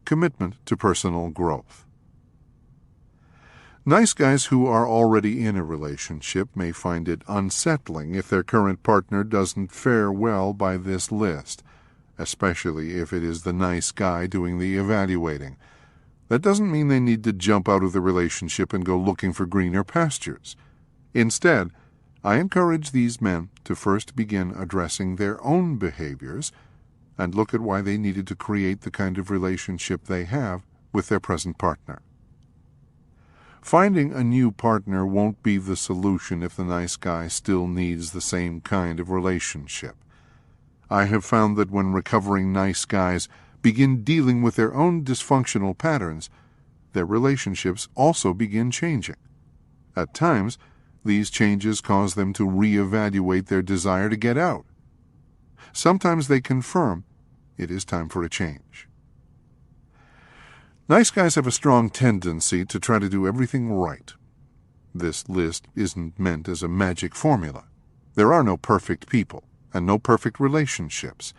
commitment to personal growth. Nice guys who are already in a relationship may find it unsettling if their current partner doesn't fare well by this list, especially if it is the nice guy doing the evaluating. That doesn't mean they need to jump out of the relationship and go looking for greener pastures. Instead, I encourage these men to first begin addressing their own behaviors and look at why they needed to create the kind of relationship they have with their present partner. Finding a new partner won't be the solution if the nice guy still needs the same kind of relationship. I have found that when recovering nice guys begin dealing with their own dysfunctional patterns, their relationships also begin changing. At times, these changes cause them to reevaluate their desire to get out. Sometimes they confirm it is time for a change. Nice guys have a strong tendency to try to do everything right. This list isn't meant as a magic formula. There are no perfect people and no perfect relationships.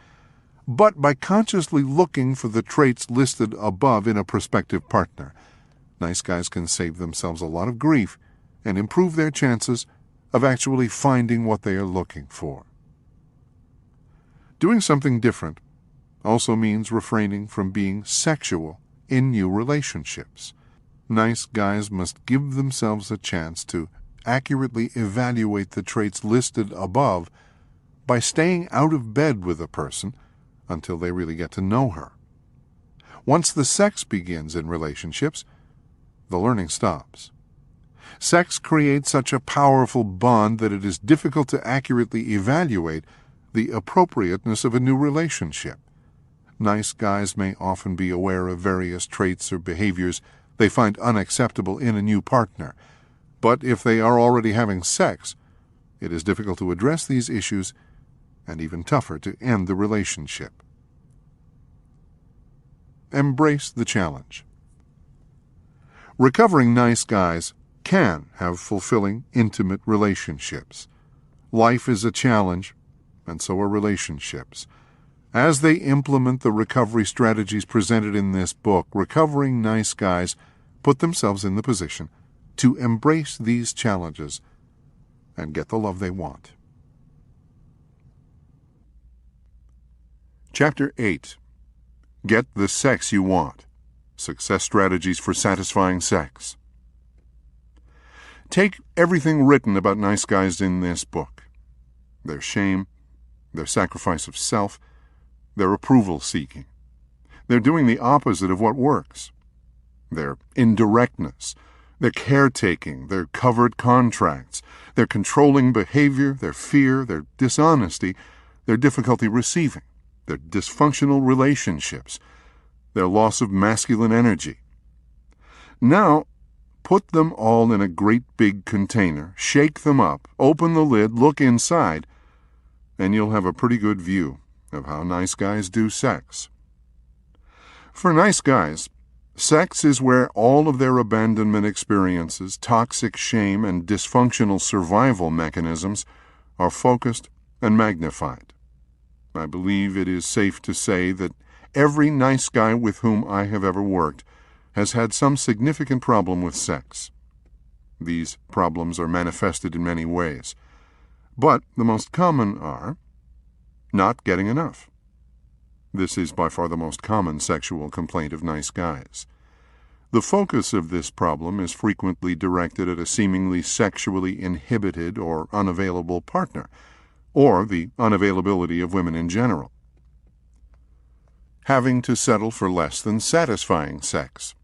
But by consciously looking for the traits listed above in a prospective partner, nice guys can save themselves a lot of grief and improve their chances of actually finding what they are looking for. Doing something different also means refraining from being sexual in new relationships. Nice guys must give themselves a chance to accurately evaluate the traits listed above by staying out of bed with a person until they really get to know her. Once the sex begins in relationships, the learning stops. Sex creates such a powerful bond that it is difficult to accurately evaluate the appropriateness of a new relationship. Nice guys may often be aware of various traits or behaviors they find unacceptable in a new partner, but if they are already having sex, it is difficult to address these issues and even tougher to end the relationship. Embrace the challenge. Recovering nice guys can have fulfilling, intimate relationships. Life is a challenge, and so are relationships. As they implement the recovery strategies presented in this book, recovering nice guys put themselves in the position to embrace these challenges and get the love they want. Chapter 8. Get the sex you want. Success strategies for satisfying sex. Take everything written about nice guys in this book. Their shame, their sacrifice of self, their approval seeking. They're doing the opposite of what works. Their indirectness, their caretaking, their covert contracts, their controlling behavior, their fear, their dishonesty, their difficulty receiving, their dysfunctional relationships, their loss of masculine energy. Now, put them all in a great big container, shake them up, open the lid, look inside, and you'll have a pretty good view of how nice guys do sex. For nice guys, sex is where all of their abandonment experiences, toxic shame, and dysfunctional survival mechanisms are focused and magnified. I believe it is safe to say that every nice guy with whom I have ever worked has had some significant problem with sex. These problems are manifested in many ways, but the most common are not getting enough. This is by far the most common sexual complaint of nice guys. The focus of this problem is frequently directed at a seemingly sexually inhibited or unavailable partner, or the unavailability of women in general. Having to settle for less than satisfying sex.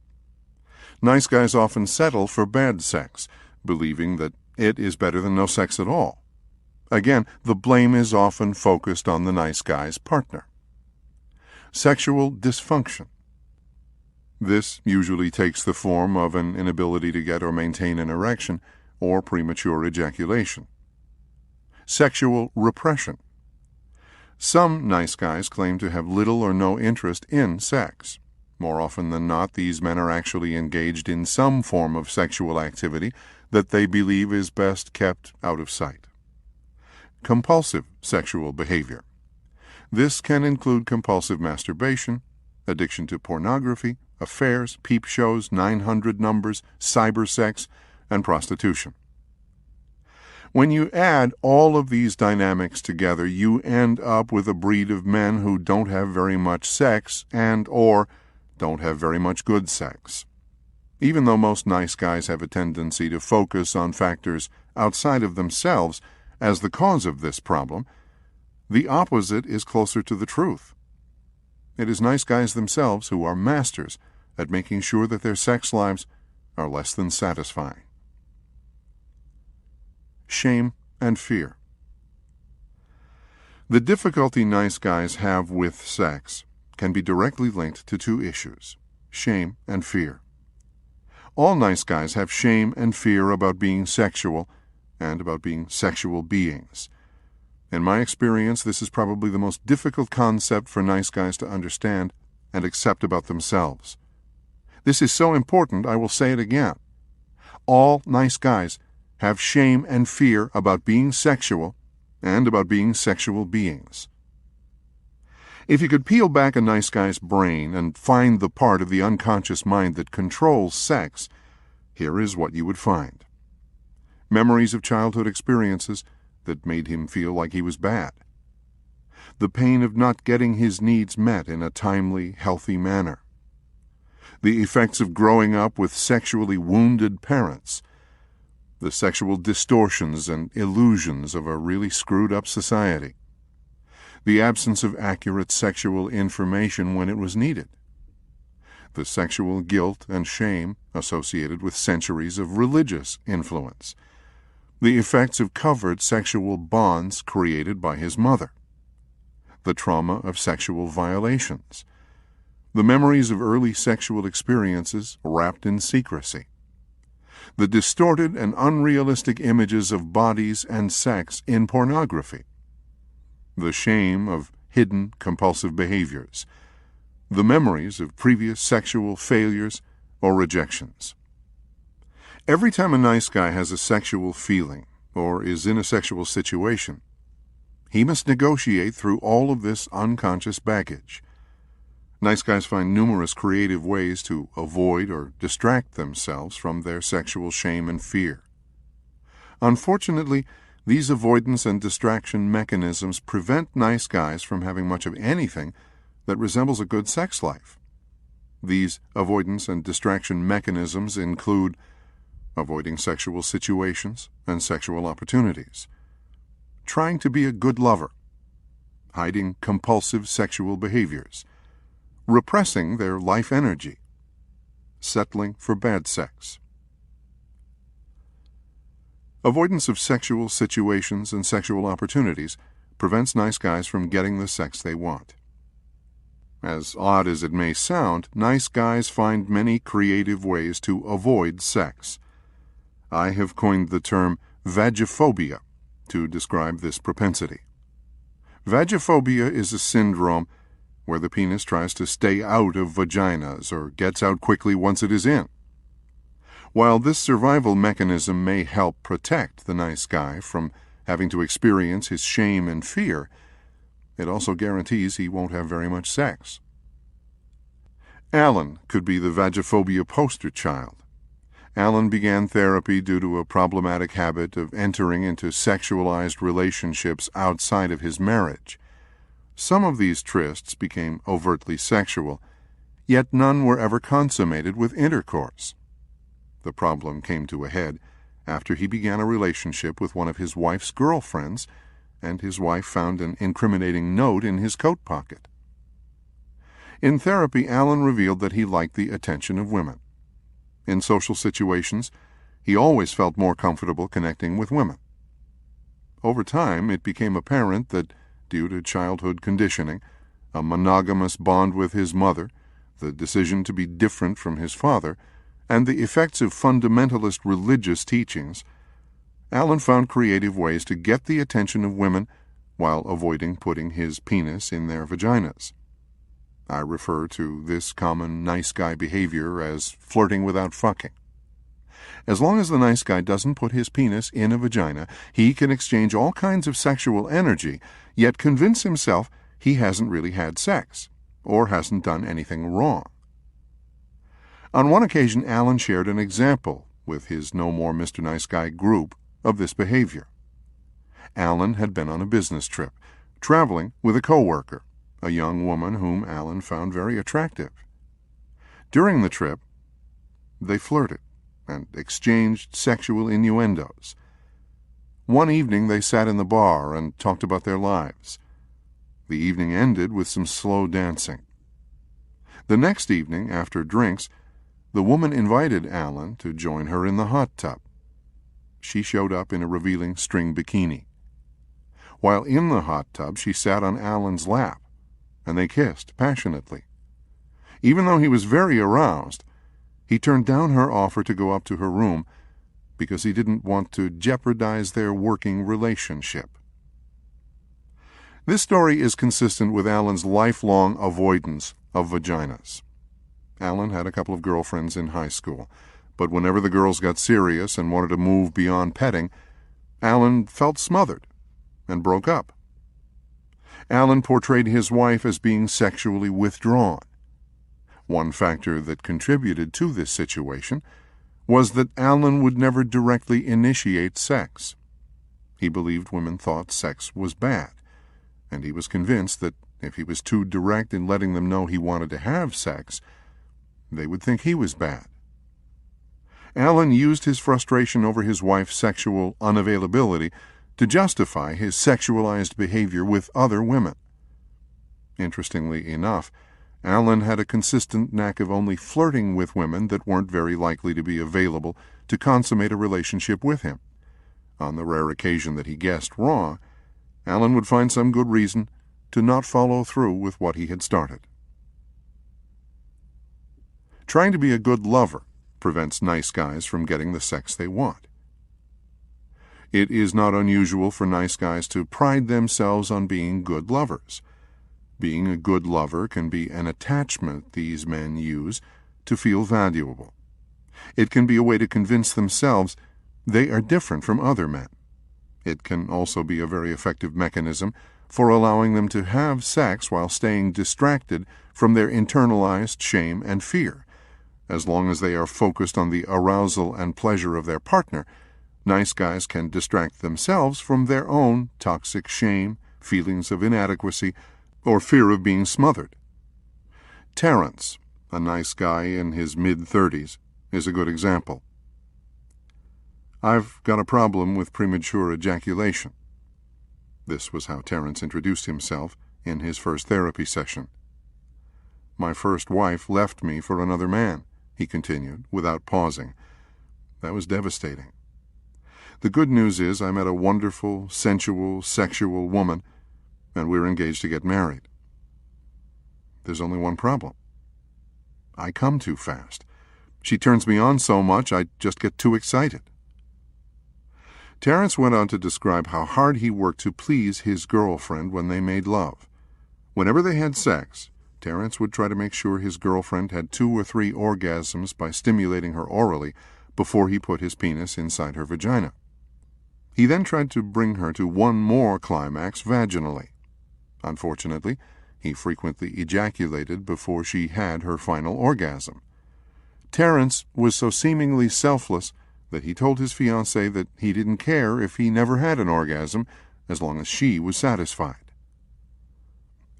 Nice guys often settle for bad sex, believing that it is better than no sex at all. Again, the blame is often focused on the nice guy's partner. Sexual dysfunction. This usually takes the form of an inability to get or maintain an erection or premature ejaculation. Sexual repression. Some nice guys claim to have little or no interest in sex. More often than not, these men are actually engaged in some form of sexual activity that they believe is best kept out of sight. Compulsive sexual behavior. This can include compulsive masturbation, addiction to pornography, affairs, peep shows, 900 numbers, cybersex, and prostitution. When you add all of these dynamics together, you end up with a breed of men who don't have very much sex and/or don't have very much good sex. Even though most nice guys have a tendency to focus on factors outside of themselves as the cause of this problem, the opposite is closer to the truth. It is nice guys themselves who are masters at making sure that their sex lives are less than satisfying. Shame and fear. The difficulty nice guys have with sex can be directly linked to two issues: shame and fear. All nice guys have shame and fear about being sexual and about being sexual beings. In my experience, this is probably the most difficult concept for nice guys to understand and accept about themselves. This is so important, I will say it again. All nice guys have shame and fear about being sexual and about being sexual beings. If you could peel back a nice guy's brain and find the part of the unconscious mind that controls sex, here is what you would find. Memories of childhood experiences that made him feel like he was bad. The pain of not getting his needs met in a timely, healthy manner. The effects of growing up with sexually wounded parents. The sexual distortions and illusions of a really screwed-up society. The absence of accurate sexual information when it was needed. The sexual guilt and shame associated with centuries of religious influence. The effects of covert sexual bonds created by his mother. The trauma of sexual violations. The memories of early sexual experiences wrapped in secrecy. The distorted and unrealistic images of bodies and sex in pornography. The shame of hidden compulsive behaviors. The memories of previous sexual failures or rejections. Every time a nice guy has a sexual feeling or is in a sexual situation, he must negotiate through all of this unconscious baggage. Nice guys find numerous creative ways to avoid or distract themselves from their sexual shame and fear. Unfortunately, these avoidance and distraction mechanisms prevent nice guys from having much of anything that resembles a good sex life. These avoidance and distraction mechanisms include avoiding sexual situations and sexual opportunities, trying to be a good lover, hiding compulsive sexual behaviors, repressing their life energy, settling for bad sex. Avoidance of sexual situations and sexual opportunities prevents nice guys from getting the sex they want. As odd as it may sound, nice guys find many creative ways to avoid sex. I have coined the term vagophobia to describe this propensity. Vagophobia is a syndrome where the penis tries to stay out of vaginas or gets out quickly once it is in. While this survival mechanism may help protect the nice guy from having to experience his shame and fear, it also guarantees he won't have very much sex. Alan could be the vagophobia poster child. Alan began therapy due to a problematic habit of entering into sexualized relationships outside of his marriage. Some of these trysts became overtly sexual, yet none were ever consummated with intercourse. The problem came to a head after he began a relationship with one of his wife's girlfriends, and his wife found an incriminating note in his coat pocket. In therapy, Alan revealed that he liked the attention of women. In social situations, he always felt more comfortable connecting with women. Over time, it became apparent that, due to childhood conditioning, a monogamous bond with his mother, the decision to be different from his father, and the effects of fundamentalist religious teachings, Alan found creative ways to get the attention of women while avoiding putting his penis in their vaginas. I refer to this common nice guy behavior as flirting without fucking. As long as the nice guy doesn't put his penis in a vagina, he can exchange all kinds of sexual energy, yet convince himself he hasn't really had sex, or hasn't done anything wrong. On one occasion, Alan shared an example with his No More Mr. Nice Guy group of this behavior. Alan had been on a business trip, traveling with a coworker, a young woman whom Alan found very attractive. During the trip, they flirted and exchanged sexual innuendos. One evening they sat in the bar and talked about their lives. The evening ended with some slow dancing. The next evening, after drinks, the woman invited Alan to join her in the hot tub. She showed up in a revealing string bikini. While in the hot tub, she sat on Alan's lap, and they kissed passionately. Even though he was very aroused, he turned down her offer to go up to her room because he didn't want to jeopardize their working relationship. This story is consistent with Alan's lifelong avoidance of vaginas. Alan had a couple of girlfriends in high school, but whenever the girls got serious and wanted to move beyond petting, Alan felt smothered and broke up. Alan portrayed his wife as being sexually withdrawn. One factor that contributed to this situation was that Alan would never directly initiate sex. He believed women thought sex was bad, and he was convinced that if he was too direct in letting them know he wanted to have sex, they would think he was bad. Alan used his frustration over his wife's sexual unavailability to justify his sexualized behavior with other women. Interestingly enough, Alan had a consistent knack of only flirting with women that weren't very likely to be available to consummate a relationship with him. On the rare occasion that he guessed wrong, Alan would find some good reason to not follow through with what he had started. Trying to be a good lover prevents nice guys from getting the sex they want. It is not unusual for nice guys to pride themselves on being good lovers. Being a good lover can be an attachment these men use to feel valuable. It can be a way to convince themselves they are different from other men. It can also be a very effective mechanism for allowing them to have sex while staying distracted from their internalized shame and fear. As long as they are focused on the arousal and pleasure of their partner, nice guys can distract themselves from their own toxic shame, feelings of inadequacy, or fear of being smothered. Terence, a nice guy in his mid-30s, is a good example. "I've got a problem with premature ejaculation." This was how Terence introduced himself in his first therapy session. "My first wife left me for another man," he continued, without pausing. "That was devastating. The good news is I met a wonderful, sensual, sexual woman, and we're engaged to get married. There's only one problem. I come too fast. She turns me on so much I just get too excited." Terence went on to describe how hard he worked to please his girlfriend when they made love. Whenever they had sex, Terence would try to make sure his girlfriend had 2 or 3 orgasms by stimulating her orally before he put his penis inside her vagina. He then tried to bring her to one more climax vaginally. Unfortunately, he frequently ejaculated before she had her final orgasm. Terence was so seemingly selfless that he told his fiancée that he didn't care if he never had an orgasm as long as she was satisfied.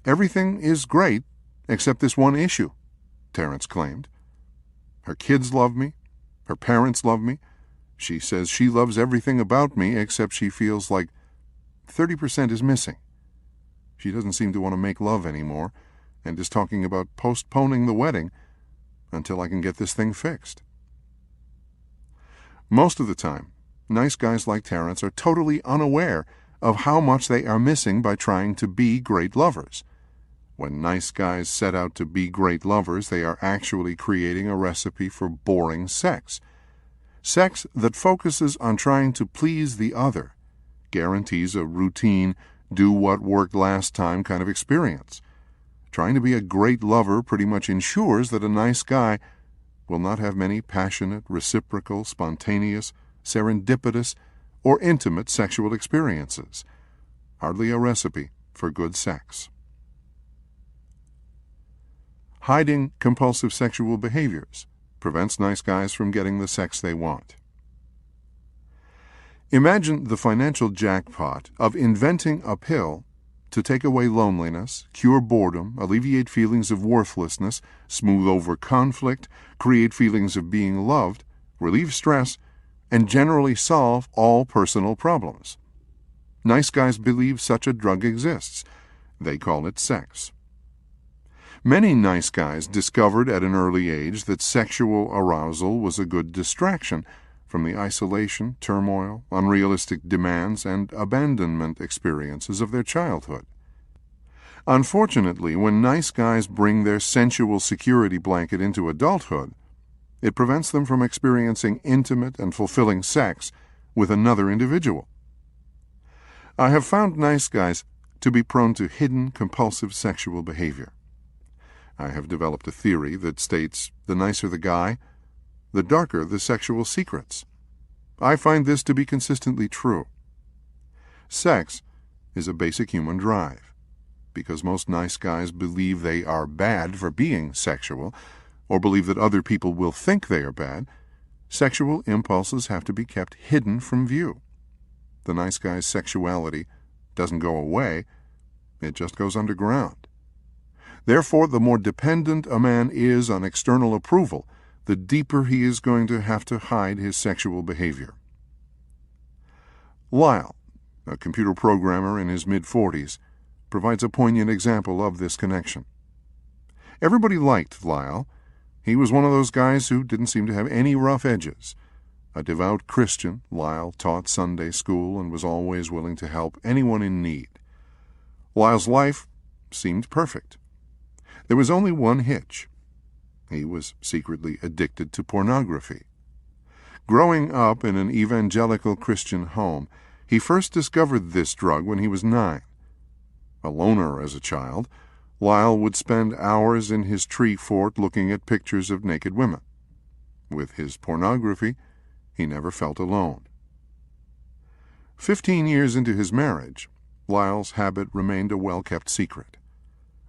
"Everything is great except this one issue," Terence claimed. "Her kids love me. Her parents love me. She says she loves everything about me except she feels like 30% is missing. She doesn't seem to want to make love anymore and is talking about postponing the wedding until I can get this thing fixed." Most of the time, nice guys like Terence are totally unaware of how much they are missing by trying to be great lovers. When nice guys set out to be great lovers, they are actually creating a recipe for boring sex. Sex that focuses on trying to please the other guarantees a routine, do-what-worked-last-time kind of experience. Trying to be a great lover pretty much ensures that a nice guy will not have many passionate, reciprocal, spontaneous, serendipitous, or intimate sexual experiences. Hardly a recipe for good sex. Hiding compulsive sexual behaviors prevents nice guys from getting the sex they want. Imagine the financial jackpot of inventing a pill to take away loneliness, cure boredom, alleviate feelings of worthlessness, smooth over conflict, create feelings of being loved, relieve stress, and generally solve all personal problems. Nice guys believe such a drug exists. They call it sex. Many nice guys discovered at an early age that sexual arousal was a good distraction from the isolation, turmoil, unrealistic demands, and abandonment experiences of their childhood. Unfortunately, when nice guys bring their sensual security blanket into adulthood, it prevents them from experiencing intimate and fulfilling sex with another individual. I have found nice guys to be prone to hidden compulsive sexual behavior. I have developed a theory that states the nicer the guy, the darker the sexual secrets. I find this to be consistently true. Sex is a basic human drive. Because most nice guys believe they are bad for being sexual, or believe that other people will think they are bad, sexual impulses have to be kept hidden from view. The nice guy's sexuality doesn't go away, it just goes underground. Therefore, the more dependent a man is on external approval, the deeper he is going to have to hide his sexual behavior. Lyle, a computer programmer in his mid-40s, provides a poignant example of this connection. Everybody liked Lyle. He was one of those guys who didn't seem to have any rough edges. A devout Christian, Lyle taught Sunday school and was always willing to help anyone in need. Lyle's life seemed perfect. There was only one hitch. He was secretly addicted to pornography. Growing up in an evangelical Christian home, he first discovered this drug when he was 9. A loner as a child, Lyle would spend hours in his tree fort looking at pictures of naked women. With his pornography, he never felt alone. 15 years into his marriage, Lyle's habit remained a well-kept secret.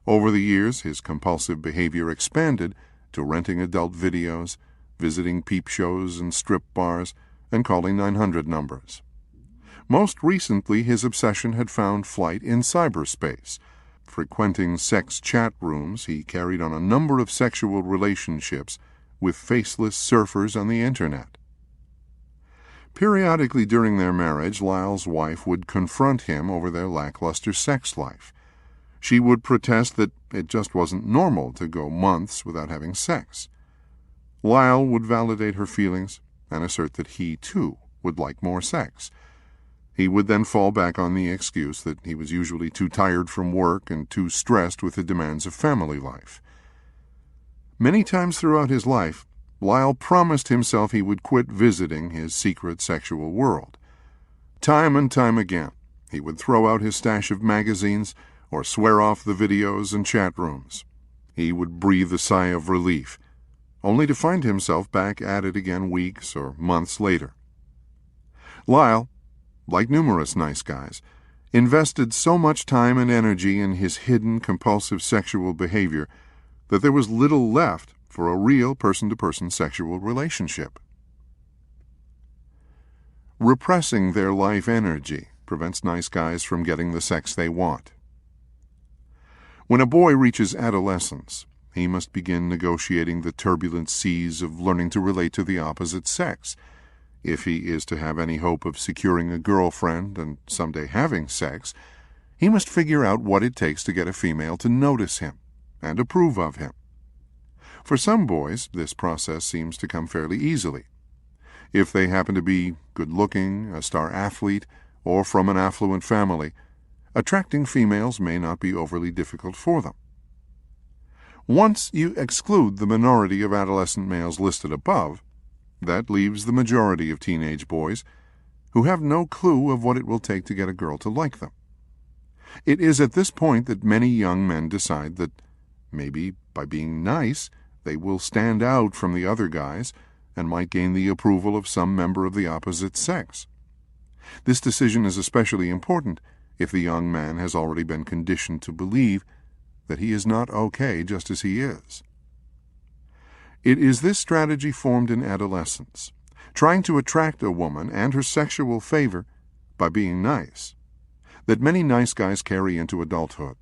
Over the years, his compulsive behavior expanded to renting adult videos, visiting peep shows and strip bars, and calling 900 numbers. Most recently, his obsession had found flight in cyberspace. Frequenting sex chat rooms, he carried on a number of sexual relationships with faceless surfers on the internet. Periodically during their marriage, Lyle's wife would confront him over their lackluster sex life. She would protest that it just wasn't normal to go months without having sex. Lyle would validate her feelings and assert that he, too, would like more sex. He would then fall back on the excuse that he was usually too tired from work and too stressed with the demands of family life. Many times throughout his life, Lyle promised himself he would quit visiting his secret sexual world. Time and time again, he would throw out his stash of magazines or swear off the videos and chat rooms. He would breathe a sigh of relief, only to find himself back at it again weeks or months later. Lyle, like numerous nice guys, invested so much time and energy in his hidden compulsive sexual behavior that there was little left for a real person-to-person sexual relationship. Repressing their life energy prevents nice guys from getting the sex they want. When a boy reaches adolescence, he must begin negotiating the turbulent seas of learning to relate to the opposite sex. If he is to have any hope of securing a girlfriend and someday having sex, he must figure out what it takes to get a female to notice him and approve of him. For some boys, this process seems to come fairly easily. If they happen to be good-looking, a star athlete, or from an affluent family, attracting females may not be overly difficult for them. Once you exclude the minority of adolescent males listed above, that leaves the majority of teenage boys who have no clue of what it will take to get a girl to like them. It is at this point that many young men decide that maybe by being nice, they will stand out from the other guys and might gain the approval of some member of the opposite sex. This decision is especially important if the young man has already been conditioned to believe that he is not okay just as he is. It is this strategy formed in adolescence, trying to attract a woman and her sexual favor by being nice, that many nice guys carry into adulthood.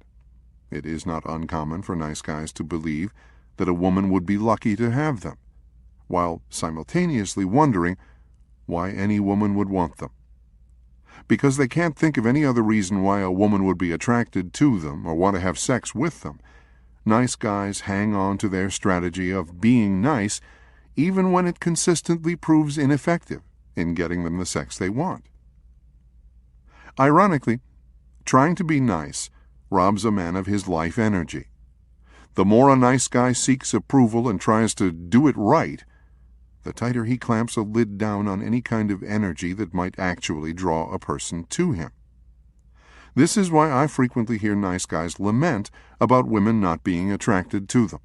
It is not uncommon for nice guys to believe that a woman would be lucky to have them, while simultaneously wondering why any woman would want them. Because they can't think of any other reason why a woman would be attracted to them or want to have sex with them, nice guys hang on to their strategy of being nice even when it consistently proves ineffective in getting them the sex they want. Ironically, trying to be nice robs a man of his life energy. The more a nice guy seeks approval and tries to do it right, the tighter he clamps a lid down on any kind of energy that might actually draw a person to him. This is why I frequently hear nice guys lament about women not being attracted to them.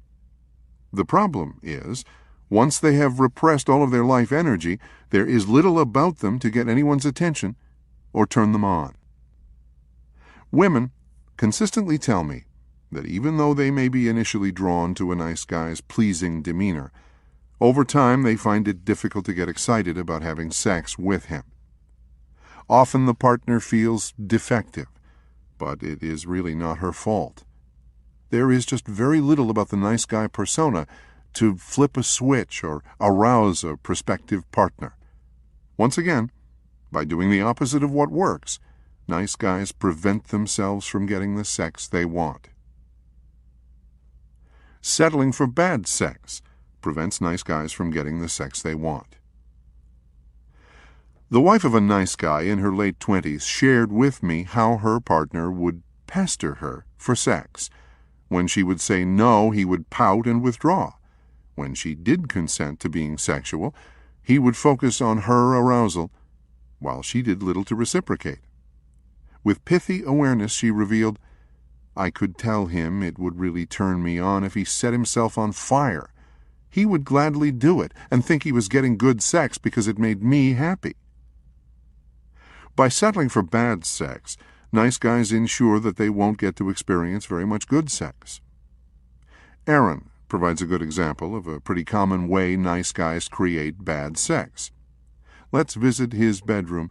The problem is, once they have repressed all of their life energy, there is little about them to get anyone's attention or turn them on. Women consistently tell me that even though they may be initially drawn to a nice guy's pleasing demeanor, over time they find it difficult to get excited about having sex with him. Often the partner feels defective, but it is really not her fault. There is just very little about the nice guy persona to flip a switch or arouse a prospective partner. Once again, by doing the opposite of what works, nice guys prevent themselves from getting the sex they want. Settling for bad sex prevents nice guys from getting the sex they want. The wife of a nice guy in her late 20s shared with me how her partner would pester her for sex. When she would say no, he would pout and withdraw. When she did consent to being sexual, he would focus on her arousal, while she did little to reciprocate. With pithy awareness, she revealed, "I could tell him it would really turn me on if he set himself on fire. He would gladly do it and think he was getting good sex because it made me happy." By settling for bad sex, nice guys ensure that they won't get to experience very much good sex. Aaron provides a good example of a pretty common way nice guys create bad sex. Let's visit his bedroom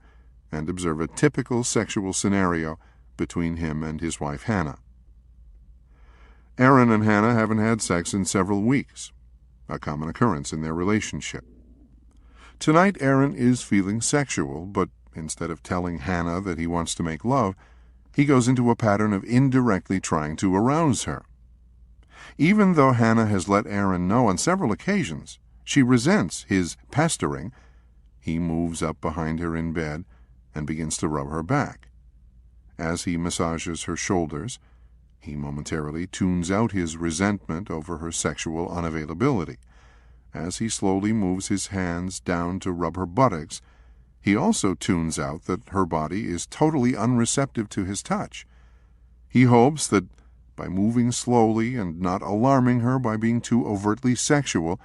and observe a typical sexual scenario between him and his wife Hannah. Aaron and Hannah haven't had sex in several weeks, a common occurrence in their relationship. Tonight, Aaron is feeling sexual, but instead of telling Hannah that he wants to make love, he goes into a pattern of indirectly trying to arouse her. Even though Hannah has let Aaron know on several occasions she resents his pestering, he moves up behind her in bed and begins to rub her back. As he massages her shoulders, he momentarily tunes out his resentment over her sexual unavailability. As he slowly moves his hands down to rub her buttocks, he also tunes out that her body is totally unreceptive to his touch. He hopes that by moving slowly and not alarming her by being too overtly sexual,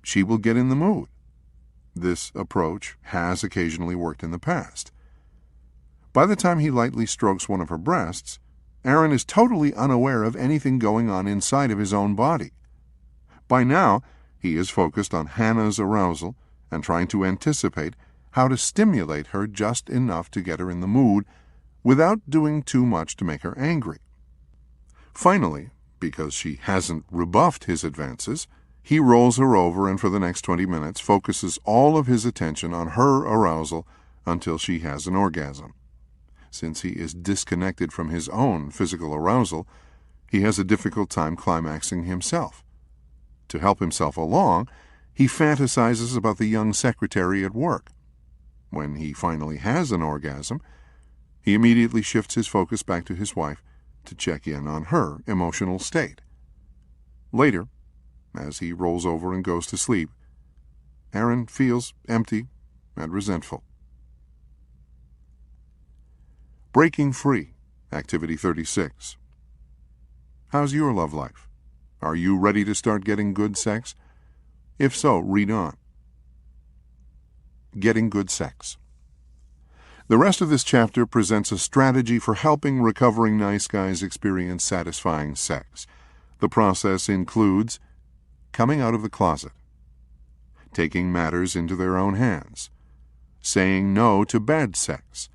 she will get in the mood. This approach has occasionally worked in the past. By the time he lightly strokes one of her breasts, Aaron is totally unaware of anything going on inside of his own body. By now, he is focused on Hannah's arousal and trying to anticipate how to stimulate her just enough to get her in the mood without doing too much to make her angry. Finally, because she hasn't rebuffed his advances, he rolls her over and for the next 20 minutes focuses all of his attention on her arousal until she has an orgasm. Since he is disconnected from his own physical arousal, he has a difficult time climaxing himself. To help himself along, he fantasizes about the young secretary at work. When he finally has an orgasm, he immediately shifts his focus back to his wife to check in on her emotional state. Later, as he rolls over and goes to sleep, Aaron feels empty and resentful. Breaking Free, Activity 36. How's your love life? Are you ready to start getting good sex? If so, read on. Getting good sex. The rest of this chapter presents a strategy for helping recovering nice guys experience satisfying sex. The process includes coming out of the closet, taking matters into their own hands, saying no to bad sex,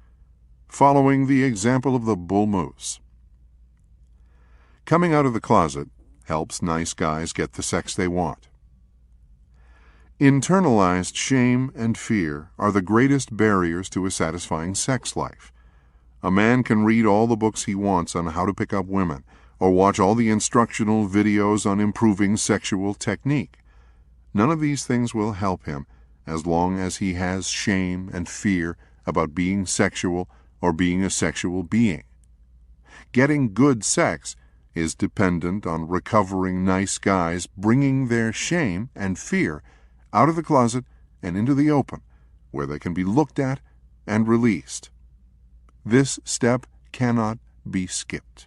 following the example of the bull moose. Coming out of the closet helps nice guys get the sex they want. Internalized shame and fear are the greatest barriers to a satisfying sex life. A man can read all the books he wants on how to pick up women, or watch all the instructional videos on improving sexual technique. None of these things will help him as long as he has shame and fear about being sexual or being a sexual being. Getting good sex is dependent on recovering nice guys bringing their shame and fear out of the closet and into the open, where they can be looked at and released. This step cannot be skipped.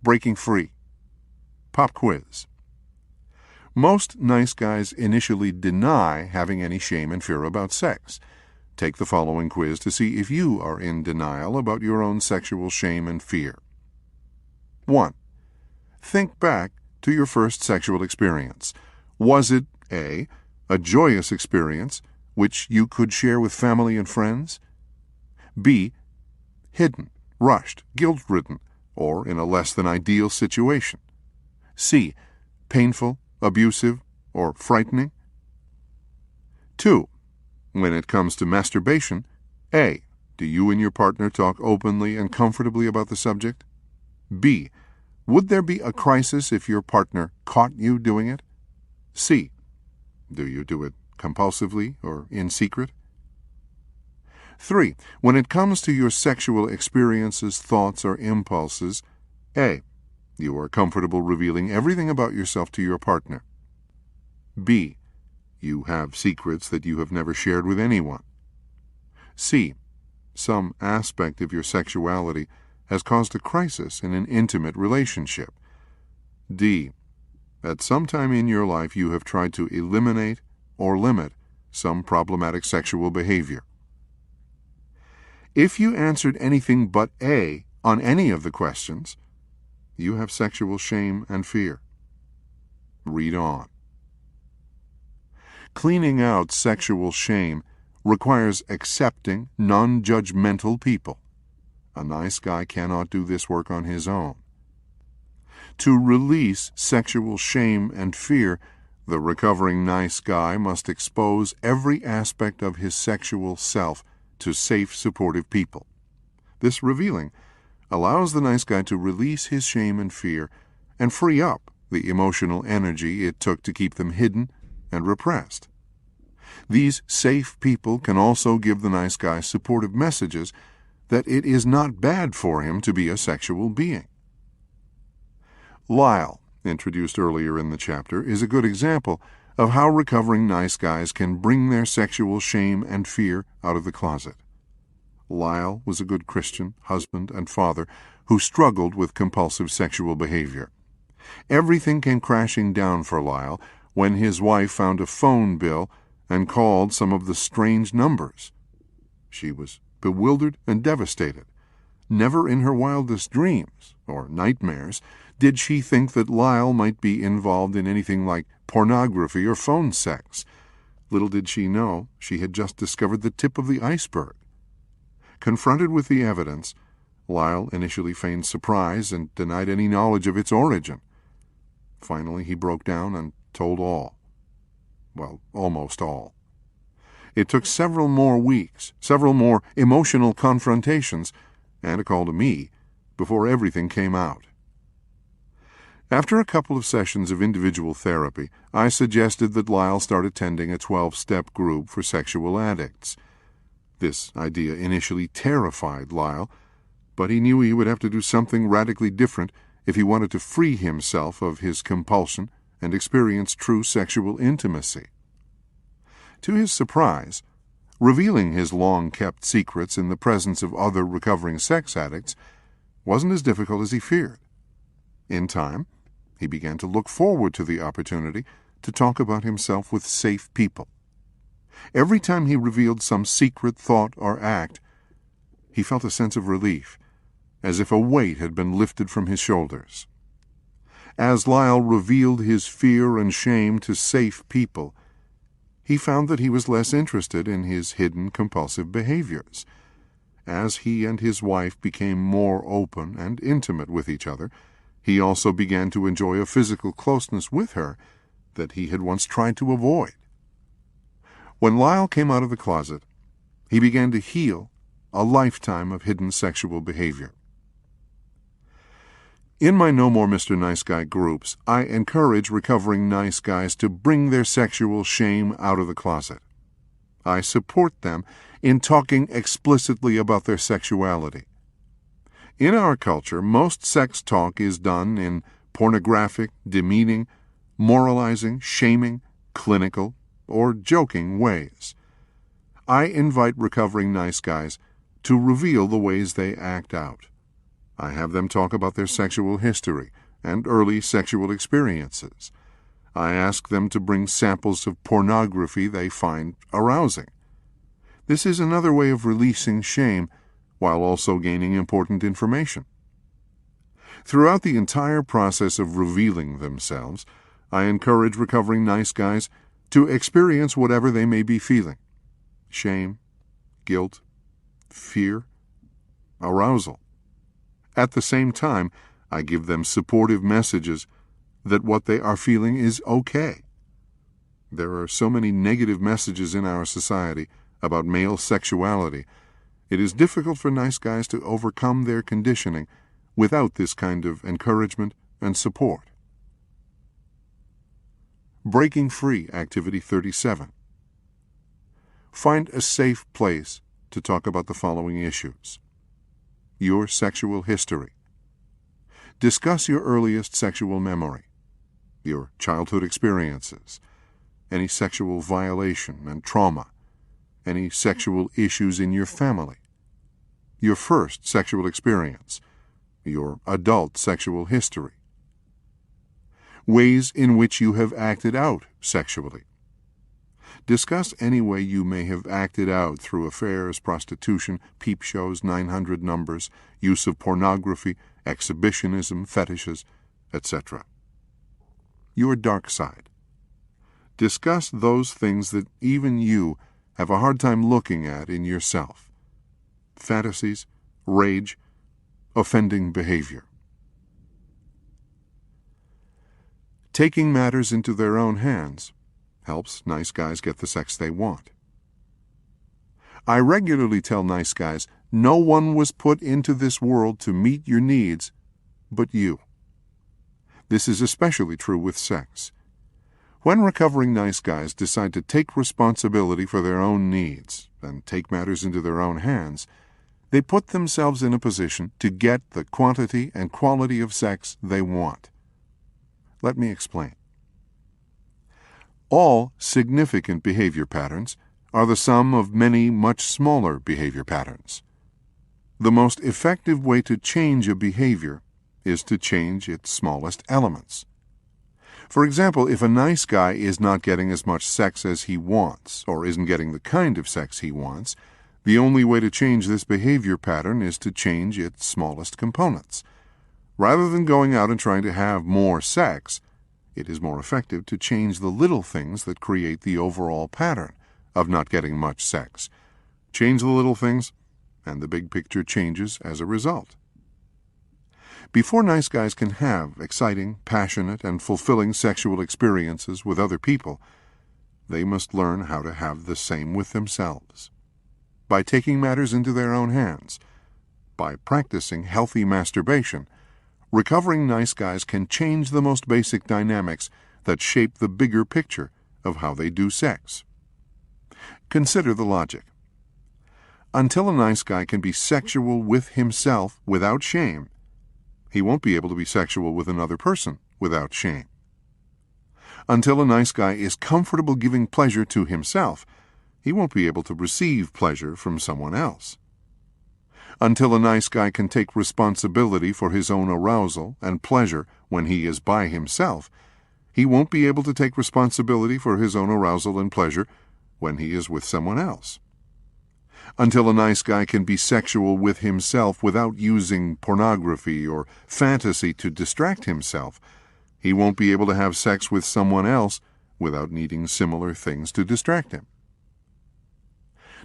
Breaking Free. Pop quiz. Most nice guys initially deny having any shame and fear about sex. Take the following quiz to see if you are in denial about your own sexual shame and fear. 1. Think back to your first sexual experience. Was it A, a joyous experience which you could share with family and friends? B, hidden, rushed, guilt-ridden, or in a less-than-ideal situation? C, painful, abusive, or frightening? 2. When it comes to masturbation, A, do you and your partner talk openly and comfortably about the subject? B, would there be a crisis if your partner caught you doing it? C, do you do it compulsively or in secret? 3. When it comes to your sexual experiences, thoughts, or impulses, A, you are comfortable revealing everything about yourself to your partner. B, you have secrets that you have never shared with anyone. C, some aspect of your sexuality has caused a crisis in an intimate relationship. D, at some time in your life you have tried to eliminate or limit some problematic sexual behavior. If you answered anything but A on any of the questions, you have sexual shame and fear. Read on. Cleaning out sexual shame requires accepting, non-judgmental people. A nice guy cannot do this work on his own. To release sexual shame and fear, the recovering nice guy must expose every aspect of his sexual self to safe, supportive people. This revealing allows the nice guy to release his shame and fear and free up the emotional energy it took to keep them hidden and repressed. These safe people can also give the nice guy supportive messages that it is not bad for him to be a sexual being. Lyle, introduced earlier in the chapter, is a good example of how recovering nice guys can bring their sexual shame and fear out of the closet. Lyle was a good Christian husband and father who struggled with compulsive sexual behavior. Everything came crashing down for Lyle when his wife found a phone bill and called some of the strange numbers. She was bewildered and devastated. Never in her wildest dreams, or nightmares, did she think that Lyle might be involved in anything like pornography or phone sex. Little did she know she had just discovered the tip of the iceberg. Confronted with the evidence, Lyle initially feigned surprise and denied any knowledge of its origin. Finally, he broke down and told all. Well, almost all. It took several more weeks, several more emotional confrontations, and a call to me, before everything came out. After a couple of sessions of individual therapy, I suggested that Lyle start attending a 12-step group for sexual addicts. This idea initially terrified Lyle, but he knew he would have to do something radically different if he wanted to free himself of his compulsion and experience true sexual intimacy. To his surprise, revealing his long-kept secrets in the presence of other recovering sex addicts wasn't as difficult as he feared. In time, he began to look forward to the opportunity to talk about himself with safe people. Every time he revealed some secret thought or act, he felt a sense of relief, as if a weight had been lifted from his shoulders. As Lyle revealed his fear and shame to safe people, he found that he was less interested in his hidden compulsive behaviors. As he and his wife became more open and intimate with each other, he also began to enjoy a physical closeness with her that he had once tried to avoid. When Lyle came out of the closet, he began to heal a lifetime of hidden sexual behavior. In my No More Mr. Nice Guy groups, I encourage recovering nice guys to bring their sexual shame out of the closet. I support them in talking explicitly about their sexuality. In our culture, most sex talk is done in pornographic, demeaning, moralizing, shaming, clinical, or joking ways. I invite recovering nice guys to reveal the ways they act out. I have them talk about their sexual history and early sexual experiences. I ask them to bring samples of pornography they find arousing. This is another way of releasing shame while also gaining important information. Throughout the entire process of revealing themselves, I encourage recovering nice guys to experience whatever they may be feeling: shame, guilt, fear, arousal. At the same time, I give them supportive messages that what they are feeling is okay. There are so many negative messages in our society about male sexuality. It is difficult for nice guys to overcome their conditioning without this kind of encouragement and support. Breaking Free Activity 37. Find a safe place to talk about the following issues: your sexual history. Discuss your earliest sexual memory, your childhood experiences, any sexual violation and trauma, any sexual issues in your family, your first sexual experience, your adult sexual history, ways in which you have acted out sexually. Discuss any way you may have acted out through affairs, prostitution, peep shows, 900 numbers, use of pornography, exhibitionism, fetishes, etc. Your dark side. Discuss those things that even you have a hard time looking at in yourself: fantasies, rage, offending behavior. Taking matters into their own hands helps nice guys get the sex they want. I regularly tell nice guys, no one was put into this world to meet your needs but you. This is especially true with sex. When recovering nice guys decide to take responsibility for their own needs and take matters into their own hands, they put themselves in a position to get the quantity and quality of sex they want. Let me explain. All significant behavior patterns are the sum of many much smaller behavior patterns. The most effective way to change a behavior is to change its smallest elements. For example, if a nice guy is not getting as much sex as he wants, or isn't getting the kind of sex he wants, the only way to change this behavior pattern is to change its smallest components. Rather than going out and trying to have more sex, it is more effective to change the little things that create the overall pattern of not getting much sex. Change the little things, and the big picture changes as a result. Before nice guys can have exciting, passionate, and fulfilling sexual experiences with other people, they must learn how to have the same with themselves. By taking matters into their own hands, by practicing healthy masturbation, recovering nice guys can change the most basic dynamics that shape the bigger picture of how they do sex. Consider the logic. Until a nice guy can be sexual with himself without shame, he won't be able to be sexual with another person without shame. Until a nice guy is comfortable giving pleasure to himself, he won't be able to receive pleasure from someone else. Until a nice guy can take responsibility for his own arousal and pleasure when he is by himself, he won't be able to take responsibility for his own arousal and pleasure when he is with someone else. Until a nice guy can be sexual with himself without using pornography or fantasy to distract himself, he won't be able to have sex with someone else without needing similar things to distract him.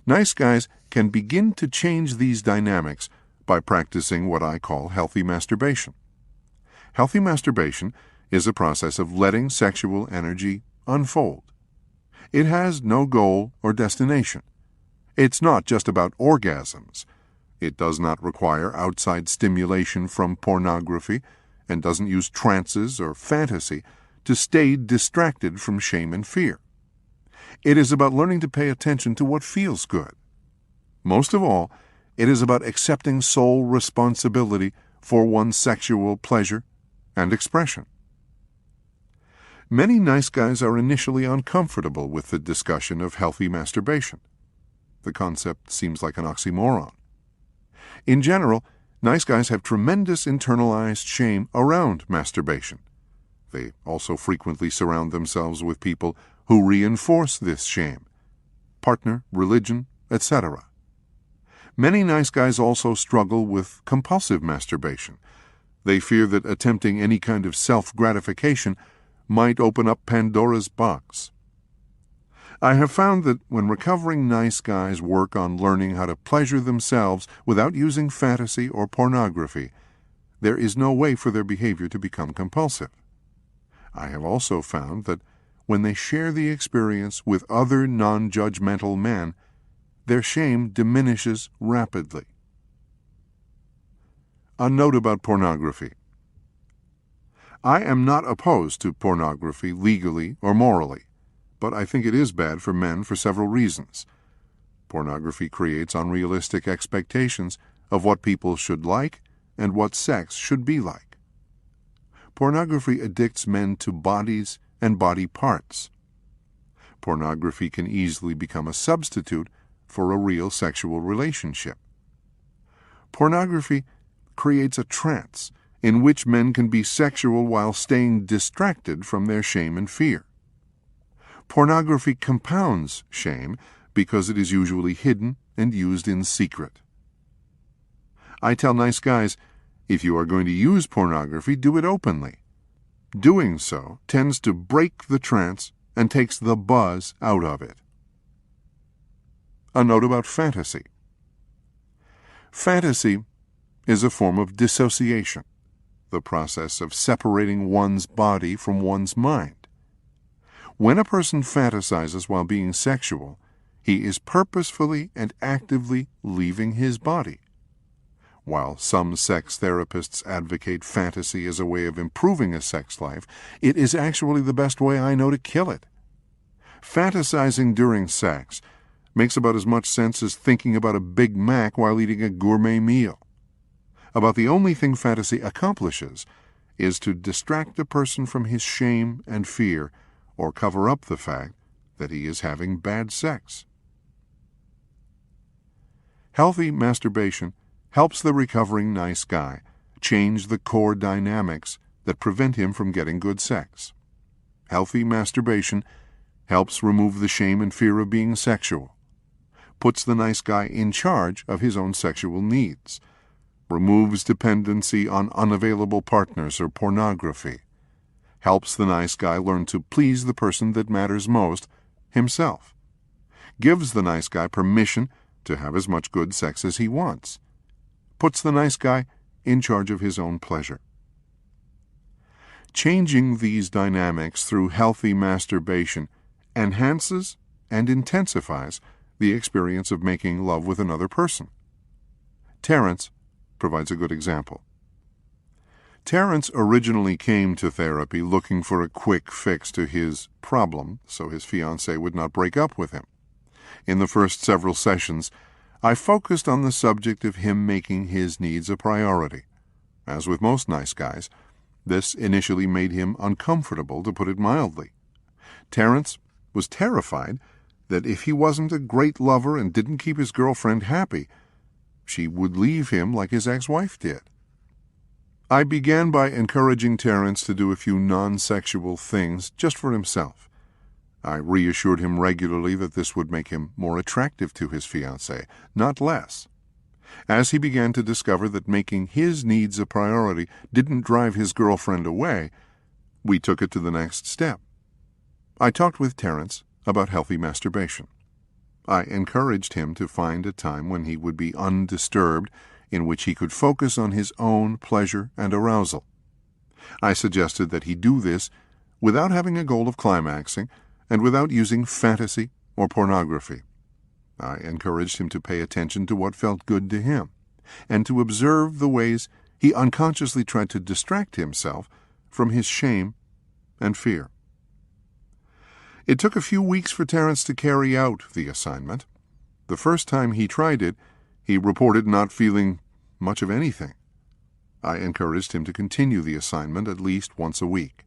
Nice guys can begin to change these dynamics by practicing what I call healthy masturbation. Healthy masturbation is a process of letting sexual energy unfold. It has no goal or destination. It's not just about orgasms. It does not require outside stimulation from pornography and doesn't use trances or fantasy to stay distracted from shame and fear. It is about learning to pay attention to what feels good. Most of all, it is about accepting sole responsibility for one's sexual pleasure and expression. Many nice guys are initially uncomfortable with the discussion of healthy masturbation. The concept seems like an oxymoron. In general, nice guys have tremendous internalized shame around masturbation. They also frequently surround themselves with people who reinforce this shame: partner, religion, etc. Many nice guys also struggle with compulsive masturbation. They fear that attempting any kind of self-gratification might open up Pandora's box. I have found that when recovering nice guys work on learning how to pleasure themselves without using fantasy or pornography, there is no way for their behavior to become compulsive. I have also found that when they share the experience with other non-judgmental men, their shame diminishes rapidly. A note about pornography. I am not opposed to pornography legally or morally, but I think it is bad for men for several reasons. Pornography creates unrealistic expectations of what people should like and what sex should be like. Pornography addicts men to bodies and body parts. Pornography can easily become a substitute for a real sexual relationship. Pornography creates a trance in which men can be sexual while staying distracted from their shame and fear. Pornography compounds shame because it is usually hidden and used in secret. I tell nice guys, if you are going to use pornography, do it openly. Doing so tends to break the trance and takes the buzz out of it. A note about fantasy. Fantasy is a form of dissociation. the process of separating one's body from one's mind. When a person fantasizes while being sexual, he is purposefully and actively leaving his body. While some sex therapists advocate fantasy as a way of improving a sex life, it is actually the best way I know to kill it. Fantasizing during sex makes about as much sense as thinking about a Big Mac while eating a gourmet meal. About the only thing fantasy accomplishes is to distract a person from his shame and fear, or cover up the fact that he is having bad sex. Healthy masturbation helps the recovering nice guy change the core dynamics that prevent him from getting good sex. Healthy masturbation helps remove the shame and fear of being sexual, puts the nice guy in charge of his own sexual needs, removes dependency on unavailable partners or pornography, helps the nice guy learn to please the person that matters most, himself, gives the nice guy permission to have as much good sex as he wants, puts the nice guy in charge of his own pleasure. Changing these dynamics through healthy masturbation enhances and intensifies the experience of making love with another person. Terence provides a good example. Terence originally came to therapy looking for a quick fix to his problem so his fiancée would not break up with him. In the first several sessions, I focused on the subject of him making his needs a priority. As with most nice guys, this initially made him uncomfortable, to put it mildly. Terence was terrified that if he wasn't a great lover and didn't keep his girlfriend happy, she would leave him like his ex-wife did. I began by encouraging Terence to do a few non-sexual things just for himself. I reassured him regularly that this would make him more attractive to his fiancée, not less. As he began to discover that making his needs a priority didn't drive his girlfriend away, we took it to the next step. I talked with Terence about healthy masturbation. I encouraged him to find a time when he would be undisturbed, in which he could focus on his own pleasure and arousal. I suggested that he do this without having a goal of climaxing and without using fantasy or pornography. I encouraged him to pay attention to what felt good to him, and to observe the ways he unconsciously tried to distract himself from his shame and fear. It took a few weeks for Terence to carry out the assignment. The first time he tried it, he reported not feeling much of anything. I encouraged him to continue the assignment at least once a week.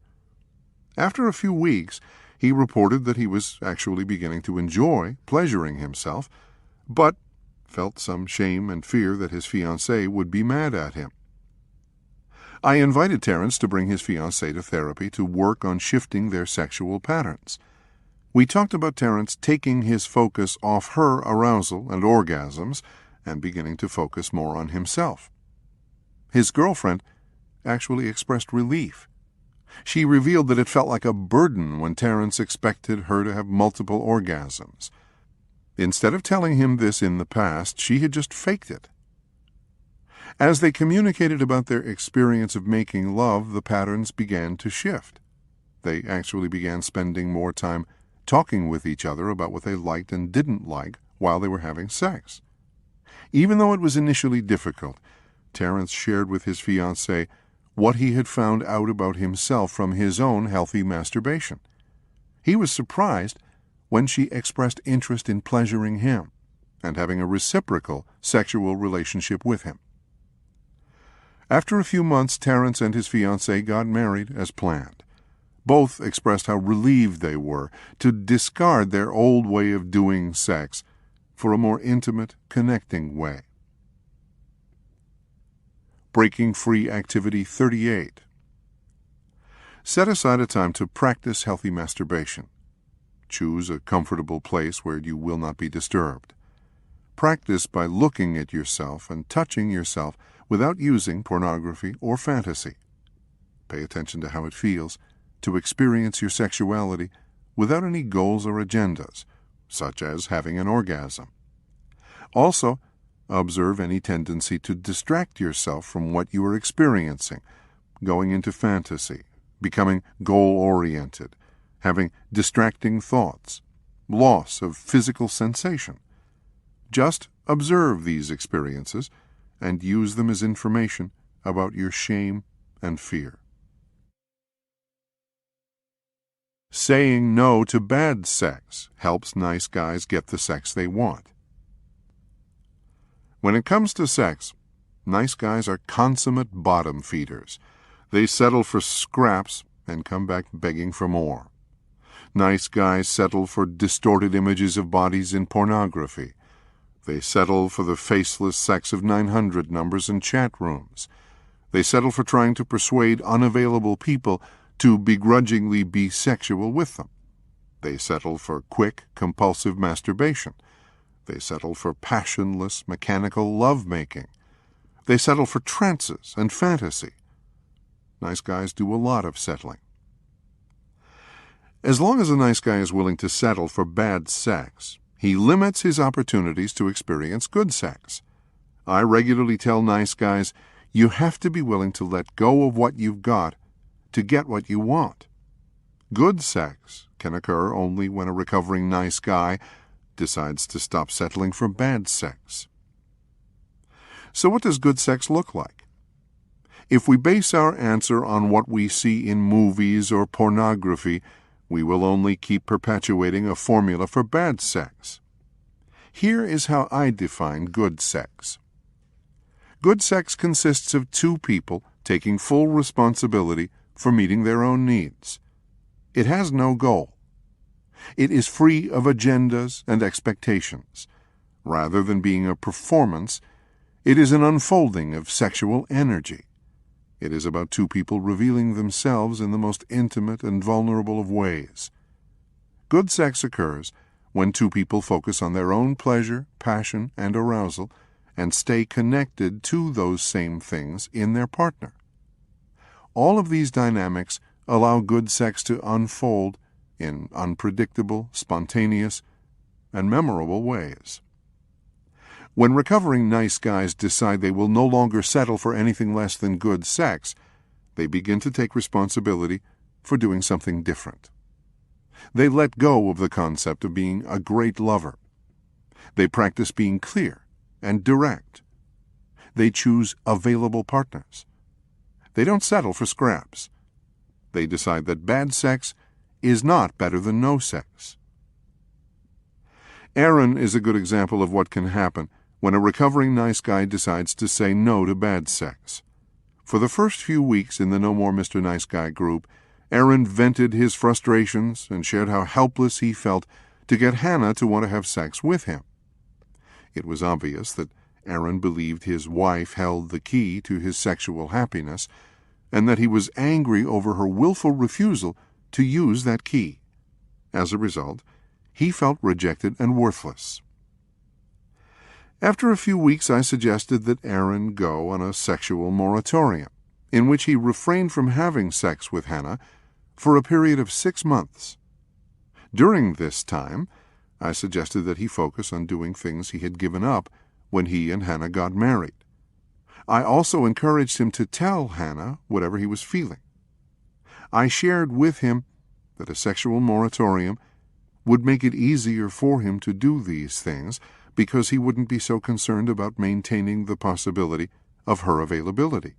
After a few weeks, he reported that he was actually beginning to enjoy pleasuring himself, but felt some shame and fear that his fiancée would be mad at him. I invited Terence to bring his fiancée to therapy to work on shifting their sexual patterns. We talked about Terence taking his focus off her arousal and orgasms and beginning to focus more on himself. His girlfriend actually expressed relief. She revealed that it felt like a burden when Terence expected her to have multiple orgasms. Instead of telling him this in the past, she had just faked it. As they communicated about their experience of making love, the patterns began to shift. They actually began spending more time talking with each other about what they liked and didn't like while they were having sex. Even though it was initially difficult, Terence shared with his fiancée what he had found out about himself from his own healthy masturbation. He was surprised when she expressed interest in pleasuring him and having a reciprocal sexual relationship with him. After a few months, Terence and his fiancée got married as planned. Both expressed how relieved they were to discard their old way of doing sex for a more intimate, connecting way. Breaking Free Activity 38. Set aside a time to practice healthy masturbation. Choose a comfortable place where you will not be disturbed. Practice by looking at yourself and touching yourself without using pornography or fantasy. Pay attention to how it feels to experience your sexuality without any goals or agendas, such as having an orgasm. Also, observe any tendency to distract yourself from what you are experiencing, going into fantasy, becoming goal-oriented, having distracting thoughts, loss of physical sensation. Just observe these experiences and use them as information about your shame and fear. Saying no to bad sex helps nice guys get the sex they want. When it comes to sex, nice guys are consummate bottom feeders. They settle for scraps and come back begging for more. Nice guys settle for distorted images of bodies in pornography. They settle for the faceless sex of 900 numbers in chat rooms. They settle for trying to persuade unavailable people to begrudgingly be sexual with them. They settle for quick, compulsive masturbation. They settle for passionless, mechanical love-making. They settle for trances and fantasy. Nice guys do a lot of settling. As long as a nice guy is willing to settle for bad sex, he limits his opportunities to experience good sex. I regularly tell nice guys, you have to be willing to let go of what you've got to get what you want. Good sex can occur only when a recovering nice guy decides to stop settling for bad sex. So what does good sex look like? If we base our answer on what we see in movies or pornography, we will only keep perpetuating a formula for bad sex. Here is how I define good sex. Good sex consists of two people taking full responsibility for meeting their own needs. It has no goal. It is free of agendas and expectations. Rather than being a performance, it is an unfolding of sexual energy. It is about two people revealing themselves in the most intimate and vulnerable of ways. Good sex occurs when two people focus on their own pleasure, passion, and arousal, and stay connected to those same things in their partner. All of these dynamics allow good sex to unfold in unpredictable, spontaneous, and memorable ways. When recovering nice guys decide they will no longer settle for anything less than good sex, they begin to take responsibility for doing something different. They let go of the concept of being a great lover. They practice being clear and direct. They choose available partners. They don't settle for scraps. They decide that bad sex is not better than no sex. Aaron is a good example of what can happen when a recovering nice guy decides to say no to bad sex. For the first few weeks in the No More Mr. Nice Guy group, Aaron vented his frustrations and shared how helpless he felt to get Hannah to want to have sex with him. It was obvious that Aaron believed his wife held the key to his sexual happiness, and that he was angry over her willful refusal to use that key. As a result, he felt rejected and worthless. After a few weeks, I suggested that Aaron go on a sexual moratorium, in which he refrained from having sex with Hannah for a period of 6 months. During this time, I suggested that he focus on doing things he had given up when he and Hannah got married. I also encouraged him to tell Hannah whatever he was feeling. I shared with him that a sexual moratorium would make it easier for him to do these things because he wouldn't be so concerned about maintaining the possibility of her availability.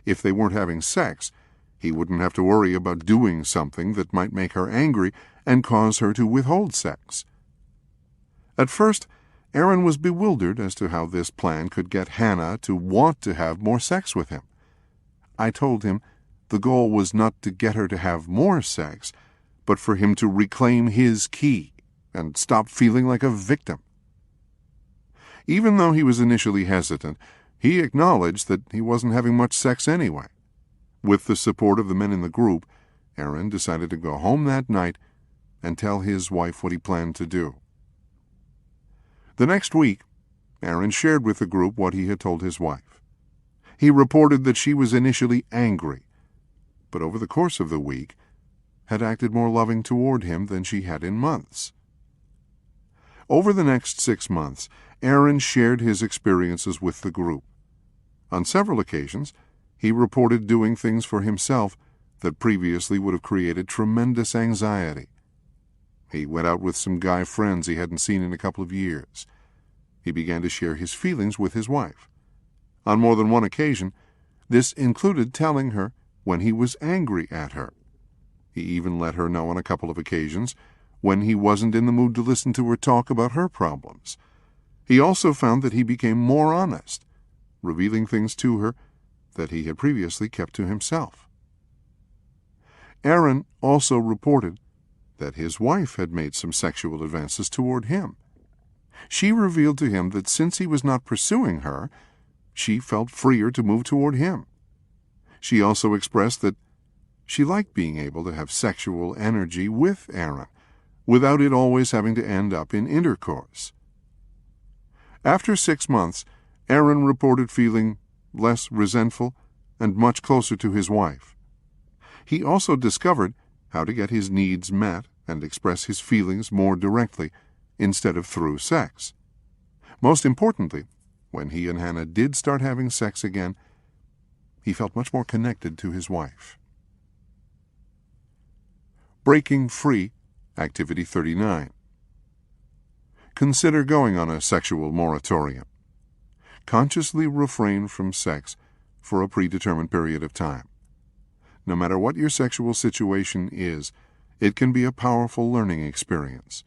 If they weren't having sex, he wouldn't have to worry about doing something that might make her angry and cause her to withhold sex. At first, Aaron was bewildered as to how this plan could get Hannah to want to have more sex with him. I told him the goal was not to get her to have more sex, but for him to reclaim his key and stop feeling like a victim. Even though he was initially hesitant, he acknowledged that he wasn't having much sex anyway. With the support of the men in the group, Aaron decided to go home that night and tell his wife what he planned to do. The next week, Aaron shared with the group what he had told his wife. He reported that she was initially angry, but over the course of the week had acted more loving toward him than she had in months. Over the next 6 months, Aaron shared his experiences with the group. On several occasions, He reported doing things for himself that previously would have created tremendous anxiety. He went out with some guy friends he hadn't seen in a couple of years. He began to share his feelings with his wife. On more than one occasion, this included telling her when he was angry at her. He even let her know on a couple of occasions when he wasn't in the mood to listen to her talk about her problems. He also found that he became more honest, revealing things to her that he had previously kept to himself. Aaron also reported that his wife had made some sexual advances toward him. She revealed to him that since he was not pursuing her, she felt freer to move toward him. She also expressed that she liked being able to have sexual energy with Aaron, without it always having to end up in intercourse. After 6 months, Aaron reported feeling less resentful and much closer to his wife. He also discovered how to get his needs met and express his feelings more directly instead of through sex. Most importantly, when he and Hannah did start having sex again, he felt much more connected to his wife. Breaking Free, Activity 39. Consider going on a sexual moratorium. Consciously refrain from sex for a predetermined period of time. No matter what your sexual situation is, it can be a powerful learning experience.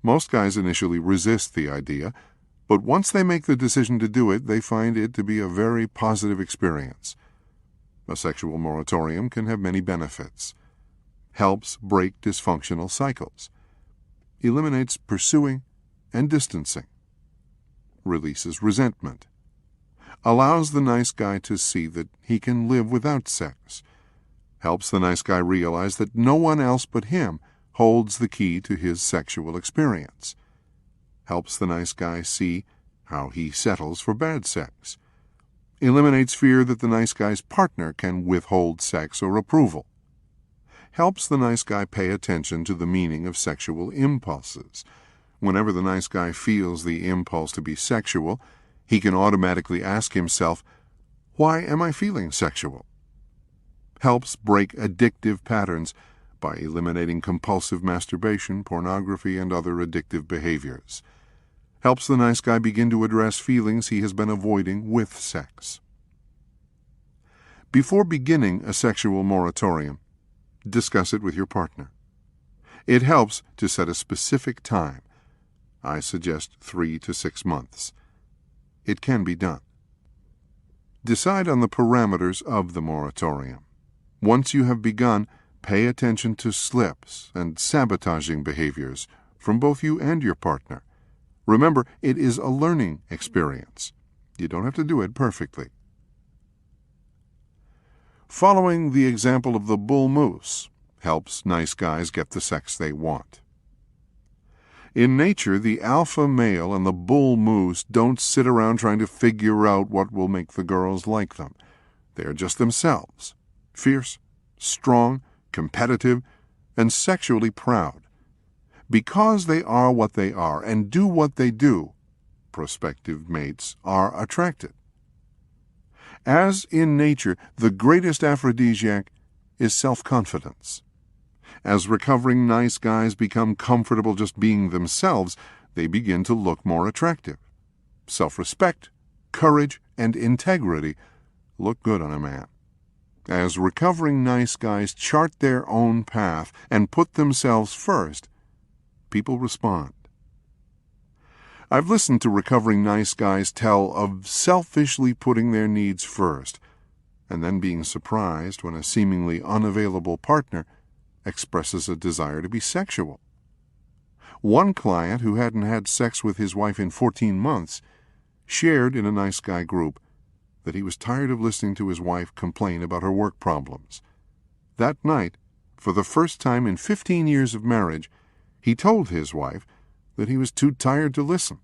Most guys initially resist the idea, but once they make the decision to do it, they find it to be a very positive experience. A sexual moratorium can have many benefits. Helps break dysfunctional cycles. Eliminates pursuing and distancing. Releases resentment. Allows the nice guy to see that he can live without sex. Helps the nice guy realize that no one else but him holds the key to his sexual experience. Helps the nice guy see how he settles for bad sex. Eliminates fear that the nice guy's partner can withhold sex or approval. Helps the nice guy pay attention to the meaning of sexual impulses. Whenever the nice guy feels the impulse to be sexual, he can automatically ask himself, "Why am I feeling sexual?" Helps break addictive patterns by eliminating compulsive masturbation, pornography, and other addictive behaviors. Helps the nice guy begin to address feelings he has been avoiding with sex. Before beginning a sexual moratorium, discuss it with your partner. It helps to set a specific time. I suggest 3 to 6 months. It can be done. Decide on the parameters of the moratorium. Once you have begun, pay attention to slips and sabotaging behaviors from both you and your partner. Remember, it is a learning experience. You don't have to do it perfectly. Following the example of the bull moose helps nice guys get the sex they want. In nature, the alpha male and the bull moose don't sit around trying to figure out what will make the girls like them. They are just themselves, fierce, strong, competitive, and sexually proud. Because they are what they are and do what they do, prospective mates are attracted. As in nature, the greatest aphrodisiac is self-confidence. As recovering nice guys become comfortable just being themselves, they begin to look more attractive. Self-respect, courage, and integrity look good on a man. As recovering nice guys chart their own path and put themselves first, people respond. I've listened to recovering nice guys tell of selfishly putting their needs first, and then being surprised when a seemingly unavailable partner expresses a desire to be sexual. One client who hadn't had sex with his wife in 14 months shared in a nice guy group that he was tired of listening to his wife complain about her work problems. That night, for the first time in 15 years of marriage, he told his wife that he was too tired to listen.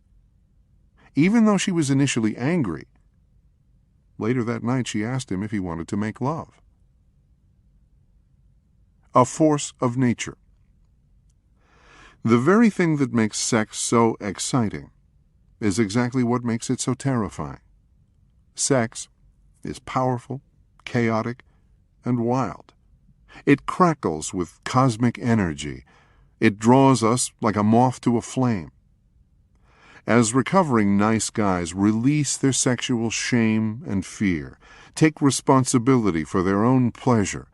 Even though she was initially angry, later that night she asked him if he wanted to make love. A force of nature. The very thing that makes sex so exciting is exactly what makes it so terrifying. Sex is powerful, chaotic and wild. It crackles with cosmic energy. It draws us like a moth to a flame. As recovering nice guys release their sexual shame and fear, take responsibility for their own pleasure,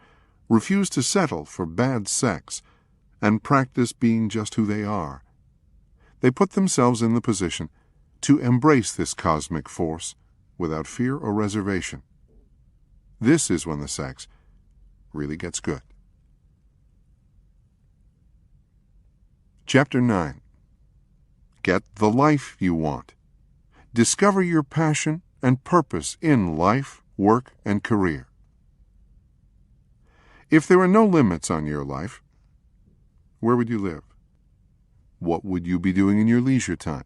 refuse to settle for bad sex, and practice being just who they are, they put themselves in the position to embrace this cosmic force without fear or reservation. This is when the sex really gets good. Chapter 9. Get the life you want. Discover your passion and purpose in life, work, and career. If there were no limits on your life, where would you live? What would you be doing in your leisure time?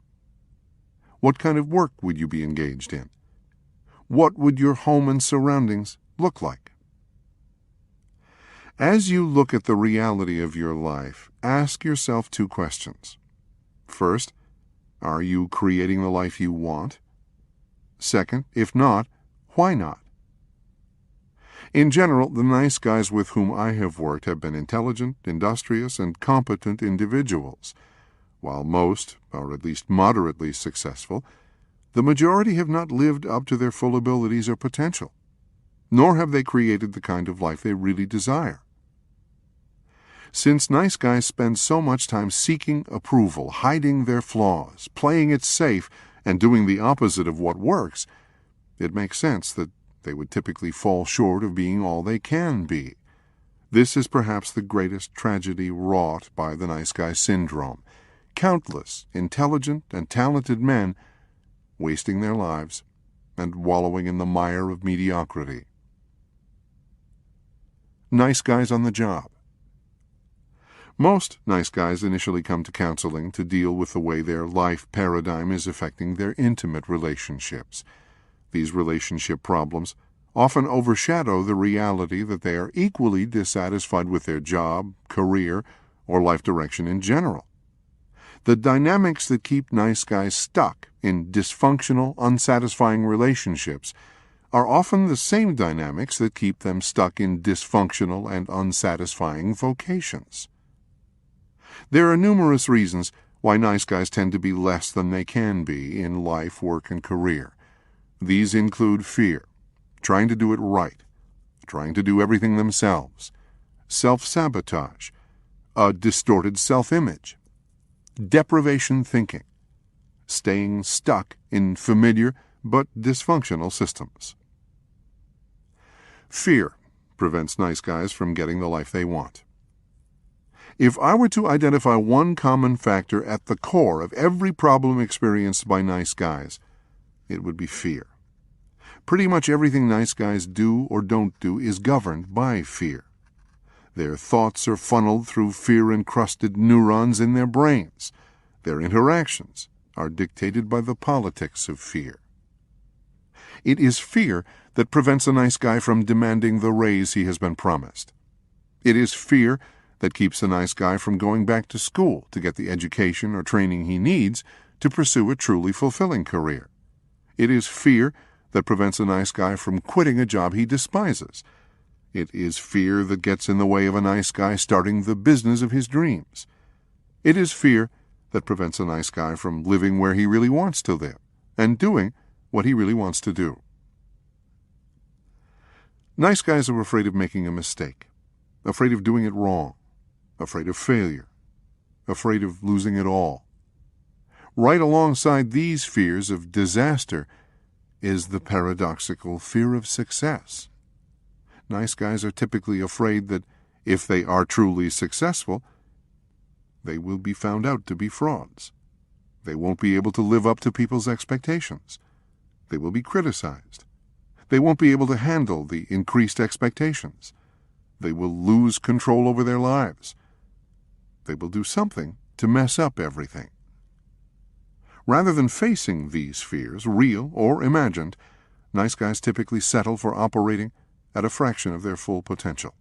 What kind of work would you be engaged in? What would your home and surroundings look like? As you look at the reality of your life, ask yourself 2 questions. First, are you creating the life you want? Second, if not, why not? In general, the nice guys with whom I have worked have been intelligent, industrious, and competent individuals. While most are at least moderately successful, the majority have not lived up to their full abilities or potential, nor have they created the kind of life they really desire. Since nice guys spend so much time seeking approval, hiding their flaws, playing it safe, and doing the opposite of what works, it makes sense that they would typically fall short of being all they can be. This is perhaps the greatest tragedy wrought by the nice guy syndrome. Countless intelligent and talented men wasting their lives and wallowing in the mire of mediocrity. Nice guys on the job. Most nice guys initially come to counseling to deal with the way their life paradigm is affecting their intimate relationships. These relationship problems often overshadow the reality that they are equally dissatisfied with their job, career, or life direction in general. The dynamics that keep nice guys stuck in dysfunctional, unsatisfying relationships are often the same dynamics that keep them stuck in dysfunctional and unsatisfying vocations. There are numerous reasons why nice guys tend to be less than they can be in life, work, and career. These include fear, trying to do it right, trying to do everything themselves, self-sabotage, a distorted self-image, deprivation thinking, staying stuck in familiar but dysfunctional systems. Fear prevents nice guys from getting the life they want. If I were to identify one common factor at the core of every problem experienced by nice guys, it would be fear. Pretty much everything nice guys do or don't do is governed by fear. Their thoughts are funneled through fear-encrusted neurons in their brains. Their interactions are dictated by the politics of fear. It is fear that prevents a nice guy from demanding the raise he has been promised. It is fear that keeps a nice guy from going back to school to get the education or training he needs to pursue a truly fulfilling career. It is fear that prevents a nice guy from quitting a job he despises. It is fear that gets in the way of a nice guy starting the business of his dreams. It is fear that prevents a nice guy from living where he really wants to live and doing what he really wants to do. Nice guys are afraid of making a mistake, afraid of doing it wrong, afraid of failure, afraid of losing it all. Right alongside these fears of disaster is the paradoxical fear of success. Nice guys are typically afraid that if they are truly successful, they will be found out to be frauds. They won't be able to live up to people's expectations. They will be criticized. They won't be able to handle the increased expectations. They will lose control over their lives. They will do something to mess up everything. Rather than facing these fears, real or imagined, nice guys typically settle for operating at a fraction of their full potential.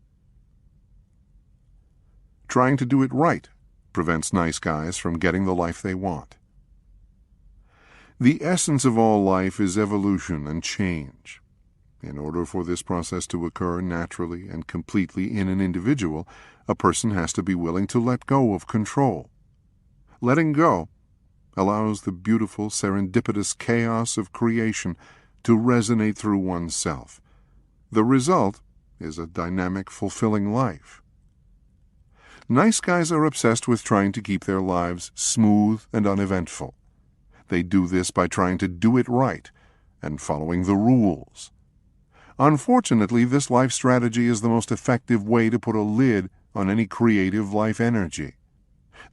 Trying to do it right prevents nice guys from getting the life they want. The essence of all life is evolution and change. In order for this process to occur naturally and completely in an individual, a person has to be willing to let go of control. Letting go allows the beautiful serendipitous chaos of creation to resonate through oneself. The result is a dynamic, fulfilling life. Nice guys are obsessed with trying to keep their lives smooth and uneventful. They do this by trying to do it right and following the rules. Unfortunately, this life strategy is the most effective way to put a lid on any creative life energy.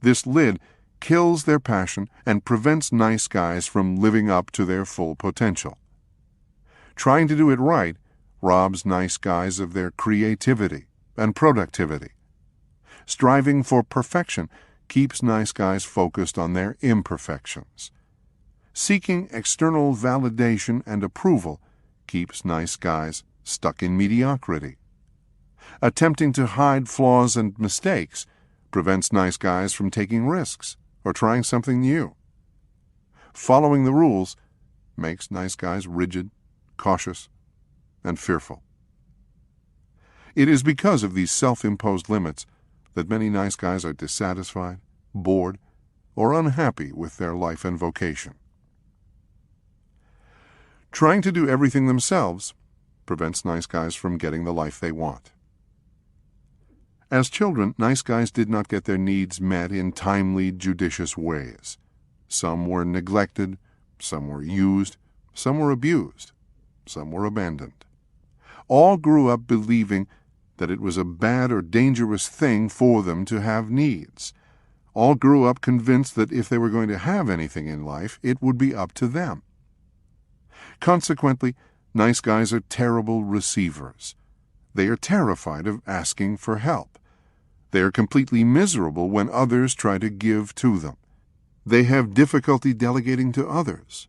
This lid kills their passion and prevents nice guys from living up to their full potential. Trying to do it right robs nice guys of their creativity and productivity. Striving for perfection keeps nice guys focused on their imperfections. Seeking external validation and approval keeps nice guys stuck in mediocrity. Attempting to hide flaws and mistakes prevents nice guys from taking risks or trying something new. Following the rules makes nice guys rigid, cautious, and fearful. It is because of these self-imposed limits that many nice guys are dissatisfied, bored, or unhappy with their life and vocation. Trying to do everything themselves prevents nice guys from getting the life they want. As children, nice guys did not get their needs met in timely, judicious ways. Some were neglected, some were used, some were abused, some were abandoned. All grew up believing that it was a bad or dangerous thing for them to have needs. All grew up convinced that if they were going to have anything in life, it would be up to them. Consequently, nice guys are terrible receivers. They are terrified of asking for help. They are completely miserable when others try to give to them. They have difficulty delegating to others.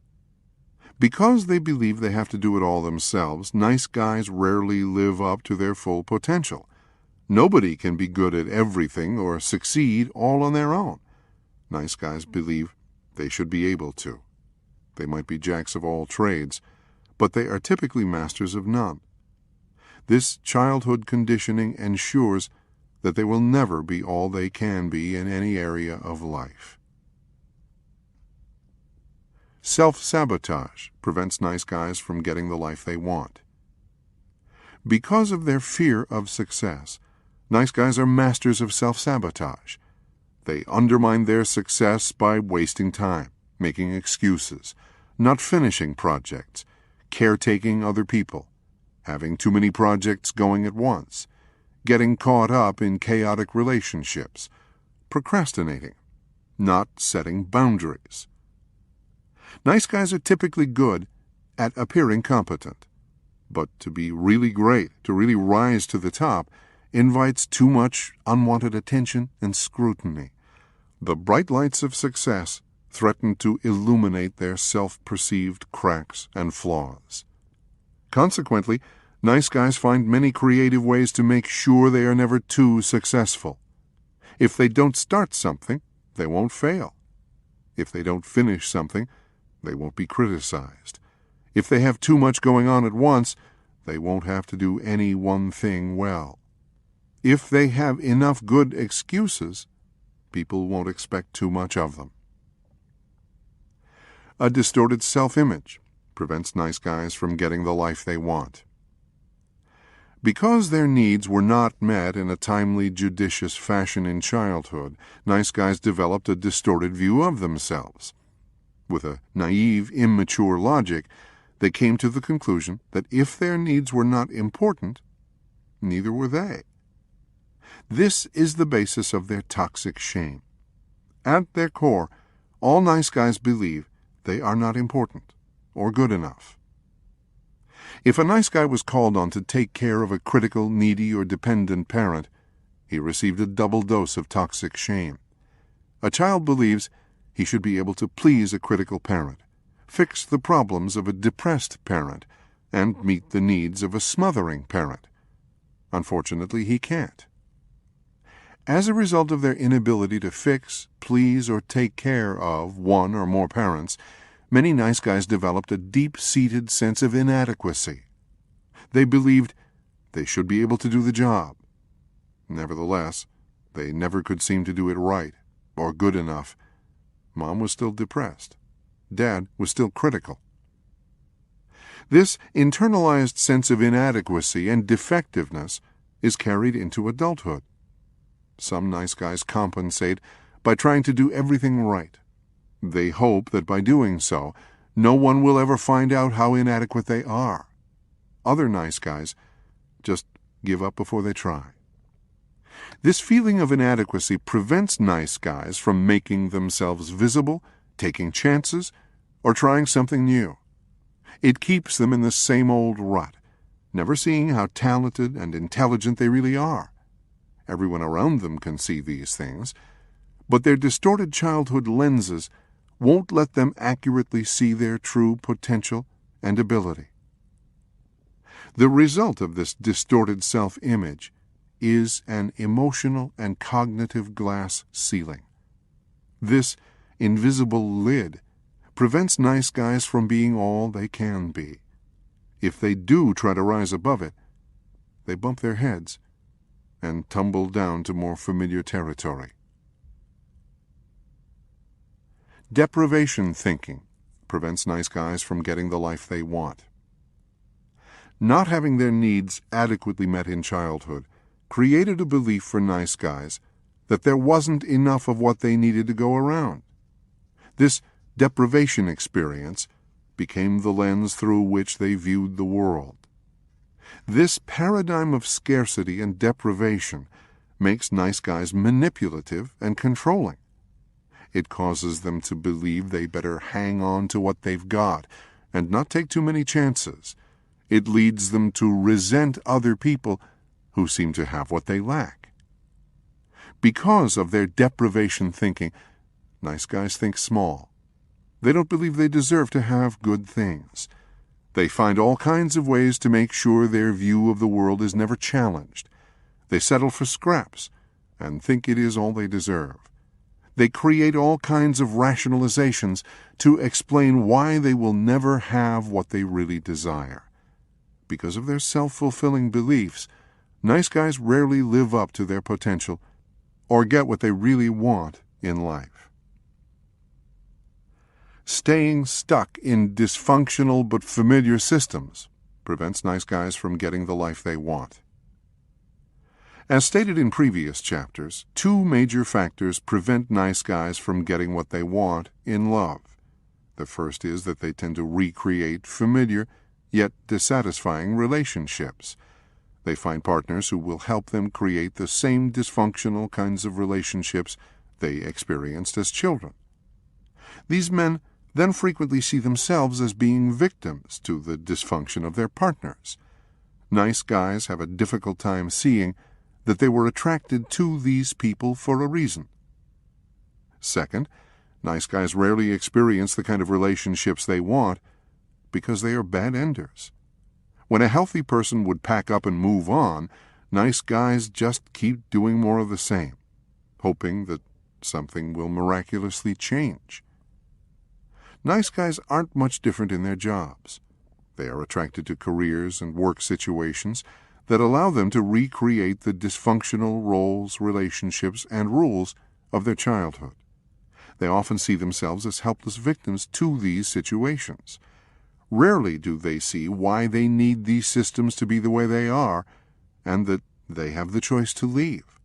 Because they believe they have to do it all themselves, nice guys rarely live up to their full potential. Nobody can be good at everything or succeed all on their own. Nice guys believe they should be able to. They might be jacks of all trades, but they are typically masters of none. This childhood conditioning ensures that they will never be all they can be in any area of life. Self-sabotage prevents nice guys from getting the life they want. Because of their fear of success, nice guys are masters of self-sabotage. They undermine their success by wasting time, making excuses, not finishing projects, caretaking other people, having too many projects going at once, getting caught up in chaotic relationships, procrastinating, not setting boundaries. Nice guys are typically good at appearing competent, but to be really great, to really rise to the top, invites too much unwanted attention and scrutiny. The bright lights of success threaten to illuminate their self-perceived cracks and flaws. Consequently, nice guys find many creative ways to make sure they are never too successful. If they don't start something, they won't fail. If they don't finish something, they won't be criticized. If they have too much going on at once, they won't have to do any one thing well. If they have enough good excuses, people won't expect too much of them. A distorted self-image prevents nice guys from getting the life they want. Because their needs were not met in a timely, judicious fashion in childhood, nice guys developed a distorted view of themselves. With a naive, immature logic, they came to the conclusion that if their needs were not important, neither were they. This is the basis of their toxic shame. At their core, all nice guys believe they are not important or good enough. If a nice guy was called on to take care of a critical, needy, or dependent parent, he received a double dose of toxic shame. A child believes he should be able to please a critical parent, fix the problems of a depressed parent, and meet the needs of a smothering parent. Unfortunately, he can't. As a result of their inability to fix, please, or take care of one or more parents, many nice guys developed a deep-seated sense of inadequacy. They believed they should be able to do the job. Nevertheless, they never could seem to do it right or good enough. Mom was still depressed. Dad was still critical. This internalized sense of inadequacy and defectiveness is carried into adulthood. Some nice guys compensate by trying to do everything right. They hope that by doing so, no one will ever find out how inadequate they are. Other nice guys just give up before they try. This feeling of inadequacy prevents nice guys from making themselves visible, taking chances, or trying something new. It keeps them in the same old rut, never seeing how talented and intelligent they really are. Everyone around them can see these things, but their distorted childhood lenses won't let them accurately see their true potential and ability. The result of this distorted self-image is an emotional and cognitive glass ceiling. This invisible lid prevents nice guys from being all they can be. If they do try to rise above it, they bump their heads and tumble down to more familiar territory. Deprivation thinking prevents nice guys from getting the life they want. Not having their needs adequately met in childhood created a belief for nice guys that there wasn't enough of what they needed to go around. This deprivation experience became the lens through which they viewed the world. This paradigm of scarcity and deprivation makes nice guys manipulative and controlling. It causes them to believe they better hang on to what they've got and not take too many chances. It leads them to resent other people who seem to have what they lack. Because of their deprivation thinking, nice guys think small. They don't believe they deserve to have good things. They find all kinds of ways to make sure their view of the world is never challenged. They settle for scraps and think it is all they deserve. They create all kinds of rationalizations to explain why they will never have what they really desire. Because of their self-fulfilling beliefs, nice guys rarely live up to their potential or get what they really want in life. Staying stuck in dysfunctional but familiar systems prevents nice guys from getting the life they want. As stated in previous chapters, two major factors prevent nice guys from getting what they want in love. The first is that they tend to recreate familiar yet dissatisfying relationships. They find partners who will help them create the same dysfunctional kinds of relationships they experienced as children. These men then frequently see themselves as being victims to the dysfunction of their partners. Nice guys have a difficult time seeing that they were attracted to these people for a reason. Second, nice guys rarely experience the kind of relationships they want because they are bad enders. When a healthy person would pack up and move on, nice guys just keep doing more of the same, hoping that something will miraculously change. Nice guys aren't much different in their jobs. They are attracted to careers and work situations that allow them to recreate the dysfunctional roles, relationships, and rules of their childhood. They often see themselves as helpless victims to these situations. Rarely do they see why they need these systems to be the way they are, and that they have the choice to leave.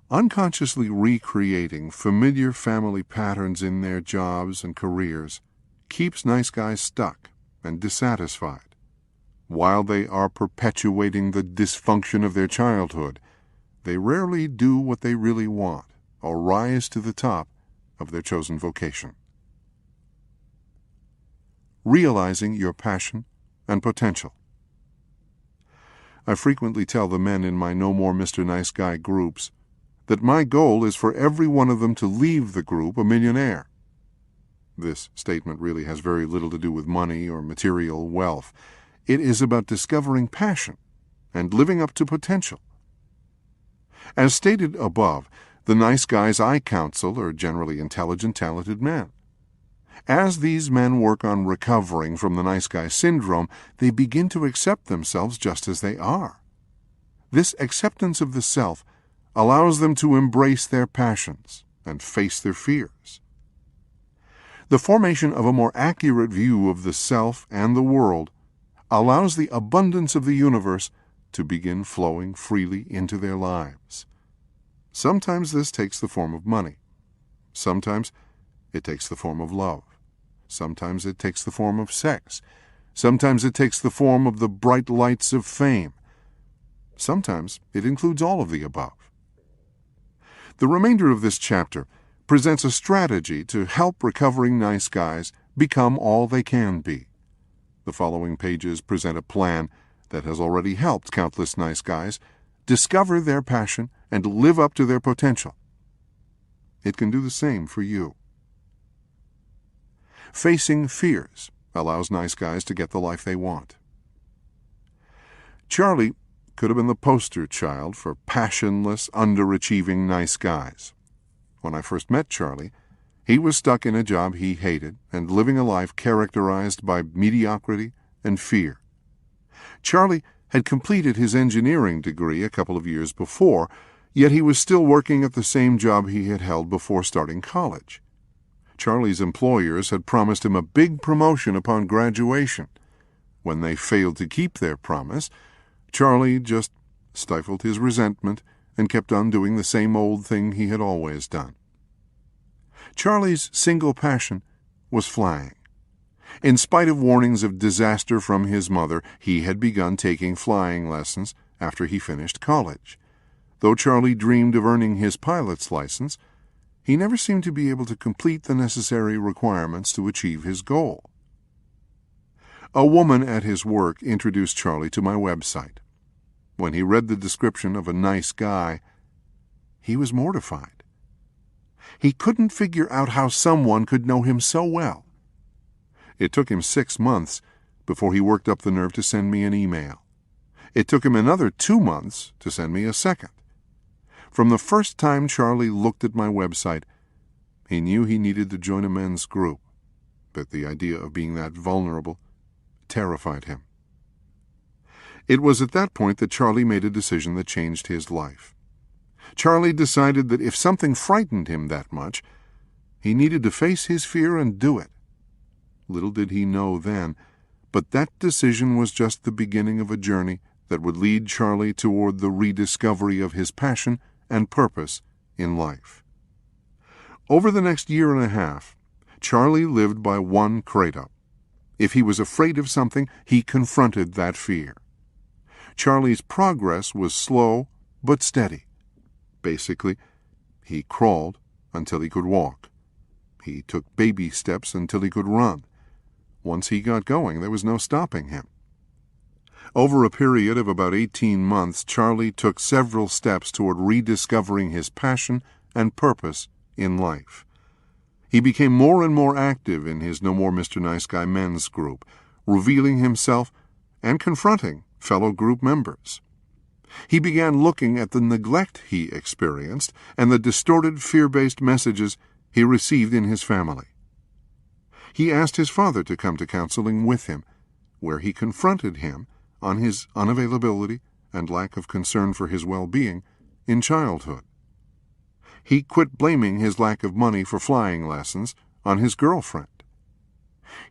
Unconsciously recreating familiar family patterns in their jobs and careers keeps nice guys stuck and dissatisfied. While they are perpetuating the dysfunction of their childhood, they rarely do what they really want or rise to the top of their chosen vocation. Realizing your passion and potential. I frequently tell the men in my No More Mr. Nice Guy groups that my goal is for every one of them to leave the group a millionaire. This statement really has very little to do with money or material wealth. It is about discovering passion and living up to potential. As stated above, the nice guys I counsel are generally intelligent, talented men. As these men work on recovering from the nice guy syndrome, they begin to accept themselves just as they are. This acceptance of the self allows them to embrace their passions and face their fears. The formation of a more accurate view of the self and the world allows the abundance of the universe to begin flowing freely into their lives. Sometimes this takes the form of money. Sometimes it takes the form of love. Sometimes it takes the form of sex. Sometimes it takes the form of the bright lights of fame. Sometimes it includes all of the above. The remainder of this chapter presents a strategy to help recovering nice guys become all they can be. The following pages present a plan that has already helped countless nice guys discover their passion and live up to their potential. It can do the same for you. Facing fears allows nice guys to get the life they want. Charlie could have been the poster child for passionless, underachieving nice guys. When I first met Charlie, he was stuck in a job he hated and living a life characterized by mediocrity and fear. Charlie had completed his engineering degree a couple of years before, yet he was still working at the same job he had held before starting college. Charlie's employers had promised him a big promotion upon graduation. When they failed to keep their promise, Charlie just stifled his resentment and kept on doing the same old thing he had always done. Charlie's single passion was flying. In spite of warnings of disaster from his mother, he had begun taking flying lessons after he finished college. Though Charlie dreamed of earning his pilot's license, he never seemed to be able to complete the necessary requirements to achieve his goal. A woman at his work introduced Charlie to my website. When he read the description of a nice guy, he was mortified. He couldn't figure out how someone could know him so well. It took him 6 months before he worked up the nerve to send me an email. It took him another 2 months to send me a second. From the first time Charlie looked at my website, he knew he needed to join a men's group, but the idea of being that vulnerable terrified him. It was at that point that Charlie made a decision that changed his life. Charlie decided that if something frightened him that much, he needed to face his fear and do it. Little did he know then, but that decision was just the beginning of a journey that would lead Charlie toward the rediscovery of his passion and purpose in life. Over the next year and a half, Charlie lived by one credo. If he was afraid of something, he confronted that fear. Charlie's progress was slow but steady. Basically, he crawled until he could walk. He took baby steps until he could run. Once he got going, there was no stopping him. Over a period of about 18 months, Charlie took several steps toward rediscovering his passion and purpose in life. He became more and more active in his No More Mr. Nice Guy men's group, revealing himself and confronting fellow group members. He began looking at the neglect he experienced and the distorted fear-based messages he received in his family. He asked his father to come to counseling with him, where he confronted him on his unavailability and lack of concern for his well-being in childhood. He quit blaming his lack of money for flying lessons on his girlfriend.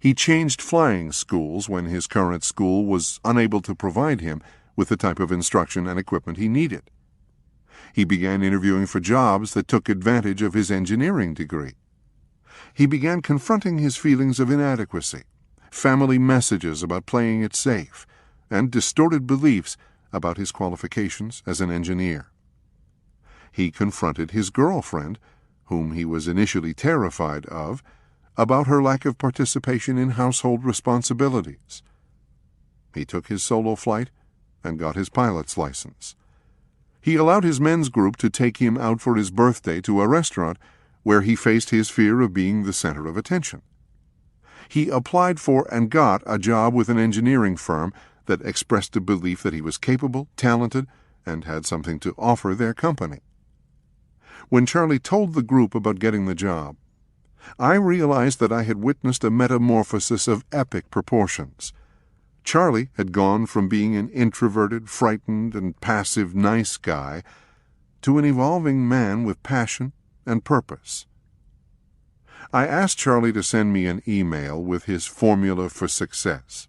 He changed flying schools when his current school was unable to provide him with the type of instruction and equipment he needed. He began interviewing for jobs that took advantage of his engineering degree. He began confronting his feelings of inadequacy, family messages about playing it safe, and distorted beliefs about his qualifications as an engineer. He confronted his girlfriend, whom he was initially terrified of, about her lack of participation in household responsibilities. He took his solo flight and got his pilot's license. He allowed his men's group to take him out for his birthday to a restaurant where he faced his fear of being the center of attention. He applied for and got a job with an engineering firm that expressed a belief that he was capable, talented, and had something to offer their company. When Charlie told the group about getting the job, I realized that I had witnessed a metamorphosis of epic proportions. Charlie had gone from being an introverted, frightened, and passive nice guy to an evolving man with passion and purpose. I asked Charlie to send me an email with his formula for success.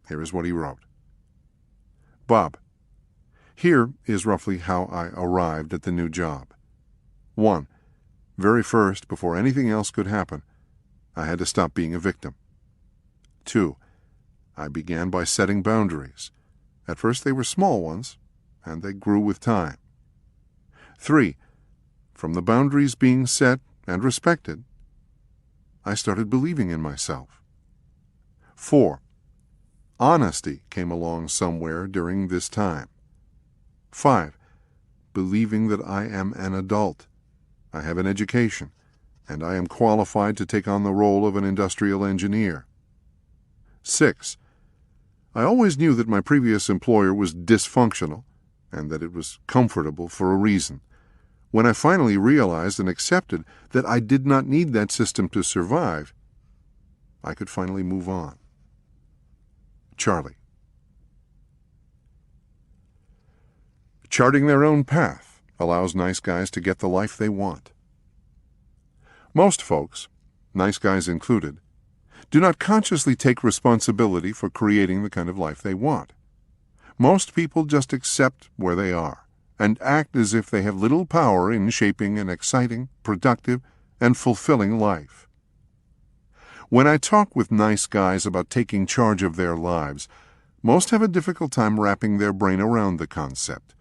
Here is what he wrote. Bob, here is roughly how I arrived at the new job. 1. Very first, before anything else could happen, I had to stop being a victim. 2. I began by setting boundaries. At first they were small ones, and they grew with time. 3. From the boundaries being set and respected, I started believing in myself. 4. Honesty came along somewhere during this time. 5. Believing that I am an adult. I have an education, and I am qualified to take on the role of an industrial engineer. 6. I always knew that my previous employer was dysfunctional, and that it was comfortable for a reason. When I finally realized and accepted that I did not need that system to survive, I could finally move on. Charlie. Charting their own path allows nice guys to get the life they want. Most folks, nice guys included, do not consciously take responsibility for creating the kind of life they want. Most people just accept where they are and act as if they have little power in shaping an exciting, productive, and fulfilling life. When I talk with nice guys about taking charge of their lives, most have a difficult time wrapping their brain around the concept.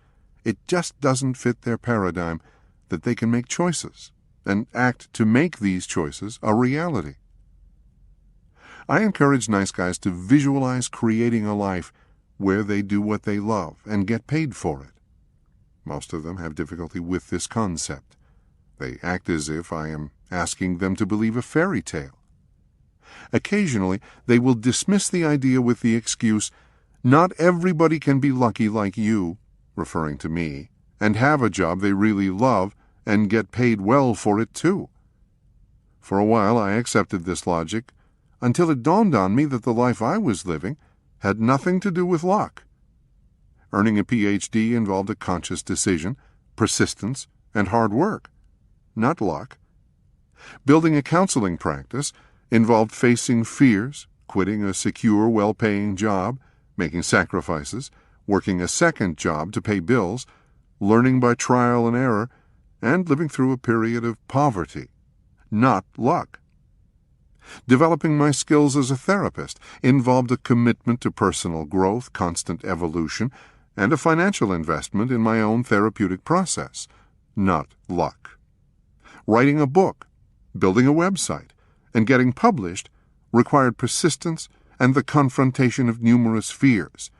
It just doesn't fit their paradigm that they can make choices and act to make these choices a reality. I encourage nice guys to visualize creating a life where they do what they love and get paid for it. Most of them have difficulty with this concept. They act as if I am asking them to believe a fairy tale. Occasionally, they will dismiss the idea with the excuse, "Not everybody can be lucky like you," referring to me, and have a job they really love and get paid well for it too. For a while I accepted this logic, until it dawned on me that the life I was living had nothing to do with luck. Earning a PhD involved a conscious decision, persistence, and hard work, not luck. Building a counseling practice involved facing fears, quitting a secure, well-paying job, making sacrifices, working a second job to pay bills, learning by trial and error, and living through a period of poverty, not luck. Developing my skills as a therapist involved a commitment to personal growth, constant evolution, and a financial investment in my own therapeutic process, not luck. Writing a book, building a website, and getting published required persistence and the confrontation of numerous fears,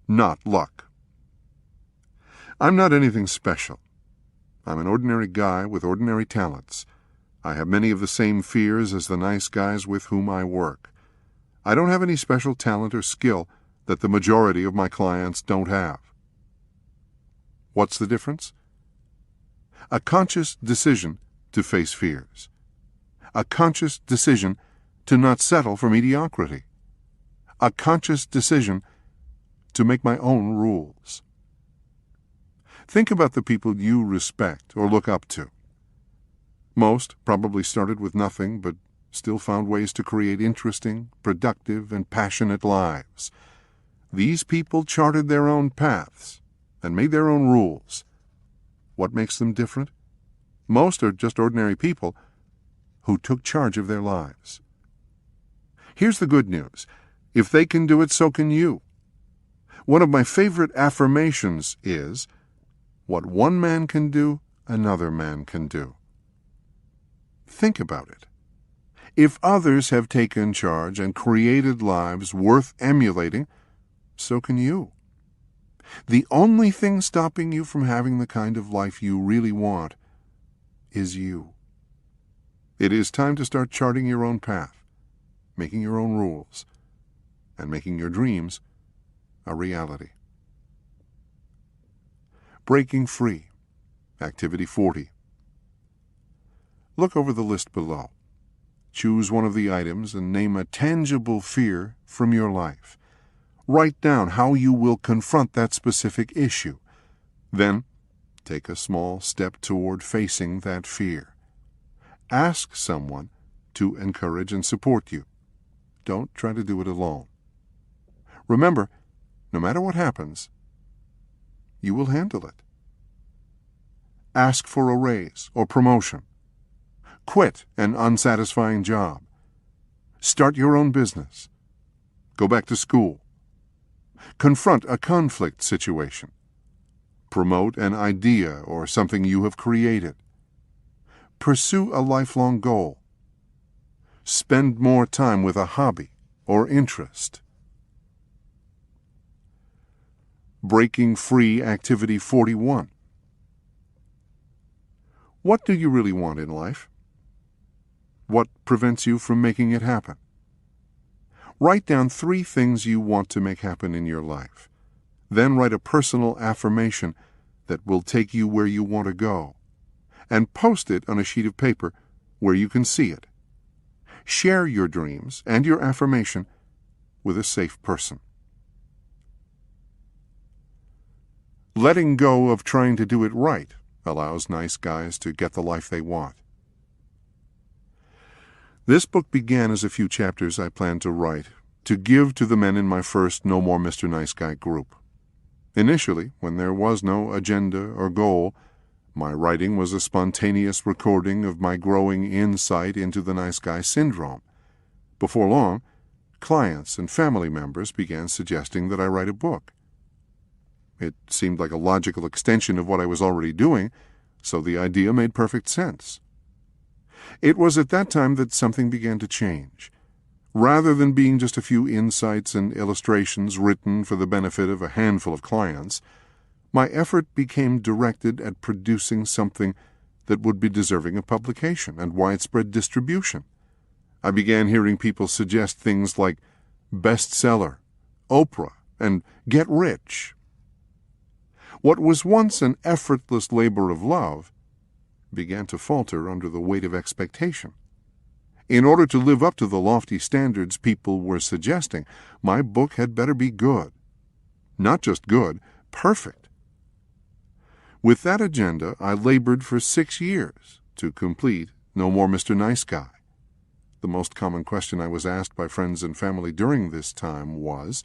not luck. I'm not anything special. I'm an ordinary guy with ordinary talents. I have many of the same fears as the nice guys with whom I work. I don't have any special talent or skill that the majority of my clients don't have. What's the difference? A conscious decision to face fears. A conscious decision to not settle for mediocrity. A conscious decision to make my own rules. Think about the people you respect or look up to. Most probably started with nothing, but still found ways to create interesting, productive, and passionate lives. These people charted their own paths and made their own rules. What makes them different? Most are just ordinary people who took charge of their lives. Here's the good news. If they can do it, so can you. One of my favorite affirmations is, "What one man can do, another man can do." Think about it. If others have taken charge and created lives worth emulating, so can you. The only thing stopping you from having the kind of life you really want is you. It is time to start charting your own path, making your own rules, and making your dreams a reality. Breaking Free, Activity 40. Look over the list below Choose one of the items and name a tangible fear from your life. Write down how you will confront that specific issue. Then, take a small step toward facing that fear. Ask someone to encourage and support you. Don't try to do it alone. Remember, no matter what happens, you will handle it. Ask for a raise or promotion. Quit an unsatisfying job. Start your own business. Go back to school. Confront a conflict situation. Promote an idea or something you have created. Pursue a lifelong goal. Spend more time with a hobby or interest. Breaking Free Activity 41. What do you really want in life? What prevents you from making it happen? Write down 3 things you want to make happen in your life. Then write a personal affirmation that will take you where you want to go, and post it on a sheet of paper where you can see it. Share your dreams and your affirmation with a safe person. Letting go of trying to do it right allows nice guys to get the life they want. This book began as a few chapters I planned to write to give to the men in my first No More Mr. Nice Guy group. Initially, when there was no agenda or goal, my writing was a spontaneous recording of my growing insight into the nice guy syndrome. Before long, clients and family members began suggesting that I write a book. It seemed like a logical extension of what I was already doing, so the idea made perfect sense. It was at that time that something began to change. Rather than being just a few insights and illustrations written for the benefit of a handful of clients, my effort became directed at producing something that would be deserving of publication and widespread distribution. I began hearing people suggest things like bestseller, Oprah, and get rich. What was once an effortless labor of love began to falter under the weight of expectation. In order to live up to the lofty standards people were suggesting, my book had better be good. Not just good, perfect. With that agenda, I labored for 6 years to complete No More Mr. Nice Guy. The most common question I was asked by friends and family during this time was,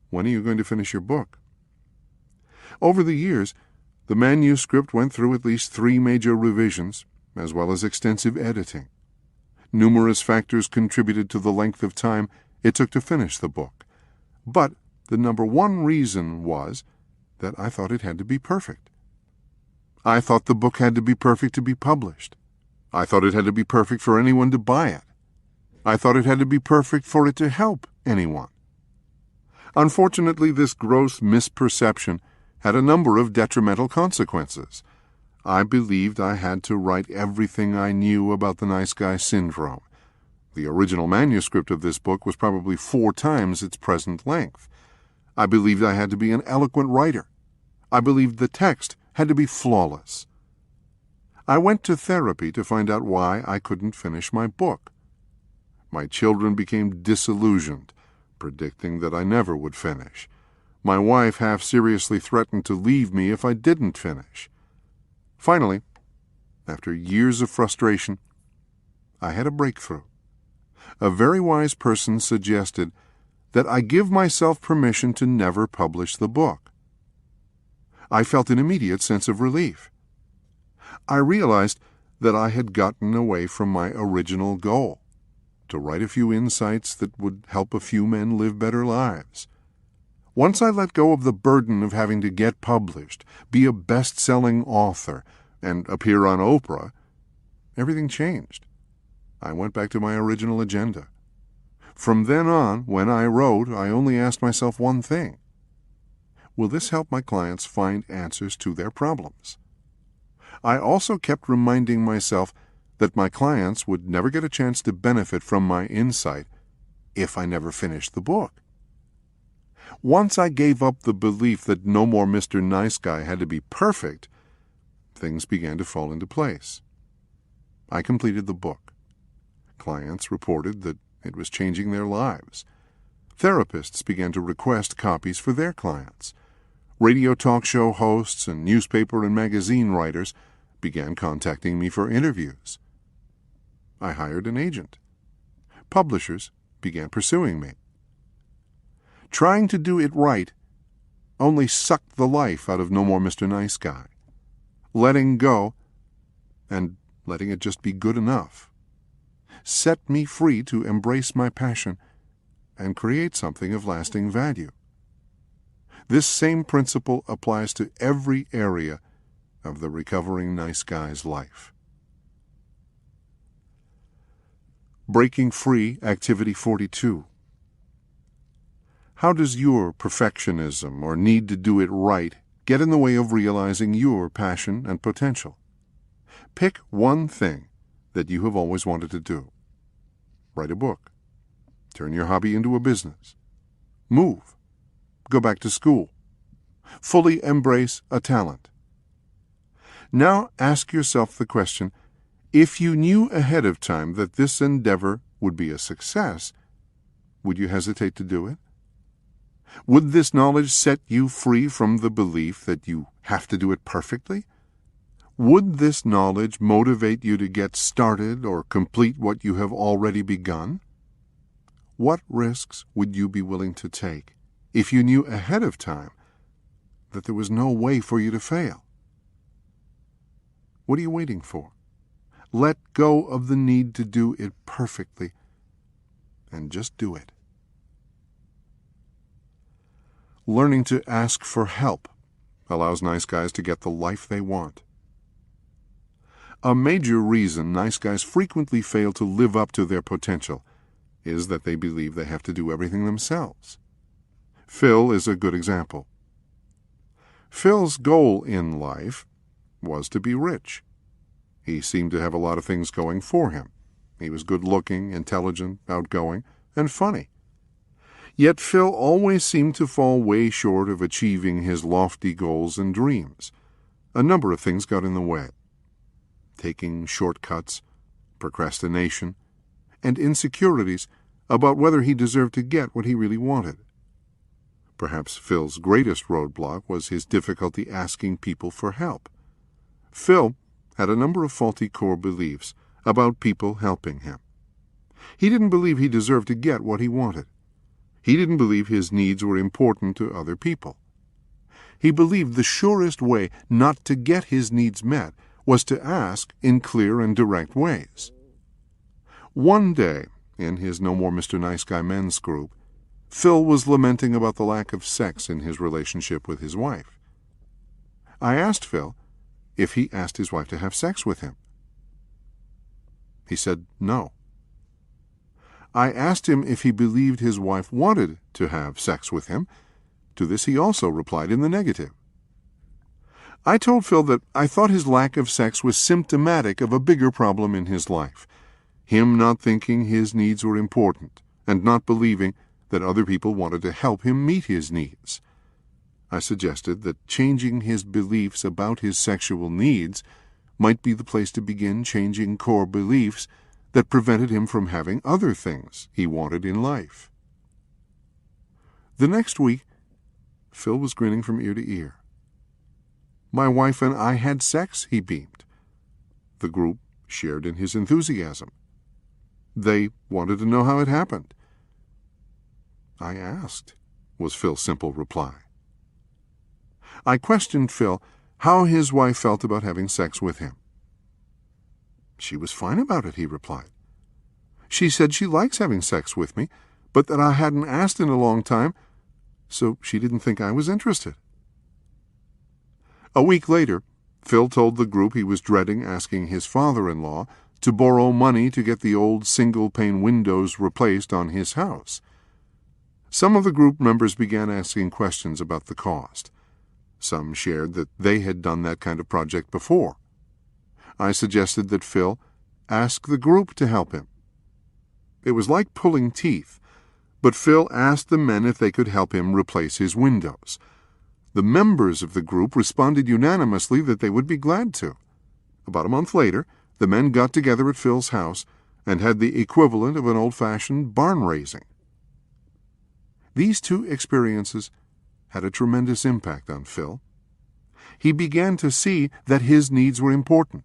"When are you going to finish your book?" Over the years, the manuscript went through at least 3 major revisions, as well as extensive editing. Numerous factors contributed to the length of time it took to finish the book. But the number one reason was that I thought it had to be perfect. I thought the book had to be perfect to be published. I thought it had to be perfect for anyone to buy it. I thought it had to be perfect for it to help anyone. Unfortunately, this gross misperception had a number of detrimental consequences. I believed I had to write everything I knew about the nice guy syndrome. The original manuscript of this book was probably 4 times its present length. I believed I had to be an eloquent writer. I believed the text had to be flawless. I went to therapy to find out why I couldn't finish my book. My children became disillusioned, predicting that I never would finish. My wife half-seriously threatened to leave me if I didn't finish. Finally, after years of frustration, I had a breakthrough. A very wise person suggested that I give myself permission to never publish the book. I felt an immediate sense of relief. I realized that I had gotten away from my original goal, to write a few insights that would help a few men live better lives. Once I let go of the burden of having to get published, be a best-selling author, and appear on Oprah, everything changed. I went back to my original agenda. From then on, when I wrote, I only asked myself one thing. Will this help my clients find answers to their problems? I also kept reminding myself that my clients would never get a chance to benefit from my insight if I never finished the book. Once I gave up the belief that No More Mr. Nice Guy had to be perfect, things began to fall into place. I completed the book. Clients reported that it was changing their lives. Therapists began to request copies for their clients. Radio talk show hosts and newspaper and magazine writers began contacting me for interviews. I hired an agent. Publishers began pursuing me. Trying to do it right only sucked the life out of No More Mr. Nice Guy. Letting go, and letting it just be good enough, set me free to embrace my passion and create something of lasting value. This same principle applies to every area of the recovering nice guy's life. Breaking Free, Activity 42. How does your perfectionism or need to do it right get in the way of realizing your passion and potential? Pick one thing that you have always wanted to do. Write a book. Turn your hobby into a business. Move. Go back to school. Fully embrace a talent. Now ask yourself the question, if you knew ahead of time that this endeavor would be a success, would you hesitate to do it? Would this knowledge set you free from the belief that you have to do it perfectly? Would this knowledge motivate you to get started or complete what you have already begun? What risks would you be willing to take if you knew ahead of time that there was no way for you to fail? What are you waiting for? Let go of the need to do it perfectly and just do it. Learning to ask for help allows nice guys to get the life they want. A major reason nice guys frequently fail to live up to their potential is that they believe they have to do everything themselves. Phil is a good example. Phil's goal in life was to be rich. He seemed to have a lot of things going for him. He was good-looking, intelligent, outgoing, and funny. Yet Phil always seemed to fall way short of achieving his lofty goals and dreams. A number of things got in the way. Taking shortcuts, procrastination, and insecurities about whether he deserved to get what he really wanted. Perhaps Phil's greatest roadblock was his difficulty asking people for help. Phil had a number of faulty core beliefs about people helping him. He didn't believe he deserved to get what he wanted. He didn't believe his needs were important to other people. He believed the surest way not to get his needs met was to ask in clear and direct ways. One day, in his No More Mr. Nice Guy men's group, Phil was lamenting about the lack of sex in his relationship with his wife. I asked Phil if he asked his wife to have sex with him. He said no. I asked him if he believed his wife wanted to have sex with him. To this he also replied in the negative. I told Phil that I thought his lack of sex was symptomatic of a bigger problem in his life, him not thinking his needs were important and not believing that other people wanted to help him meet his needs. I suggested that changing his beliefs about his sexual needs might be the place to begin changing core beliefs that prevented him from having other things he wanted in life. The next week, Phil was grinning from ear to ear. My wife and I had sex, he beamed. The group shared in his enthusiasm. They wanted to know how it happened. I asked, was Phil's simple reply. I questioned Phil how his wife felt about having sex with him. She was fine about it, he replied. She said she likes having sex with me, but that I hadn't asked in a long time, so she didn't think I was interested. A week later, Phil told the group he was dreading asking his father-in-law to borrow money to get the old single-pane windows replaced on his house. Some of the group members began asking questions about the cost. Some shared that they had done that kind of project before. I suggested that Phil ask the group to help him. It was like pulling teeth, but Phil asked the men if they could help him replace his windows. The members of the group responded unanimously that they would be glad to. About a month later, the men got together at Phil's house and had the equivalent of an old-fashioned barn raising. These two experiences had a tremendous impact on Phil. He began to see that his needs were important,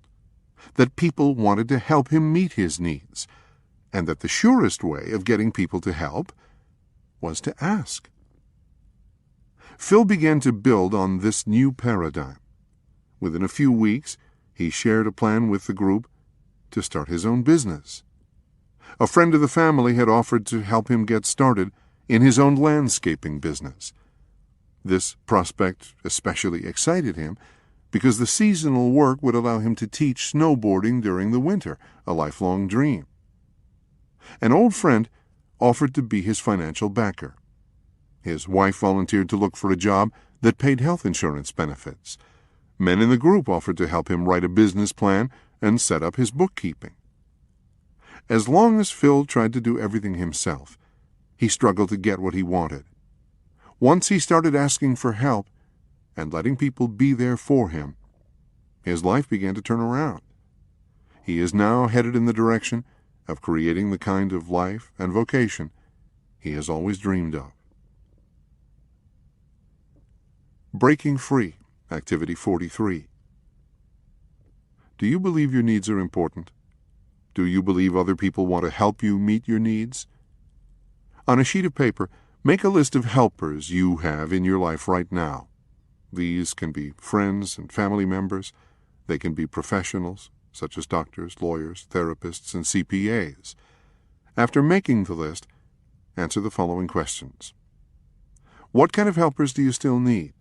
that people wanted to help him meet his needs, and that the surest way of getting people to help was to ask. Phil began to build on this new paradigm. Within a few weeks, he shared a plan with the group to start his own business. A friend of the family had offered to help him get started in his own landscaping business. This prospect especially excited him because the seasonal work would allow him to teach snowboarding during the winter, a lifelong dream. An old friend offered to be his financial backer. His wife volunteered to look for a job that paid health insurance benefits. Men in the group offered to help him write a business plan and set up his bookkeeping. As long as Phil tried to do everything himself, he struggled to get what he wanted. Once he started asking for help and letting people be there for him, his life began to turn around. He is now headed in the direction of creating the kind of life and vocation he has always dreamed of. Breaking Free, Activity 43. Do you believe your needs are important? Do you believe other people want to help you meet your needs? On a sheet of paper, make a list of helpers you have in your life right now. These can be friends and family members. They can be professionals, such as doctors, lawyers, therapists, and CPAs. After making the list, answer the following questions. What kind of helpers do you still need?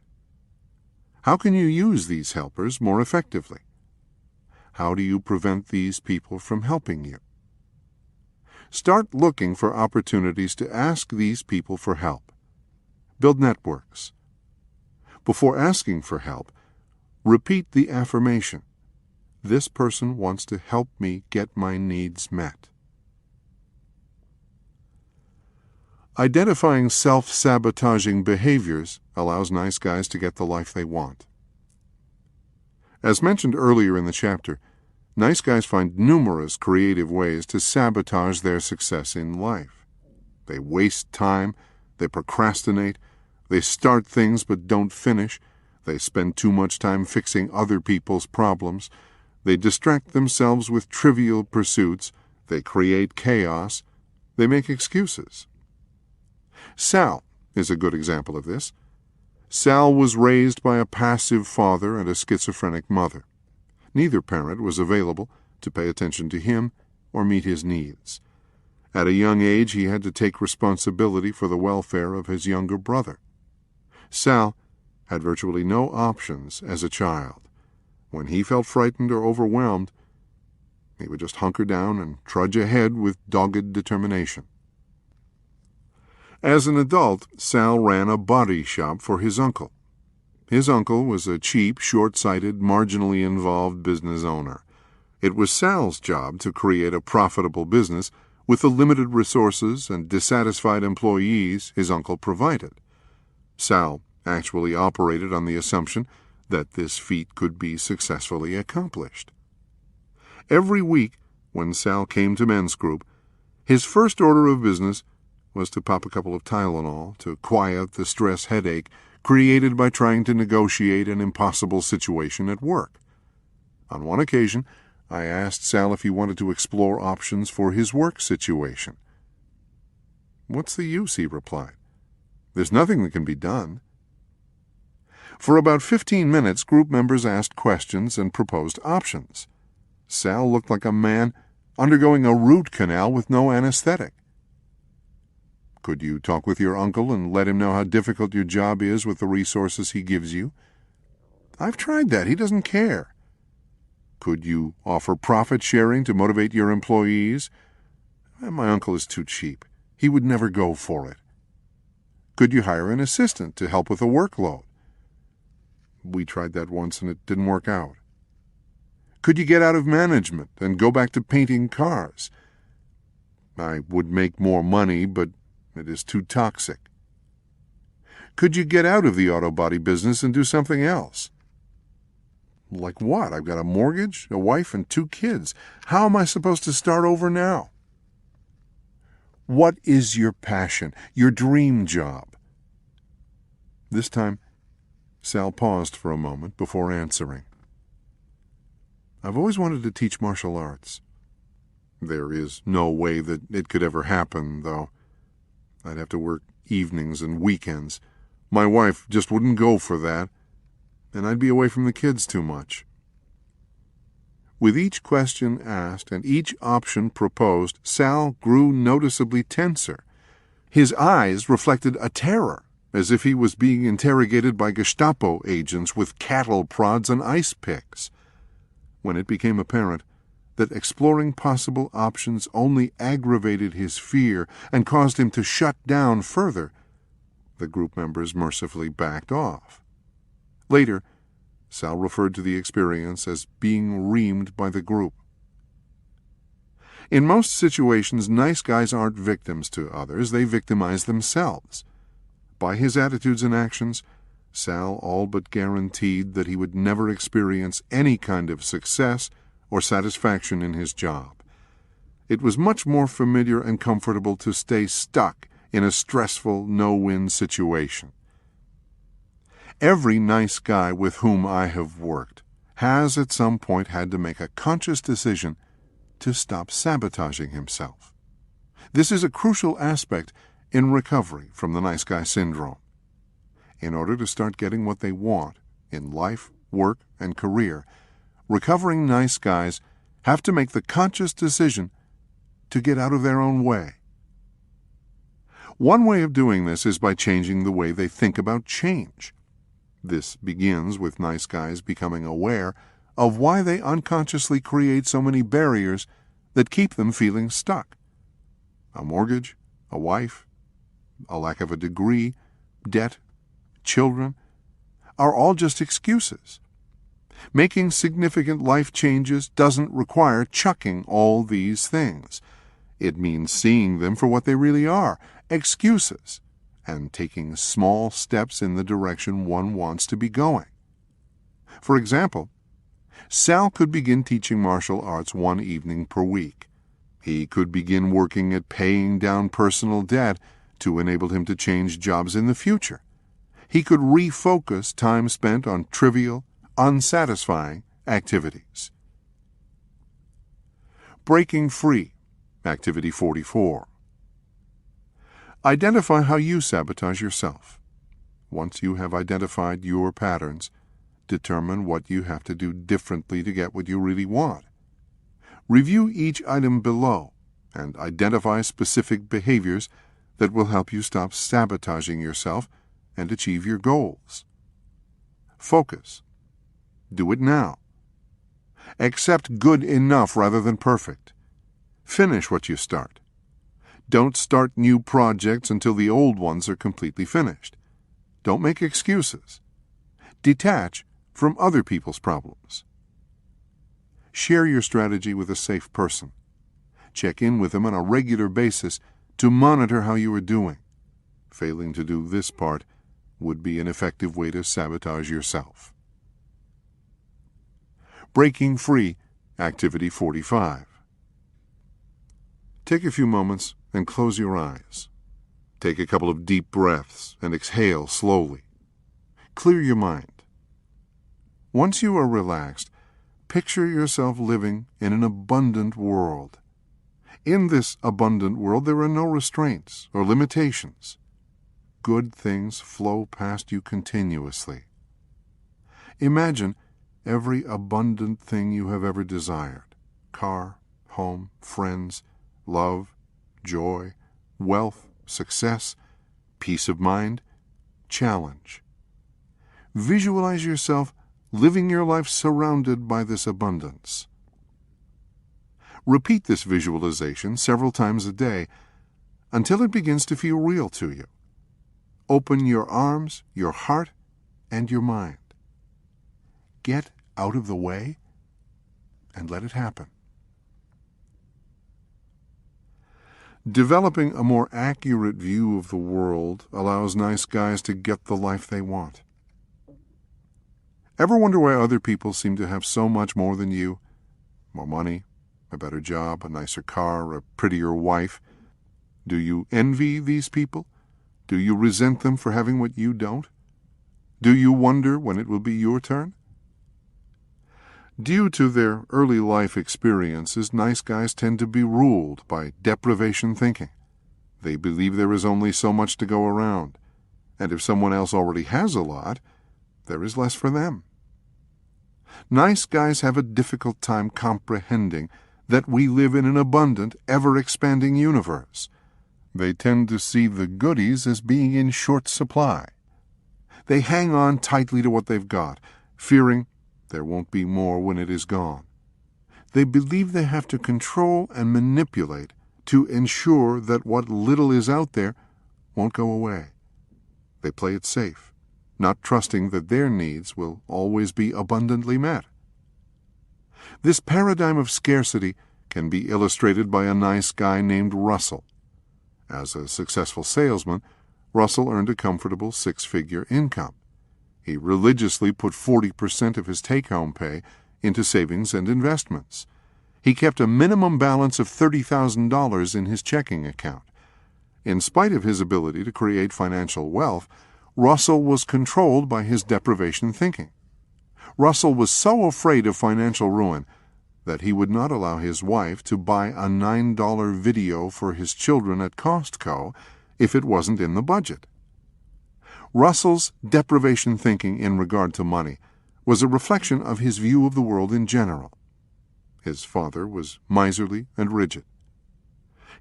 How can you use these helpers more effectively? How do you prevent these people from helping you? Start looking for opportunities to ask these people for help. Build networks. Before asking for help, repeat the affirmation, "This person wants to help me get my needs met." Identifying self-sabotaging behaviors allows nice guys to get the life they want. As mentioned earlier in the chapter, nice guys find numerous creative ways to sabotage their success in life. They waste time, they procrastinate, they start things but don't finish, they spend too much time fixing other people's problems, they distract themselves with trivial pursuits, they create chaos, they make excuses. Sal is a good example of this. Sal was raised by a passive father and a schizophrenic mother. Neither parent was available to pay attention to him or meet his needs. At a young age, he had to take responsibility for the welfare of his younger brother. Sal had virtually no options as a child. When he felt frightened or overwhelmed, he would just hunker down and trudge ahead with dogged determination. As an adult, Sal ran a body shop for his uncle. His uncle was a cheap, short-sighted, marginally involved business owner. It was Sal's job to create a profitable business with the limited resources and dissatisfied employees his uncle provided. Sal actually operated on the assumption that this feat could be successfully accomplished. Every week, when Sal came to men's group, his first order of business was to pop a couple of Tylenol to quiet the stress headache created by trying to negotiate an impossible situation at work. On one occasion, I asked Sal if he wanted to explore options for his work situation. "What's the use?" he replied. "There's nothing that can be done." For about 15 minutes, group members asked questions and proposed options. Sal looked like a man undergoing a root canal with no anesthetic. "Could you talk with your uncle and let him know how difficult your job is with the resources he gives you?" "I've tried that. He doesn't care." "Could you offer profit sharing to motivate your employees?" "My uncle is too cheap. He would never go for it." "Could you hire an assistant to help with the workload?" "We tried that once and it didn't work out." "Could you get out of management and go back to painting cars?" "I would make more money, but it is too toxic." "Could you get out of the auto body business and do something else?" Like what? I've got a mortgage, a wife, and 2 kids. How am I supposed to start over now? What is your passion, your dream job? This time, Sal paused for a moment before answering. I've always wanted to teach martial arts. There is no way that it could ever happen, though. I'd have to work evenings and weekends. My wife just wouldn't go for that, and I'd be away from the kids too much. With each question asked and each option proposed, Sal grew noticeably tenser. His eyes reflected a terror, as if he was being interrogated by Gestapo agents with cattle prods and ice picks. When it became apparent that exploring possible options only aggravated his fear and caused him to shut down further, the group members mercifully backed off. Later, Sal referred to the experience as being reamed by the group. In most situations, nice guys aren't victims to others, they victimize themselves. By his attitudes and actions, Sal all but guaranteed that he would never experience any kind of success or satisfaction in his job. It was much more familiar and comfortable to stay stuck in a stressful, no-win situation. Every nice guy with whom I have worked has at some point had to make a conscious decision to stop sabotaging himself. This is a crucial aspect in recovery from the nice guy syndrome. In order to start getting what they want in life, work, and career, recovering nice guys have to make the conscious decision to get out of their own way. One way of doing this is by changing the way they think about change. This begins with nice guys becoming aware of why they unconsciously create so many barriers that keep them feeling stuck. A mortgage, a wife, a lack of a degree, debt, children, are all just excuses. Making significant life changes doesn't require chucking all these things. It means seeing them for what they really are, excuses, and taking small steps in the direction one wants to be going. For example, Sal could begin teaching martial arts one evening per week. He could begin working at paying down personal debt to enable him to change jobs in the future. He could refocus time spent on trivial, unsatisfying activities. Breaking free, activity 44. Identify how you sabotage yourself. Once you have identified your patterns, determine what you have to do differently to get what you really want. Review each item below and identify specific behaviors that will help you stop sabotaging yourself and achieve your goals. Focus. Do it now. Accept good enough rather than perfect. Finish what you start. Don't start new projects until the old ones are completely finished. Don't make excuses. Detach from other people's problems. Share your strategy with a safe person. Check in with them on a regular basis to monitor how you are doing. Failing to do this part would be an effective way to sabotage yourself. Breaking free, activity 45. Take a few moments and close your eyes. Take a couple of deep breaths and exhale slowly. Clear your mind. Once you are relaxed, picture yourself living in an abundant world. In this abundant world, there are no restraints or limitations. Good things flow past you continuously. Imagine every abundant thing you have ever desired: car, home, friends, love, joy, wealth, success, peace of mind, challenge. Visualize yourself living your life surrounded by this abundance. Repeat this visualization several times a day until it begins to feel real to you. Open your arms, your heart, and your mind. Get out of the way and let it happen. Developing a more accurate view of the world allows nice guys to get the life they want. Ever wonder why other people seem to have so much more than you? More money, a better job, a nicer car, a prettier wife. Do you envy these people? Do you resent them for having what you don't? Do you wonder when it will be your turn? Due to their early life experiences, nice guys tend to be ruled by deprivation thinking. They believe there is only so much to go around, and if someone else already has a lot, there is less for them. Nice guys have a difficult time comprehending that we live in an abundant, ever-expanding universe. They tend to see the goodies as being in short supply. They hang on tightly to what they've got, fearing there won't be more when it is gone. They believe they have to control and manipulate to ensure that what little is out there won't go away. They play it safe, not trusting that their needs will always be abundantly met. This paradigm of scarcity can be illustrated by a nice guy named Russell. As a successful salesman, Russell earned a comfortable six-figure income. He religiously put 40% of his take-home pay into savings and investments. He kept a minimum balance of $30,000 in his checking account. In spite of his ability to create financial wealth, Russell was controlled by his deprivation thinking. Russell was so afraid of financial ruin that he would not allow his wife to buy a $9 video for his children at Costco if it wasn't in the budget. Russell's deprivation thinking in regard to money was a reflection of his view of the world in general. His father was miserly and rigid.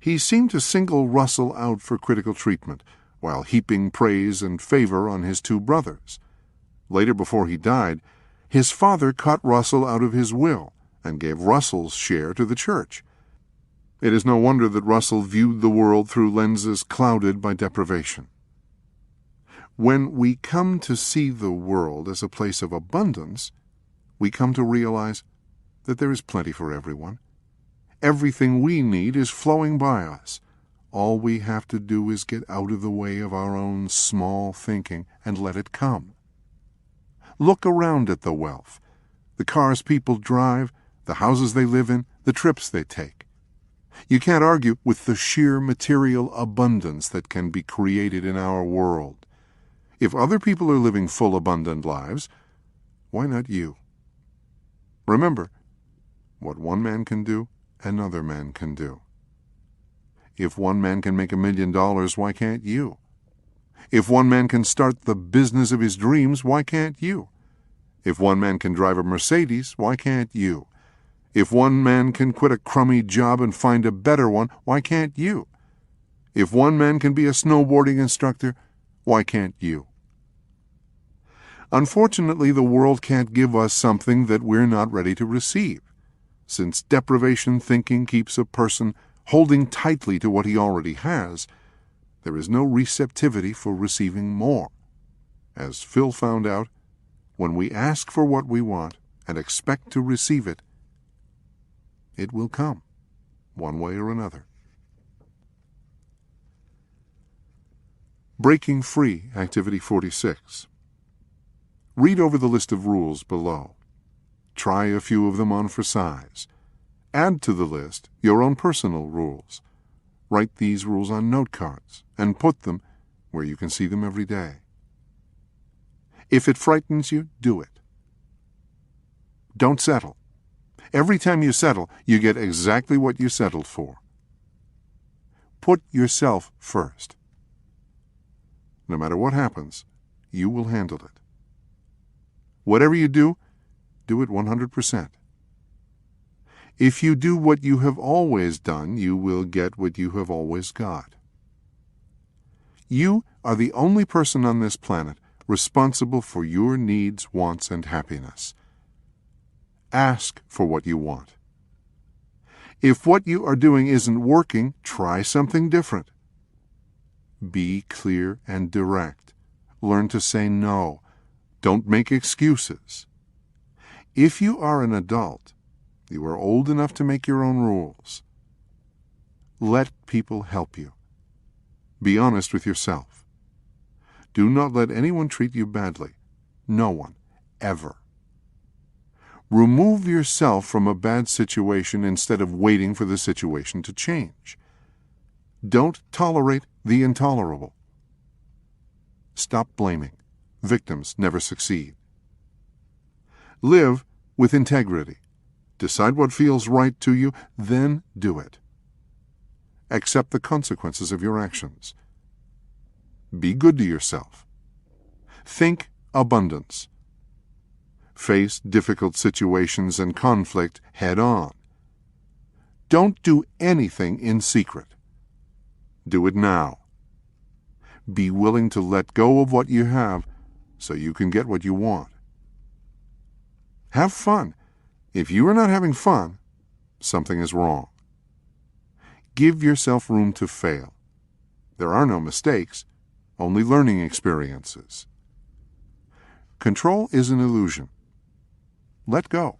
He seemed to single Russell out for critical treatment, while heaping praise and favor on his two brothers. Later, before he died, his father cut Russell out of his will and gave Russell's share to the church. It is no wonder that Russell viewed the world through lenses clouded by deprivation. When we come to see the world as a place of abundance, we come to realize that there is plenty for everyone. Everything we need is flowing by us. All we have to do is get out of the way of our own small thinking and let it come. Look around at the wealth, the cars people drive, the houses they live in, the trips they take. You can't argue with the sheer material abundance that can be created in our world. If other people are living full, abundant lives, why not you? Remember, what one man can do, another man can do. If one man can make $1 million, why can't you? If one man can start the business of his dreams, why can't you? If one man can drive a Mercedes, why can't you? If one man can quit a crummy job and find a better one, why can't you? If one man can be a snowboarding instructor, why can't you? Unfortunately, the world can't give us something that we're not ready to receive. Since deprivation thinking keeps a person holding tightly to what he already has, there is no receptivity for receiving more. As Phil found out, when we ask for what we want and expect to receive it, it will come, one way or another. Breaking Free, Activity 46. Read over the list of rules below. Try a few of them on for size. Add to the list your own personal rules. Write these rules on note cards and put them where you can see them every day. If it frightens you, do it. Don't settle. Every time you settle, you get exactly what you settled for. Put yourself first. No matter what happens, you will handle it. Whatever you do, do it 100%. If you do what you have always done, you will get what you have always got. You are the only person on this planet responsible for your needs, wants, and happiness. Ask for what you want. If what you are doing isn't working, try something different. Be clear and direct. Learn to say no. Don't make excuses. If you are an adult, you are old enough to make your own rules. Let people help you. Be honest with yourself. Do not let anyone treat you badly. No one, ever. Remove yourself from a bad situation instead of waiting for the situation to change. Don't tolerate the intolerable. Stop blaming. Victims never succeed. Live with integrity. Decide what feels right to you, then do it. Accept the consequences of your actions. Be good to yourself. Think abundance. Face difficult situations and conflict head on. Don't do anything in secret. Do it now. Be willing to let go of what you have so you can get what you want. Have fun. If you are not having fun, something is wrong. Give yourself room to fail. There are no mistakes, only learning experiences. Control is an illusion. Let go.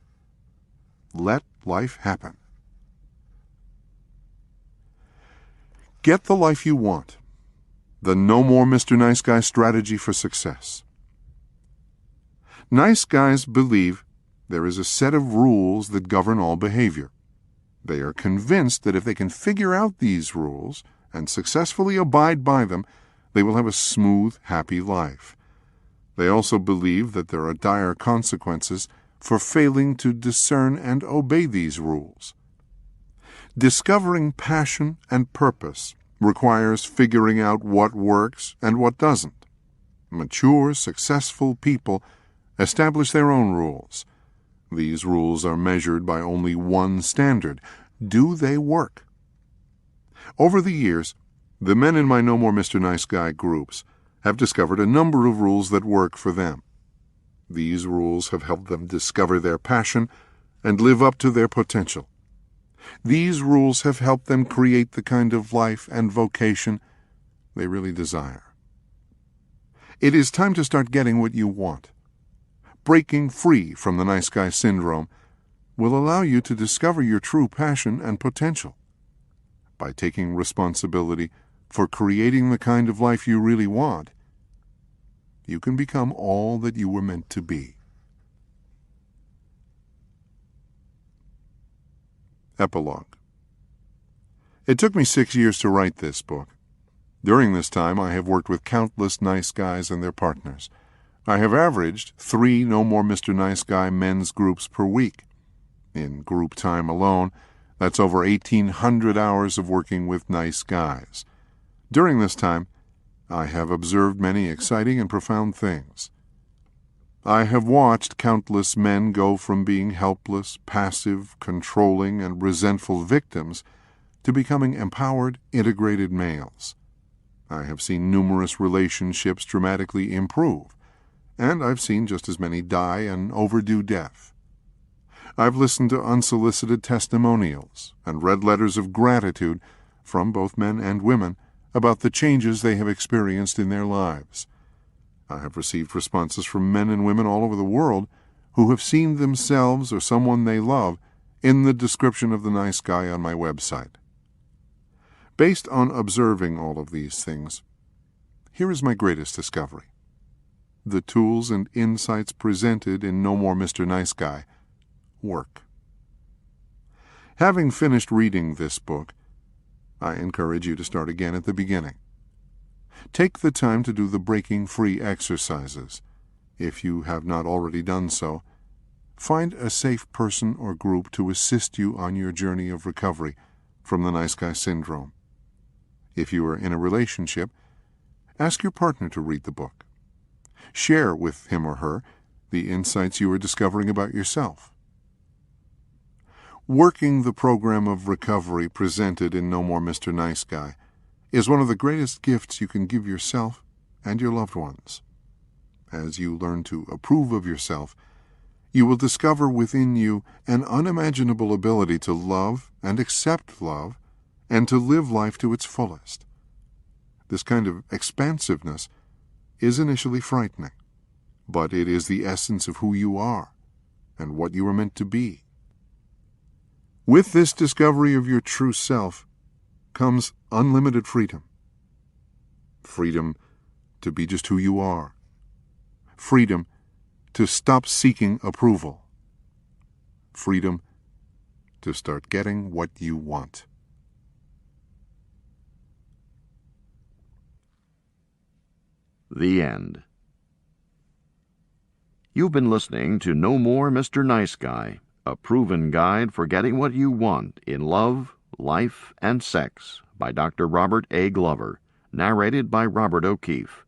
Let life happen. Get the life you want. The No More Mr. Nice Guy strategy for success. Nice guys believe there is a set of rules that govern all behavior. They are convinced that if they can figure out these rules and successfully abide by them, they will have a smooth, happy life. They also believe that there are dire consequences for failing to discern and obey these rules. Discovering passion and purpose requires figuring out what works and what doesn't. Mature, successful people establish their own rules. These rules are measured by only one standard. Do they work? Over the years, the men in my No More Mr. Nice Guy groups have discovered a number of rules that work for them. These rules have helped them discover their passion and live up to their potential. These rules have helped them create the kind of life and vocation they really desire. It is time to start getting what you want. Breaking free from the nice guy syndrome will allow you to discover your true passion and potential. By taking responsibility for creating the kind of life you really want, you can become all that you were meant to be. Epilogue. It took me 6 years to write this book. During this time, I have worked with countless nice guys and their partners. I have averaged 3 No More Mr. Nice Guy men's groups per week. In group time alone, that's over 1,800 hours of working with nice guys. During this time, I have observed many exciting and profound things. I have watched countless men go from being helpless, passive, controlling, and resentful victims to becoming empowered, integrated males. I have seen numerous relationships dramatically improve, and I've seen just as many die an overdue death. I've listened to unsolicited testimonials and read letters of gratitude from both men and women about the changes they have experienced in their lives. I have received responses from men and women all over the world who have seen themselves or someone they love in the description of the nice guy on my website. Based on observing all of these things, here is my greatest discovery. The tools and insights presented in No More Mr. Nice Guy work. Having finished reading this book, I encourage you to start again at the beginning. Take the time to do the breaking free exercises. If you have not already done so, find a safe person or group to assist you on your journey of recovery from the nice guy syndrome. If you are in a relationship, ask your partner to read the book. Share with him or her the insights you are discovering about yourself. Working the program of recovery presented in No More Mr. Nice Guy is one of the greatest gifts you can give yourself and your loved ones. As you learn to approve of yourself, you will discover within you an unimaginable ability to love and accept love and to live life to its fullest. This kind of expansiveness is initially frightening, but it is the essence of who you are and what you are meant to be. With this discovery of your true self comes unlimited freedom. Freedom to be just who you are. Freedom to stop seeking approval. freedom to start getting what you want. The end. You've been listening to No More Mr. Nice Guy, a proven guide for getting what you want in love, life, and sex by Dr. Robert A. Glover, narrated by Robert O'Keefe.